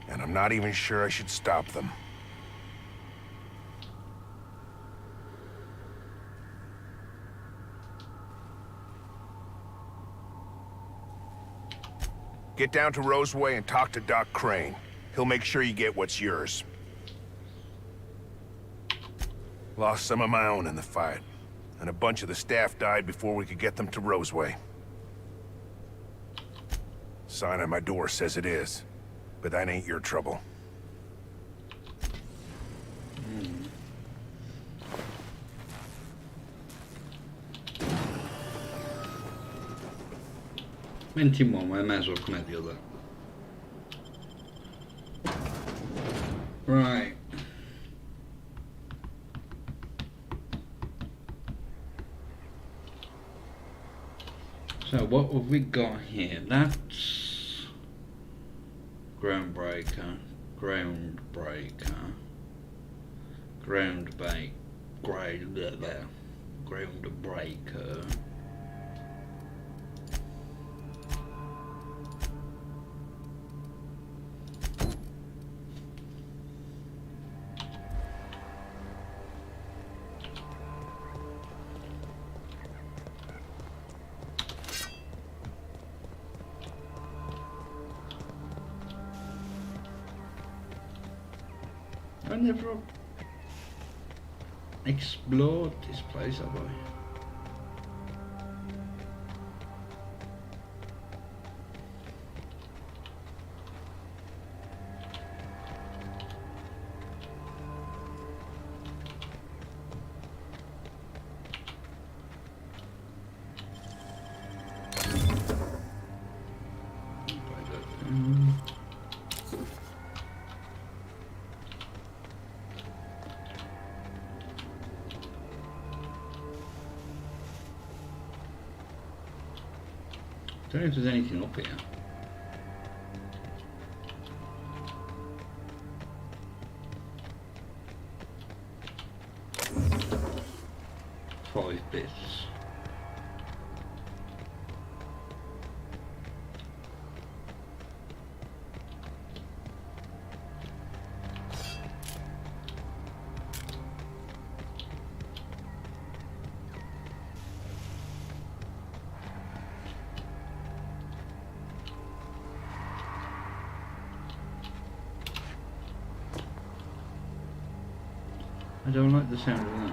And I'm not even sure I should stop them. Get down to Roseway and talk to Doc Crane. He'll make sure you get what's yours. Lost some of my own in the fight, and a bunch of the staff died before we could get them to Roseway. Sign on my door says it is, but that ain't your trouble.
21, I might as well come out the other. Right. So what have we got here? That's Groundbreaker, Groundbreaker, Groundbreaker. explored this place, have I? Don't know if there's anything up here. Five bits. I don't like the sound of that.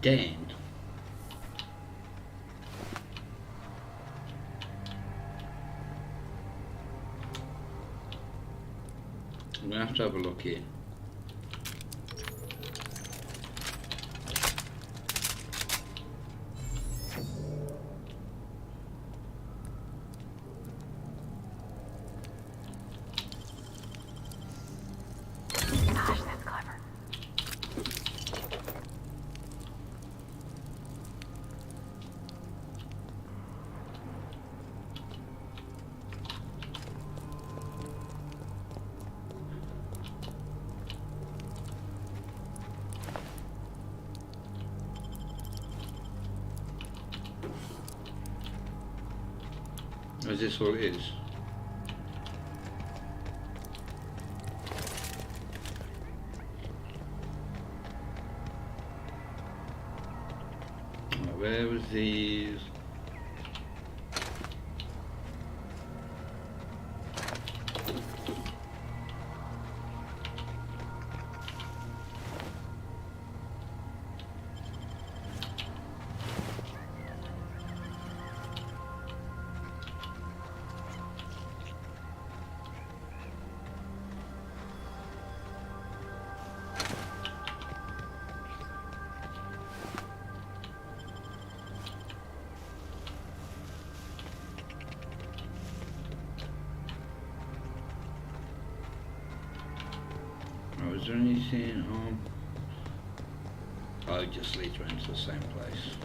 Dan. I'm gonna have to have a look here.
Gosh, that's clever.
Is this what it is? Where was these? Is there anything home? Oh, it just leads right into the same place.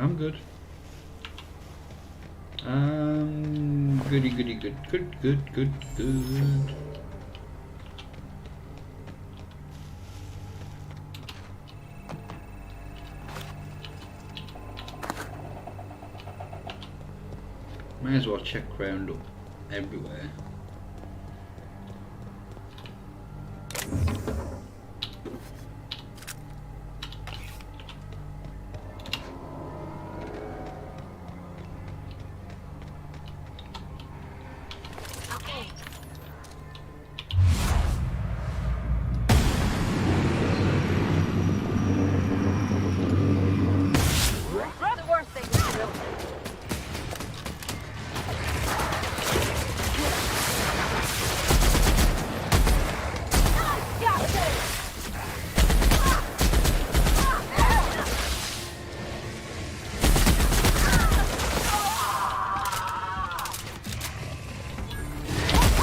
I'm good. Goody, good. May as well check round up everywhere.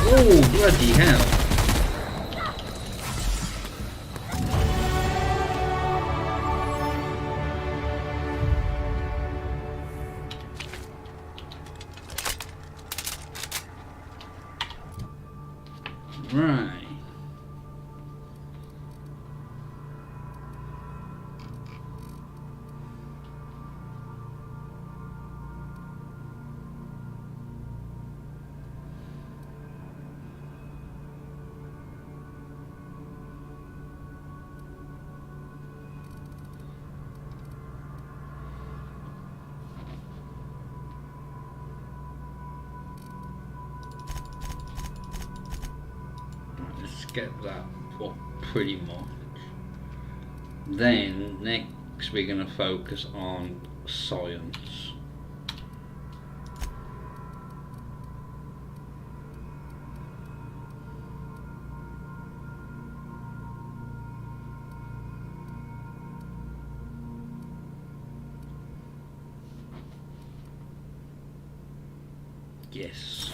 Oh, bloody hell. Right. Get that up pretty much. Then next we're going to focus on science. Yes.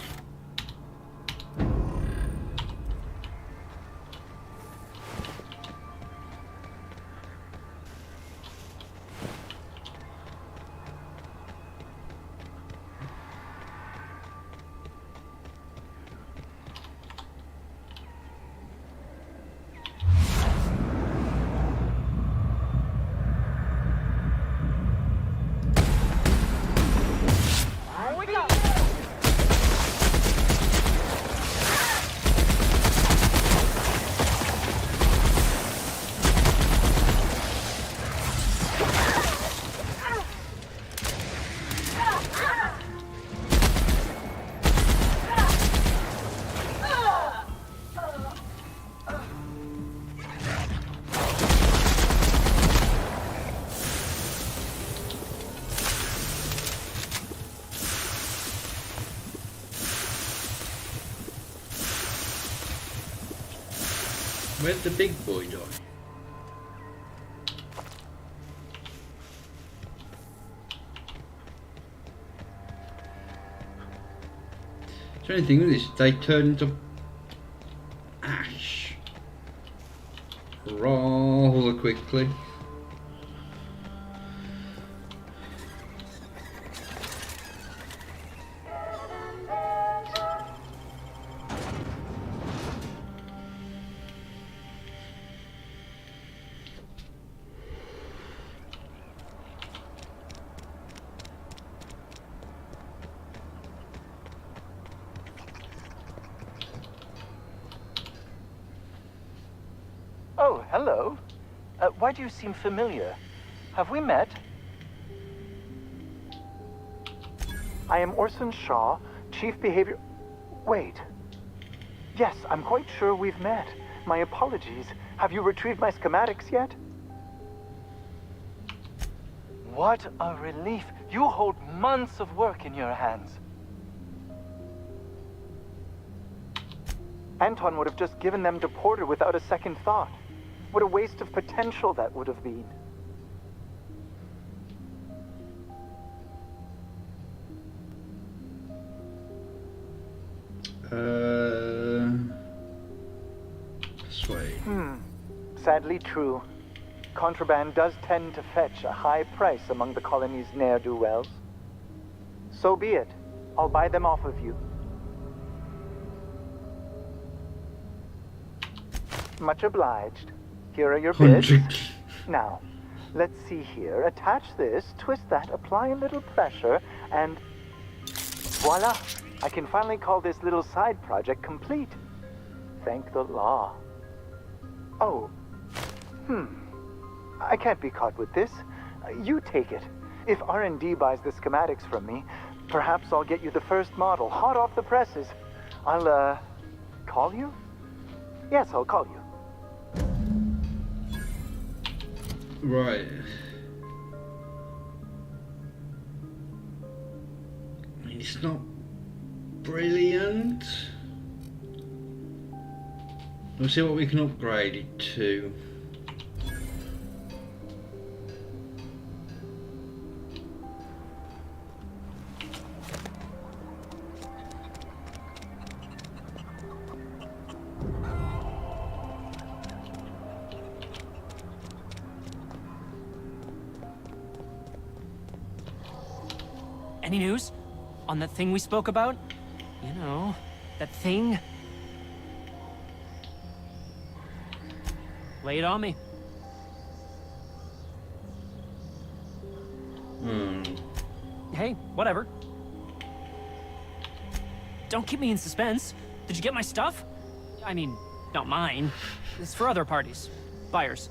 Where'd the big boy die? Is there anything with this? They turn into ash rather quickly.
Oh, hello. Why do you seem familiar? Have we met? I am Orson Shaw, Chief Behavior... Wait. Yes, I'm quite sure we've met. My apologies. Have you retrieved my schematics yet? What a relief. You hold months of work in your hands. Anton would have just given them to Porter without a second thought. What a waste of potential that would have been.
Persuade.
Sadly true. Contraband does tend to fetch a high price among the colony's ne'er-do-wells. So be it. I'll buy them off of you. Much obliged. Here are your bids. Now, let's see here. Attach this, twist that, apply a little pressure, and... Voila! I can finally call this little side project complete. Thank the law. Oh. I can't be caught with this. You take it. If R&D buys the schematics from me, perhaps I'll get you the first model, hot off the presses. I'll, call you? Yes, I'll call you.
Right. I mean, it's not brilliant. We'll see what we can upgrade it to.
Any news? On that thing we spoke about? You know, that thing? Lay it on me. Hey, whatever. Don't keep me in suspense. Did you get my stuff? I mean, not mine. It's for other parties. Buyers.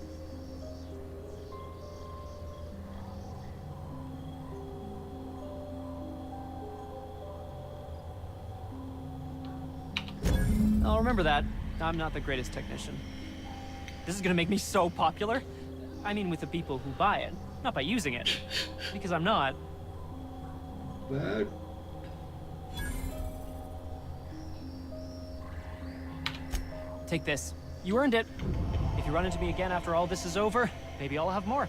I'll remember that. I'm not the greatest technician. This is gonna make me so popular. I mean with the people who buy it, not by using it. Because I'm not.
What?
Take this. You earned it. If you run into me again after all this is over, maybe I'll have more.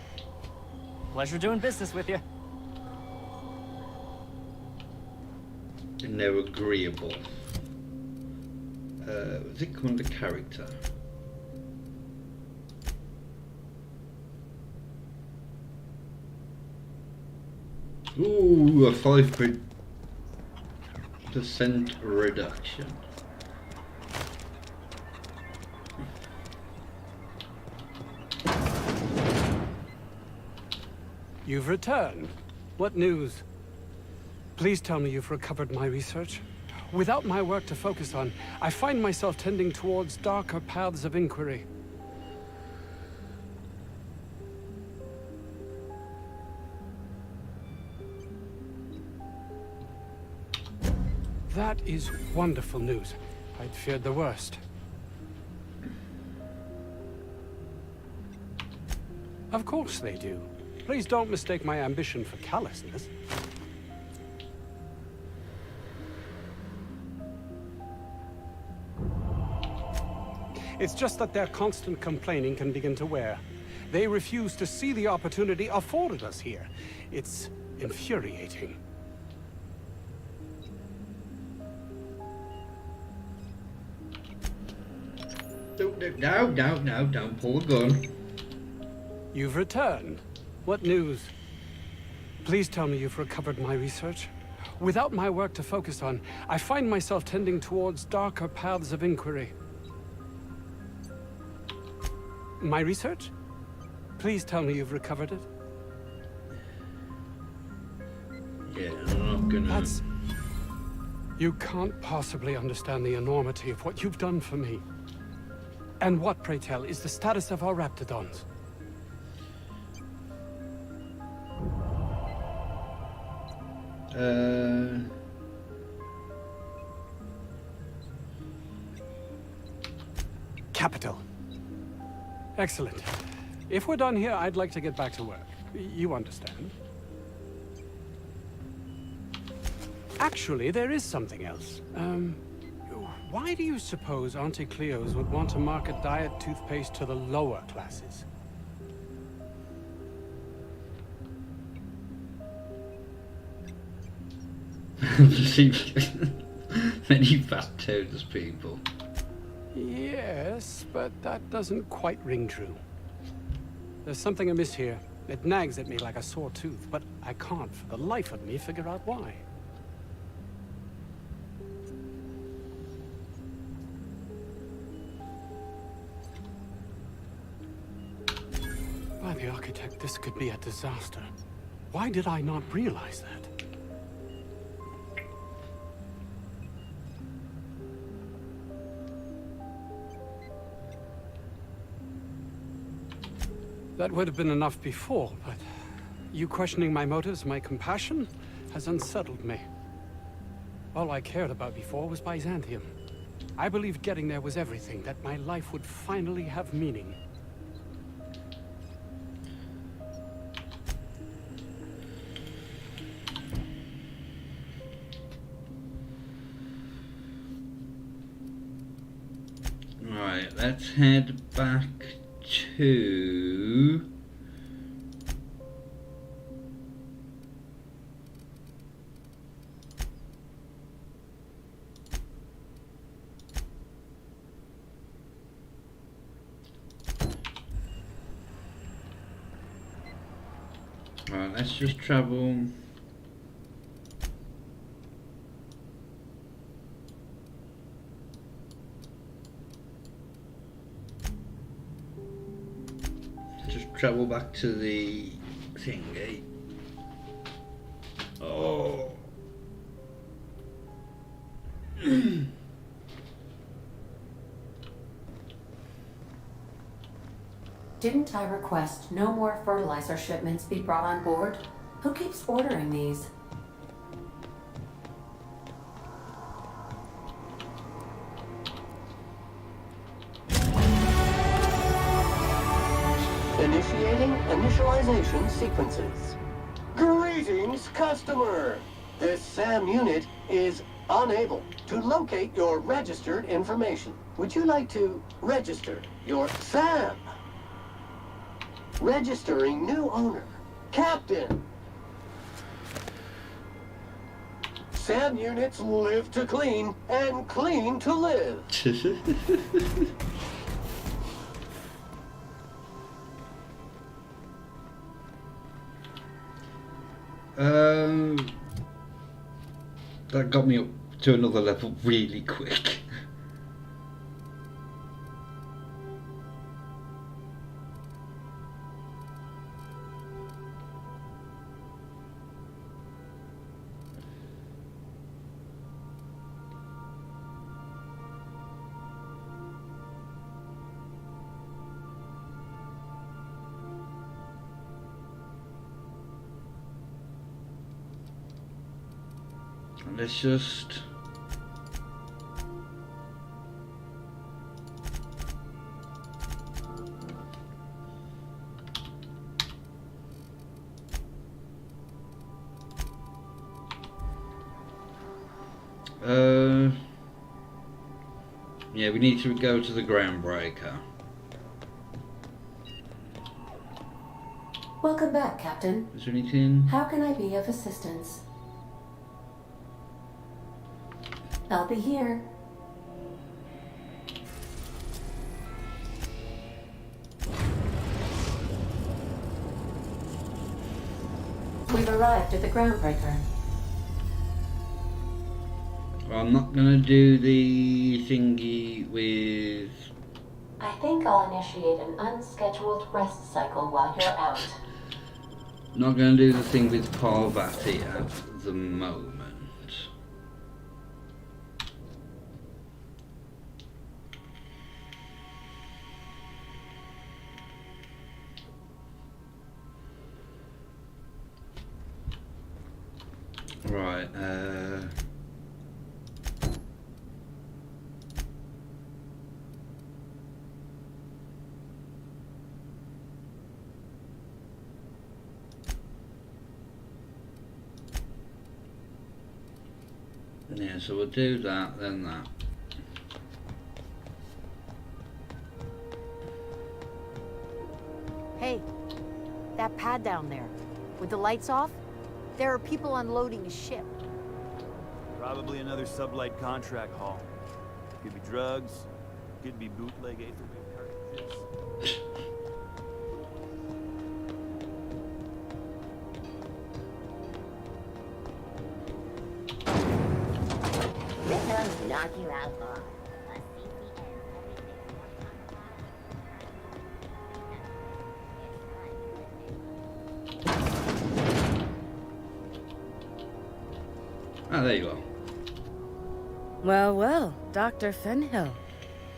Pleasure doing business with you.
And they're agreeable. Was it come under character? Ooh, a 5% reduction.
You've returned. What news? Please tell me you've recovered my research. Without my work to focus on, I find myself tending towards darker paths of inquiry. That is wonderful news. I'd feared the worst. Of course they do. Please don't mistake my ambition for callousness. It's just that their constant complaining can begin to wear. They refuse to see the opportunity afforded us here. It's infuriating.
No, don't pull a gun.
You've returned. What news? Please tell me you've recovered my research. Without my work to focus on, I find myself tending towards darker paths of inquiry. My research? Please tell me you've recovered it.
Yeah, I'm not gonna...
That's... You can't possibly understand the enormity of what you've done for me. And what, pray tell, is the status of our Raptidons? Capital. Excellent. If we're done here, I'd like to get back to work. You understand. Actually, there is something else. Why do you suppose Auntie Cleo's would want to market diet toothpaste to the lower classes?
Many fat toads people.
Yes, but that doesn't quite ring true. There's something amiss here. It nags at me like a sore tooth, but I can't for the life of me figure out why. By the architect, this could be a disaster. Why did I not realize that? That would have been enough before, but you questioning my motives, my compassion, has unsettled me. All I cared about before was Byzantium. I believed getting there was everything, that my life would finally have meaning.
Right, let's head back to... Right, let's just travel. Just travel back to the thingy. Oh.
Didn't I request no more fertilizer shipments be brought on board? Who keeps ordering these?
Initiating initialization sequences. Greetings, customer! This SAM unit is unable to locate your registered information. Would you like to register your SAM? Registering new owner, Captain. SAM units live to clean and clean to live.
That got me up to another level really quick. Let's just... yeah, we need to go to the Groundbreaker.
Welcome back, Captain.
Is there anything?
How can I be of assistance? I'll be here. We've arrived at the Groundbreaker.
Well, I'm not gonna do the thingy with...
I think I'll initiate an unscheduled rest cycle while you're out.
Not gonna do the thing with Parvati at the moment. Right, yeah, so we'll do that, then that.
Hey, that pad down there, with the lights off, there are people unloading a ship.
Probably another sublight contract haul. Could be drugs, could be bootleg Aetherwing cartridges.
Victims knock you out on.
Ah, there you are.
Well, well, Dr. Fenhill.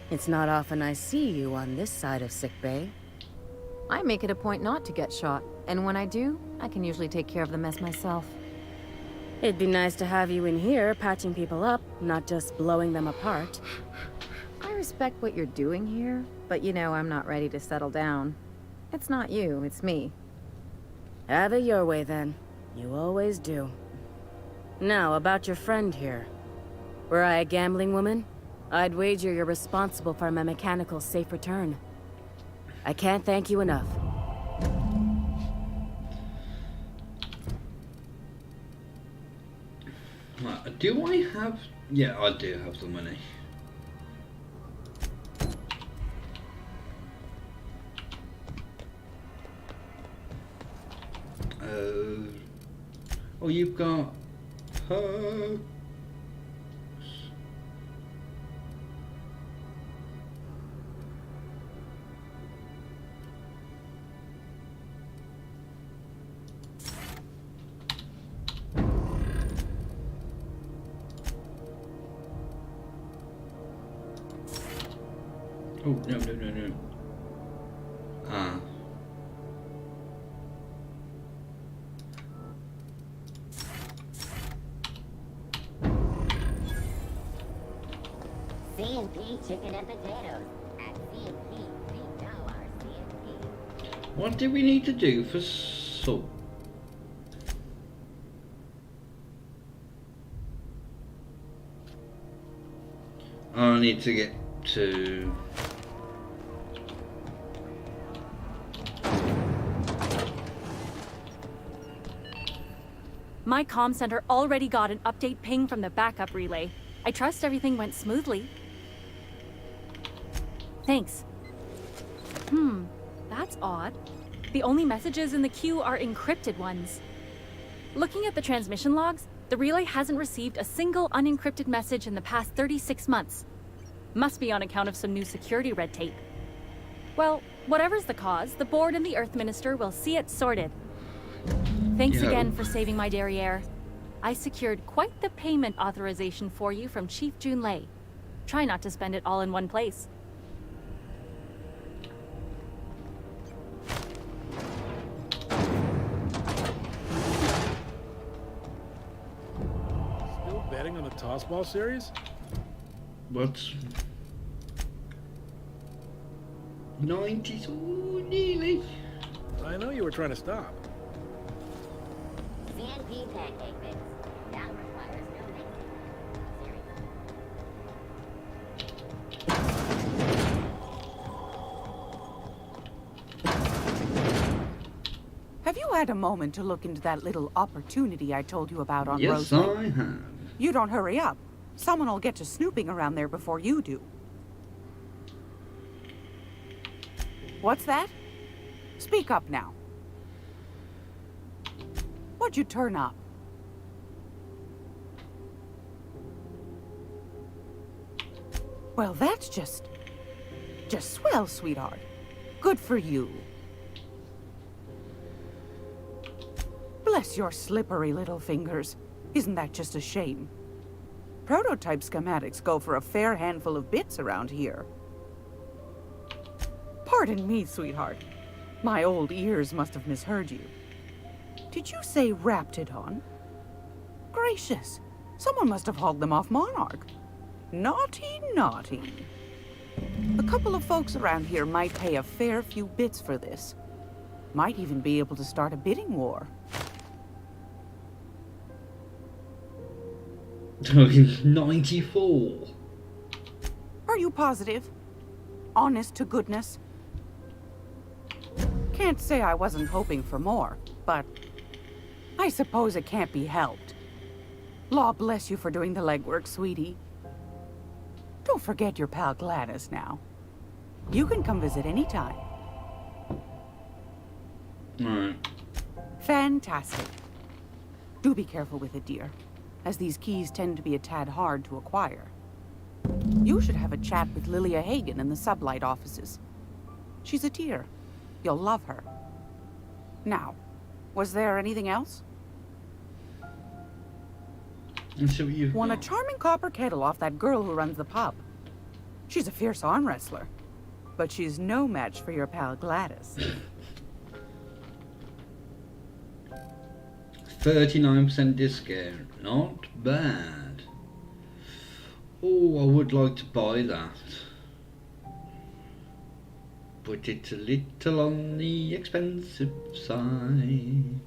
It's not often I see you on this side of sickbay.
I make it a point not to get shot, and when I do, I can usually take care of the mess myself.
It'd be nice to have you in here, patching people up, not just blowing them apart.
I respect what you're doing here, but you know I'm not ready to settle down. It's not you, it's me.
Have it your way, then. You always do. Now, about your friend here. Were I a gambling woman, I'd wager you're responsible for my mechanical safe return. I can't thank you enough.
Right, do I have... Yeah, I do have the money. Oh, you've got... Oh, no. Ah.
C&P chicken and potatoes. At C&P, we know our C&P.
What do we need to do for salt? I need to get to...
My comm center already got an update ping from the backup relay. I trust everything went smoothly. Thanks. That's odd. The only messages in the queue are encrypted ones. Looking at the transmission logs, the relay hasn't received a single unencrypted message in the past 36 months. Must be on account of some new security red tape. Well, whatever's the cause, the board and the Earth Minister will see it sorted. Thanks again for saving my derriere. I secured quite the payment authorization for you from Chief Junlei. Try not to spend it all in one place.
Still betting on the tossball series?
What's 90s? Oh, nearly.
I know you were trying to stop.
C&P pancake mix. Now requires no
Have you had a moment to look into that little opportunity I told you about on
Yes,
Rosemary?
I have.
You don't hurry up. Someone will get to snooping around there before you do. What's that? Speak up now. What'd you turn up? Well, that's just swell, sweetheart. Good for you. Bless your slippery little fingers. Isn't that just a shame? Prototype schematics go for a fair handful of bits around here. Pardon me, sweetheart. My old ears must have misheard you. Did you say Raptidon? Gracious, someone must have hauled them off Monarch. Naughty, naughty. A couple of folks around here might pay a fair few bits for this. Might even be able to start a bidding war.
94.
Are you positive? Honest to goodness? Can't say I wasn't hoping for more, but I suppose it can't be helped. Law bless you for doing the legwork, sweetie. Don't forget your pal Gladys now. You can come visit anytime.
Alright.
Fantastic. Do be careful with it, dear, as these keys tend to be a tad hard to acquire. You should have a chat with Lilia Hagen in the sublight offices. She's a dear. You'll love her. Now, was there anything else?
And so you've
Won a charming copper kettle off that girl who runs the pub. She's a fierce arm wrestler, but she's no match for your pal Gladys.
39% discount. Not bad. Oh, I would like to buy that. But it's a little on the expensive side.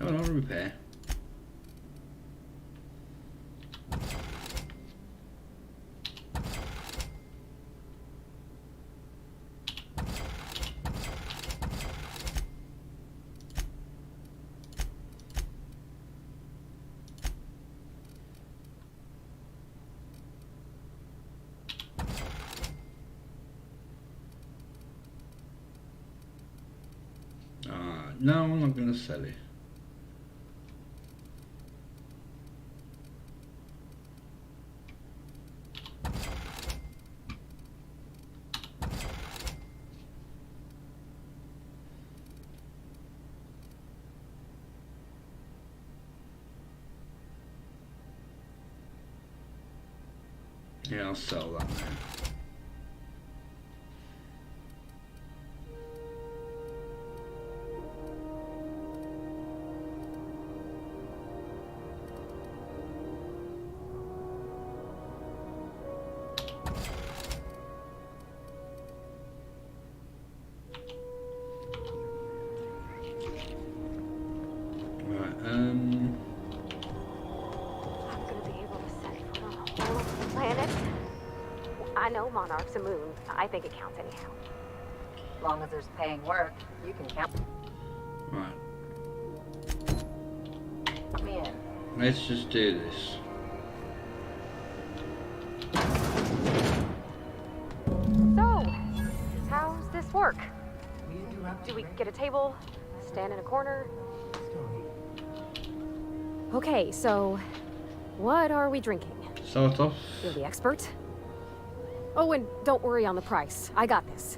Oh, not a repair. No, I'm not going to sell it. Yeah, I'll sell that now.
I know Monarch's a moon. I think it counts anyhow.
As long as there's paying work, you can count.
Right.
Put me in.
Let's just do this.
So, how's this work? Do we get a table? Stand in a corner? Okay, so what are we drinking?
Start off.
You're the expert. Oh, and don't worry on the price. I got this.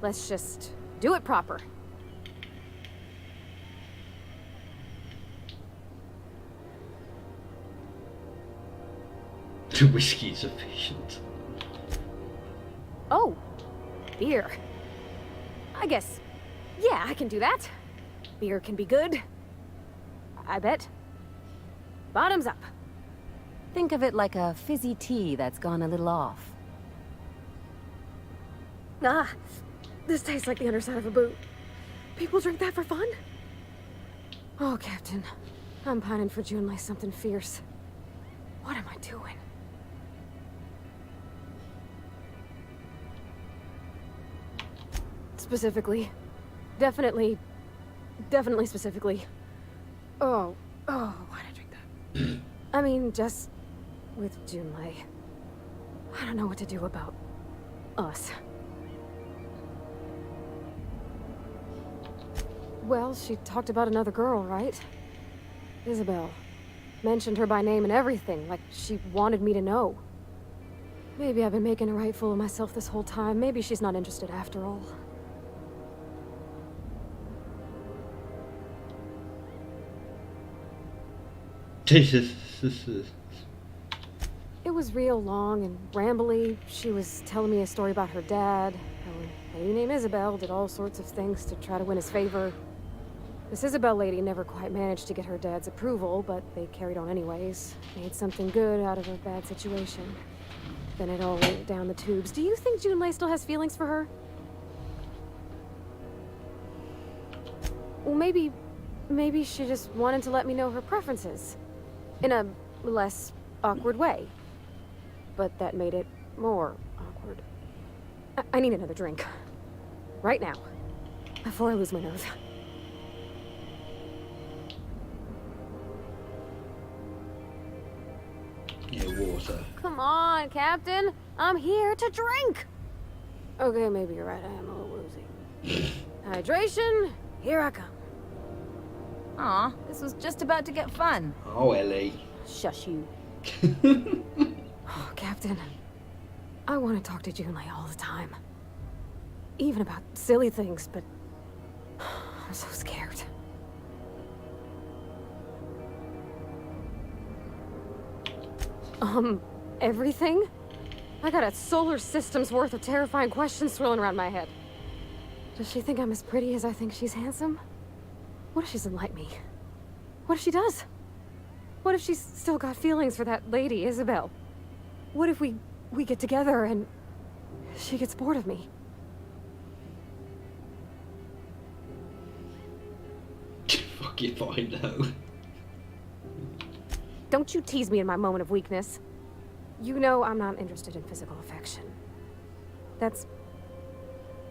Let's just do it proper.
The whiskey's sufficient.
Oh, beer. I guess, yeah, I can do that. Beer can be good. I bet. Bottoms up.
Think of it like a fizzy tea that's gone a little off.
Ah, this tastes like the underside of a boot. People drink that for fun? Oh, Captain. I'm pining for June like something fierce. What am I doing? Specifically. Definitely specifically. Oh, why'd I drink that? I mean, just with Junlei. I don't know what to do about us. Well, she talked about another girl, right? Isabel. Mentioned her by name and everything, like she wanted me to know. Maybe I've been making a right fool of myself this whole time. Maybe she's not interested after all. It was real long and rambly. She was telling me a story about her dad. How a lady named Isabel did all sorts of things to try to win his favor. This Isabel lady never quite managed to get her dad's approval, but they carried on anyways. Made something good out of a bad situation. Then it all went down the tubes. Do you think Junlei still has feelings for her? Well, maybe she just wanted to let me know her preferences. In a less awkward way. But that made it more awkward. I need another drink. Right now. Before I lose my nose.
Yeah, water.
Come on, Captain. I'm here to drink. Okay, maybe you're right. I am a little woozy. Hydration, here I come.
Aw, this was just about to get fun.
Oh, Ellie.
Shush you. Oh, Captain. I want to talk to Junlei all the time. Even about silly things, but I'm so scared. Everything? I got a solar system's worth of terrifying questions swirling around my head. Does she think I'm as pretty as I think she's handsome? What if she doesn't like me? What if she does? What if she's still got feelings for that lady, Isabel? What if we get together and she gets bored of me?
Fuck if I know.
Don't you tease me in my moment of weakness. You know I'm not interested in physical affection. That's...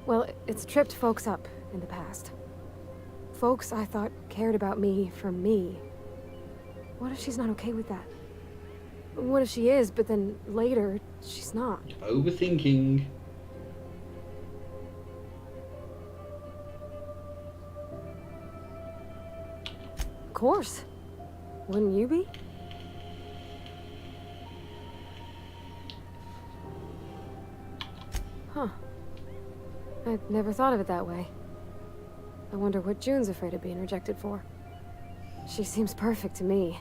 well, it's tripped folks up in the past. Folks I thought cared about me for me. What if she's not okay with that? What if she is, but then later, she's not?
Overthinking.
Of course. Wouldn't you be? Huh. I'd never thought of it that way. I wonder what June's afraid of being rejected for. She seems perfect to me.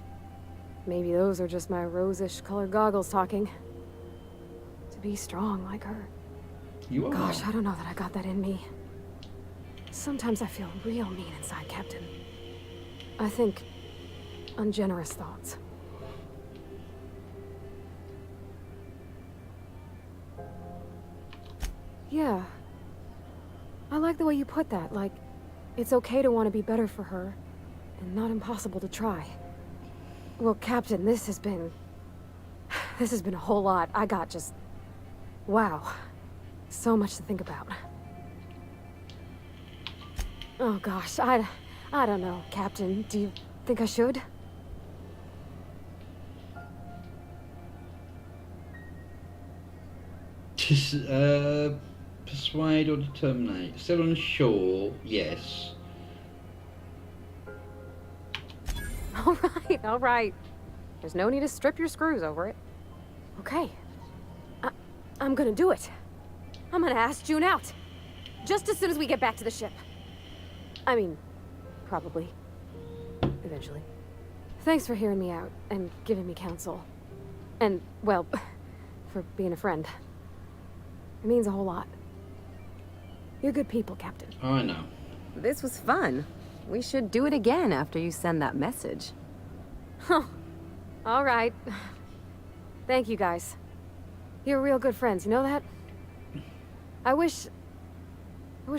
Maybe those are just my rosish colored goggles talking. To be strong like her.
You are.
Gosh, I don't know that I got that in me. Sometimes I feel real mean inside, Captain. I think ungenerous thoughts. Yeah. I like the way you put that, like, it's okay to want to be better for her, and not impossible to try. Well, Captain, this has been a whole lot. I got just... wow. So much to think about. Oh gosh, I don't know, Captain. Do you think I should?
Persuade or determinate? Still unsure, yes.
All right. There's no need to strip your screws over it. Okay. I'm gonna do it. I'm gonna ask June out. Just as soon as we get back to the ship. I mean, probably. Eventually. Thanks for hearing me out and giving me counsel. And, well, for being a friend. It means a whole lot. You're good people, Captain.
I know.
This was fun. We should do it again after you send that message.
Huh. All right. Thank you, guys. You're real good friends, you know that? I wish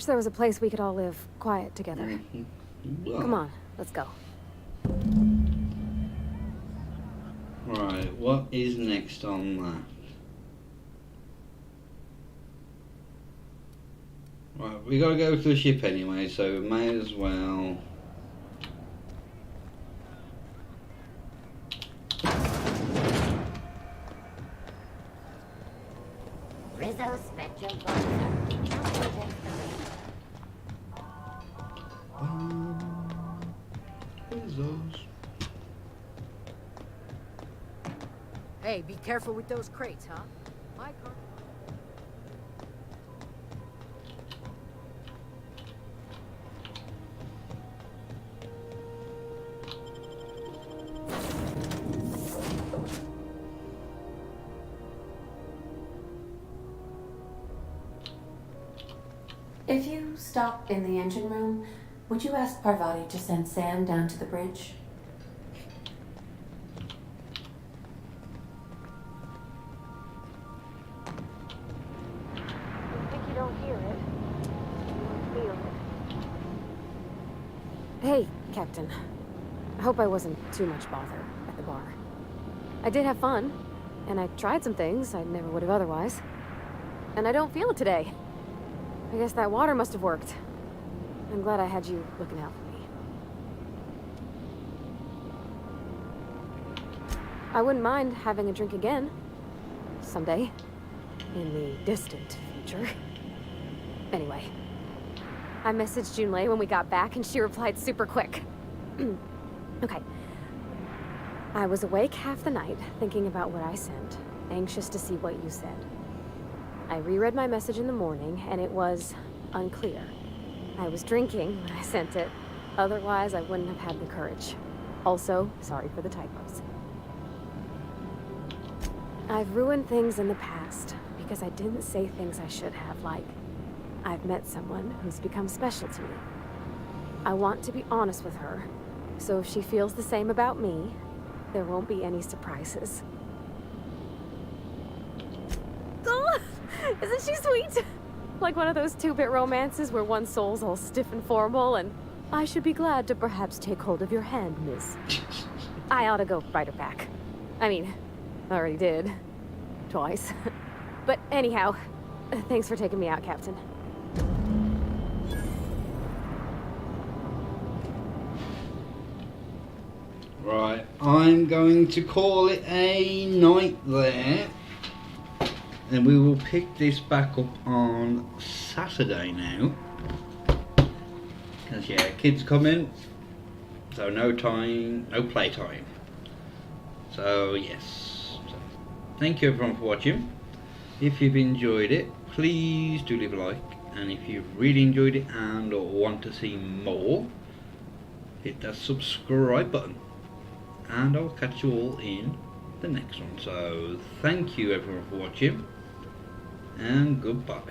there was a place we could all live quiet together. Come on, let's go.
Right, what is next on that? Right, we gotta go to the ship anyway, so we may as well.
Rizzo Spectrum
Hey, be careful with those crates, huh? My car.
If you stop in the engine room, would you ask Parvati to send Sam down to the bridge?
I think you don't hear it. You don't feel it. Hey, Captain. I hope I wasn't too much bother at the bar. I did have fun, and I tried some things I never would have otherwise. And I don't feel it today. I guess that water must have worked. I'm glad I had you looking out for me. I wouldn't mind having a drink again. Someday. In the distant future. Anyway. I messaged Junlei when we got back and she replied super quick. Okay. I was awake half the night, thinking about what I sent, anxious to see what you said. I reread my message in the morning, and it was unclear. I was drinking when I sent it. Otherwise, I wouldn't have had the courage. Also, sorry for the typos. I've ruined things in the past because I didn't say things I should have, like, I've met someone who's become special to me. I want to be honest with her, so if she feels the same about me, there won't be any surprises. Oh, isn't she sweet? Like one of those 2-bit romances where one soul's all stiff and formal and I should be glad to perhaps take hold of your hand, miss. I ought to go write her back. I mean, I already did. Twice. But anyhow, thanks for taking me out, Captain.
Right, I'm going to call it a night there. And we will pick this back up on Saturday now. Because yeah, kids coming. So no play time. So yes. So, thank you everyone for watching. If you've enjoyed it, please do leave a like. And if you've really enjoyed it and or want to see more, hit that subscribe button. And I'll catch you all in the next one. So thank you everyone for watching, and goodbye.